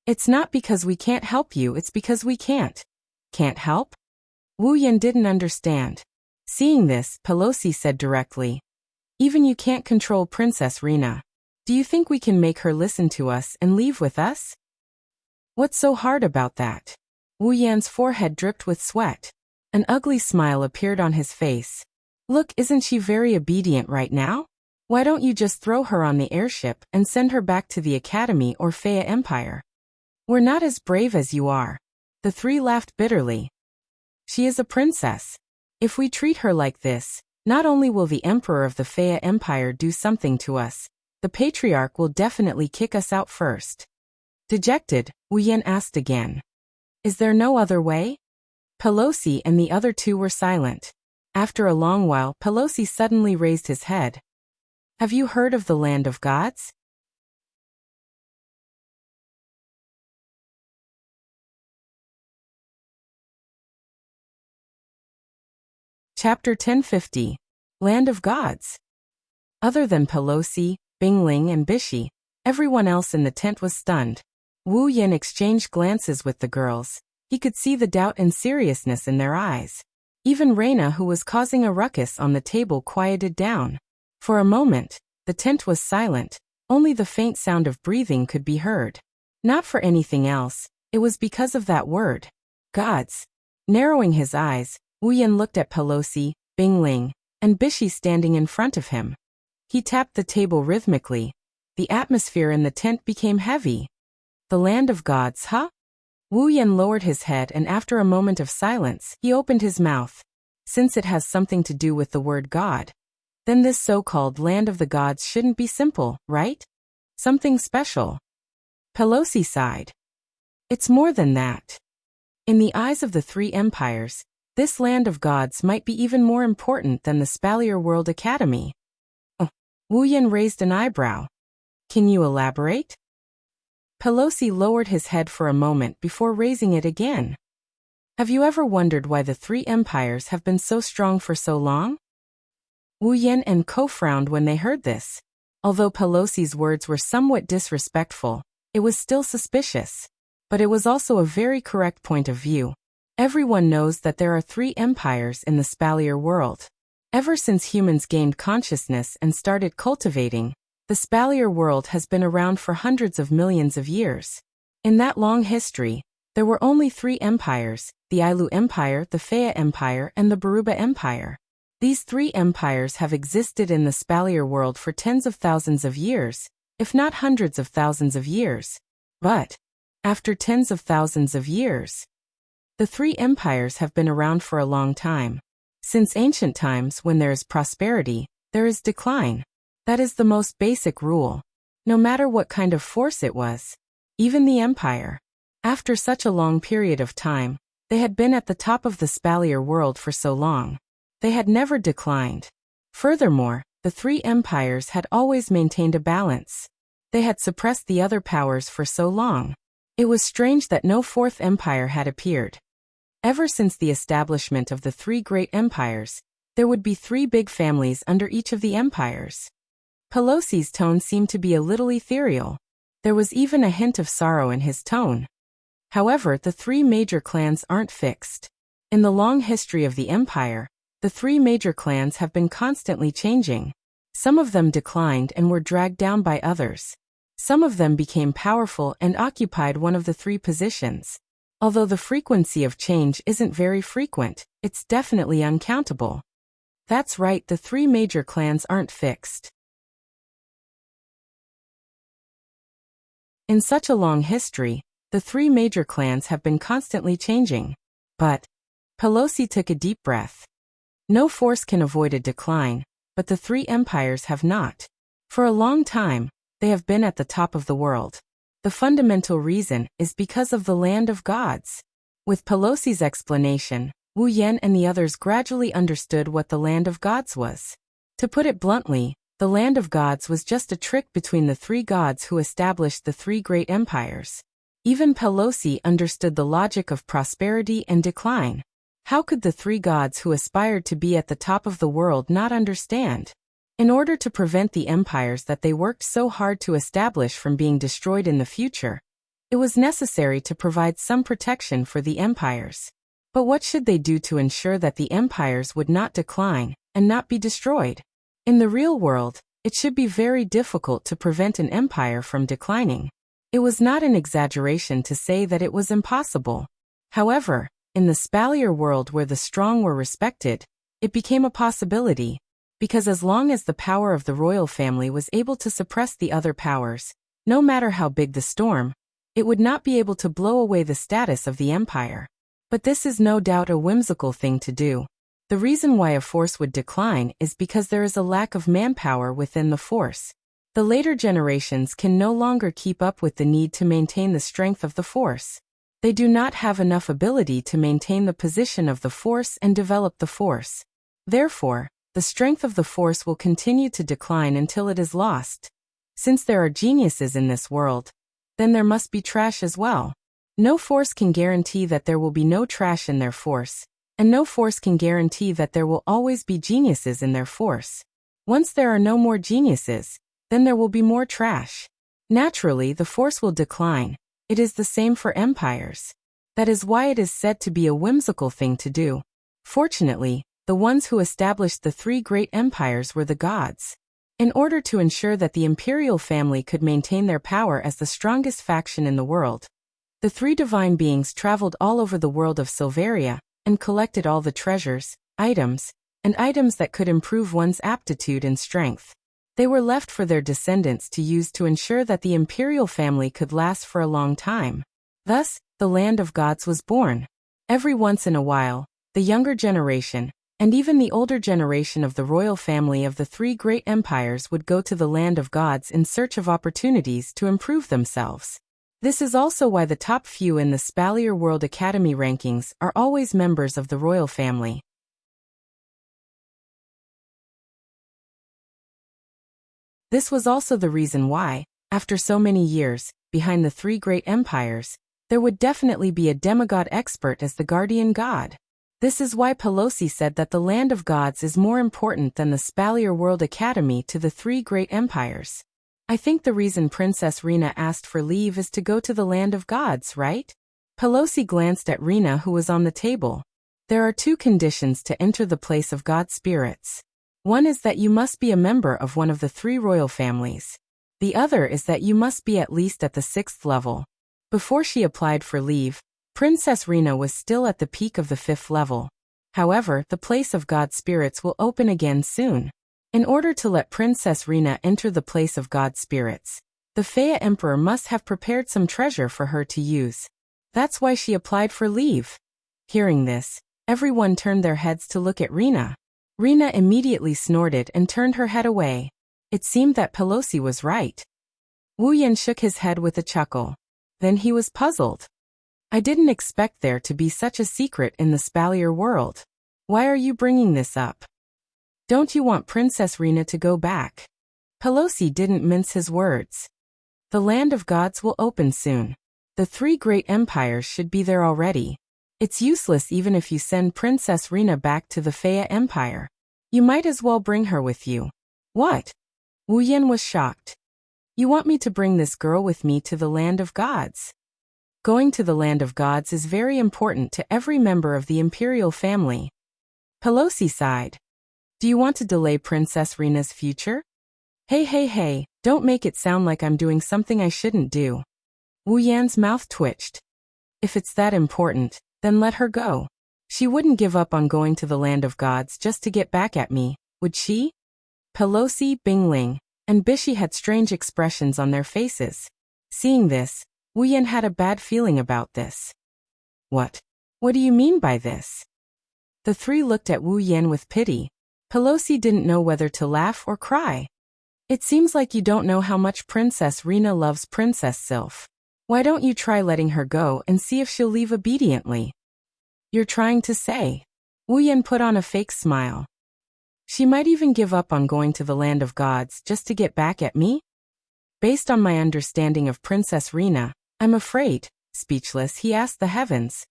"It's not because we can't help you, it's because we can't." "Can't help?" Wu Yan didn't understand. Seeing this, Pelosi said directly, "Even you can't control Princess Rina. Do you think we can make her listen to us and leave with us? What's so hard about that?" Wu Yan's forehead dripped with sweat. An ugly smile appeared on his face. "Look, isn't she very obedient right now? Why don't you just throw her on the airship and send her back to the Academy or Fea Empire? We're not as brave as you are." The three laughed bitterly. "She is a princess. If we treat her like this, not only will the Emperor of the Fea Empire do something to us, the Patriarch will definitely kick us out first." Dejected, Wu Yan asked again, "Is there no other way?" Pelosi and the other two were silent. After a long while, Pelosi suddenly raised his head. "Have you heard of the Land of Gods?" Chapter 1050. Land of Gods. Other than Pelosi, Bingling and Bishi, Everyone else in the tent was stunned. Wu Yan exchanged glances with the girls. He could see the doubt and seriousness in their eyes. Even Reina, who was causing a ruckus on the table, quieted down. For a moment, the tent was silent. Only the faint sound of breathing could be heard. Not for anything else, it was because of that word. Gods. Narrowing his eyes, Wu Yan looked at Pelosi, Bingling, and Bishi standing in front of him. He tapped the table rhythmically. The atmosphere in the tent became heavy. The land of gods, huh? Wu Yan lowered his head, and after a moment of silence, he opened his mouth. Since it has something to do with the word God, then this so-called land of the gods shouldn't be simple, right? Something special. Pelosi sighed. It's more than that. In the eyes of the three empires, this land of gods might be even more important than the Spalier World Academy. Oh. Wu Yan raised an eyebrow. Can you elaborate? Pelosi lowered his head for a moment before raising it again. Have you ever wondered why the three empires have been so strong for so long? Wu Yan and Ko frowned when they heard this. Although Pelosi's words were somewhat disrespectful, it was still suspicious. But it was also a very correct point of view. Everyone knows that there are three empires in the Spalier world. Ever since humans gained consciousness and started cultivating, the Spalier world has been around for hundreds of millions of years. In that long history, there were only three empires, the Ailu Empire, the Fea Empire, and the Baruba Empire. These three empires have existed in the Spalier world for tens of thousands of years, if not hundreds of thousands of years. But, after tens of thousands of years, the three empires have been around for a long time. Since ancient times, when there is prosperity, there is decline. That is the most basic rule. No matter what kind of force it was. Even the empire. After such a long period of time, they had been at the top of the Spalier world for so long. They had never declined. Furthermore, the three empires had always maintained a balance. They had suppressed the other powers for so long. It was strange that no fourth empire had appeared. Ever since the establishment of the three great empires, there would be three big families under each of the empires. Pelosi's tone seemed to be a little ethereal. There was even a hint of sorrow in his tone. However, the three major clans aren't fixed. In the long history of the empire, the three major clans have been constantly changing. Some of them declined and were dragged down by others. Some of them became powerful and occupied one of the three positions. Although the frequency of change isn't very frequent, it's definitely uncountable. That's right, the three major clans aren't fixed. In such a long history, the three major clans have been constantly changing. But, Pelosi took a deep breath. No force can avoid a decline, but the three empires have not. For a long time, they have been at the top of the world. The fundamental reason is because of the land of gods. With Pelosi's explanation, Wu Yan and the others gradually understood what the land of gods was. To put it bluntly, the land of gods was just a trick between the three gods who established the three great empires. Even Pelosi understood the logic of prosperity and decline. How could the three gods who aspired to be at the top of the world not understand? In order to prevent the empires that they worked so hard to establish from being destroyed in the future, it was necessary to provide some protection for the empires. But what should they do to ensure that the empires would not decline and not be destroyed? In the real world, it should be very difficult to prevent an empire from declining. It was not an exaggeration to say that it was impossible. However, in the Spalier world where the strong were respected, it became a possibility. Because as long as the power of the royal family was able to suppress the other powers, no matter how big the storm, it would not be able to blow away the status of the empire. But this is no doubt a whimsical thing to do. The reason why a force would decline is because there is a lack of manpower within the force. The later generations can no longer keep up with the need to maintain the strength of the force. They do not have enough ability to maintain the position of the force and develop the force. Therefore, the strength of the force will continue to decline until it is lost. Since there are geniuses in this world, then there must be trash as well. No force can guarantee that there will be no trash in their force, and no force can guarantee that there will always be geniuses in their force. Once there are no more geniuses, then there will be more trash. Naturally, the force will decline. It is the same for empires. That is why it is said to be a whimsical thing to do. Fortunately, the ones who established the three great empires were the gods. In order to ensure that the imperial family could maintain their power as the strongest faction in the world, the three divine beings traveled all over the world of Silveria and collected all the treasures, items that could improve one's aptitude and strength. They were left for their descendants to use to ensure that the imperial family could last for a long time. Thus, the land of gods was born. Every once in a while, the younger generation, and even the older generation of the royal family of the three great empires would go to the land of gods in search of opportunities to improve themselves. This is also why the top few in the Spalier World Academy rankings are always members of the royal family. This was also the reason why, after so many years, behind the three great empires, there would definitely be a demigod expert as the guardian god. This is why Pelosi said that the land of gods is more important than the Spalier World Academy to the three great empires. I think the reason Princess Rena asked for leave is to go to the land of gods, right? Pelosi glanced at Rena, who was on the table. There are two conditions to enter the place of god spirits. One is that you must be a member of one of the three royal families. The other is that you must be at least at the 6th level. Before she applied for leave, Princess Rena was still at the peak of the 5th level. However, the place of god spirits will open again soon. In order to let Princess Rena enter the place of god spirits, the Fea Emperor must have prepared some treasure for her to use. That's why she applied for leave. Hearing this, everyone turned their heads to look at Rena. Rena immediately snorted and turned her head away. It seemed that Pelosi was right. Wu Yan shook his head with a chuckle. Then he was puzzled. I didn't expect there to be such a secret in the Spalier world. Why are you bringing this up? Don't you want Princess Rena to go back? Pelosi didn't mince his words. The land of gods will open soon. The three great empires should be there already. It's useless even if you send Princess Rena back to the Fea Empire. You might as well bring her with you. What? Wu Yan was shocked. You want me to bring this girl with me to the land of gods? Going to the land of gods is very important to every member of the imperial family. Pelosi sighed. Do you want to delay Princess Rena's future? Hey, don't make it sound like I'm doing something I shouldn't do. Wu Yan's mouth twitched. If it's that important, then let her go. She wouldn't give up on going to the land of gods just to get back at me, would she? Pelosi, Bingling, and Bishi had strange expressions on their faces. Seeing this, Wu Yan had a bad feeling about this. What? What do you mean by this? The three looked at Wu Yan with pity. Pelosi didn't know whether to laugh or cry. It seems like you don't know how much Princess Rena loves Princess Sylph. Why don't you try letting her go and see if she'll leave obediently? You're trying to say. Wu Yan put on a fake smile. She might even give up on going to the land of gods just to get back at me? Based on my understanding of Princess Rena, I'm afraid, speechless, he asked the heavens.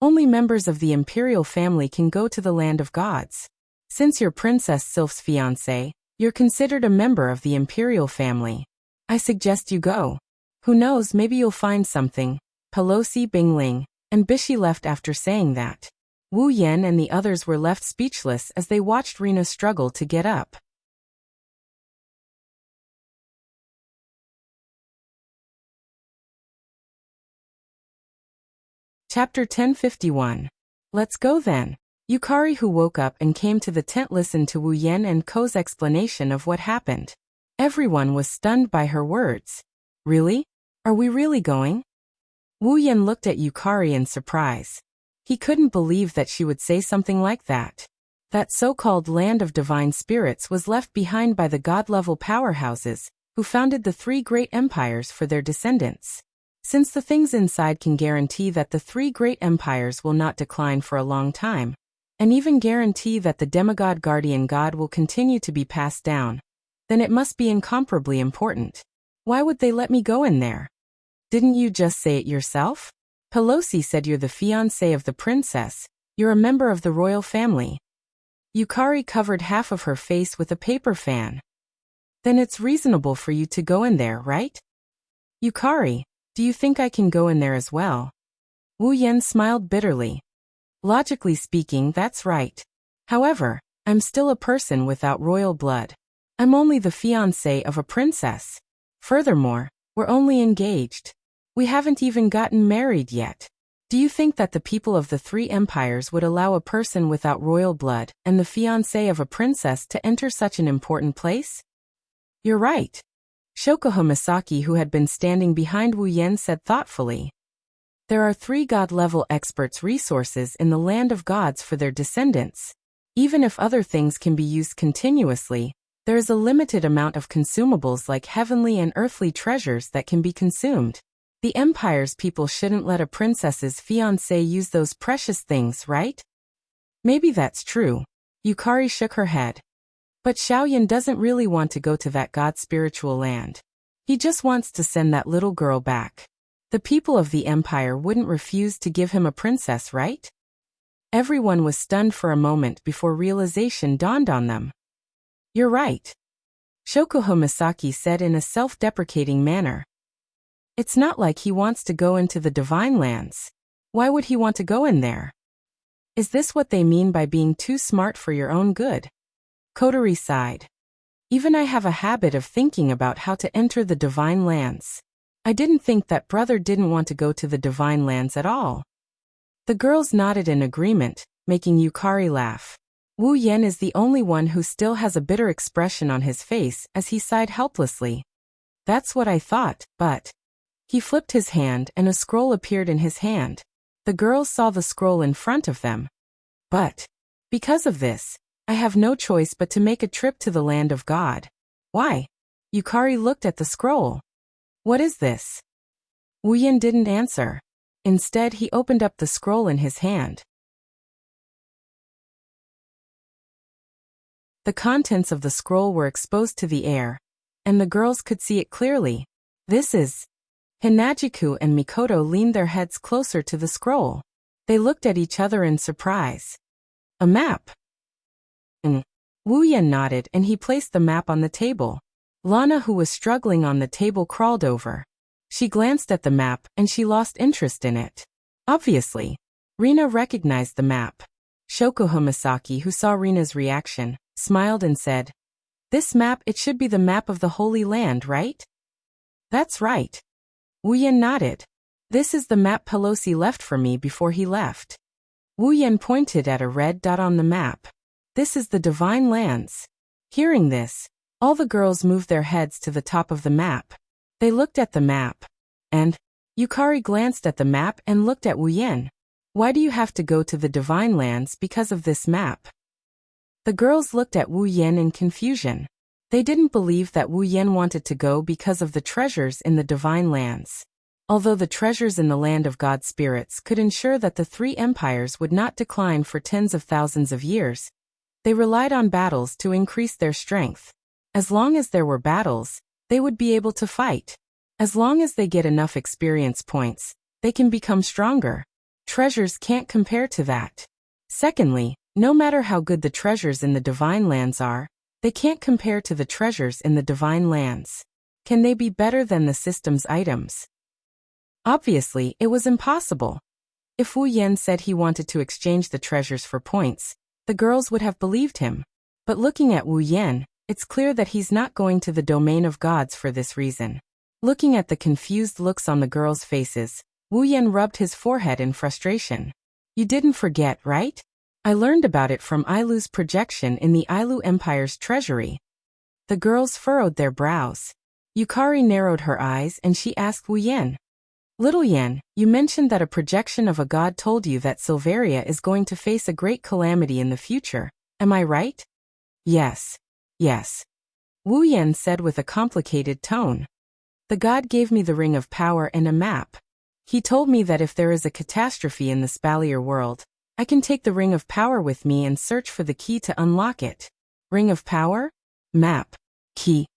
Only members of the imperial family can go to the land of gods. Since you're Princess Sylph's fiancé, you're considered a member of the imperial family. I suggest you go. Who knows, maybe you'll find something. Pelosi, Bingling, and Bishi left after saying that. Wu Yan and the others were left speechless as they watched Rena struggle to get up. Chapter 1051. Let's go then. Yukari, who woke up and came to the tent, listened to Wu Yan and Ko's explanation of what happened. Everyone was stunned by her words. Really? Are we really going? Wu Yan looked at Yukari in surprise. He couldn't believe that she would say something like that. That so-called land of divine spirits was left behind by the god-level powerhouses, who founded the three great empires for their descendants. Since the things inside can guarantee that the three great empires will not decline for a long time, and even guarantee that the demigod guardian god will continue to be passed down, then it must be incomparably important. Why would they let me go in there? Didn't you just say it yourself? Pelosi said you're the fiancé of the princess, you're a member of the royal family. Yukari covered half of her face with a paper fan. Then it's reasonable for you to go in there, right? Yukari, do you think I can go in there as well? Wu Yan smiled bitterly. Logically speaking, that's right. However, I'm still a person without royal blood. I'm only the fiancé of a princess. Furthermore, we're only engaged. We haven't even gotten married yet. Do you think that the people of the three empires would allow a person without royal blood and the fiancé of a princess to enter such an important place? You're right. Shokuho Misaki, who had been standing behind Wu Yan, said thoughtfully. There are 3 god-level experts resources in the land of gods for their descendants. Even if other things can be used continuously, there is a limited amount of consumables like heavenly and earthly treasures that can be consumed. The empire's people shouldn't let a princess's fiancé use those precious things, right? Maybe that's true. Yukari shook her head. But Xiaoyan doesn't really want to go to that god-spiritual land. He just wants to send that little girl back. The people of the empire wouldn't refuse to give him a princess, right? Everyone was stunned for a moment before realization dawned on them. You're right. Shokuho Misaki said in a self-deprecating manner. It's not like he wants to go into the divine lands. Why would he want to go in there? Is this what they mean by being too smart for your own good? Kotori sighed. Even I have a habit of thinking about how to enter the divine lands. I didn't think that brother didn't want to go to the divine lands at all. The girls nodded in agreement, making Yukari laugh. Wu Yan is the only one who still has a bitter expression on his face as he sighed helplessly. That's what I thought, but... He flipped his hand and a scroll appeared in his hand. The girls saw the scroll in front of them. But, because of this, I have no choice but to make a trip to the land of God. Why? Yukari looked at the scroll. What is this? Wu Yan didn't answer. Instead, he opened up the scroll in his hand. The contents of the scroll were exposed to the air, and the girls could see it clearly. This is... Hinajiku and Mikoto leaned their heads closer to the scroll. They looked at each other in surprise. A map. Wu Yan nodded and he placed the map on the table. Lana, who was struggling on the table, crawled over. She glanced at the map and she lost interest in it. Obviously, Rina recognized the map. Shokuho Misaki, who saw Rina's reaction, smiled and said, "This map, it should be the map of the Holy Land, right?" "That's right." Wu Yan nodded. "This is the map Pelosi left for me before he left." Wu Yan pointed at a red dot on the map. "This is the Divine Lands." Hearing this, all the girls moved their heads to the top of the map. They looked at the map. And Yukari glanced at the map and looked at Wu Yan. "Why do you have to go to the Divine Lands because of this map?" The girls looked at Wu Yan in confusion. They didn't believe that Wu Yan wanted to go because of the treasures in the Divine Lands. Although the treasures in the land of God spirits could ensure that the 3 empires would not decline for tens of thousands of years, they relied on battles to increase their strength. As long as there were battles, they would be able to fight. As long as they get enough experience points, they can become stronger. Treasures can't compare to that. Secondly, no matter how good the treasures in the Divine Lands are, they can't compare to the treasures in the Divine Lands. Can they be better than the system's items? Obviously, it was impossible. If Wu Yan said he wanted to exchange the treasures for points, the girls would have believed him. But looking at Wu Yan, it's clear that he's not going to the domain of gods for this reason. Looking at the confused looks on the girls' faces, Wu Yan rubbed his forehead in frustration. "You didn't forget, right? I learned about it from Ailu's projection in the Ailu Empire's treasury." The girls furrowed their brows. Yukari narrowed her eyes and she asked Wu Yan, "Little Yan, you mentioned that a projection of a god told you that Silveria is going to face a great calamity in the future. Am I right?" "Yes. Yes." Wu Yan said with a complicated tone. "The god gave me the ring of power and a map. He told me that if there is a catastrophe in the Spalier world, I can take the ring of power with me and search for the key to unlock it." Ring of power? Map. Key.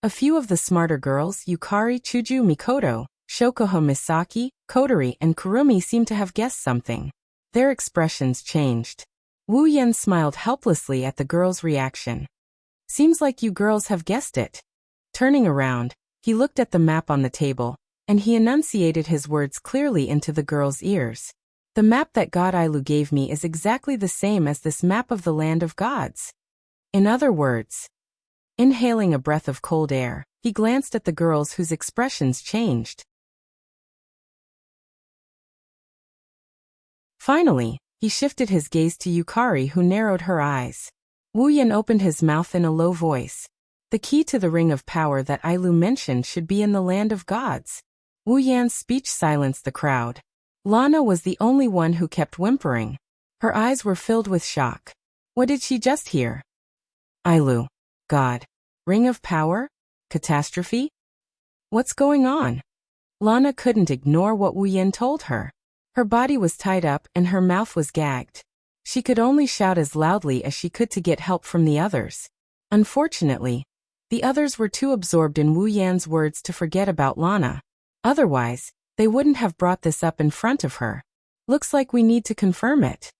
A few of the smarter girls, Yukari, Chuju, Mikoto, Shokuho Misaki, Kotori, and Kurumi, seemed to have guessed something. Their expressions changed. Wu Yan smiled helplessly at the girls' reaction. "Seems like you girls have guessed it." Turning around, He looked at the map on the table, and he enunciated his words clearly into the girl's ears. The map that God Ailu gave me is exactly the same as this map of the land of gods. In other words, inhaling a breath of cold air, he glanced at the girls whose expressions changed. Finally, he shifted his gaze to Yukari, who narrowed her eyes. Wu Yan opened his mouth in a low voice. The key to the ring of power that Ailu mentioned should be in the land of gods. Wu Yan's speech silenced the crowd. Lana was the only one who kept whimpering. Her eyes were filled with shock. What did she just hear? Ailu. God. Ring of power? Catastrophe? What's going on? Lana couldn't ignore what Wu Yan told her. Her body was tied up and her mouth was gagged. She could only shout as loudly as she could to get help from the others. Unfortunately, the others were too absorbed in Wu Yan's words to forget about Lana. Otherwise, they wouldn't have brought this up in front of her. Looks like we need to confirm it.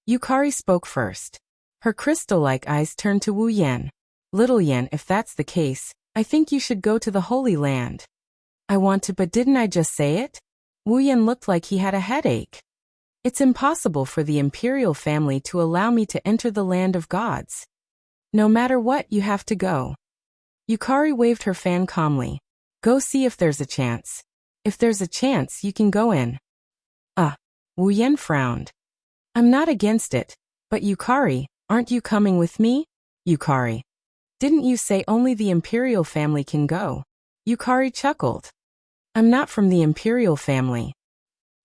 Yukari spoke first. Her crystal-like eyes turned to Wu Yan. Little Yan, if that's the case, I think you should go to the Holy Land. I want to, but didn't I just say it? Wu Yan looked like he had a headache. It's impossible for the imperial family to allow me to enter the land of gods. No matter what, you have to go. Yukari waved her fan calmly. Go see if there's a chance. If there's a chance, you can go in. Wu Yan frowned. I'm not against it, but Yukari, aren't you coming with me? Yukari. Didn't you say only the imperial family can go? Yukari chuckled. I'm not from the imperial family.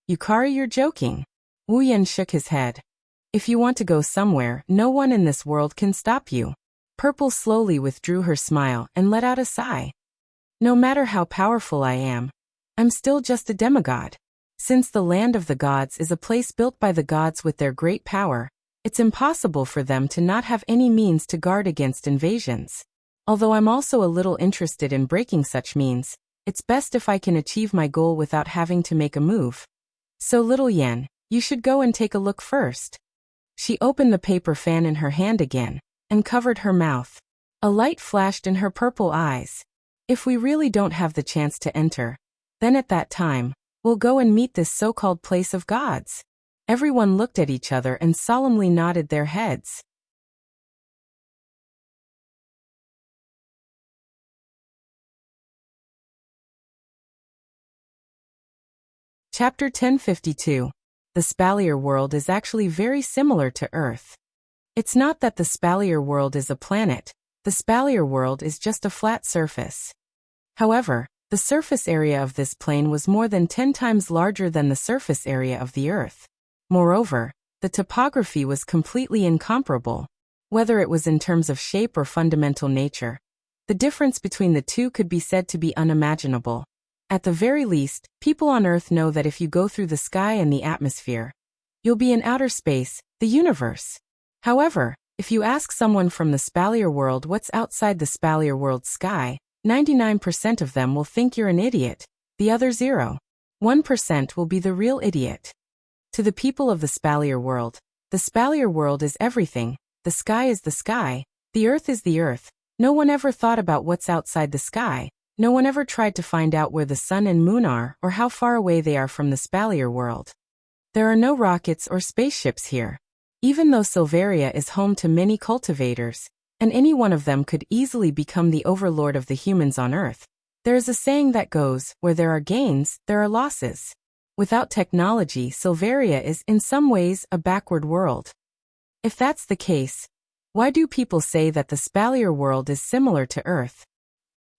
Yukari, you're joking. Wu Yan shook his head. If you want to go somewhere, no one in this world can stop you. Purple slowly withdrew her smile and let out a sigh. No matter how powerful I am, I'm still just a demigod. Since the land of the gods is a place built by the gods with their great power, it's impossible for them to not have any means to guard against invasions. Although I'm also a little interested in breaking such means, it's best if I can achieve my goal without having to make a move. So little Yan, you should go and take a look first. She opened the paper fan in her hand again, and covered her mouth. A light flashed in her purple eyes. If we really don't have the chance to enter, then at that time, we'll go and meet this so-called place of gods. Everyone looked at each other and solemnly nodded their heads. Chapter 1052. The Spalier world is actually very similar to Earth. It's not that the Spalier world is a planet, the Spalier world is just a flat surface. However, the surface area of this plane was more than 10 times larger than the surface area of the Earth. Moreover, the topography was completely incomparable. Whether it was in terms of shape or fundamental nature, the difference between the two could be said to be unimaginable. At the very least, people on Earth know that if you go through the sky and the atmosphere, you'll be in outer space, the universe. However, if you ask someone from the Spalier world what's outside the Spalier world's sky, 99% of them will think you're an idiot. The other 1% will be the real idiot. To the people of the Spalier world, the Spalier world is everything. The sky is the sky. The earth is the earth. No one ever thought about what's outside the sky. No one ever tried to find out where the sun and moon are or how far away they are from the Spalier world. There are no rockets or spaceships here. Even though Silveria is home to many cultivators, and any one of them could easily become the overlord of the humans on Earth, there is a saying that goes, where there are gains, there are losses. Without technology, Silveria is in some ways a backward world. If that's the case, why do people say that the Spalier world is similar to Earth?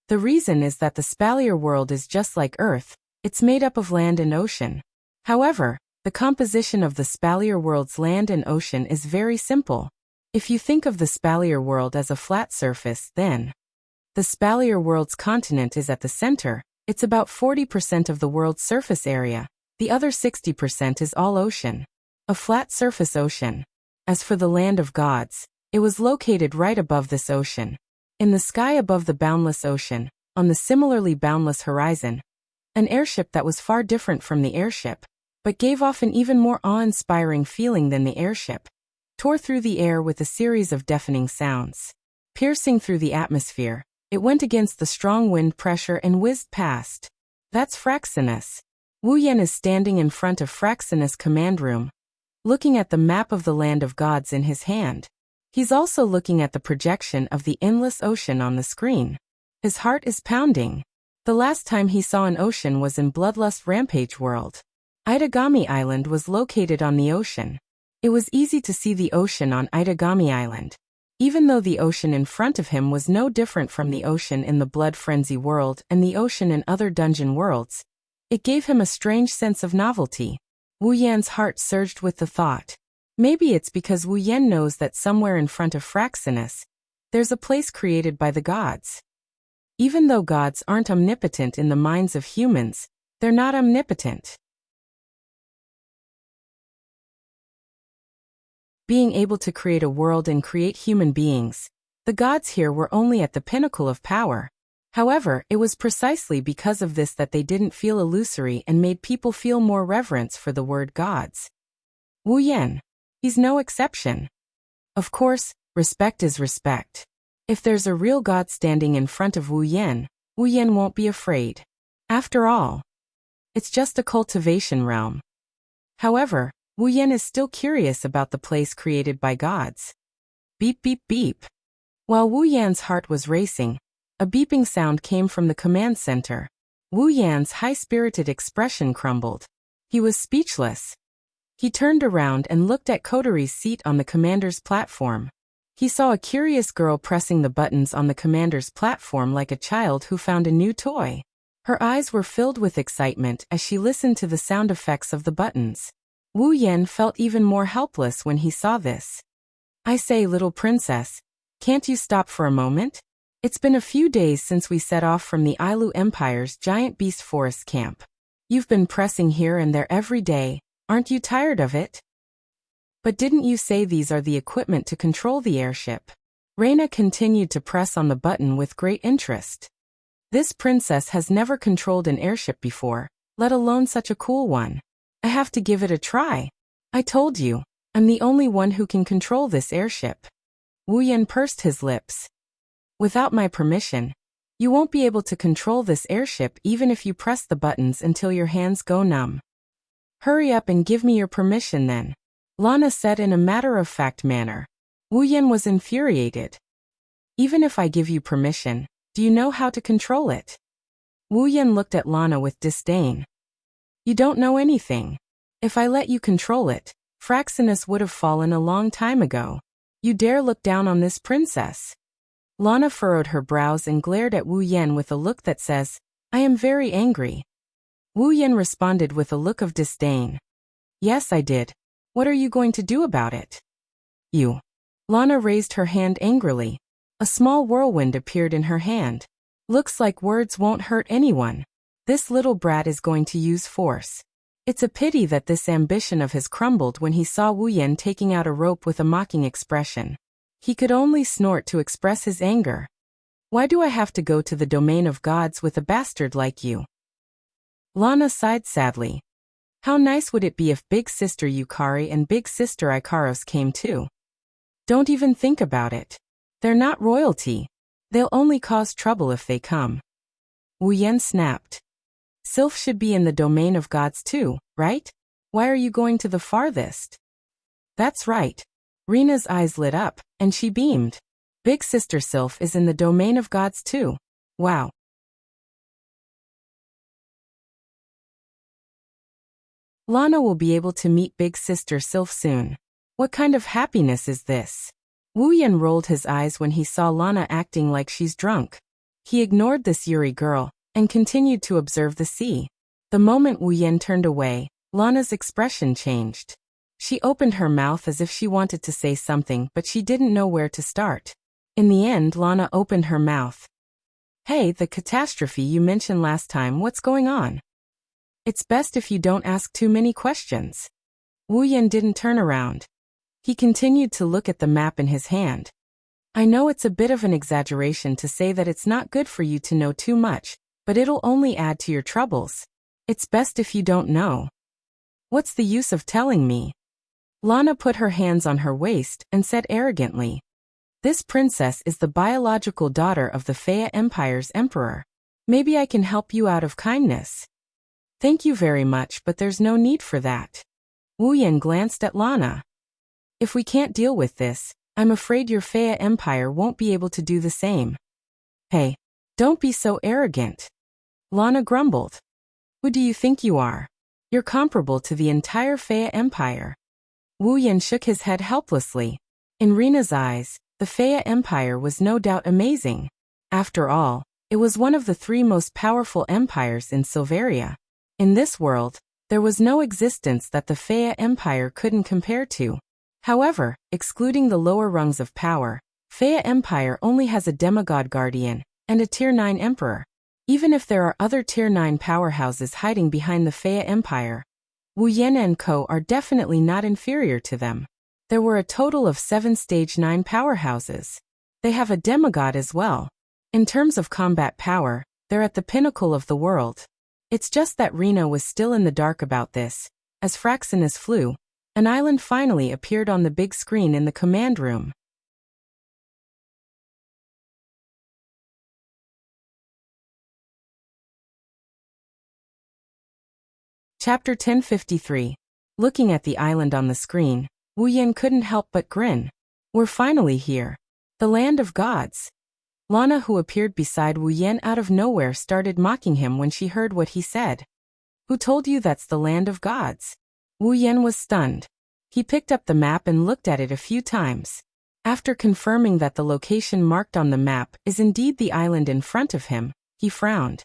The reason is that the Spalier world is just like Earth, it's made up of land and ocean. However, the composition of the Spalier world's land and ocean is very simple. If you think of the Spalier world as a flat surface, then the Spalier world's continent is at the center. It's about 40% of the world's surface area. The other 60% is all ocean. A flat surface ocean. As for the land of gods, it was located right above this ocean. In the sky above the boundless ocean, on the similarly boundless horizon, an airship that was far different from the airship, but gave off an even more awe-inspiring feeling than the airship, tore through the air with a series of deafening sounds. Piercing through the atmosphere, It went against the strong wind pressure and whizzed past. That's Fraxinus. Wu Yan is standing in front of Fraxinus' command room, looking at the map of the land of gods in his hand. He's also looking at the projection of the endless ocean on the screen. His heart is pounding. The last time he saw an ocean was in Bloodlust Rampage World. Itagami Island was located on the ocean. It was easy to see the ocean on Itagami Island. Even though the ocean in front of him was no different from the ocean in the Blood Frenzy world and the ocean in other dungeon worlds, it gave him a strange sense of novelty. Wu Yan's heart surged with the thought. Maybe it's because Wu Yan knows that somewhere in front of Fraxinus, there's a place created by the gods. Even though gods aren't omnipotent in the minds of humans, they're not omnipotent. Being able to create a world and create human beings, the gods here were only at the pinnacle of power. However, it was precisely because of this that they didn't feel illusory and made people feel more reverence for the word gods. Wu Yan. He's no exception. Of course, respect is respect. If there's a real god standing in front of Wu Yan won't be afraid. After all, it's just a cultivation realm. However, Wu Yan is still curious about the place created by gods. Beep beep beep. While Wu Yan's heart was racing, a beeping sound came from the command center. Wu Yan's high-spirited expression crumbled. He was speechless. He turned around and looked at Kotori's seat on the commander's platform. He saw a curious girl pressing the buttons on the commander's platform like a child who found a new toy. Her eyes were filled with excitement as she listened to the sound effects of the buttons. Wu Yan felt even more helpless when he saw this. I say, little princess, can't you stop for a moment? It's been a few days since we set off from the Ailu Empire's giant beast forest camp. You've been pressing here and there every day. Aren't you tired of it? But didn't you say these are the equipment to control the airship? Reina continued to press on the button with great interest. This princess has never controlled an airship before, let alone such a cool one. I have to give it a try. I told you, I'm the only one who can control this airship. Wu Yan pursed his lips. Without my permission, you won't be able to control this airship even if you press the buttons until your hands go numb. Hurry up and give me your permission then, Lana said in a matter-of-fact manner. Wu Yan was infuriated. Even if I give you permission, do you know how to control it? Wu Yan looked at Lana with disdain. You don't know anything. If I let you control it, Fraxinus would have fallen a long time ago. You dare look down on this princess? Lana furrowed her brows and glared at Wu Yan with a look that says, I am very angry. Wu Yan responded with a look of disdain. Yes, I did. What are you going to do about it? You. Lana raised her hand angrily. A small whirlwind appeared in her hand. Looks like words won't hurt anyone. This little brat is going to use force. It's a pity that this ambition of his crumbled when he saw Wu Yan taking out a rope with a mocking expression. He could only snort to express his anger. Why do I have to go to the domain of gods with a bastard like you? Lana sighed sadly. How nice would it be if Big Sister Yukari and Big Sister Ikaros came too? Don't even think about it. They're not royalty. They'll only cause trouble if they come. Wu Yan snapped. Sylph should be in the domain of gods too, right? Why are you going to the farthest? That's right. Rena's eyes lit up, and she beamed. Big Sister Sylph is in the domain of gods too. Wow. Lana will be able to meet Big Sister Sylph soon. What kind of happiness is this? Wu Yan rolled his eyes when he saw Lana acting like she's drunk. He ignored this Yuri girl, and continued to observe the sea. The moment Wu Yan turned away, Lana's expression changed. She opened her mouth as if she wanted to say something, but she didn't know where to start. In the end, Lana opened her mouth. Hey, the catastrophe you mentioned last time, what's going on? It's best if you don't ask too many questions. Wu Yan didn't turn around. He continued to look at the map in his hand. I know it's a bit of an exaggeration to say that it's not good for you to know too much, but it'll only add to your troubles. It's best if you don't know. What's the use of telling me? Lana put her hands on her waist and said arrogantly. This princess is the biological daughter of the Faya Empire's emperor. Maybe I can help you out of kindness. Thank you very much, but there's no need for that. Wu Yan glanced at Lana. If we can't deal with this, I'm afraid your Faya Empire won't be able to do the same. Hey, don't be so arrogant. Lana grumbled. Who do you think you are? You're comparable to the entire Faya Empire. Wu Yan shook his head helplessly. In Rena's eyes, the Faya Empire was no doubt amazing. After all, it was one of the 3 most powerful empires in Silveria. In this world, there was no existence that the Faya Empire couldn't compare to. However, excluding the lower rungs of power, Faya Empire only has a demigod guardian and a Tier 9 emperor. Even if there are other Tier 9 powerhouses hiding behind the Faya Empire, Wu Yan and Co. are definitely not inferior to them. There were a total of 7 Stage 9 powerhouses. They have a demigod as well. In terms of combat power, they're at the pinnacle of the world. It's just that Rena was still in the dark about this. As Fraxinus flew, an island finally appeared on the big screen in the command room. Chapter 1053. Looking at the island on the screen, Wu Yan couldn't help but grin. We're finally here. The land of gods. Lana, who appeared beside Wu Yan out of nowhere, started mocking him when she heard what he said. Who told you that's the land of gods? Wu Yan was stunned. He picked up the map and looked at it a few times. After confirming that the location marked on the map is indeed the island in front of him, he frowned.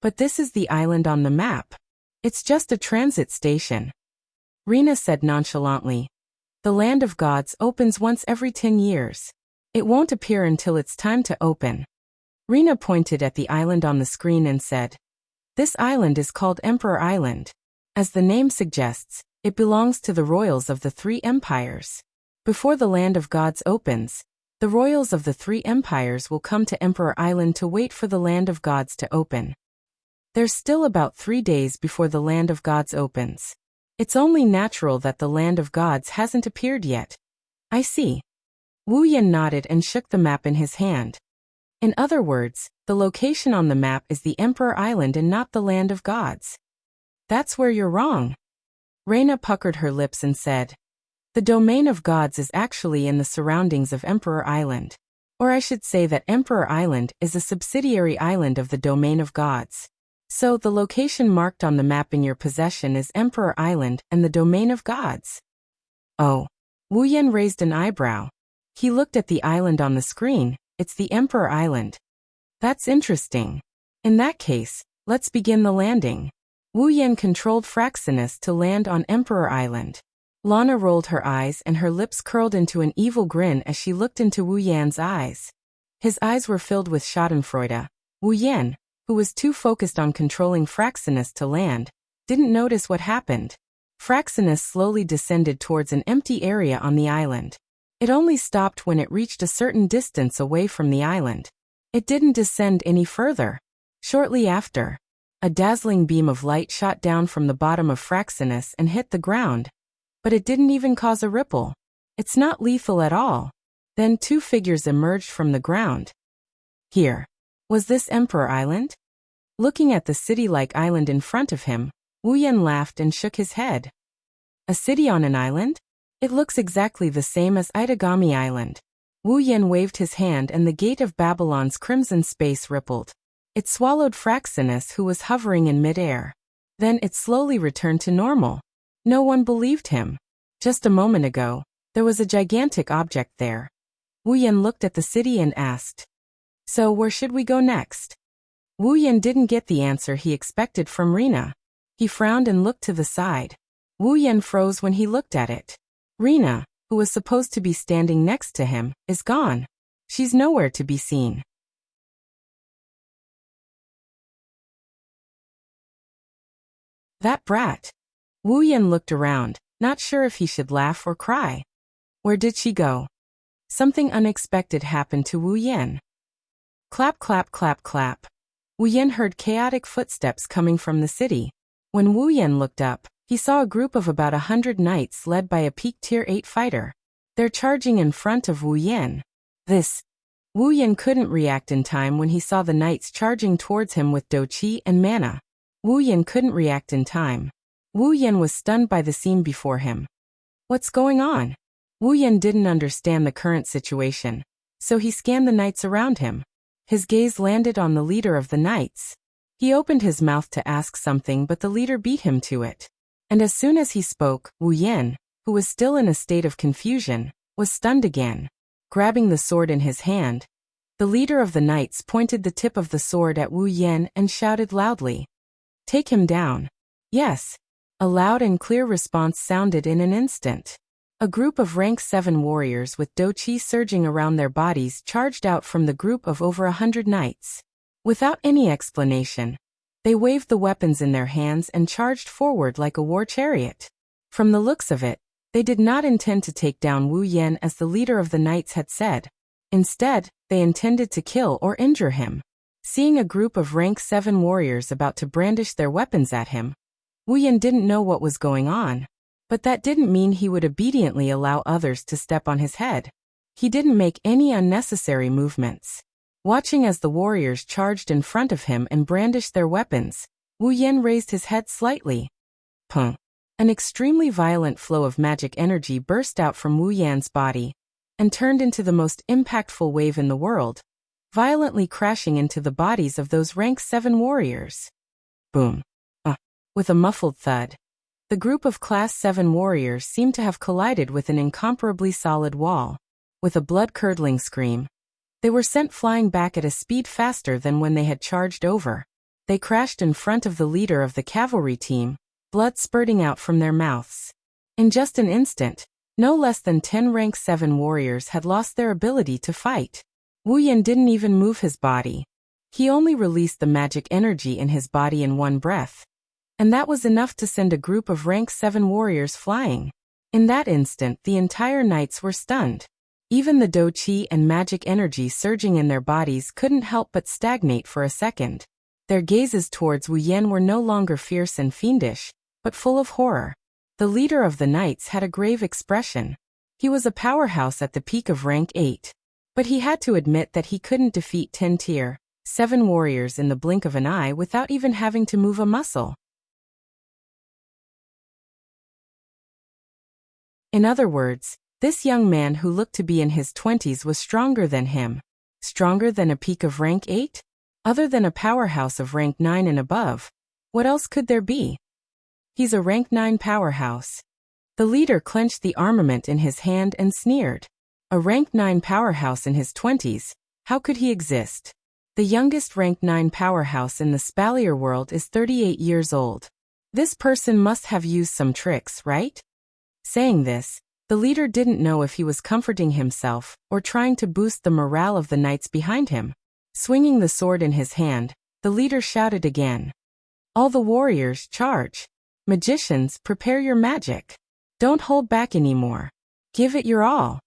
But this is the island on the map. It's just a transit station. Rena said nonchalantly. The land of gods opens once every 10 years. It won't appear until it's time to open. Rena pointed at the island on the screen and said, This island is called Emperor Island. As the name suggests, it belongs to the royals of the 3 empires. Before the land of gods opens, the royals of the 3 empires will come to Emperor Island to wait for the land of gods to open. There's still about 3 days before the land of gods opens. It's only natural that the land of gods hasn't appeared yet. I see. Wu Yan nodded and shook the map in his hand. In other words, the location on the map is the Emperor Island and not the land of gods. That's where you're wrong. Rena puckered her lips and said, The domain of gods is actually in the surroundings of Emperor Island. Or I should say that Emperor Island is a subsidiary island of the domain of gods. So the location marked on the map in your possession is Emperor Island and the domain of gods. Oh. Wu Yan raised an eyebrow. He looked at the island on the screen. It's the Emperor Island. That's interesting. In that case, let's begin the landing. Wu Yan controlled Fraxinus to land on Emperor Island. Lana rolled her eyes and her lips curled into an evil grin as she looked into Wu Yan's eyes. His eyes were filled with schadenfreude. Wu Yan, who was too focused on controlling Fraxinus to land, didn't notice what happened. Fraxinus slowly descended towards an empty area on the island. It only stopped when it reached a certain distance away from the island. It didn't descend any further. Shortly after, a dazzling beam of light shot down from the bottom of Fraxinus and hit the ground. But it didn't even cause a ripple. It's not lethal at all. Then 2 figures emerged from the ground. Here. Was this Emperor Island? Looking at the city-like island in front of him, Wu Yan laughed and shook his head. A city on an island? It looks exactly the same as Itagami Island. Wu Yan waved his hand and the gate of Babylon's crimson space rippled. It swallowed Fraxinus, who was hovering in midair. Then it slowly returned to normal. No one believed him. Just a moment ago, there was a gigantic object there. Wu Yan looked at the city and asked, So where should we go next? Wu Yan didn't get the answer he expected from Rena. He frowned and looked to the side. Wu Yan froze when he looked at it. Rena, who was supposed to be standing next to him, is gone. She's nowhere to be seen. That brat. Wu Yan looked around, not sure if he should laugh or cry. Where did she go? Something unexpected happened to Wu Yan. Clap, clap, clap, clap. Wu Yan heard chaotic footsteps coming from the city. When Wu Yan looked up, he saw a group of about 100 knights led by a peak tier 8 fighter. They're charging in front of Wu Yan. This. Wu Yan couldn't react in time when he saw the knights charging towards him with do qi and mana. Wu Yan couldn't react in time. Wu Yan was stunned by the scene before him. What's going on? Wu Yan didn't understand the current situation, so he scanned the knights around him. His gaze landed on the leader of the knights. He opened his mouth to ask something, but the leader beat him to it. And as soon as he spoke, Wu Yan, who was still in a state of confusion, was stunned again. Grabbing the sword in his hand, the leader of the knights pointed the tip of the sword at Wu Yan and shouted loudly, "Take him down." Yes. A loud and clear response sounded in an instant. A group of rank 7 warriors with do qi surging around their bodies charged out from the group of over 100 knights. Without any explanation, they waved the weapons in their hands and charged forward like a war chariot. From the looks of it, they did not intend to take down Wu Yan as the leader of the knights had said. Instead, they intended to kill or injure him. Seeing a group of rank 7 warriors about to brandish their weapons at him, Wu Yan didn't know what was going on. But that didn't mean he would obediently allow others to step on his head. He didn't make any unnecessary movements. Watching as the warriors charged in front of him and brandished their weapons, Wu Yan raised his head slightly. Pung. An extremely violent flow of magic energy burst out from Wu Yan's body and turned into the most impactful wave in the world, violently crashing into the bodies of those rank 7 warriors. Boom. With a muffled thud, the group of Class 7 warriors seemed to have collided with an incomparably solid wall. With a blood-curdling scream, they were sent flying back at a speed faster than when they had charged over. They crashed in front of the leader of the cavalry team, blood spurting out from their mouths. In just an instant, no less than 10 rank 7 warriors had lost their ability to fight. Wu Yan didn't even move his body. He only released the magic energy in his body in one breath. And that was enough to send a group of rank 7 warriors flying. In that instant, the entire knights were stunned. Even the do qi and magic energy surging in their bodies couldn't help but stagnate for a second. Their gazes towards Wu Yan were no longer fierce and fiendish, but full of horror. The leader of the knights had a grave expression. He was a powerhouse at the peak of rank 8. But he had to admit that he couldn't defeat 10 tier 7 warriors in the blink of an eye without even having to move a muscle. In other words, this young man who looked to be in his 20s was stronger than him. Stronger than a peak of rank 8? Other than a powerhouse of rank 9 and above, what else could there be? He's a rank 9 powerhouse. The leader clenched the armament in his hand and sneered. A rank 9 powerhouse in his 20s, how could he exist? The youngest rank 9 powerhouse in the Spalier world is 38 years old. This person must have used some tricks, right? Saying this, the leader didn't know if he was comforting himself or trying to boost the morale of the knights behind him. Swinging the sword in his hand, the leader shouted again. All the warriors, charge! Magicians, prepare your magic! Don't hold back anymore. Give it your all!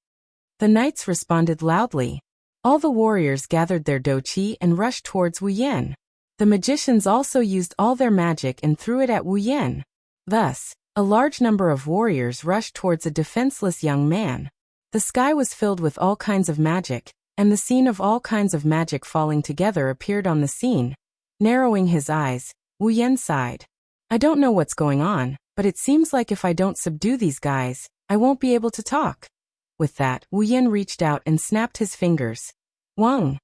The knights responded loudly. All the warriors gathered their do qi and rushed towards Wu Yan. The magicians also used all their magic and threw it at Wu Yan. Thus, a large number of warriors rushed towards a defenseless young man. The sky was filled with all kinds of magic, and the scene of all kinds of magic falling together appeared on the scene. Narrowing his eyes, Wu Yan sighed. I don't know what's going on, but it seems like if I don't subdue these guys, I won't be able to talk. With that, Wu Yan reached out and snapped his fingers. Wang!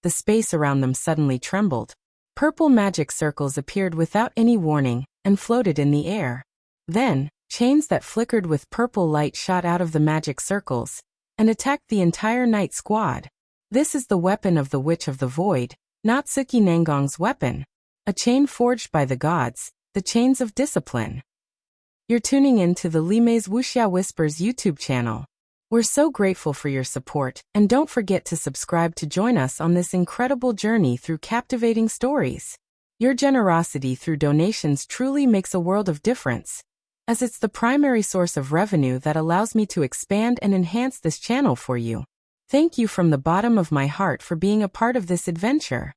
The space around them suddenly trembled. Purple magic circles appeared without any warning and floated in the air. Then, chains that flickered with purple light shot out of the magic circles and attacked the entire knight squad. This is the weapon of the Witch of the Void, not Suki Nangong's weapon. A chain forged by the gods, the chains of discipline. You're tuning in to the Limei's Wuxia Whispers YouTube channel. We're so grateful for your support, and don't forget to subscribe to join us on this incredible journey through captivating stories. Your generosity through donations truly makes a world of difference, as it's the primary source of revenue that allows me to expand and enhance this channel for you. Thank you from the bottom of my heart for being a part of this adventure.